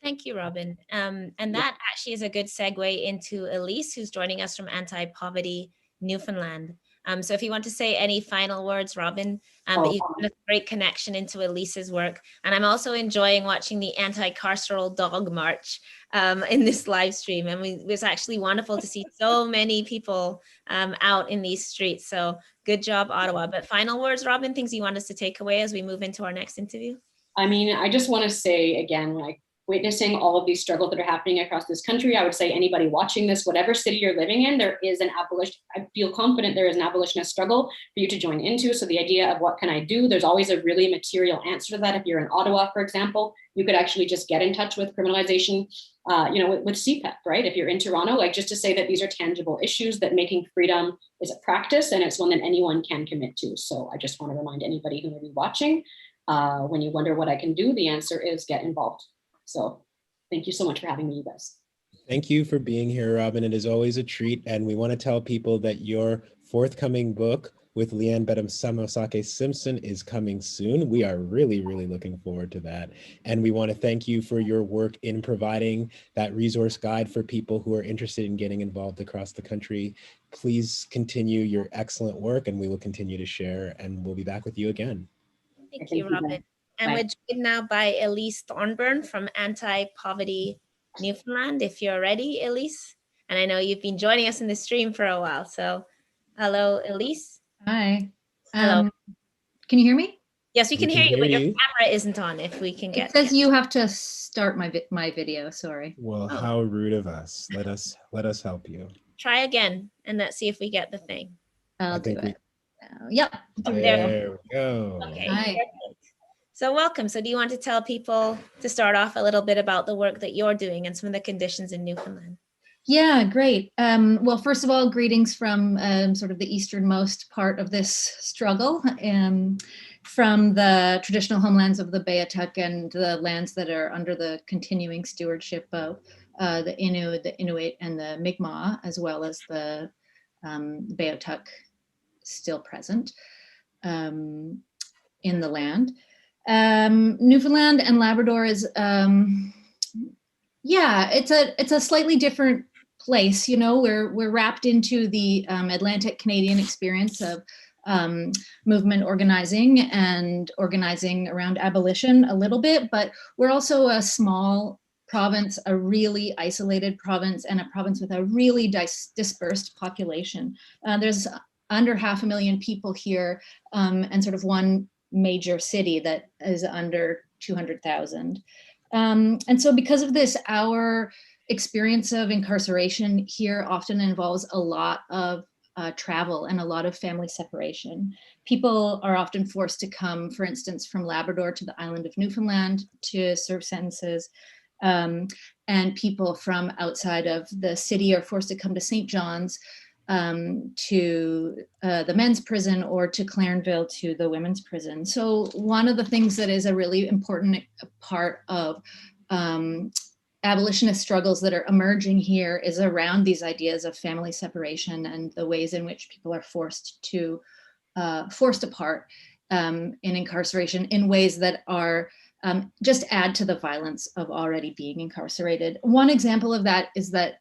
Thank you, Robin. And that actually is a good segue into Elise, who's joining us from Anti-Poverty Newfoundland. So if you want to say any final words, Robin, but you've got a great connection into Elise's work. And I'm also enjoying watching the anti-carceral dog march in this live stream. And it was actually wonderful to see so many people out in these streets. So good job, Ottawa. But final words, Robin, things you want us to take away as we move into our next interview? I just want to say again, like, witnessing all of these struggles that are happening across this country, I would say anybody watching this, whatever city you're living in, there is an abolition. I feel confident there is an abolitionist struggle for you to join into. So the idea of what can I do? There's always a really material answer to that. If you're in Ottawa, for example, you could actually just get in touch with criminalization, with CPEP, right? If you're in Toronto, like, just to say that these are tangible issues, that making freedom is a practice and it's one that anyone can commit to. So I just want to remind anybody who may be watching, when you wonder what I can do, the answer is get involved. So thank you so much for having me, you guys. Thank you for being here, Robin. It is always a treat. And we want to tell people that your forthcoming book with Leanne Bedham-Samosake Simpson is coming soon. We are really, really looking forward to that. And we want to thank you for your work in providing that resource guide for people who are interested in getting involved across the country. Please continue your excellent work, and we will continue to share, and we'll be back with you again. Thank you, Robin. And we're joined now by Elise Thornburn from Anti-Poverty Newfoundland. If you're ready, Elise. And I know you've been joining us in the stream for a while. So hello, Elise. Hi. Hello. Can you hear me? Yes, we can hear you, but your camera isn't on if we can get It says you have to start my video, sorry. Well, how rude of us. Let us help you. Try again and let's see if we get the thing. I'll do it. Yep. There we go. Okay. Hi. Perfect. So welcome. So do you want to tell people to start off a little bit about the work that you're doing and some of the conditions in Newfoundland? Yeah, great. Well, first of all, greetings from sort of the easternmost part of this struggle, from the traditional homelands of the Beothuk and the lands that are under the continuing stewardship of the Innu, the Inuit, and the Mi'kmaq, as well as the Beothuk still present in the land. Newfoundland and Labrador is, yeah, it's a slightly different place. You know, we're wrapped into the Atlantic Canadian experience of movement organizing and organizing around abolition a little bit, but we're also a small province, a really isolated province, and a province with a really dispersed population. There's under 500,000 people here, and sort of one major city that is under 200,000. And so because of this, our experience of incarceration here often involves a lot of travel and a lot of family separation. People are often forced to come, for instance, from Labrador to the island of Newfoundland to serve sentences. And people from outside of the city are forced to come to St. John's, to the men's prison, or to Clarenville to the women's prison. So one of the things that is a really important part of abolitionist struggles that are emerging here is around these ideas of family separation and the ways in which people are forced apart in incarceration in ways that are just add to the violence of already being incarcerated. One example of that is that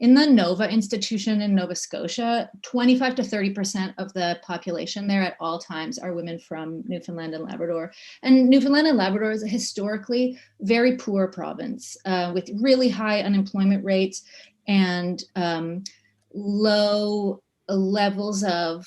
in the Nova institution in Nova Scotia, 25 to 30% of the population there at all times are women from Newfoundland and Labrador. And Newfoundland and Labrador is a historically very poor province with really high unemployment rates and low levels of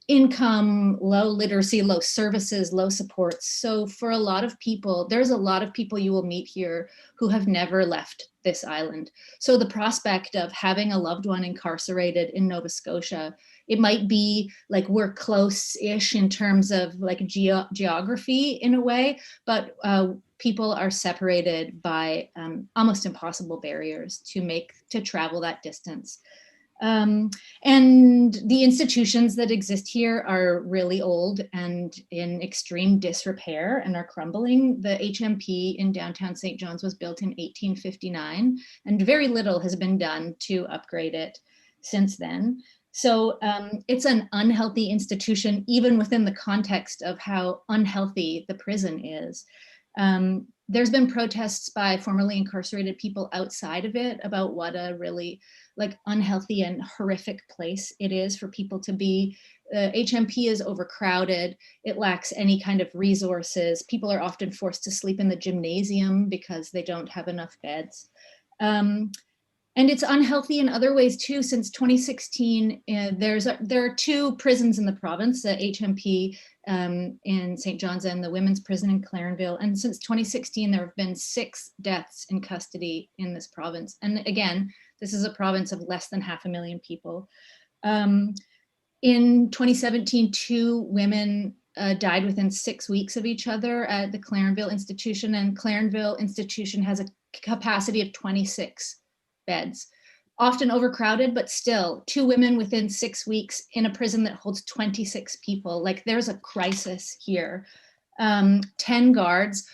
income, low literacy, low services, low supports. So for a lot of people, there's a lot of people you will meet here who have never left this island. So the prospect of having a loved one incarcerated in Nova Scotia, it might be like we're close-ish in terms of like geography in a way, but people are separated by almost impossible barriers to travel that distance. And the institutions that exist here are really old and in extreme disrepair and are crumbling. The HMP in downtown St. John's was built in 1859, and very little has been done to upgrade it since then. So it's an unhealthy institution, even within the context of how unhealthy the prison is. There's been protests by formerly incarcerated people outside of it about what a really like unhealthy and horrific place it is for people to be. HMP is overcrowded. It lacks any kind of resources. People are often forced to sleep in the gymnasium because they don't have enough beds. And it's unhealthy in other ways too. Since 2016, there are two prisons in the province, the HMP in St. John's and the women's prison in Clarenville. And since 2016, there have been 6 deaths in custody in this province. And again, this is a province of less than 500,000 people. In 2017, 2 women died within 6 weeks of each other at the Clarenville institution, and Clarenville institution has a capacity of 26 beds, often overcrowded, but still 2 women within 6 weeks in a prison that holds 26 people. Like there's a crisis here. 10 guards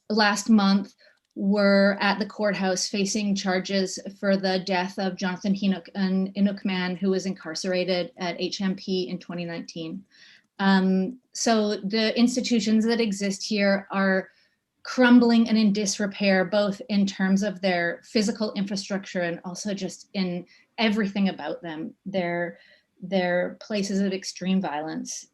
last month were at the courthouse facing charges for the death of Jonathan Hinnock, an Inuk man who was incarcerated at HMP in 2019. So the institutions that exist here are crumbling and in disrepair, both in terms of their physical infrastructure and also just in everything about them. They're places of extreme violence.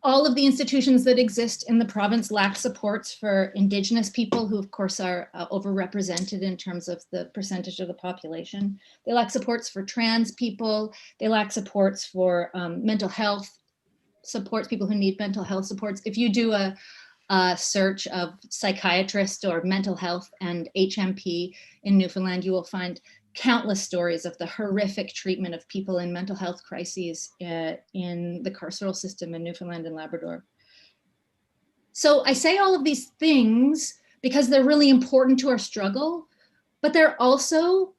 All of the institutions that exist in the province lack supports for Indigenous people, who of course are overrepresented in terms of the percentage of the population. They lack supports for trans people. They lack supports for mental health supports, people who need mental health supports. If you do a search of psychiatrist or mental health and HMP in Newfoundland, you will find countless stories of the horrific treatment of people in mental health crises in the carceral system in Newfoundland and Labrador. So I say all of these things because they're really important to our struggle, but they're also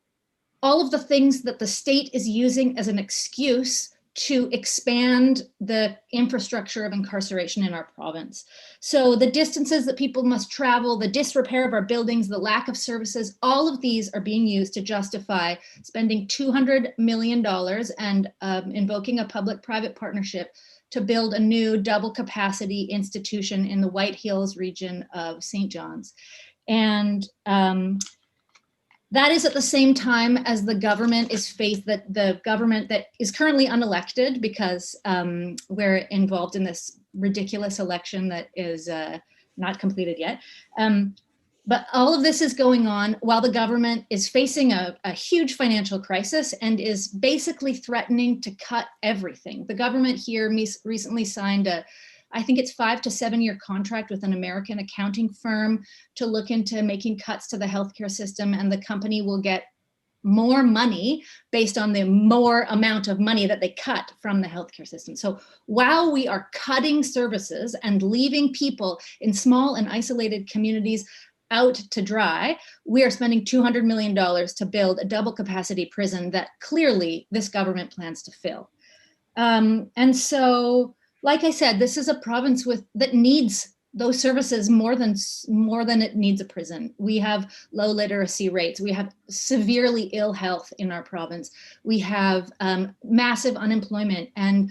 all of the things that the state is using as an excuse to expand the infrastructure of incarceration in our province. So the distances that people must travel, the disrepair of our buildings, the lack of services, all of these are being used to justify spending $200 million and invoking a public-private partnership to build a new double capacity institution in the White Hills region of St. John's. And that is at the same time as the government is the government that is currently unelected, because we're involved in this ridiculous election that is not completed yet. But all of this is going on while the government is facing a huge financial crisis and is basically threatening to cut everything. The government here recently signed I think it's 5 to 7 year contract with an American accounting firm to look into making cuts to the healthcare system, and the company will get more money based on the more amount of money that they cut from the healthcare system. So while we are cutting services and leaving people in small and isolated communities out to dry, we are spending $200 million to build a double capacity prison that clearly this government plans to fill. And so, like I said, this is a province that needs those services more than it needs a prison. We have low literacy rates. We have severely ill health in our province. We have massive unemployment. And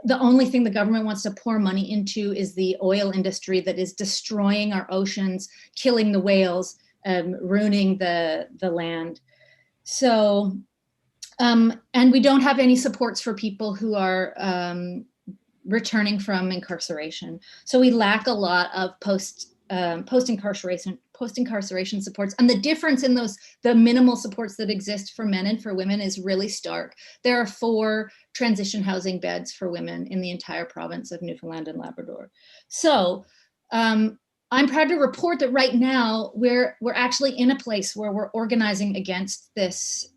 the only thing the government wants to pour money into is the oil industry that is destroying our oceans, killing the whales, ruining the land. So, and we don't have any supports for people who are returning from incarceration. So we lack a lot of post-incarceration supports. And the difference in the minimal supports that exist for men and for women is really stark. There are 4 transition housing beds for women in the entire province of Newfoundland and Labrador. So I'm proud to report that right now we're actually in a place where we're organizing against this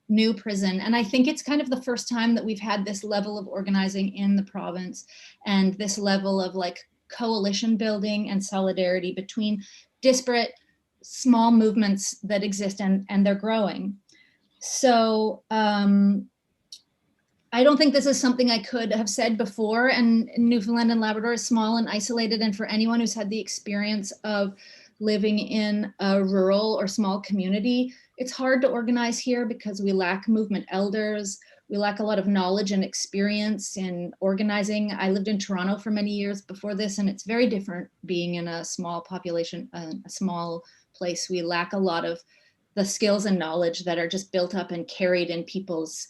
new prison. And I think it's kind of the first time that we've had this level of organizing in the province and this level of like coalition building and solidarity between disparate small movements that exist, and they're growing. So I don't think this is something I could have said before, and Newfoundland and Labrador is small and isolated, and for anyone who's had the experience of living in a rural or small community, it's hard to organize here because we lack movement elders. We lack a lot of knowledge and experience in organizing. I lived in Toronto for many years before this, and it's very different being in a small population, a small place. We lack a lot of the skills and knowledge that are just built up and carried in people's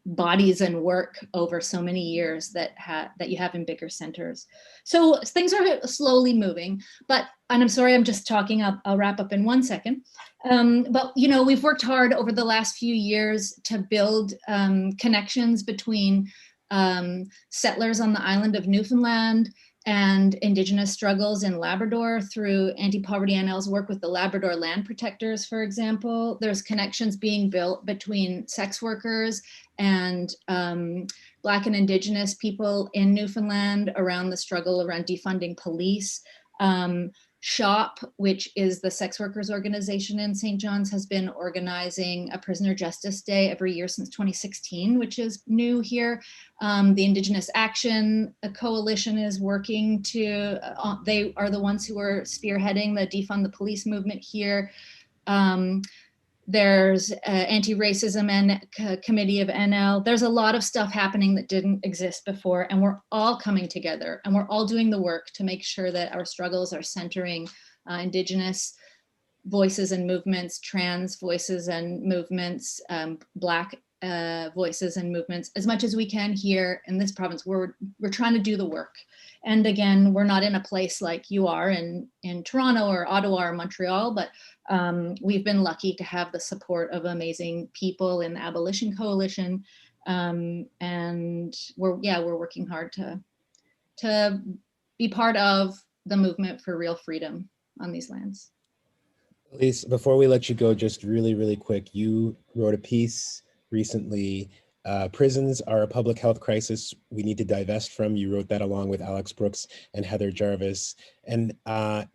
bodies and work over so many years that you have in bigger centers. So things are slowly moving, and I'm sorry, I'm just talking, I'll wrap up in 1 second. But you know, we've worked hard over the last few years to build connections between settlers on the island of Newfoundland and Indigenous struggles in Labrador through Anti-Poverty NL's work with the Labrador Land Protectors, for example. There's connections being built between sex workers and Black and Indigenous people in Newfoundland around the struggle around defunding police. SHOP, which is the sex workers organization in St. John's, has been organizing a Prisoner Justice Day every year since 2016, which is new here. The Indigenous Action Coalition is working to, they are the ones who are spearheading the Defund the Police movement here. There's Anti-Racism and Committee of NL. There's a lot of stuff happening that didn't exist before, and we're all coming together and we're all doing the work to make sure that our struggles are centering Indigenous voices and movements, trans voices and movements, Black voices and movements as much as we can here in this province. We're trying to do the work. And again, we're not in a place like you are in Toronto or Ottawa or Montreal, but we've been lucky to have the support of amazing people in the Abolition Coalition. And we're working hard to be part of the movement for real freedom on these lands. Elise, before we let you go, just really, really quick, you wrote a piece recently, prisons are a public health crisis we need to divest from. You wrote that along with Alex Brooks and Heather Jarvis. And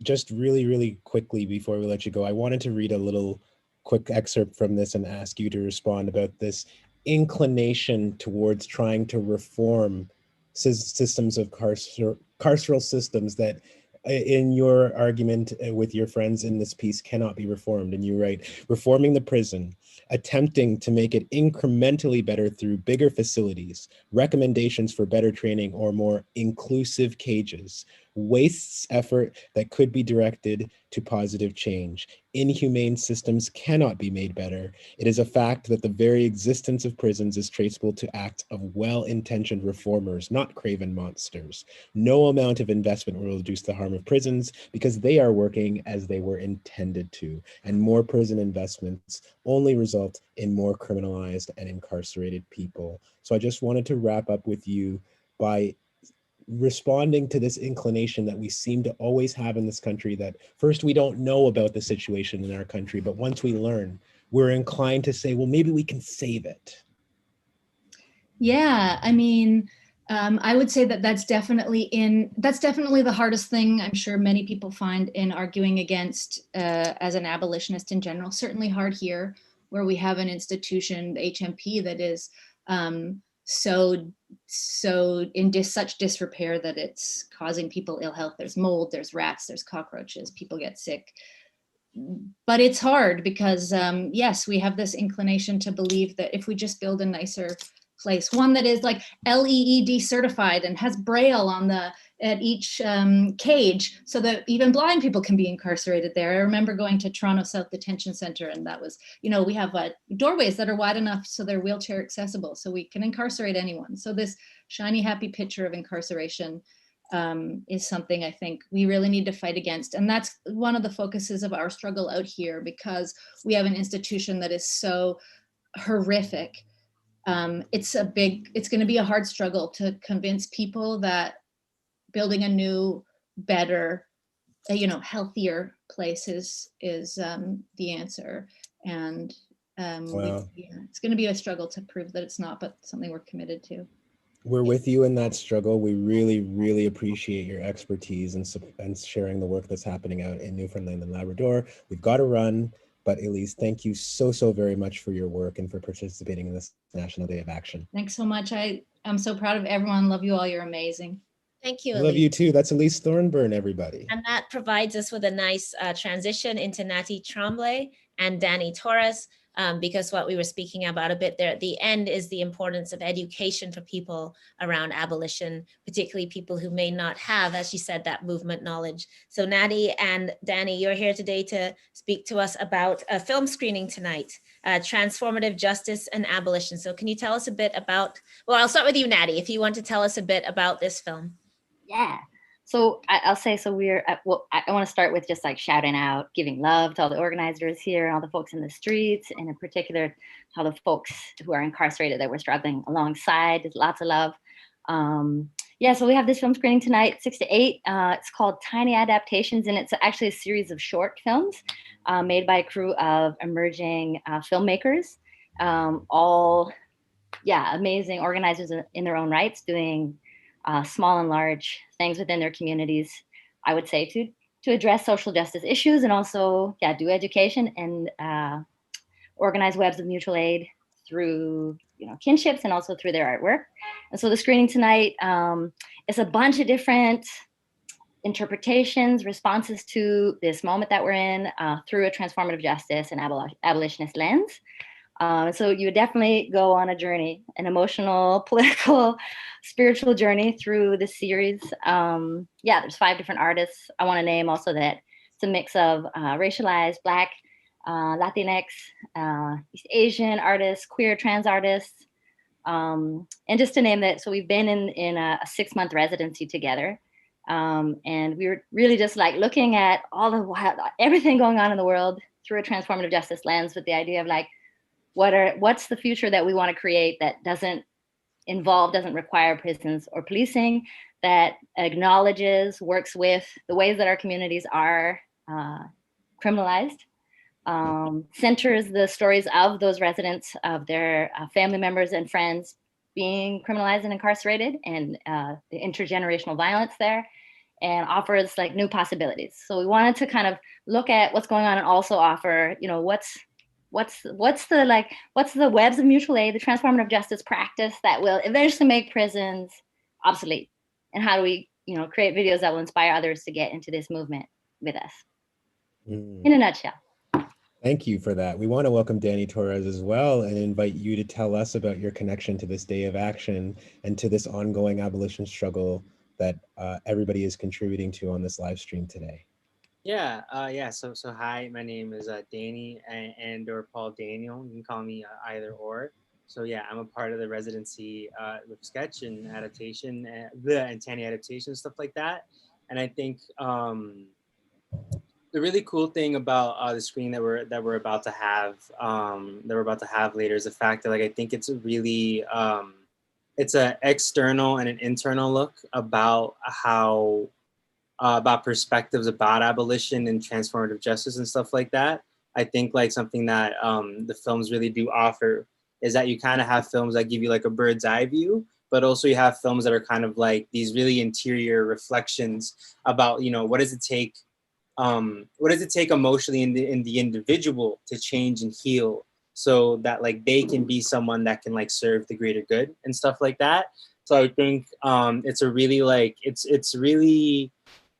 just really, really quickly before we let you go, I wanted to read a little quick excerpt from this and ask you to respond about this inclination towards trying to reform systems of carceral systems that in your argument with your friends in this piece cannot be reformed. And you write, reforming the prison, attempting to make it incrementally better through bigger facilities, recommendations for better training or more inclusive cages, wastes effort that could be directed to positive change. Inhumane systems cannot be made better. It is a fact that the very existence of prisons is traceable to acts of well-intentioned reformers, not craven monsters. No amount of investment will reduce the harm of prisons because they are working as they were intended to. And more prison investments only result in more criminalized and incarcerated people. So I just wanted to wrap up with you by responding to this inclination that we seem to always have in this country, that first we don't know about the situation in our country, but once we learn, we're inclined to say, well, maybe we can save it. Yeah, I mean, I would say that that's definitely the hardest thing I'm sure many people find in arguing against as an abolitionist in general. Certainly hard here where we have an institution, the HMP, that is so in such disrepair that it's causing people ill health. There's mold, there's rats, there's cockroaches, people get sick. But it's hard because yes, we have this inclination to believe that if we just build a nicer place, one that is like LEED certified and has Braille on at each cage, so that even blind people can be incarcerated there. I remember going to Toronto South Detention Center, and that was, we have doorways that are wide enough so they're wheelchair accessible, so we can incarcerate anyone. So this shiny, happy picture of incarceration is something I think we really need to fight against. And that's one of the focuses of our struggle out here, because we have an institution that is so horrific. It's going to be a hard struggle to convince people that building a new, better, healthier place is the answer. And Wow. it's going to be a struggle to prove that it's not, but something we're committed to. We're with you in that struggle. We really, really appreciate your expertise and sharing the work that's happening out in Newfoundland and Labrador. We've got to run, but Elise, thank you so very much for your work and for participating in this National Day of Action. Thanks so much. I'm so proud of everyone. Love you all. You're amazing. Thank you, I Elise. love you too. That's Elise Thornburn, everybody. And that provides us with a nice transition into Natty Tremblay and Danny Torres, because what we were speaking about a bit there at the end is the importance of education for people around abolition, particularly people who may not have, as she said, that movement knowledge. So Natty and Danny, you're here today to speak to us about a film screening tonight, Transformative Justice and Abolition. So can you tell us a bit about, well, I'll start with you, Natty, if you want to tell us a bit about this film. Yeah. So I'll say, so I want to start with just like shouting out, giving love to all the organizers here and all the folks in the streets, and in particular, all the folks who are incarcerated that we're struggling alongside. There's lots of love. Yeah, so we have this film screening tonight, 6 to 8. It's called Tiny Adaptations, and it's actually a series of short films made by a crew of emerging filmmakers, all, amazing organizers in their own rights, doing small and large things within their communities, I would say, to address social justice issues, and also, do education and organize webs of mutual aid through, kinships and also through their artwork. And so the screening tonight is a bunch of different interpretations, responses to this moment that we're in through a transformative justice and abolitionist lens. So you would definitely go on a journey, an emotional, political, spiritual journey through the series. There's 5 different artists I want to name also, that it's a mix of racialized Black Latinx, East Asian artists, queer, trans artists, and just to name that. So we've been in a 6-month residency together. And we were really just like looking at everything going on in the world through a transformative justice lens, with the idea of like, what's the future that we want to create that doesn't require prisons or policing, that acknowledges, works with the ways that our communities are criminalized, centers the stories of those residents, of their family members and friends being criminalized and incarcerated, and the intergenerational violence there, and offers like new possibilities. So we wanted to kind of look at what's going on and also offer, you know, what's the webs of mutual aid, the transformative justice practice that will eventually make prisons obsolete, and how do we, you know, create videos that will inspire others to get into this movement with us. In a nutshell. Thank you for that. We want to welcome Danny Torres as well and invite you to tell us about your connection to this day of action and to this ongoing abolition struggle that everybody is contributing to on this live stream today. Yeah, So hi, my name is Danny and or Paul Daniel. You can call me either or. So yeah, I'm a part of the residency with sketch and adaptation and Tanny adaptation, stuff like that. And I think the really cool thing about the screen that we're about to have later is the fact that, like, I think it's a really it's an external and an internal look about how about perspectives about abolition and transformative justice and stuff like that. I think like something that the films really do offer is that you kind of have films that give you like a bird's eye view, but also you have films that are kind of like these really interior reflections about, you know, what does it take emotionally in the individual to change and heal, so that like they can be someone that can like serve the greater good and stuff like that. So I think it's a really like it's really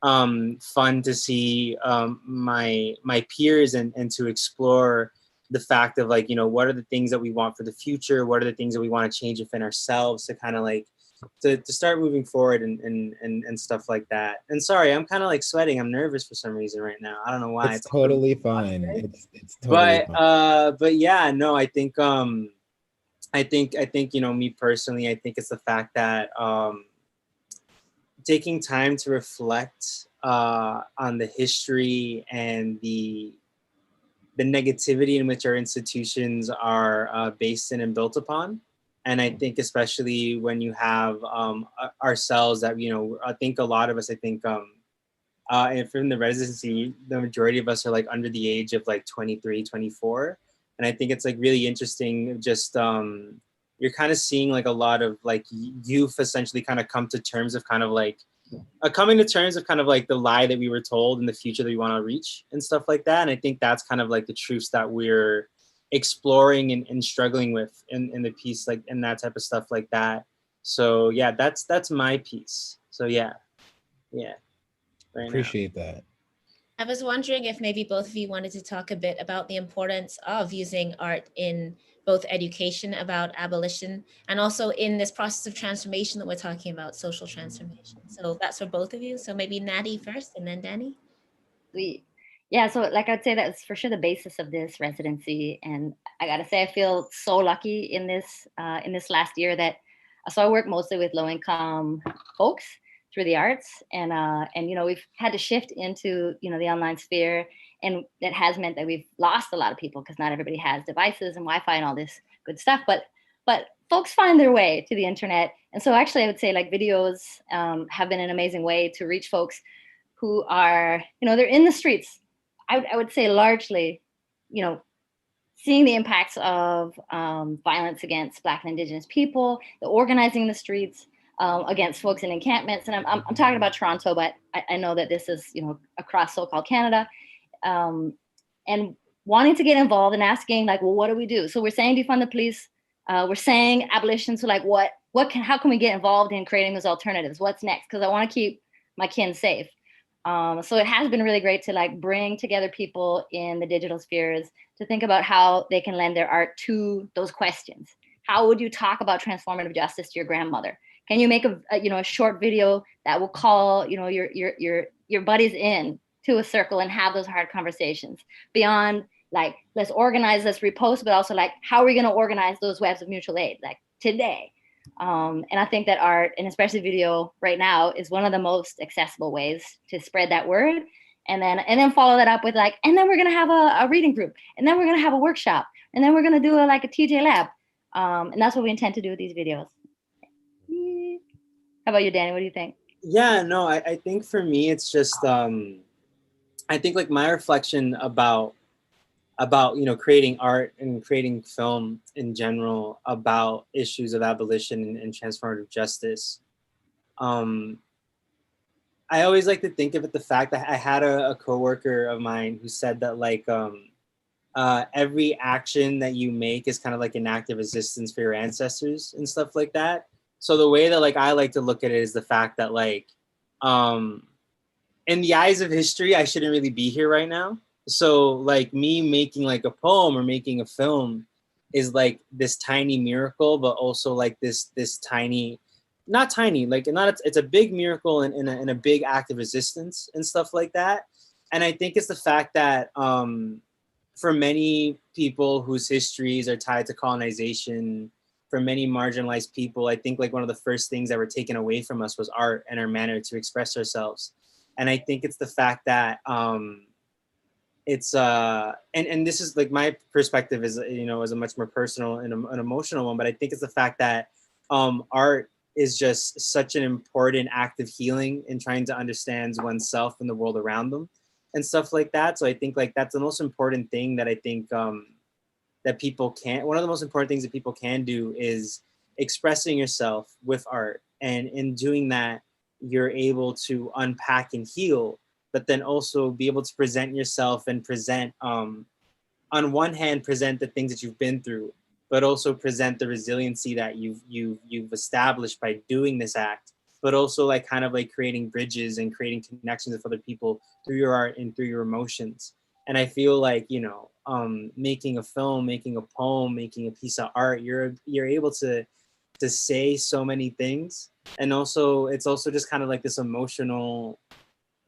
fun to see my peers and to explore the fact of like, you know, what are the things that we want for the future, what are the things that we want to change within ourselves to kind of like to start moving forward and stuff like that. And sorry, I'm kind of like sweating. I'm nervous for some reason right now. I don't know why. It's totally fine. It's totally fine. But yeah, no, I think you know, me personally, I think it's the fact that taking time to reflect on the history and the negativity in which our institutions are based in and built upon. And I think especially when you have ourselves that, you know, I think a lot of us, and from the residency, the majority of us are like under the age of like 23, 24. And I think it's like really interesting, just you're kind of seeing like a lot of like youth essentially kind of come to terms of kind of like the lie that we were told and the future that we want to reach and stuff like that. And I think that's kind of like the truths that we're exploring and struggling with in the piece, like, and that type of stuff like that. So yeah, that's my piece. So yeah. Right Appreciate that. I was wondering if maybe both of you wanted to talk a bit about the importance of using art in both education about abolition and also in this process of transformation that we're talking about, social transformation. So that's for both of you. So maybe Natty first and then Danny. Yeah, so like I'd say that's for sure the basis of this residency. And I gotta say, I feel so lucky in this last year that I work mostly with low-income folks through the arts, and you know, we've had to shift into, you know, the online sphere, and that has meant that we've lost a lot of people because not everybody has devices and Wi-Fi and all this good stuff, but folks find their way to the internet. And so actually I would say like videos have been an amazing way to reach folks who are, you know, they're in the streets. I would say largely, you know, seeing the impacts of violence against Black and Indigenous people, the organizing in the streets, against folks in encampments. And I'm talking about Toronto, but I know that this is, you know, across so-called Canada, and wanting to get involved and asking like, well, what do we do? So we're saying defund the police. We're saying abolition. So like, how can we get involved in creating those alternatives? What's next? Because I want to keep my kin safe. So it has been really great to like bring together people in the digital spheres to think about how they can lend their art to those questions. How would you talk about transformative justice to your grandmother? Can you make a short video that will call, you know, your buddies in to a circle and have those hard conversations beyond like, let's organize, let's repost, but also like, how are we going to organize those webs of mutual aid, like today? And I think that art, and especially video right now, is one of the most accessible ways to spread that word. And then follow that up with like, and then we're going to have a reading group, and then we're going to have a workshop, and then we're going to do a TJ lab. And that's what we intend to do with these videos. How about you, Danny? What do you think? Yeah, no, I think for me, it's just, I think like my reflection about, creating art and creating film in general about issues of abolition and transformative justice. I always like to think of it, the fact that I had a coworker of mine who said that like, every action that you make is kind of like an act of resistance for your ancestors and stuff like that. So the way that like I like to look at it is the fact that like, in the eyes of history, I shouldn't really be here right now. So like me making like a poem or making a film is like this tiny miracle, but also like this tiny, not tiny, like not, it's a big miracle and a big act of resistance and stuff like that. And I think it's the fact that for many people whose histories are tied to colonization, for many marginalized people, I think like one of the first things that were taken away from us was art and our manner to express ourselves. And I think it's the fact that it's and this is like my perspective is, is a much more personal and an emotional one, but I think it's the fact that art is just such an important act of healing and trying to understand oneself and the world around them and stuff like that. So I think like that's the most important thing that I think that people can, one of the most important things that people can do is expressing yourself with art. And in doing that, you're able to unpack and heal, but then also be able to present yourself and present, on one hand, present the things that you've been through, but also present the resiliency that you've established by doing this act, but also like kind of like creating bridges and creating connections with other people through your art and through your emotions. And I feel like, making a film, making a poem, making a piece of art, you're able to say so many things. And also, it's also just kind of like this emotional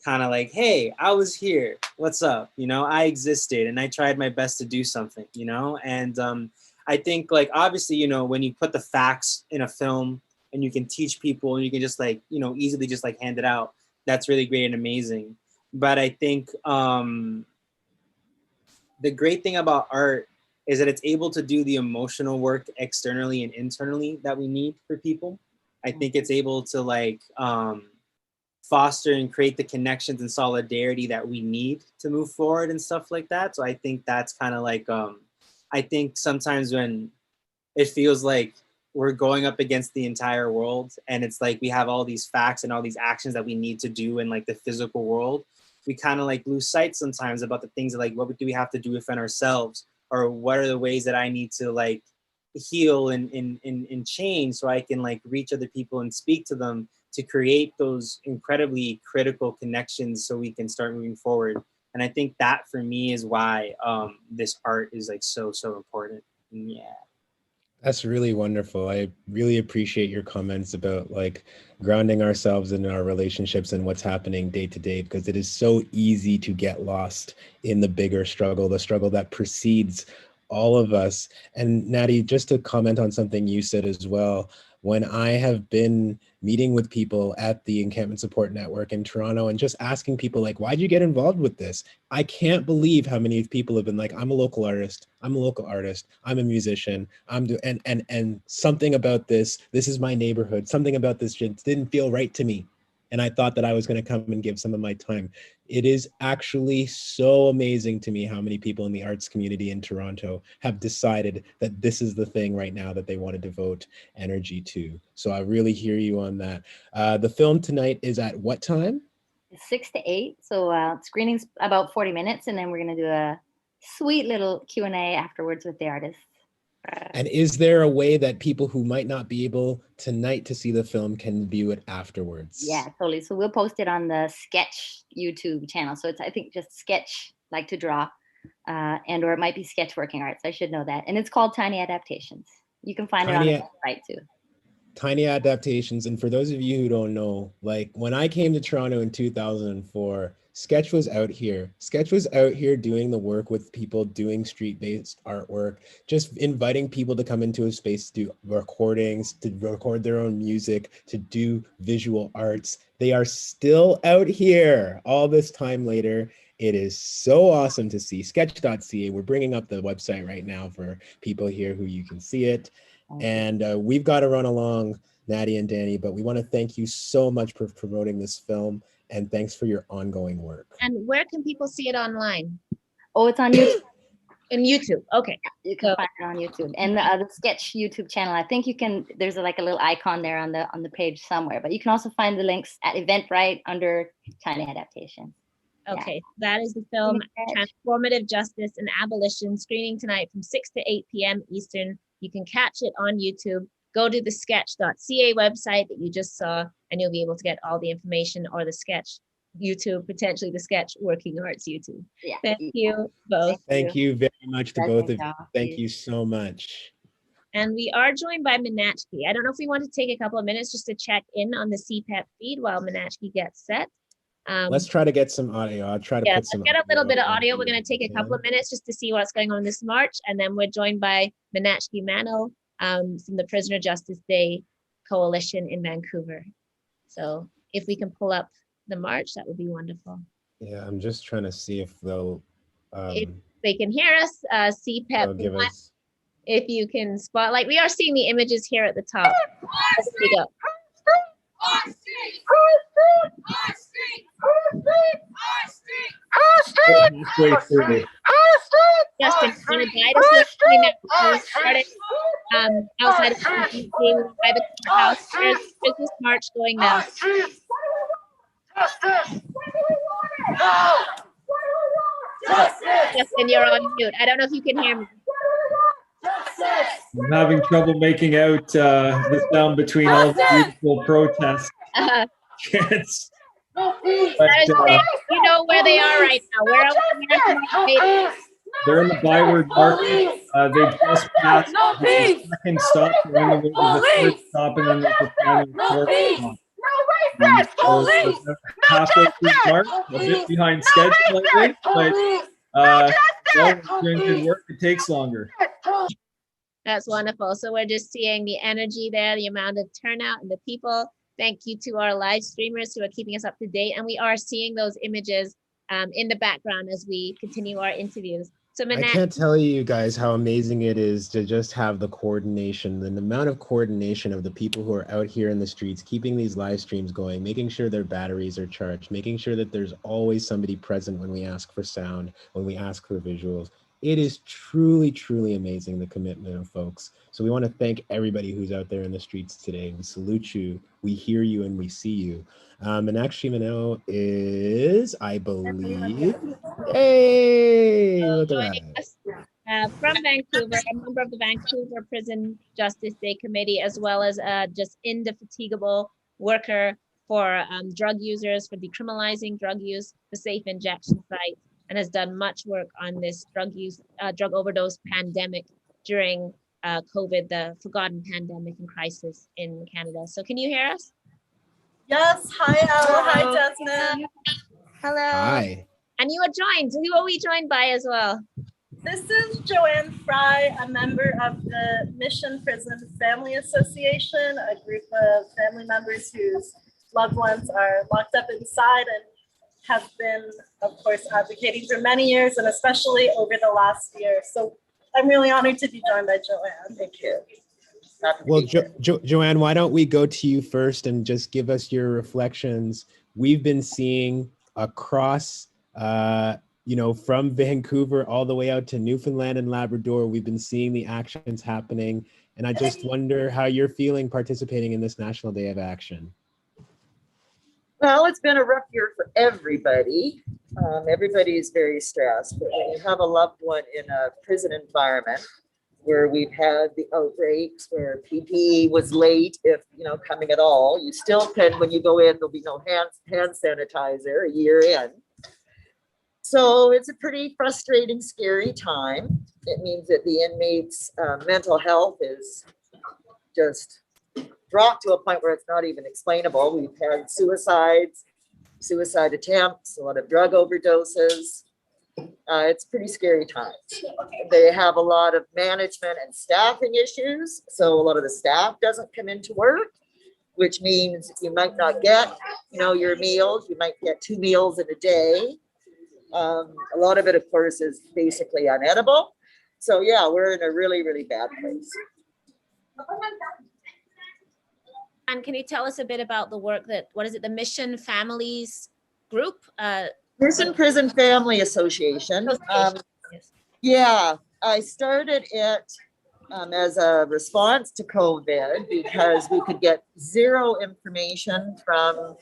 kind of like, hey, I was here, what's up? I existed and I tried my best to do something, and I think like, obviously, when you put the facts in a film and you can teach people and you can just like, easily just like hand it out, that's really great and amazing. But I think the great thing about art is that it's able to do the emotional work externally and internally that we need for people. I think it's able to like foster and create the connections and solidarity that we need to move forward and stuff like that. So I think that's kind of like, I think sometimes when it feels like we're going up against the entire world and it's like we have all these facts and all these actions that we need to do in like the physical world, we kind of like lose sight sometimes about the things that like, what do we have to do within ourselves, or what are the ways that I need to like heal and change so I can like reach other people and speak to them to create those incredibly critical connections so we can start moving forward. And I think that for me is why this art is like so important. And yeah. That's really wonderful. I really appreciate your comments about like grounding ourselves in our relationships and what's happening day to day, because it is so easy to get lost in the bigger struggle, the struggle that precedes all of us. And Natty, just to comment on something you said as well, when I have been meeting with people at the Encampment Support Network in Toronto and just asking people like, why'd you get involved with this? I can't believe how many people have been like, I'm a local artist, I'm a musician, and something about this is my neighborhood, something about this just didn't feel right to me. And I thought that I was going to come and give some of my time. It is actually so amazing to me how many people in the arts community in Toronto have decided that this is the thing right now that they want to devote energy to. So I really hear you on that. The film tonight is at what time? 6 to 8. So screening's about 40 minutes, and then we're going to do a sweet little Q&A afterwards with the artists. And is there a way that people who might not be able tonight to see the film can view it afterwards? Yeah, totally. So we'll post it on the Sketch YouTube channel. So it's, I think, just Sketch, like to draw, and or it might be Sketch Working Arts. I should know that. And it's called Tiny Adaptations. You can find it on the website too. Tiny Adaptations. And for those of you who don't know, like when I came to Toronto in 2004, Sketch was out here. Sketch was out here doing the work with people, doing street-based artwork, just inviting people to come into a space to do recordings, to record their own music, to do visual arts. They are still out here all this time later. It is so awesome to see. Sketch.ca. We're bringing up the website right now for people here who you can see it. And we've got to run along, Natty and Danny, but we want to thank you so much for promoting this film, and thanks for your ongoing work. And where can people see it online? Oh, it's on YouTube. In YouTube, okay. You can find it on YouTube and the Sketch YouTube channel. I think you can. There's like a little icon there on the page somewhere, but you can also find the links at Eventbrite under China Adaptation. Okay, that is the film Transformative Justice and Abolition, screening tonight from 6 to 8 p.m. Eastern. You can catch it on YouTube. Go to the sketch.ca website that you just saw, and you'll be able to get all the information, or the Sketch YouTube, potentially the Sketch Working Arts YouTube. Yeah. Thank you both. Thank you very much to both of you. Thank you so much. And we are joined by Minachki. I don't know if we want to take a couple of minutes just to check in on the CPEP feed while Minachki gets set. Let's try to get some audio. I'll try to put some. Let's get a little bit of audio. We're going to take a couple of minutes just to see what's going on this March. And then we're joined by Minachki Mano from the Prisoner Justice Day Coalition in Vancouver. So if we can pull up the March, that would be wonderful. Yeah, I'm just trying to see if they'll. If they can hear us, CPEP. Give us. If you can spotlight, we are seeing the images here at the top. Let's see go. Justin, want to guide us started outside of by the courthouse. There's business march going now. Justin, you're on mute. I don't know if you can hear me. I'm having trouble making out the sound between all the beautiful protest chants. You know where they are right now. Where else? They're in the Byward Market. They just passed the second stop. They're on the way to the third stop, and then there's the final fourth stop. So halfway through the march, a bit behind schedule, I think, but doing good work. It takes longer. That's wonderful. So we're just seeing the energy there, the amount of turnout and the people. Thank you to our live streamers who are keeping us up to date. And we are seeing those images in the background as we continue our interviews. So I can't tell you guys how amazing it is to just have the coordination, the amount of coordination of the people who are out here in the streets, keeping these live streams going, making sure their batteries are charged, making sure that there's always somebody present when we ask for sound, when we ask for visuals. It is truly, truly amazing, the commitment of folks. So we want to thank everybody who's out there in the streets today. We salute you, we hear you, and we see you. Minachki Mano is, I believe, hey, look at that. From Vancouver, a member of the Vancouver Prison Justice Day Committee, as well as just indefatigable worker for drug users, for decriminalizing drug use, the Safe Injection Site, and has done much work on this drug overdose pandemic during COVID, the forgotten pandemic and crisis in Canada. So can you hear us? Yes, hi Ella, hi Desmond. Hello. Hi. And you are joined. Who are we joined by as well? This is Joanne Fry, a member of the Mission Prison Family Association, a group of family members whose loved ones are locked up inside and have been, of course, advocating for many years, and especially over the last year. So I'm really honored to be joined by Joanne. Thank you. Well, Joanne, why don't we go to you first and just give us your reflections. We've been seeing across, from Vancouver all the way out to Newfoundland and Labrador, we've been seeing the actions happening. And I just wonder how you're feeling participating in this National Day of Action. Well, it's been a rough year for everybody. Everybody is very stressed, but when you have a loved one in a prison environment where we've had the outbreaks, where PPE was late, if coming at all, you still can, when you go in, there'll be no hand sanitizer a year in. So it's a pretty frustrating, scary time. It means that the inmates' mental health is just dropped to a point where it's not even explainable. We've had suicides, suicide attempts, a lot of drug overdoses. It's pretty scary times. They have a lot of management and staffing issues. So a lot of the staff doesn't come into work, which means you might not get, your meals. You might get 2 meals in a day. A lot of it, of course, is basically unedible. So yeah, we're in a really, really bad place. And can you tell us a bit about the work the Mission Families Group? Mission Prison Family Association. Yeah, I started it as a response to COVID because we could get zero information from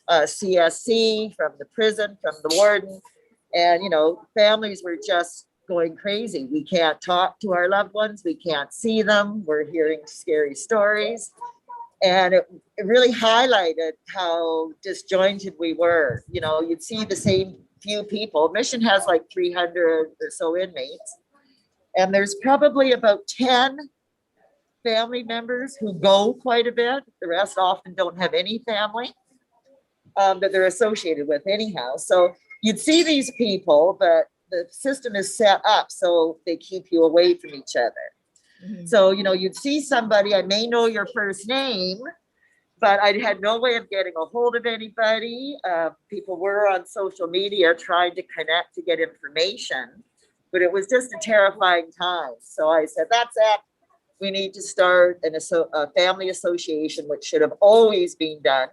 CSC, from the prison, from the warden. And, families were just going crazy. We can't talk to our loved ones. We can't see them. We're hearing scary stories. And it really highlighted how disjointed we were. You'd see the same few people. Mission has like 300 or so inmates. And there's probably about 10 family members who go quite a bit. The rest often don't have any family that they're associated with anyhow. So you'd see these people, but the system is set up so they keep you away from each other. Mm-hmm. So, you'd see somebody, I may know your first name, but I had no way of getting a hold of anybody. People were on social media trying to connect to get information, but it was just a terrifying time. So I said, that's it. We need to start a family association, which should have always been done,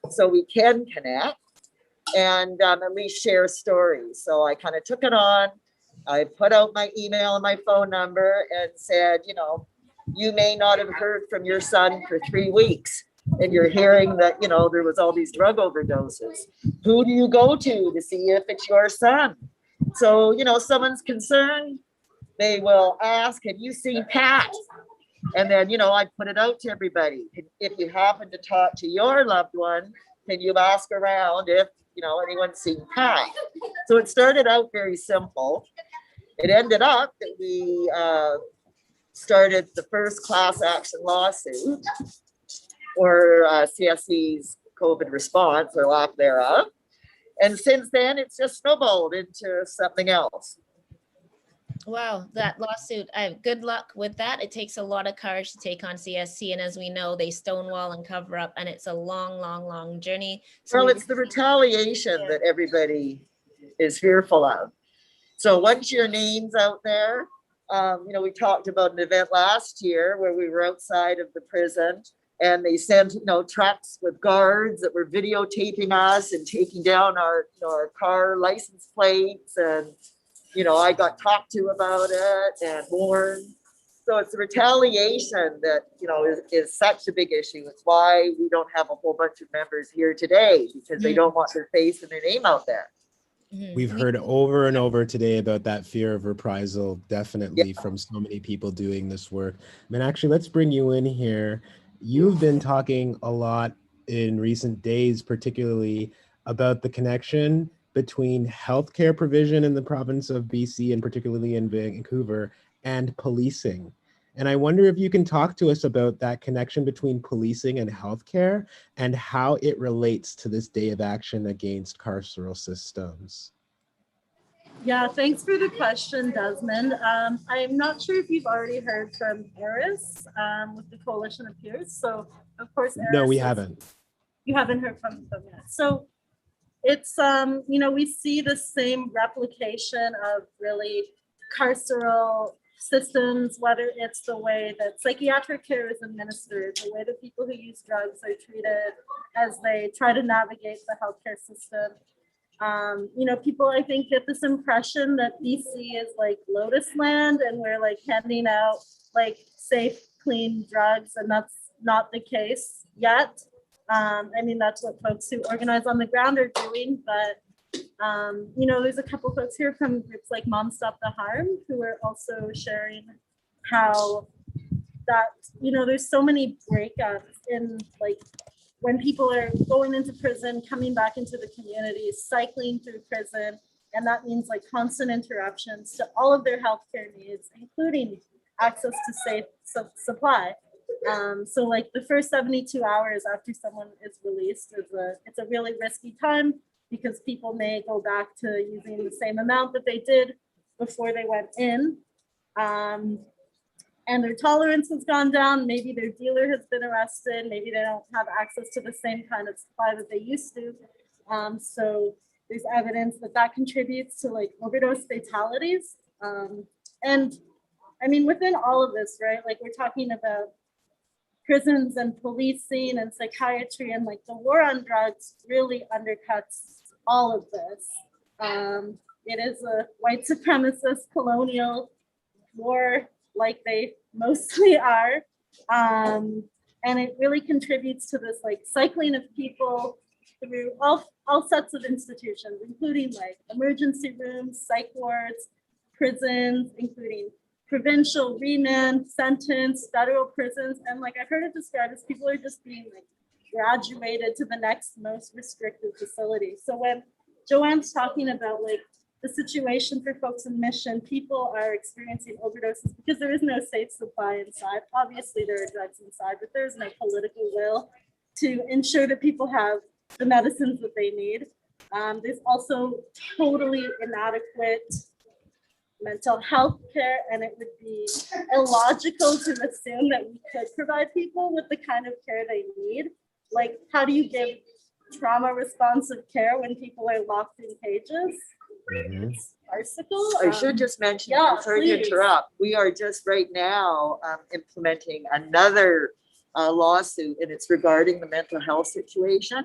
so we can connect and at least share stories. So I kind of took it on. I put out my email and my phone number and said, you may not have heard from your son for 3 weeks, and you're hearing that, there was all these drug overdoses. Who do you go to see if it's your son? So, someone's concerned, they will ask, have you seen Pat? And then, I put it out to everybody. If you happen to talk to your loved one, can you ask around if, anyone's seen Pat? So it started out very simple. It ended up that we started the first class action lawsuit or CSC's COVID response or lack thereof. And since then, it's just snowballed into something else. Wow, that lawsuit, good luck with that. It takes a lot of courage to take on CSC. And as we know, they stonewall and cover up, and it's a long, long, long journey. So well, it's the retaliation that everybody is fearful of. So once your name's out there, we talked about an event last year where we were outside of the prison and they sent, trucks with guards that were videotaping us and taking down our car license plates. And, I got talked to about it and warned. So it's the retaliation that, is such a big issue. It's why we don't have a whole bunch of members here today, because they don't want their face and their name out there. We've heard over and over today about that fear of reprisal, definitely from so many people doing this work. Actually, let's bring you in here. You've been talking a lot in recent days, particularly about the connection between healthcare provision in the province of BC, and particularly in Vancouver, and policing. And I wonder if you can talk to us about that connection between policing and healthcare and how it relates to this day of action against carceral systems. Yeah, thanks for the question, Desmond. I'm not sure if you've already heard from Eris with the Coalition of Peers. So, of course, Eris, no, we haven't. You haven't heard from them yet. So it's, we see the same replication of really carceral systems, whether it's the way that psychiatric care is administered, the way that people who use drugs are treated as they try to navigate the healthcare system. People, I think, get this impression that BC is like Lotus Land and we're like handing out like safe, clean drugs, and that's not the case yet. That's what folks who organize on the ground are doing, but there's a couple folks here from groups like Mom Stop the Harm who are also sharing how that, there's so many breakups in like when people are going into prison, coming back into the community, cycling through prison. And that means like constant interruptions to all of their healthcare needs, including access to safe supply. So like the first 72 hours after someone is released it's a really risky time because people may go back to using the same amount that they did before they went in. And their tolerance has gone down. Maybe their dealer has been arrested. Maybe they don't have access to the same kind of supply that they used to. So there's evidence that contributes to like overdose fatalities. And I mean, within all of this, right? Like we're talking about prisons and policing and psychiatry, and like the war on drugs really undercuts all of this. It is a white supremacist colonial war, like they mostly are. And it really contributes to this like cycling of people through all sets of institutions, including like emergency rooms, psych wards, prisons, including provincial, remand, sentence, federal prisons. And like I've heard it described as people are just being like graduated to the next most restrictive facility. So when Joanne's talking about like the situation for folks in Mission, people are experiencing overdoses because there is no safe supply inside. Obviously there are drugs inside, but there's no political will to ensure that people have the medicines that they need. There's also totally inadequate mental health care, and it would be illogical to assume that we could provide people with the kind of care they need. Like, how do you give trauma responsive care when people are locked in cages? It's farcical. I should just mention, sorry to interrupt, we are just right now implementing another lawsuit, and it's regarding the mental health situation.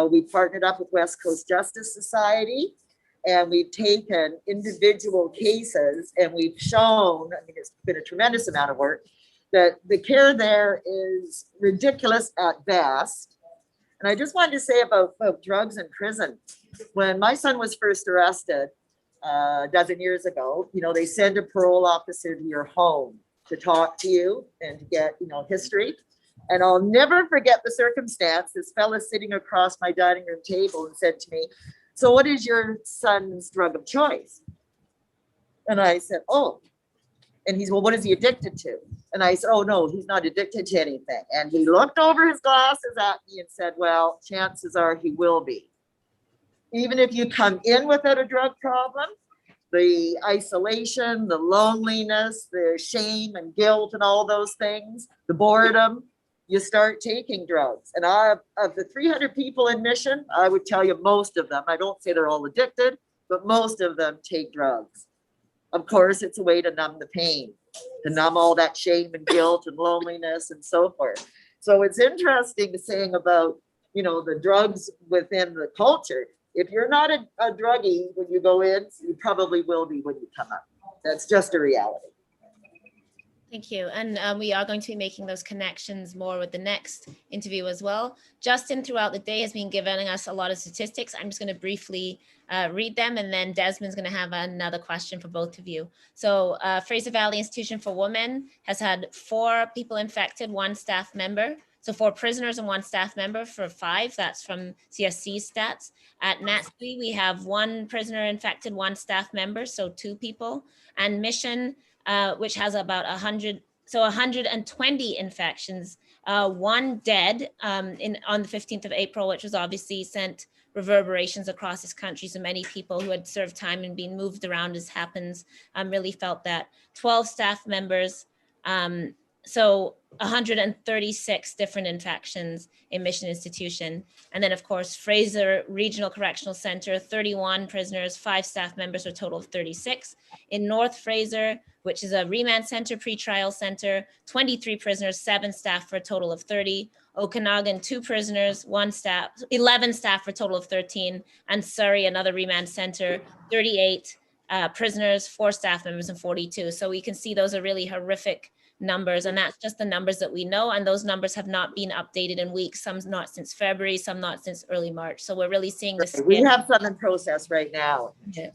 We partnered up with West Coast Justice Society, and we've taken individual cases and we've shown, I mean, it's been a tremendous amount of work, that the care there is ridiculous at best. And I just wanted to say about drugs in prison. When my son was first arrested a dozen years ago, you know, they send a parole officer to your home to talk to you and to get, you know, history. And I'll never forget the circumstance. This fella sitting across my dining room table and said to me, "So what is your son's drug of choice?" And I said, "Oh." And he's, "Well, what is he addicted to?" And I said, "Oh, no, he's not addicted to anything." And he looked over his glasses at me and said, "Well, chances are he will be. Even if you come in without a drug problem, the isolation, the loneliness, the shame and guilt and all those things, the boredom, you start taking drugs." And of the 300 people in Mission, I would tell you most of them, I don't say they're all addicted, but most of them take drugs. Of course, it's a way to numb the pain, to numb all that shame and guilt and loneliness and so forth. So it's interesting to saying about, you know, the drugs within the culture. If you're not a druggie when you go in, you probably will be when you come out. That's just a reality. Thank you. And we are going to be making those connections more with the next interview as well. Justin, throughout the day, has been giving us a lot of statistics. I'm just going to briefly read them, and then Desmond's going to have another question for both of you. So Fraser Valley Institution for Women has had 4 people infected, 1 staff member. So 4 prisoners and 1 staff member for 5. That's from CSC stats. At NATSB, we have 1 prisoner infected, 1 staff member, so 2 people. And Mission, which has about 120 infections, 1 dead on the 15th of April, which was obviously sent reverberations across this country. So many people who had served time and been moved around, as happens, really felt that. 12 staff members, so 136 different infections in Mission Institution. And then of course, Fraser Regional Correctional Center, 31 prisoners, 5 staff members, a total of 36. In North Fraser, which is a remand center, pretrial center, 23 prisoners, 7 staff for a total of 30. Okanagan, 2 prisoners, 1 staff, 11 staff for a total of 13. And Surrey, another remand center, 38 prisoners, 4 staff members, and 42. So we can see those are really horrific numbers, and that's just the numbers that we know, and those numbers have not been updated in weeks, some not since February, some not since early March. So we're really seeing this. We have some in process right now. Yeah.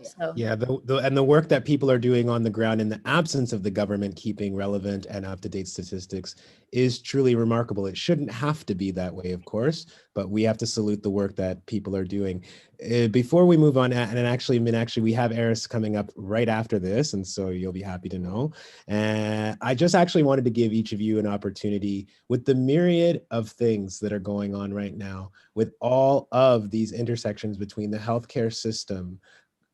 So Yeah, and the work that people are doing on the ground in the absence of the government keeping relevant and up-to-date statistics is truly remarkable. It shouldn't have to be that way, of course, but we have to salute the work that people are doing. Before we move on, and actually, we have Eris coming up right after this, and so you'll be happy to know. And I just actually wanted to give each of you an opportunity with the myriad of things that are going on right now, with all of these intersections between the healthcare system,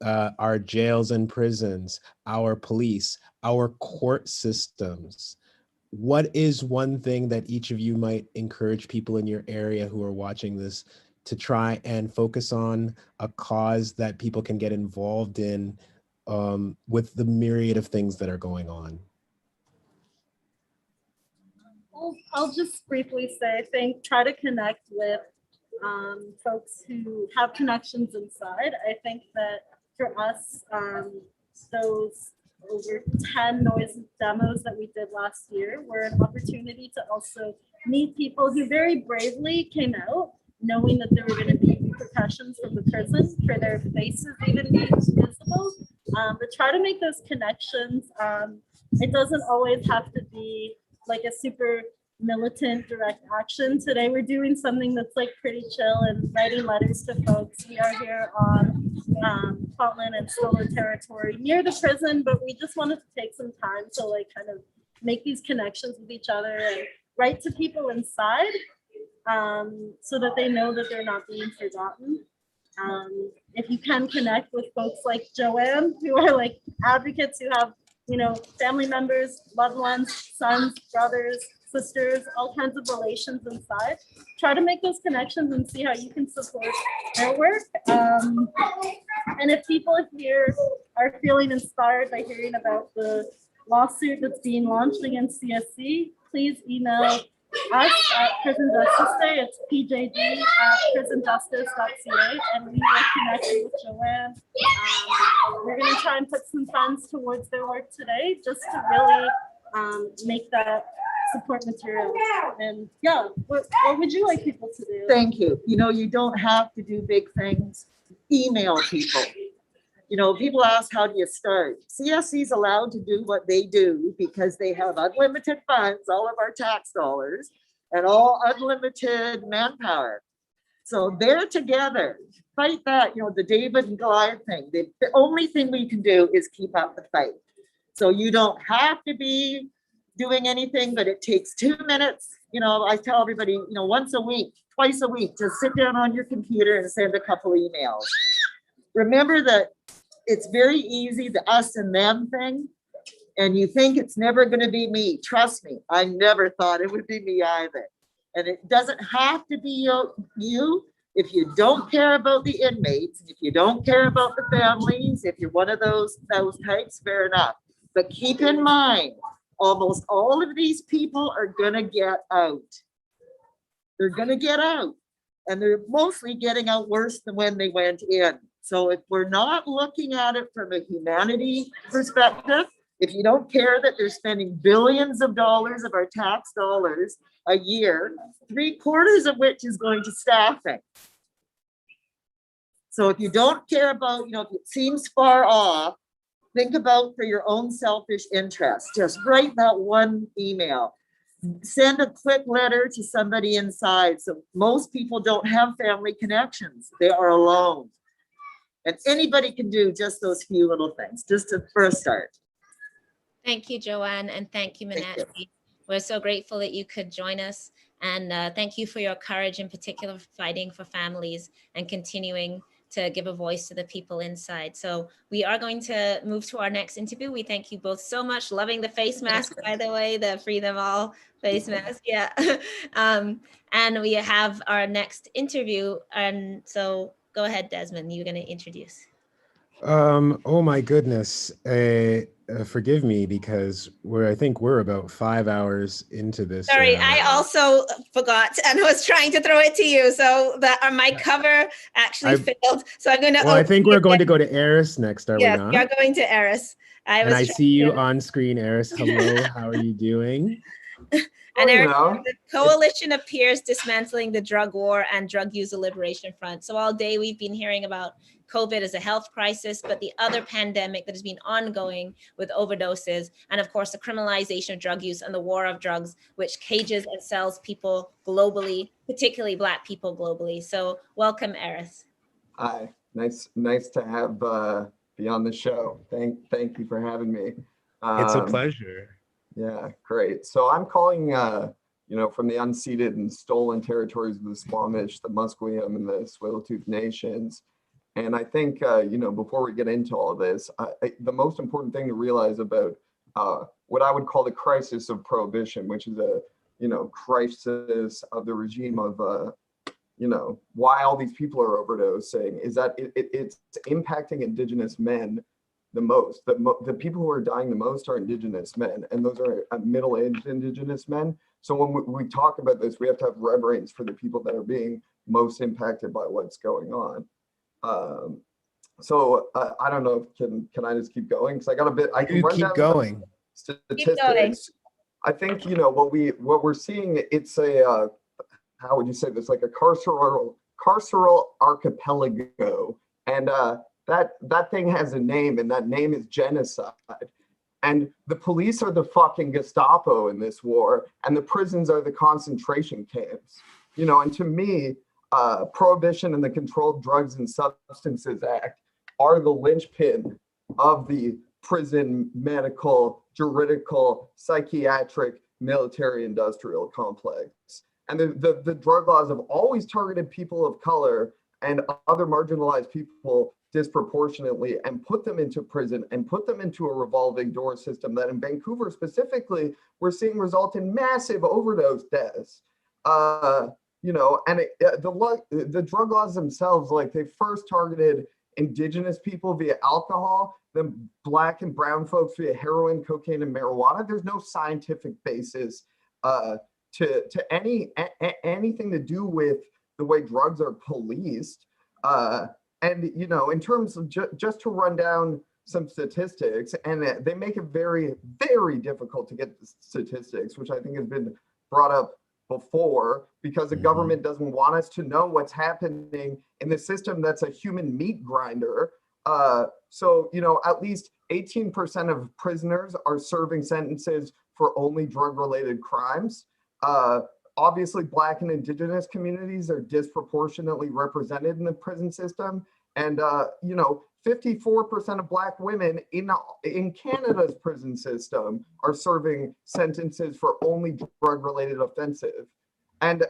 our jails and prisons, our police, our court systems. What is one thing that each of you might encourage people in your area who are watching this to try and focus on, a cause that people can get involved in with the myriad of things that are going on? I'll just briefly say, I think, try to connect with folks who have connections inside. I think that for us, those over 10 noise demos that we did last year were an opportunity to also meet people who very bravely came out, knowing that there were going to be repercussions from the prison for their faces even being visible. But try to make those connections. It doesn't always have to be like a super militant direct action. Today we're doing something that's like pretty chill and writing letters to folks. We are here on Scotland and Stolen territory near the prison, but we just wanted to take some time to like kind of make these connections with each other and write to people inside so that they know that they're not being forgotten. If you can connect with folks like Joanne, who are like advocates who have, you know, family members, loved ones, sons, brothers, sisters, all kinds of relations inside. Try to make those connections and see how you can support their work. And if people here are feeling inspired by hearing about the lawsuit that's being launched against CSC, please email us at Prison Justice Day. It's pjd@prisonjustice.ca, and we will connect you with Joanne. We're going to try and put some funds towards their work today, just to really make that support material. And yeah, what would you like people to do? Thank you. You know, you don't have to do big things. Email people. You know, people ask, how do you start? CSC is allowed to do what they do because they have unlimited funds, all of our tax dollars, and all unlimited manpower. So they're together. Fight that, you know, the David and Goliath thing. The only thing we can do is keep up the fight. So you don't have to be doing anything, but it takes 2 minutes. You know, I tell everybody, you know, once a week, twice a week, just sit down on your computer and send a couple emails. Remember that it's very easy, the us and them thing, and you think it's never going to be me. Trust me, I never thought it would be me either. And it doesn't have to be you. If you don't care about the inmates, if you don't care about the families, if you're one of those types, fair enough. But keep in mind, almost all of these people are going to get out. They're going to get out. And they're mostly getting out worse than when they went in. So if we're not looking at it from a humanity perspective, if you don't care that they're spending billions of dollars of our tax dollars a year, 3/4 of which is going to staffing. So if you don't care about, you know, if it seems far off, think about for your own selfish interest. Just write that one email. Send a quick letter to somebody inside. So most people don't have family connections. They are alone. And anybody can do just those few little things, just to first start. Thank you, Joanne, and thank you, Meenakshi. We're so grateful that you could join us, and thank you for your courage, in particular, fighting for families and continuing to give a voice to the people inside. So we are going to move to our next interview. We thank you both so much. Loving the face mask, by the way, the Free Them All face mask. Yeah. And we have our next interview. And so go ahead, Desmond, you're going to introduce. Oh my goodness. Forgive me, because I think we're about 5 hours into this. Sorry, I also forgot and was trying to throw it to you. So that my cover actually failed. So I'm going to. Well, I think we're going to go to Eris next, are we Yes, not? you're going to Eris. I see you on screen, Eris. Hello, how are you doing? And Eris, the Coalition of Peers Dismantling the Drug War and Drug User Liberation Front. So all day we've been hearing about COVID as a health crisis, but the other pandemic that has been ongoing with overdoses, and of course the criminalization of drug use and the war of drugs, which cages and sells people globally, particularly Black people globally. So welcome, Aris. Hi, nice to have be on the show. Thank you for having me. It's a pleasure. Yeah, great. So I'm calling from the unceded and stolen territories of the Squamish, the Musqueam, and the Tsleil-Waututh nations. And I think before we get into all of this, the most important thing to realize about what I would call the crisis of prohibition, which is a crisis of the regime of why all these people are overdosing, is that it's impacting Indigenous men the most. The people who are dying the most are Indigenous men, and those are middle-aged Indigenous men. So when we talk about this, we have to have reverence for the people that are being most impacted by what's going on. I don't know, can I just keep going? Because I got a bit, I can run keep going. Statistics. Going. I think, what we're seeing, it's a, how would you say this, like a carceral archipelago. And that thing has a name, and that name is genocide. And the police are the fucking Gestapo in this war, and the prisons are the concentration camps. And to me, Prohibition and the Controlled Drugs and Substances Act are the linchpin of the prison, medical, juridical, psychiatric, military industrial complex. And the drug laws have always targeted people of color and other marginalized people disproportionately and put them into prison and put them into a revolving door system that in Vancouver specifically, we're seeing result in massive overdose deaths. The drug laws themselves, like they first targeted Indigenous people via alcohol, then Black and brown folks via heroin, cocaine, and marijuana. There's no scientific basis to anything to do with the way drugs are policed. In terms of just to run down some statistics, and they make it very, very difficult to get statistics, which I think has been brought up before, because the government doesn't want us to know what's happening in the system that's a human meat grinder. At least 18% of prisoners are serving sentences for only drug-related crimes. Obviously, Black and Indigenous communities are disproportionately represented in the prison system. And, 54% of Black women in Canada's prison system are serving sentences for only drug-related offenses. And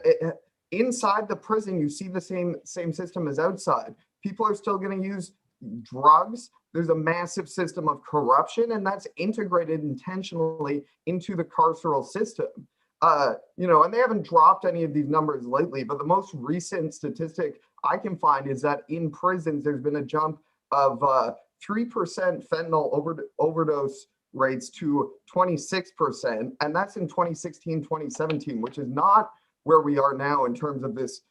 inside the prison, you see the same system as outside. People are still going to use drugs. There's a massive system of corruption, and that's integrated intentionally into the carceral system. And they haven't dropped any of these numbers lately, but the most recent statistic I can find is that in prisons, there's been a jump of 3% fentanyl overdose rates to 26%. And that's in 2016, 2017, which is not where we are now in terms of this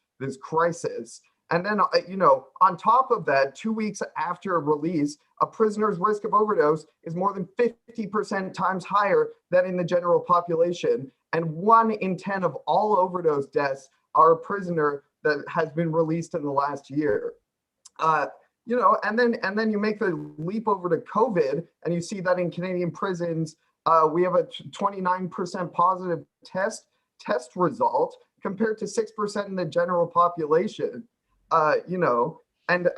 crisis. And then, on top of that, 2 weeks after release, a prisoner's risk of overdose is more than 50% times higher than in the general population. And 1 in 10 of all overdose deaths are a prisoner that has been released in the last year. And then you make the leap over to COVID, and you see that in Canadian prisons, we have a 29% positive test result compared to 6% in the general population. And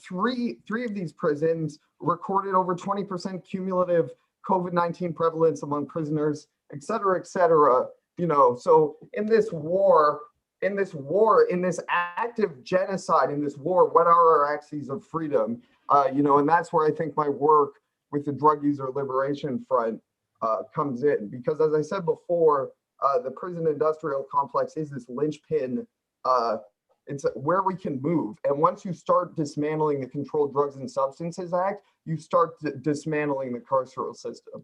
three of these prisons recorded over 20% cumulative COVID-19 prevalence among prisoners, et cetera, et cetera. So in this active genocide, in this war, what are our axes of freedom? And that's where I think my work with the Drug User Liberation Front comes in. Because as I said before, the prison industrial complex is this linchpin. It's where we can move. And once you start dismantling the Controlled Drugs and Substances Act, you start dismantling the carceral system.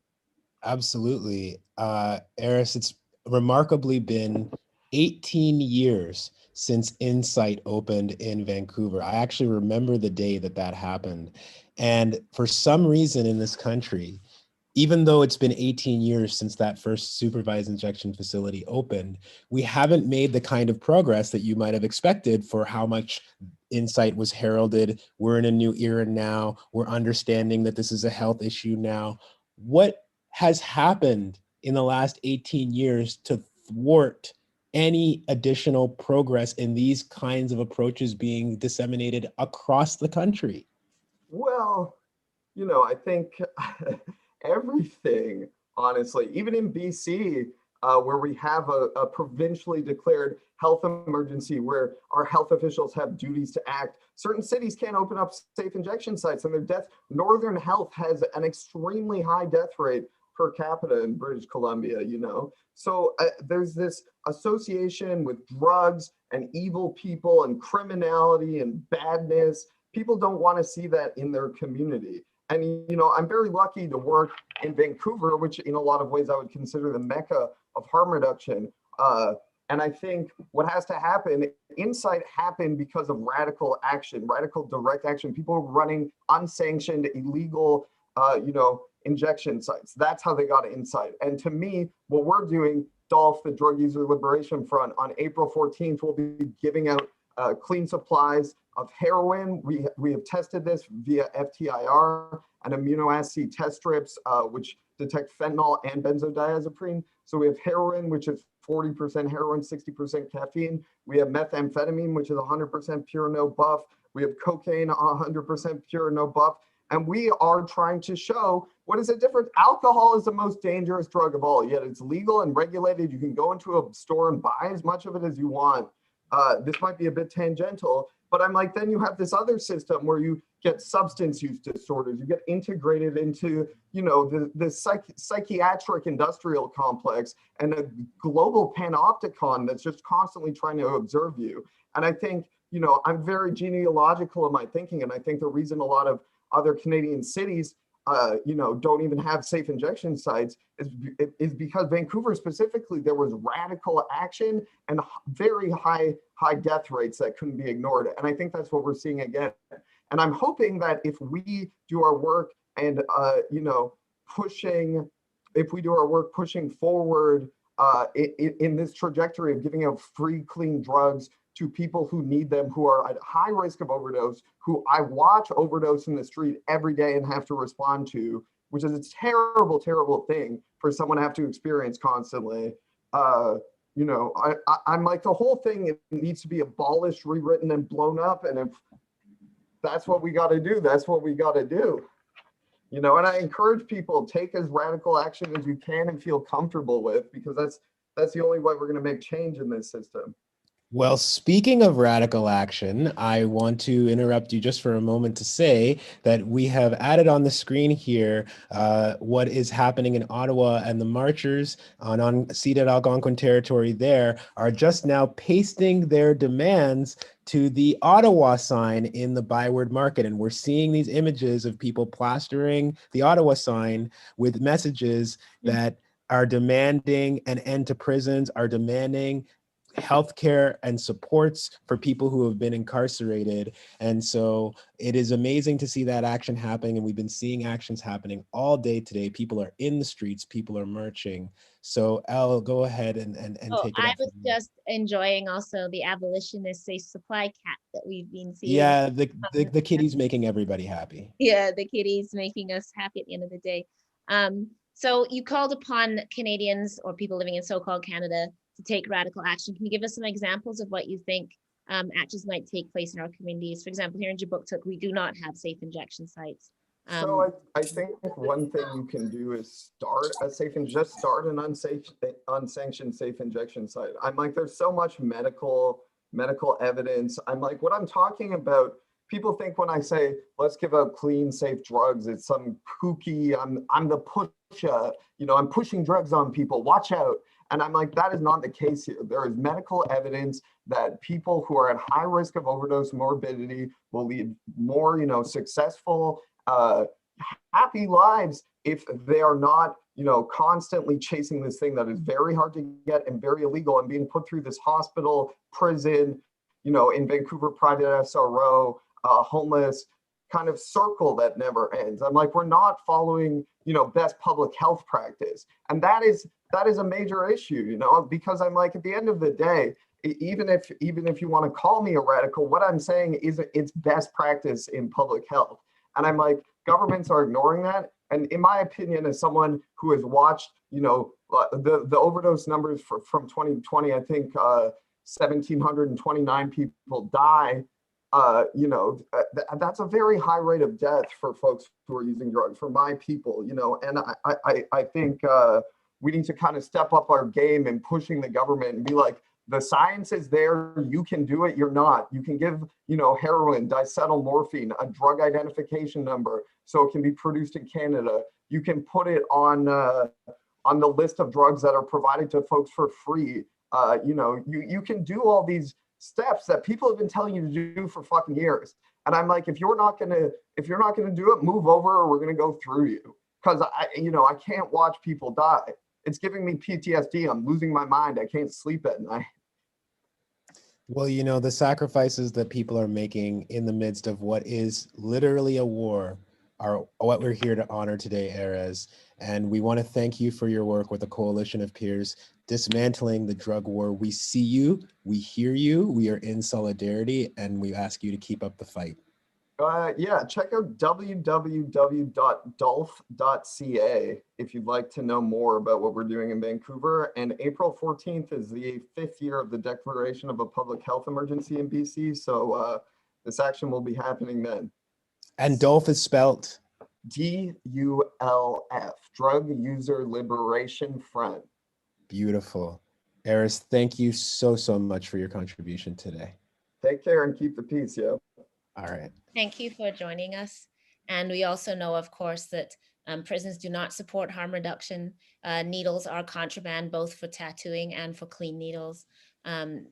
Absolutely. Aris, it's remarkably been 18 years since Insight opened in Vancouver. I actually remember the day that happened. And for some reason in this country, even though it's been 18 years since that first supervised injection facility opened, we haven't made the kind of progress that you might have expected for how much insight was heralded. We're in a new era now. We're understanding that this is a health issue now. What has happened in the last 18 years to thwart any additional progress in these kinds of approaches being disseminated across the country? Well, I think everything, honestly, even in BC, where we have a provincially declared health emergency, where our health officials have duties to act, certain cities can't open up safe injection sites, and Northern Health has an extremely high death rate per capita in British Columbia, So there's this association with drugs and evil people and criminality and badness. People don't want to see that in their community. And, I'm very lucky to work in Vancouver, which in a lot of ways I would consider the mecca of harm reduction. And I think what has to happen, insight happened because of radical action, radical direct action, people running unsanctioned, illegal, injection sites. That's how they got insight. And to me, what we're doing, DOLF, the Drug User Liberation Front, on April 14th, we'll be giving out clean supplies of heroin. We have tested this via FTIR and immunoassay test strips, which detect fentanyl and benzodiazepine. So we have heroin, which is 40% heroin, 60% caffeine. We have methamphetamine, which is 100% pure, no buff. We have cocaine, 100% pure, no buff. And we are trying to show what is the difference. Alcohol is the most dangerous drug of all, yet it's legal and regulated. You can go into a store and buy as much of it as you want. This might be a bit tangential, but I'm like, then you have this other system where you get substance use disorders, you get integrated into, the psychiatric industrial complex and a global panopticon that's just constantly trying to observe you. And I think, I'm very genealogical in my thinking. And I think the reason a lot of other Canadian cities, don't even have safe injection sites is because Vancouver specifically, there was radical action and very high death rates that couldn't be ignored. And I think that's what we're seeing again. And I'm hoping that if we do our work and, pushing forward in this trajectory of giving out free, clean drugs to people who need them, who are at high risk of overdose, who I watch overdose in the street every day and have to respond to, which is a terrible, terrible thing for someone to have to experience constantly. I'm like, the whole thing, it needs to be abolished, rewritten, and blown up. And if that's what we got to do, that's what we got to do. And I encourage people, take as radical action as you can and feel comfortable with, because that's the only way we're going to make change in this system. Well, speaking of radical action, I want to interrupt you just for a moment to say that we have added on the screen here what is happening in Ottawa, and the marchers on unceded Algonquin territory there are just now pasting their demands to the Ottawa sign in the Byward Market. And we're seeing these images of people plastering the Ottawa sign with messages that are demanding an end to prisons, are demanding healthcare and supports for people who have been incarcerated. And so it is amazing to see that action happening. And we've been seeing actions happening all day today. People are in the streets, people are marching. So Elle, go ahead and take it. I was just enjoying also the abolitionist safe supply cap that we've been seeing. Yeah, the kitty's making everybody happy. Yeah, the kitty's making us happy at the end of the day. So you called upon Canadians or people living in so-called Canada to take radical action. Can you give us some examples of what you think actions might take place in our communities? For example, here in Jabuktuk, we do not have safe injection sites. So I think one thing you can do is start an unsanctioned safe injection site. I'm like, there's so much medical evidence. I'm like, what I'm talking about, people think when I say, let's give out clean, safe drugs, it's some kooky, I'm the pusher, I'm pushing drugs on people, watch out. And I'm like, that is not the case here. There is medical evidence that people who are at high risk of overdose morbidity will lead more, successful, happy lives if they are not, constantly chasing this thing that is very hard to get and very illegal and being put through this hospital, prison, in Vancouver, private SRO, homeless, kind of circle that never ends. I'm like, we're not following, best public health practice. And that is a major issue, because I'm like, at the end of the day, even if you want to call me a radical, what I'm saying is it's best practice in public health. And I'm like, governments are ignoring that. And in my opinion, as someone who has watched, the overdose numbers from 2020, I think 1,729 people die. That's a very high rate of death for folks who are using drugs, for my people, and I think we need to kind of step up our game in pushing the government and be like, the science is there, you can do it, you're not. You can give, heroin, diacetylmorphine, a drug identification number, so it can be produced in Canada. You can put it on the list of drugs that are provided to folks for free. You can do all these steps that people have been telling you to do for fucking years. And I'm like, if you're not gonna do it, move over, or we're gonna go through you. Because I can't watch people die. It's giving me PTSD. I'm losing my mind. I can't sleep at night. Well, the sacrifices that people are making in the midst of what is literally a war are what we're here to honor today, Erez. And we want to thank you for your work with a coalition of peers dismantling the drug war. We see you, we hear you, we are in solidarity, and we ask you to keep up the fight. Check out www.dolph.ca if you'd like to know more about what we're doing in Vancouver. And April 14th is the 5th year of the declaration of a public health emergency in BC. So this action will be happening then. And DULF is spelt DULF, Drug User Liberation Front. Beautiful. Erez, thank you so much for your contribution today. Take care and keep the peace, yo. All right. Thank you for joining us. And we also know, of course, that prisons do not support harm reduction. Needles are contraband, both for tattooing and for clean needles.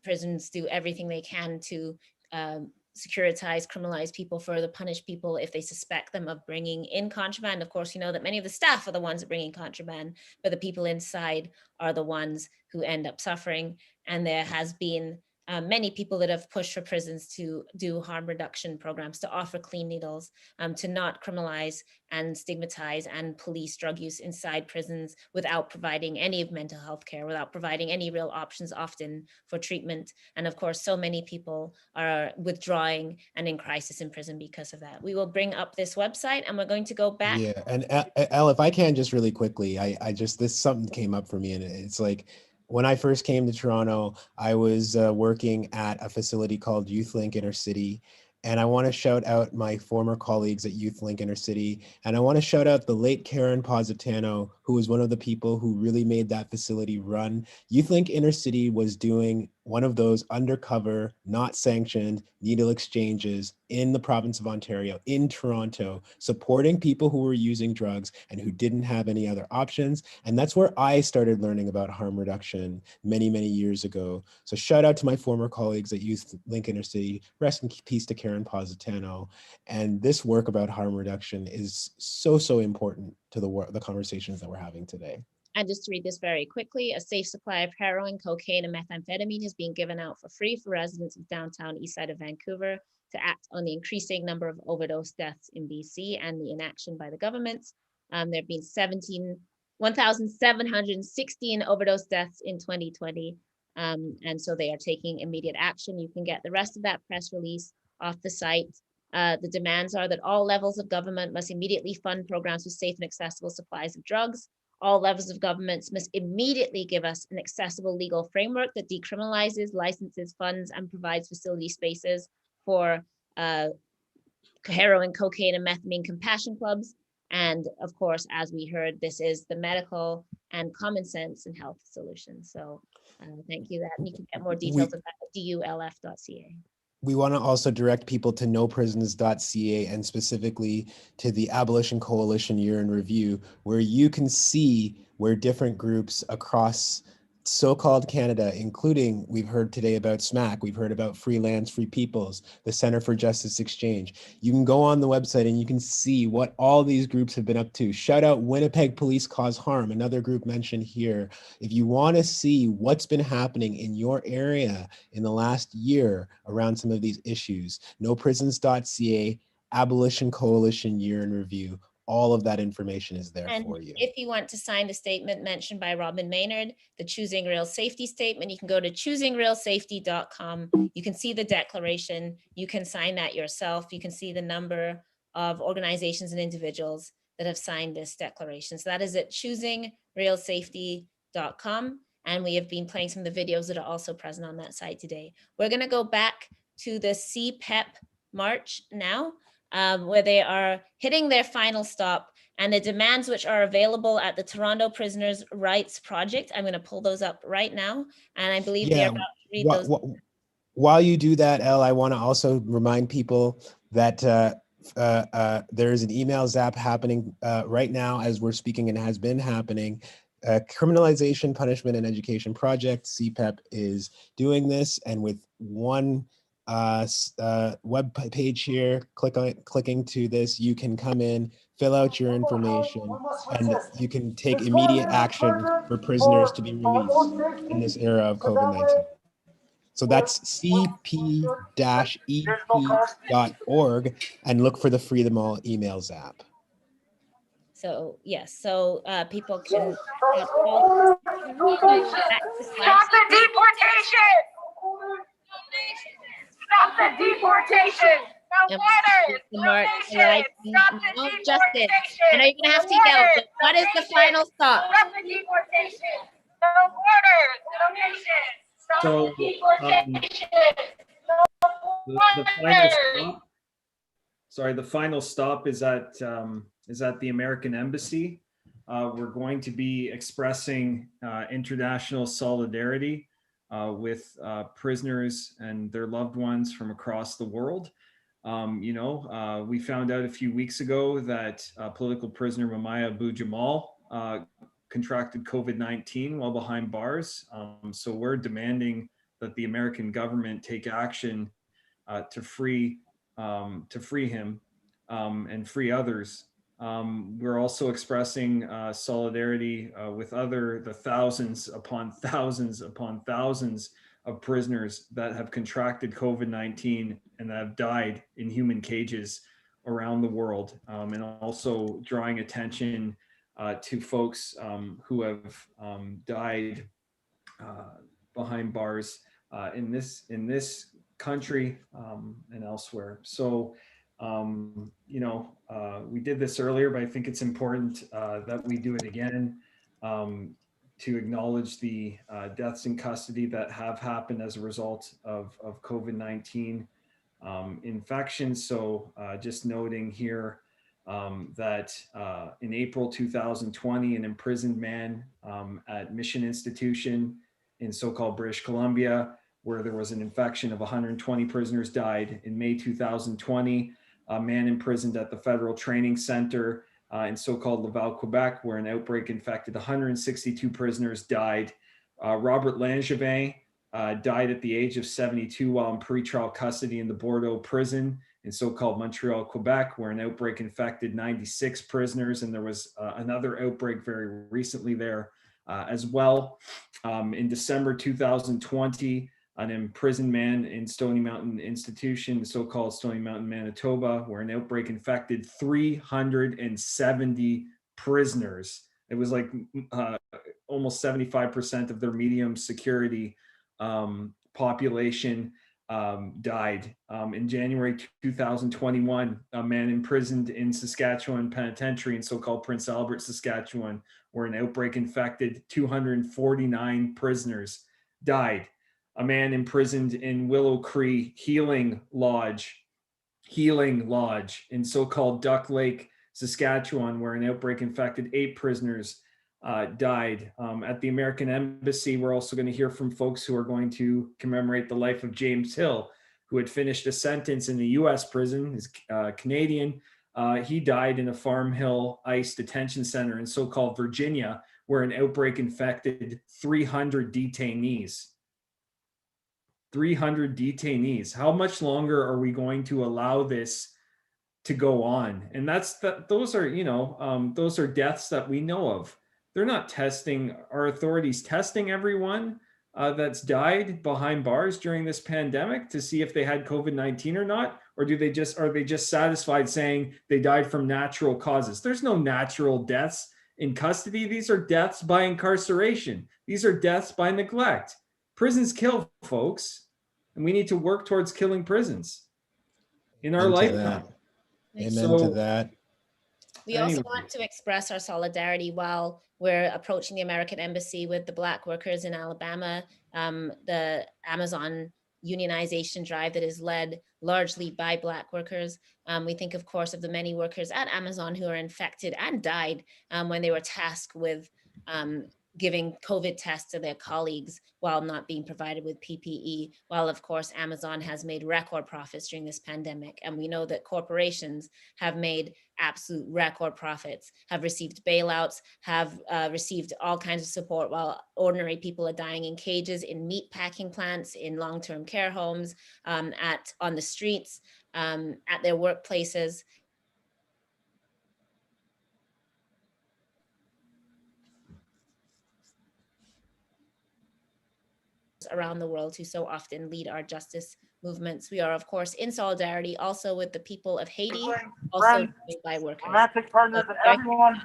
Prisons do everything they can to securitize, criminalize people, further punish people if they suspect them of bringing in contraband. Of course, that many of the staff are the ones that bring in contraband, but the people inside are the ones who end up suffering. And there has been many people that have pushed for prisons to do harm reduction programs, to offer clean needles, to not criminalize and stigmatize and police drug use inside prisons without providing any of mental health care, without providing any real options often for treatment. And of course, so many people are withdrawing and in crisis in prison because of that. We will bring up this website and we're going to go back. Yeah, and Elle, if I can just really quickly, something came up for me, and it's like, when I first came to Toronto, I was working at a facility called YouthLink Inner City. And I want to shout out my former colleagues at YouthLink Inner City. And I want to shout out the late Karen Positano, who was one of the people who really made that facility run. YouthLink Inner City was doing one of those undercover, not sanctioned needle exchanges in the province of Ontario, in Toronto, supporting people who were using drugs and who didn't have any other options. And that's where I started learning about harm reduction many years ago. So shout out to my former colleagues at YouthLink Inner City. Rest in peace to Karen Positano. And this work about harm reduction is so important to the conversations that we're having today. And just to read this very quickly, a safe supply of heroin, cocaine, and methamphetamine is being given out for free for residents of downtown east side of Vancouver to act on the increasing number of overdose deaths in BC and the inaction by the government. There have been 1,716 overdose deaths in 2020. And so they are taking immediate action. You can get the rest of that press release off the site. The demands are that all levels of government must immediately fund programs with safe and accessible supplies of drugs. All levels of governments must immediately give us an accessible legal framework that decriminalizes, licenses, funds, and provides facility spaces for heroin, cocaine, and methamphetamine compassion clubs. And of course, as we heard, this is the medical and common sense and health solution. So thank you. And you can get more details at dulf.ca. We want to also direct people to noprisons.ca and specifically to the Abolition Coalition Year in Review, where you can see where different groups across so-called Canada, including, we've heard today about SMAC, we've heard about Free Lands, Free Peoples, the Center for Justice Exchange. You can go on the website and you can see what all these groups have been up to. Shout out Winnipeg Police Cause Harm, another group mentioned here. If you want to see what's been happening in your area in the last year around some of these issues, noprisons.ca, Abolition Coalition Year in Review. All of that information is there And for you. if you want to sign the statement mentioned by Robin Maynard, the Choosing Real Safety statement, you can go to choosingrealsafety.com. You can see the declaration. You can sign that yourself. You can see the number of organizations and individuals that have signed this declaration. So that is at choosingrealsafety.com. And we have been playing some of the videos that are also present on that site today. We're going to go back to the CPEP March now, where they are hitting their final stop, and the demands which are available at the Toronto Prisoners' Rights Project. I'm going to pull those up right now, and I believe they're about to read those. While you do that, Elle, I want to also remind people that there is an email zap happening right now as we're speaking, and has been happening. Criminalization, Punishment, and Education Project, CPEP, is doing this, and with one web page here, clicking to this, you can come in, fill out your information, and you can take immediate action for prisoners to be released in this era of COVID-19. So that's cp-ep.org, and look for the Free Them All emails app. So yes, so people can Stop the deportation! Stop the deportation! No borders! No nation! Stop the justice. deportation! And are you gonna have to yell, what is the final stop? Stop the deportation! No borders! No nation! Stop So, the deportation! No the final stop. Sorry, the final stop is at the American Embassy. We're going to be expressing international solidarity with prisoners and their loved ones from across the world. We found out a few weeks ago that political prisoner Mamaya Abu Jamal contracted COVID-19 while behind bars. So we're demanding that the American government take action to free him and free others. We're also expressing solidarity with the thousands upon thousands upon thousands of prisoners that have contracted COVID-19 and that have died in human cages around the world, and also drawing attention to folks who have died behind bars in this country and elsewhere. So we did this earlier, but I think it's important that we do it again to acknowledge the deaths in custody that have happened as a result of COVID-19 infection. So just noting here that in April 2020, an imprisoned man at Mission Institution in so-called British Columbia, where there was an infection of 120 prisoners, died. In May 2020, a man imprisoned at the Federal Training Center in so-called Laval, Quebec, where an outbreak infected 162 prisoners, died. Robert Langevin died at the age of 72 while in pretrial custody in the Bordeaux prison in so-called Montreal, Quebec, where an outbreak infected 96 prisoners, and there was another outbreak very recently there as well. In December 2020, an imprisoned man in Stony Mountain Institution, the so-called Stony Mountain, Manitoba, where an outbreak infected 370 prisoners. It was like almost 75% of their medium security population died. In January 2021, a man imprisoned in Saskatchewan Penitentiary in so-called Prince Albert, Saskatchewan, where an outbreak infected 249 prisoners, died. A man imprisoned in Willow Cree Healing Lodge in so-called Duck Lake, Saskatchewan, where an outbreak infected 8 prisoners, died. At the American Embassy, we're also going to hear from folks who are going to commemorate the life of James Hill, who had finished a sentence in the US prison, is Canadian. He died in a Farm Hill ICE detention center in so-called Virginia, where an outbreak infected 300 detainees. 300 detainees. How much longer are we going to allow this to go on? And those are deaths that we know of. They're not testing, are authorities testing everyone that's died behind bars during this pandemic to see if they had COVID-19 or not? Or are they just satisfied saying they died from natural causes? There's no natural deaths in custody. These are deaths by incarceration. These are deaths by neglect. Prisons kill, folks, and we need to work towards killing prisons in our lifetime. Amen to that. We also want to express our solidarity while we're approaching the American Embassy with the Black workers in Alabama, the Amazon unionization drive that is led largely by Black workers. We think, of course, of the many workers at Amazon who are infected and died when they were tasked with giving COVID tests to their colleagues while not being provided with PPE, while of course Amazon has made record profits during this pandemic. And we know that corporations have made absolute record profits, have received bailouts, have received all kinds of support while ordinary people are dying in cages, in meat packing plants, in long-term care homes, on the streets, at their workplaces. Around the world who so often lead our justice movements. We are, of course, in solidarity also with the people of Haiti, also by workers. Romantic partners, and everyone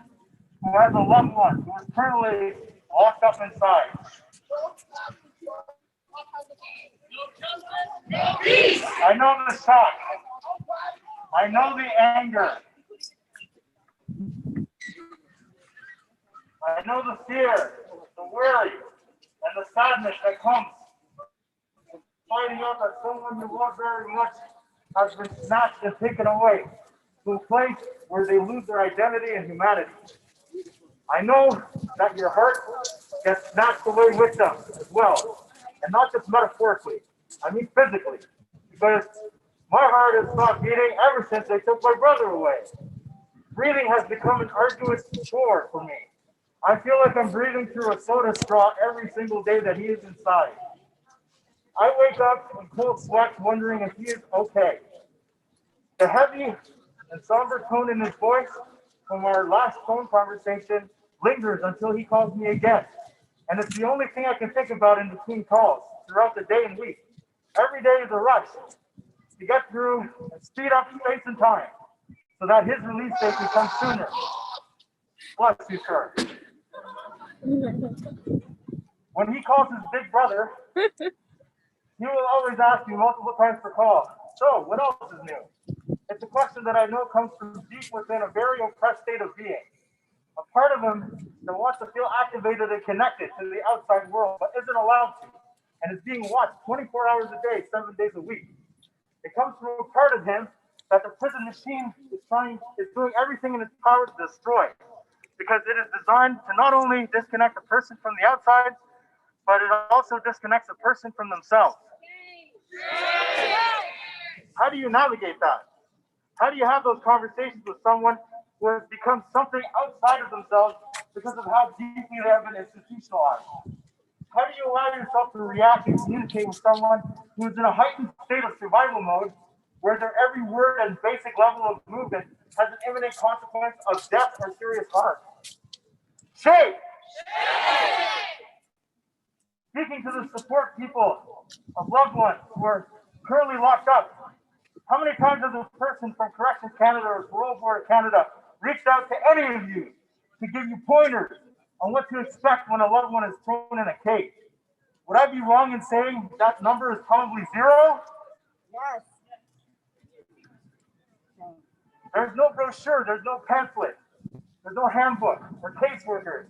who has a loved one who is currently locked up inside. I know the shock. I know the anger. I know the fear, the worry, and the sadness that comes with finding out that someone you love very much has been snatched and taken away to a place where they lose their identity and humanity. I know that your heart gets snatched away with them as well, and not just metaphorically, I mean physically, because my heart has stopped beating ever since they took my brother away. Breathing has become an arduous chore for me. I feel like I'm breathing through a soda straw every single day that he is inside. I wake up in cold sweats wondering if he is okay. The heavy and somber tone in his voice from our last phone conversation lingers until he calls me again. And it's the only thing I can think about in between calls throughout the day and week. Every day is a rush to get through and speed up space and time so that his release date can come sooner. Bless you, sir. When he calls his big brother, he will always ask me multiple times per call, so what else is new? It's a question that I know comes from deep within a very oppressed state of being. A part of him that wants to feel activated and connected to the outside world, but isn't allowed to, and is being watched 24 hours a day, 7 days a week. It comes from a part of him that the prison machine is doing everything in its power to destroy, because it is designed to not only disconnect a person from the outside, but it also disconnects a person from themselves. How do you navigate that? How do you have those conversations with someone who has become something outside of themselves because of how deeply they have been institutionalized? How do you allow yourself to react and communicate with someone who is in a heightened state of survival mode, where their every word and basic level of movement has an imminent consequence of death or serious harm? Shame! Speaking to the support people of loved ones who are currently locked up, how many times has a person from Corrections Canada or Parole Board of Canada reached out to any of you to give you pointers on what to expect when a loved one is thrown in a cage? Would I be wrong in saying that number is probably zero? Yes. There's no brochure, there's no pamphlet, there's no handbook or caseworker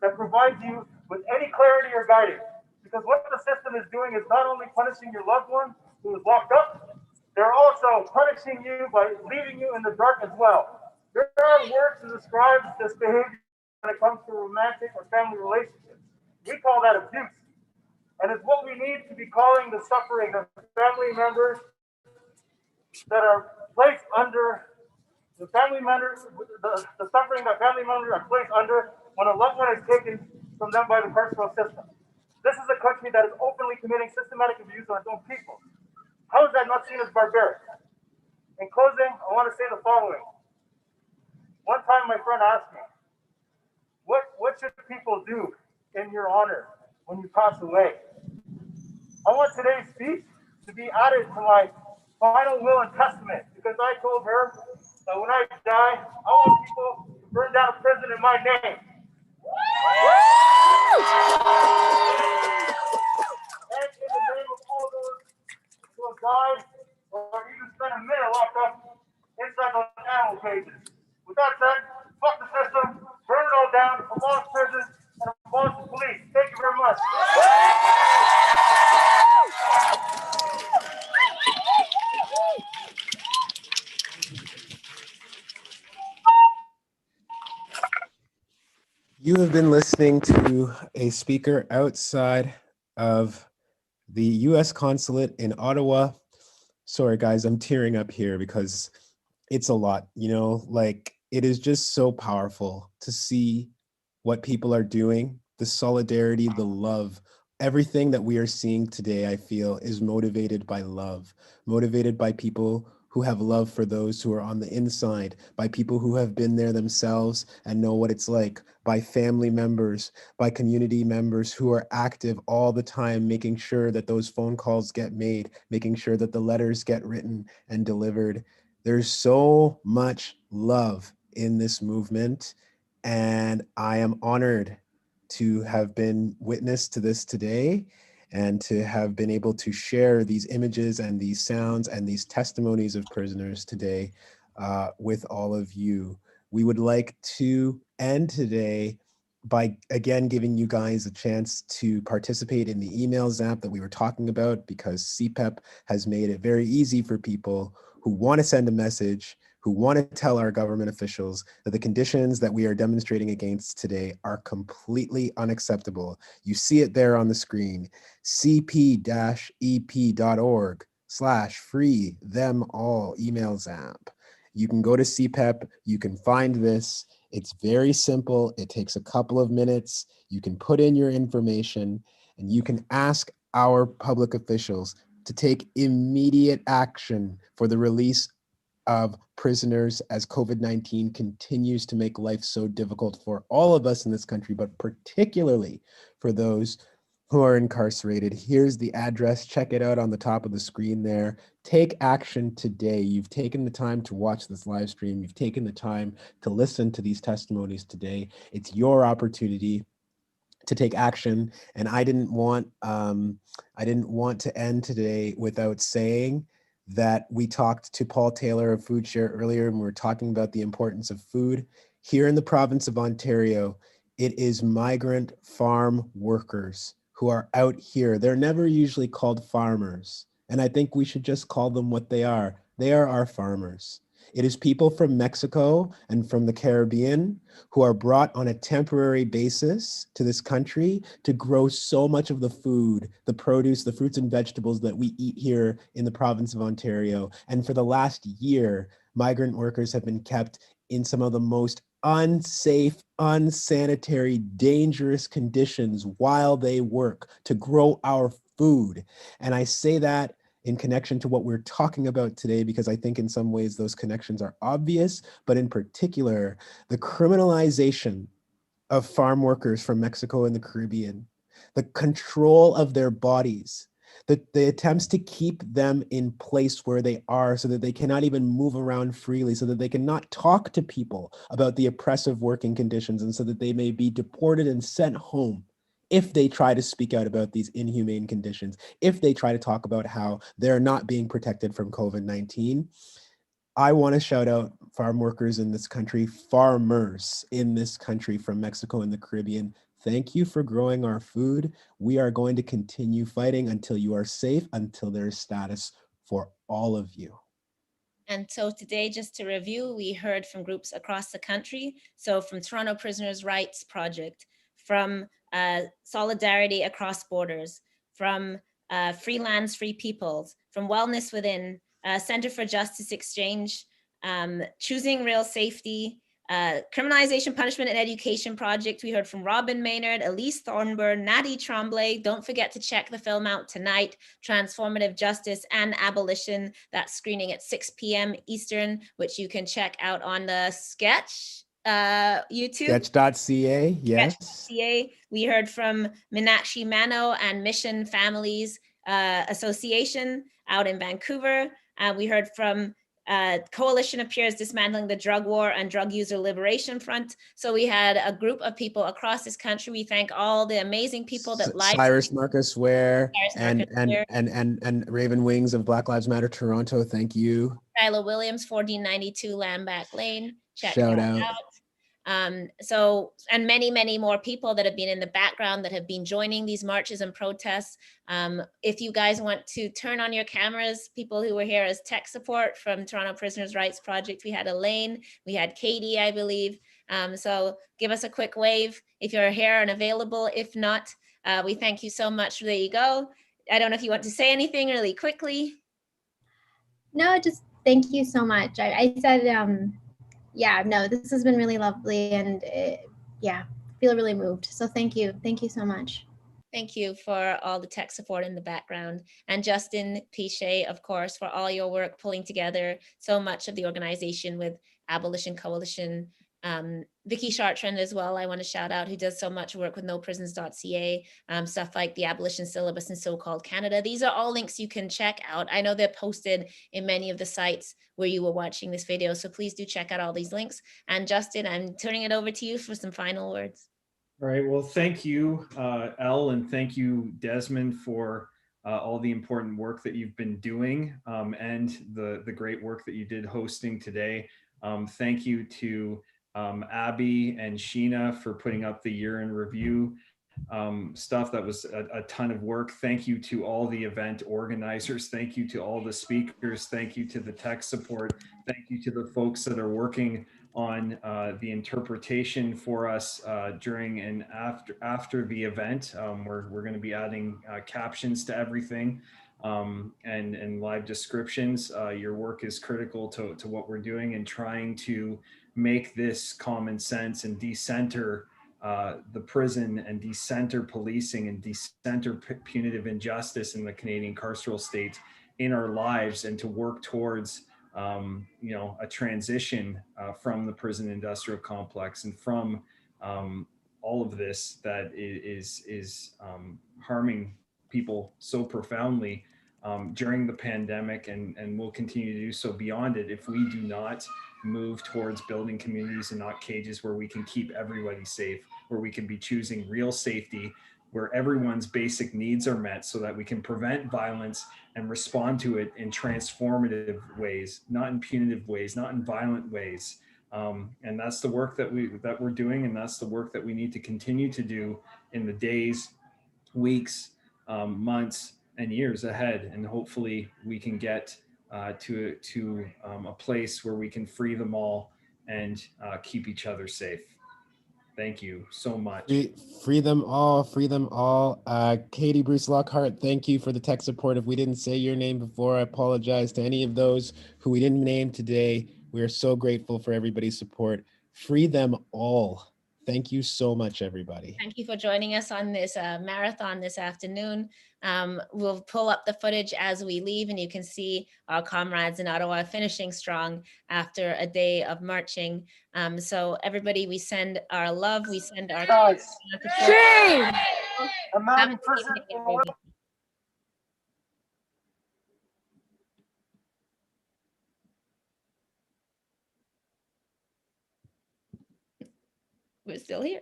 that provides you with any clarity or guidance. Because what the system is doing is not only punishing your loved one who is locked up, they're also punishing you by leaving you in the dark as well. There are words to describe this behavior when it comes to romantic or family relationships. We call that abuse. And it's what we need to be calling the suffering of family members that are placed under the family members, the suffering that family members are placed under when a loved one is taken from them by the carceral system. This is a country that is openly committing systematic abuse on its own people. How is that not seen as barbaric? In closing, I want to say the following. One time my friend asked me, what should people do in your honor when you pass away? I want today's speech to be added to my final will and testament, because I told her that when I die, I want people to burn down a prison in my name. And in the name of all those who have died or even spent a minute locked up inside those animal cages. With that said, fuck the system, burn it all down, abolish prisons, and abolish the police. Thank you very much. You have been listening to a speaker outside of the U.S. consulate in Ottawa. Sorry, guys, I'm tearing up here because it's a lot, you know, like it is just so powerful to see what people are doing, the solidarity, the love. Everything that we are seeing today, I feel, is motivated by love, motivated by people who have love for those who are on the inside, by people who have been there themselves and know what it's like, by family members, by community members who are active all the time, making sure that those phone calls get made, making sure that the letters get written and delivered. There's so much love in this movement, and I am honored to have been witness to this today and to have been able to share these images and these sounds and these testimonies of prisoners today with all of you. We would like to end today by again giving you guys a chance to participate in the emails app that we were talking about, because CPEP has made it very easy for people who want to send a message, who want to tell our government officials that the conditions that we are demonstrating against today are completely unacceptable. You see it there on the screen, cp-ep.org/free them all emails app. You can go to CPEP, you can find this. It's very simple. It takes a couple of minutes. You can put in your information and you can ask our public officials to take immediate action for the release of prisoners as COVID-19 continues to make life so difficult for all of us in this country, but particularly for those who are incarcerated. Here's the address. Check it out on the top of the screen there. Take action today. You've taken the time to watch this live stream. You've taken the time to listen to these testimonies today. It's your opportunity to take action. And I didn't want to end today without saying that we talked to Paul Taylor of Food Share earlier, and we were talking about the importance of food. Here in the province of Ontario, it is migrant farm workers who are out here. They're never usually called farmers, and I think we should just call them what they are. They are our farmers. It is people from Mexico and from the Caribbean who are brought on a temporary basis to this country to grow so much of the food, the produce, the fruits and vegetables that we eat here in the province of Ontario. And for the last year, migrant workers have been kept in some of the most unsafe, unsanitary, dangerous conditions while they work to grow our food. And I say that in connection to what we're talking about today, because I think in some ways those connections are obvious, but in particular, the criminalization of farm workers from Mexico and the Caribbean, the control of their bodies, the attempts to keep them in place where they are so that they cannot even move around freely, so that they cannot talk to people about the oppressive working conditions, and so that they may be deported and sent home if they try to speak out about these inhumane conditions, if they try to talk about how they're not being protected from COVID-19. I want to shout out farm workers in this country, farmers in this country from Mexico and the Caribbean. Thank you for growing our food. We are going to continue fighting until you are safe, until there is status for all of you. And so today, just to review, we heard from groups across the country. So from Toronto Prisoners' Rights Project, from Solidarity Across Borders, from Free Lands, Free Peoples, from Wellness Within, Center for Justice Exchange, Choosing Real Safety, Criminalization, Punishment and Education Project. We heard from Robin Maynard, Elise Thornburn, Natty Tremblay. Don't forget to check the film out tonight, Transformative Justice and Abolition. That's screening at 6 p.m. Eastern, which you can check out on the Sketch YouTube. Sketch.ca, yes. Sketch.ca. We heard from Meenakshi Mano and Mission Families Association out in Vancouver. We heard from Coalition Appears Dismantling the Drug War and Drug User Liberation Front. So we had a group of people across this country. We thank all the amazing people that Cyrus Marcus Ware Cyrus Marcus and Raven Wings of Black Lives Matter Toronto. Thank you. Kyla Williams, 1492 Lambback Lane. Check Shout that out. So, and many, many more people that have been in the background that have been joining these marches and protests. If you guys want to turn on your cameras, people who were here as tech support from Toronto Prisoners' Rights Project, we had Elaine, we had Katie, I believe. So give us a quick wave if you're here and available. If not, we thank you so much. There you go. I don't know if you want to say anything really quickly. No, just thank you so much. I said, yeah, no, this has been really lovely, and yeah, feel really moved. So thank you so much. Thank you for all the tech support in the background, and Justin Pichet, of course, for all your work pulling together so much of the organization with Abolition Coalition. Vicky Chartrand as well, I want to shout out, who does so much work with noprisons.ca, stuff like the abolition syllabus in so-called Canada. These are all links you can check out. I know they're posted in many of the sites where you were watching this video, so please do check out all these links. And Justin, I'm turning it over to you for some final words. All right, well, thank you, Elle, and thank you, Desmond, for all the important work that you've been doing and the great work that you did hosting today. Thank you to Abby and Sheena for putting up the year in review stuff. That was a ton of work. Thank you to all the event organizers. Thank you to all the speakers. Thank you to the tech support. Thank you to the folks that are working on the interpretation for us during and after the event. We're going to be adding captions to everything and live descriptions. Your work is critical to what we're doing and trying to make this common sense and decenter the prison and decenter policing and decenter punitive injustice in the Canadian carceral state in our lives, and to work towards a transition from the prison industrial complex and from all of this that is harming people so profoundly during the pandemic, and will continue to do so beyond it if we do not move towards building communities and not cages where we can keep everybody safe, where we can be choosing real safety, where everyone's basic needs are met so that we can prevent violence and respond to it in transformative ways, not in punitive ways, not in violent ways. And that's the work that we're doing, and that's the work that we need to continue to do in the days, weeks, months, and years ahead. And hopefully we can get to a place where we can free them all and keep each other safe. Thank you so much. Free them all, free them all. Katie Bruce Lockhart, thank you for the tech support. If we didn't say your name before, I apologize to any of those who we didn't name today. We are so grateful for everybody's support. Free them all. Thank you so much, everybody. Thank you for joining us on this marathon this afternoon. We'll pull up the footage as we leave, and you can see our comrades in Ottawa finishing strong after a day of marching. So everybody, we send our love, we send our Shame! A man in prison in We're still here.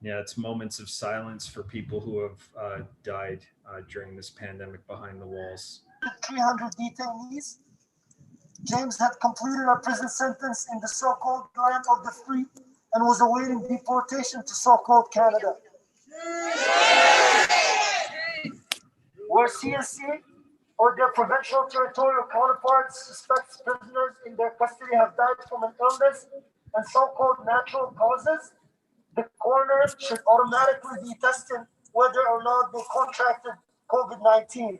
Yeah, it's moments of silence for people who have died during this pandemic behind the walls. 300 detainees. James had completed a prison sentence in the so-called land of the free and was awaiting deportation to so-called Canada. Where CSC or their provincial territorial counterparts suspects prisoners in their custody have died from an illness and so-called natural causes, the coroner should automatically be tested whether or not they contracted COVID-19.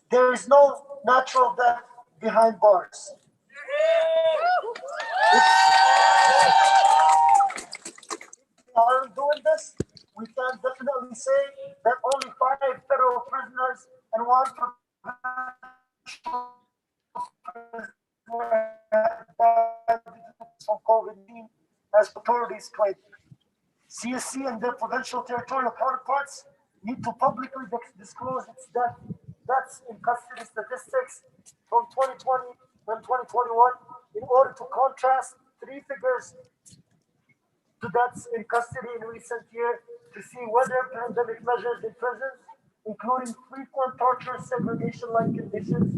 There is no natural death behind bars. If we aren't doing this, we can definitely say that only 5 federal prisoners and 1 prisoner died from COVID-19, as authorities claim. CSC and their provincial territorial counterparts need to publicly disclose its death deaths in custody statistics from 2020 and 2021 in order to contrast three figures to deaths in custody in recent years to see whether pandemic measures in prisons, including frequent torture, segregation-like conditions,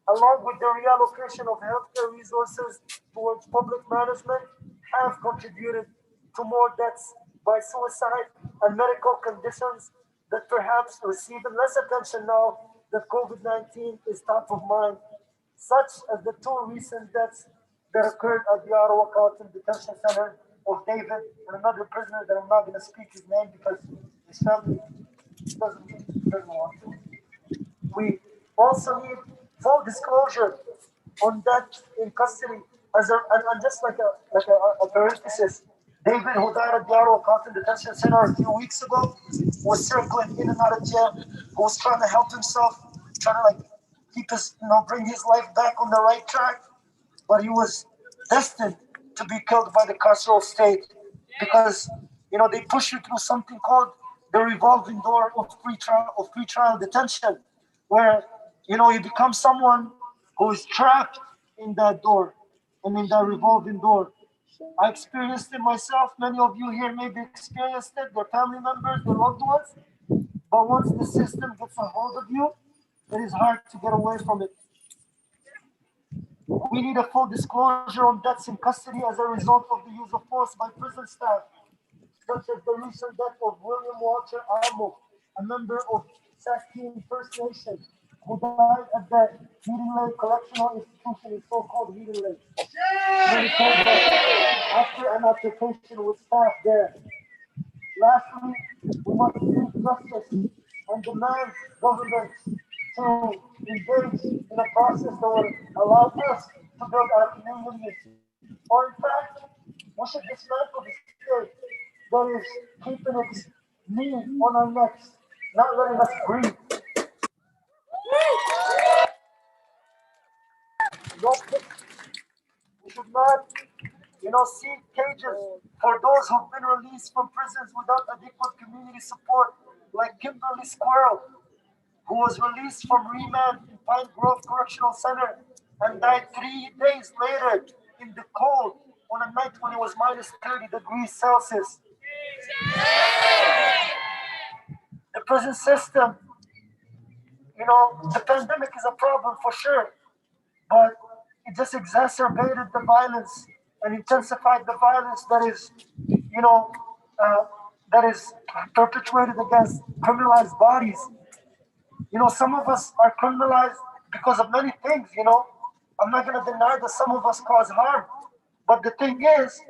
along with the reallocation of healthcare resources towards public management, have contributed to more deaths by suicide and medical conditions that perhaps receive less attention now that COVID-19 is top of mind, such as the two recent deaths that occurred at the Ottawa Carlton Detention Center of David and another prisoner that I'm not going to speak his name because his family doesn't want to. We also need full disclosure on that in custody as and just like a parenthesis. David, who died at the Ottawa Carlton Detention Center a few weeks ago, was circling in and out of jail, who was trying to help himself, trying to keep his, bring his life back on the right track, but he was destined to be killed by the carceral state because, they push you through something called the revolving door of pretrial detention, where, you become someone who is trapped in that door and in that revolving door. I experienced it myself. Many of you here maybe experienced it, their family members, their loved ones. But once the system gets a hold of you, it is hard to get away from it. We need a full disclosure on deaths in custody as a result of the use of force by prison staff, such as the recent death of William Walter Amo, a member of Saskeen First Nation, who died at the Heating Lake Correctional Institution in so-called Heating Lake. After an altercation with staff there. Lastly, we must seek justice and demand government to engage in a process that will allow us to build our communities. Or in fact, we should dismantle the state that is keeping its knee on our necks, not letting us breathe. We should not, see cages for those who've been released from prisons without adequate community support, like Kimberly Squirrel, who was released from remand in Pine Grove Correctional Center and died 3 days later in the cold on a night when it was minus 30 degrees Celsius. The prison system, the pandemic is a problem for sure, but it just exacerbated the violence and intensified the violence that is perpetuated against criminalized bodies. Some of us are criminalized because of many things, I'm not going to deny that some of us cause harm. But the thing is,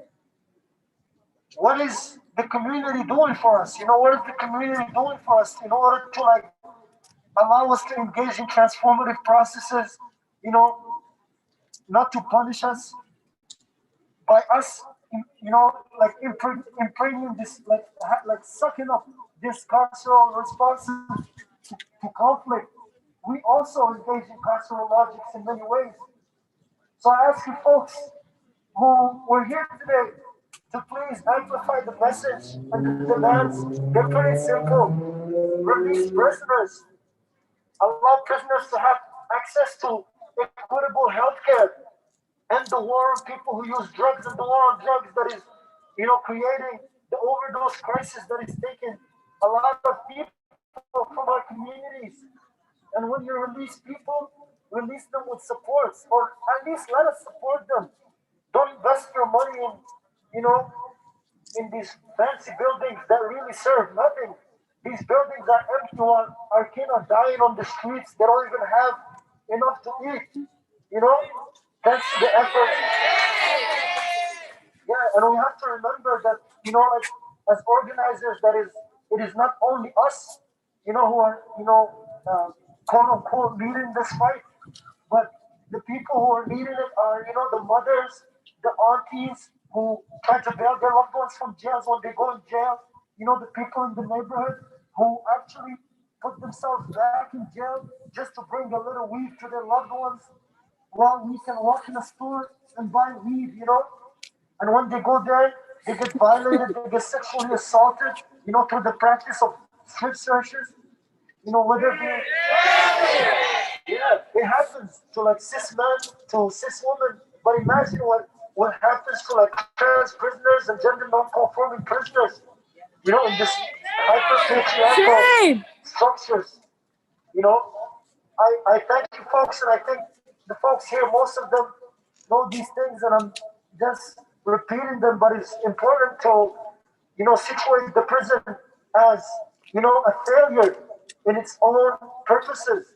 what is the community doing for us? What is the community doing for us in order to allow us to engage in transformative processes, not to punish us by us, impregnating this, sucking up this carceral responses to conflict. We also engage in carceral logics in many ways. So I ask you folks who were here today to please amplify the message and the demands. They're pretty simple. Release prisoners. Allow prisoners to have access to equitable health care. End the war on people who use drugs and the war on drugs that is, creating the overdose crisis that is taking a lot of people from our communities. And when you release people, release them with supports, or at least let us support them. Don't invest your money in these fancy buildings that really serve nothing. These buildings are empty while our kids are dying on the streets. They don't even have enough to eat. Thanks to the effort. Yeah, and we have to remember that, as organizers, it is not only us, who are, quote unquote, leading this fight, but the people who are leading it are, the mothers, the aunties who try to bail their loved ones from jails when they go in jail, the people in the neighborhood who actually put themselves back in jail just to bring a little weed to their loved ones while we can walk in a store and buy weed, And when they go there, they get violated, they get sexually assaulted, through the practice of strip searches, whether they Yeah, it happens to like cis man, to cis woman. But imagine what happens to like trans prisoners and gender non-conforming prisoners. You know, in this hyper-patriarchal structures. You know, I thank you folks, and I think the folks here, most of them know these things, and I'm just repeating them. But it's important to, you know, situate the prison as, you know, a failure in its own purposes,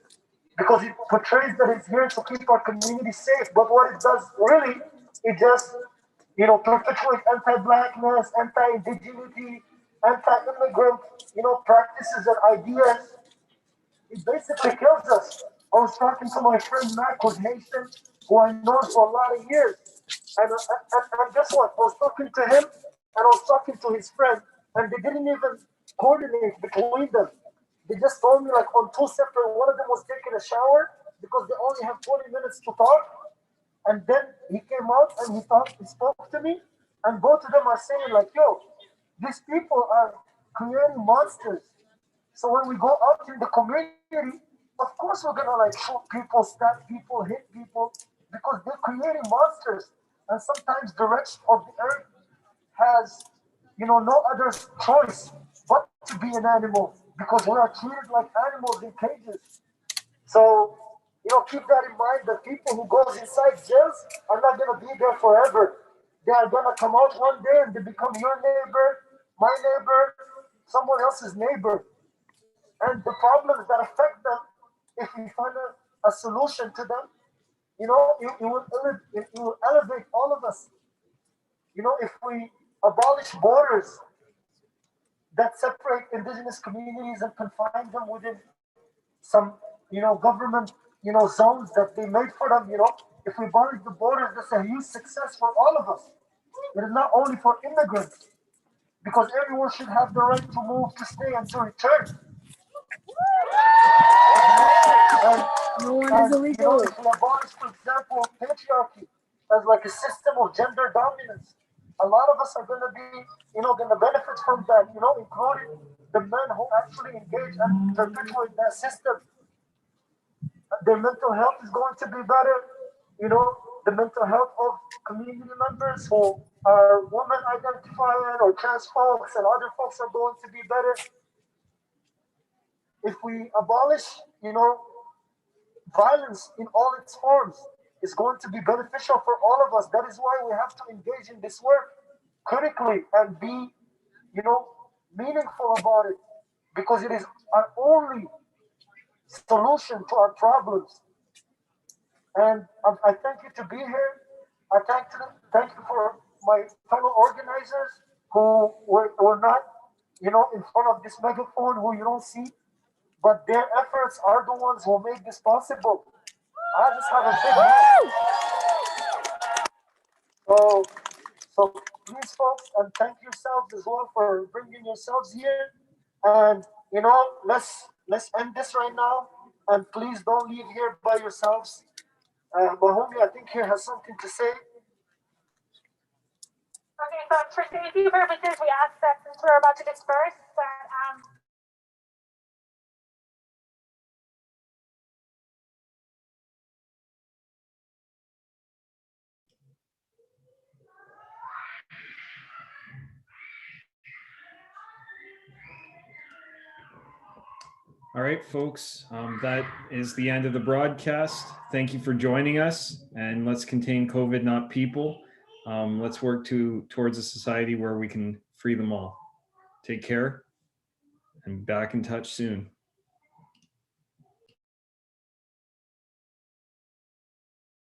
because it portrays that it's here to keep our community safe. But what it does really, it just, you know, perpetuates anti-blackness, anti-indigeneity, anti-immigrant, you know, practices and ideas. It basically kills us. I was talking to my friend Mac, who's Haitian, who I know for a lot of years. And guess what? I was talking to him and I was talking to his friend, and they didn't even coordinate between them. They just told me like on two separate, one of them was taking a shower because they only have 20 minutes to talk. And then he came out and he spoke to me, and both of them are saying like, yo, these people are creating monsters. So when we go out in the community, of course we're gonna like shoot people, stab people, hit people, because they're creating monsters. And sometimes the rest of the earth has, you know, no other choice but to be an animal, because we are treated like animals in cages. So, you know, keep that in mind. The people who goes inside jails are not gonna be there forever. They are gonna come out one day and they become your neighbor, my neighbor, someone else's neighbor. And the problems that affect them, if we find a solution to them, you know, it will elevate all of us. You know, if we abolish borders that separate indigenous communities and confine them within some, you know, government, you know, zones that they made for them, you know, if we abolish the borders, that's a huge success for all of us. It is not only for immigrants, because everyone should have the right to move, to stay, and to return. And, No one and, is you know, illegal. if we abolish, for example, patriarchy as like a system of gender dominance, a lot of us are going to be, you know, going to benefit from that, you know, including the men who actually engage and perpetuate that system. Their mental health is going to be better. You know, the mental health of community members who are women identifying or trans folks and other folks are going to be better. If we abolish, you know, violence in all its forms, is going to be beneficial for all of us. That is why we have to engage in this work critically and be, you know, meaningful about it, because it is our only solution to our problems. And I thank you to be here. Thank you for my fellow organizers who were not, you know, in front of this megaphone, who you don't see, but their efforts are the ones who make this possible. I just have a big hand. So please, folks, and thank yourselves as well for bringing yourselves here. And you know, let's end this right now. And please don't leave here by yourselves. Mahoney, I think here has something to say. Okay, so for safety purposes, we ask that since we're about to disperse, that All right, folks, that is the end of the broadcast. Thank you for joining us, and let's contain COVID, not people. Let's work towards a society where we can free them all. Take care, and back in touch soon.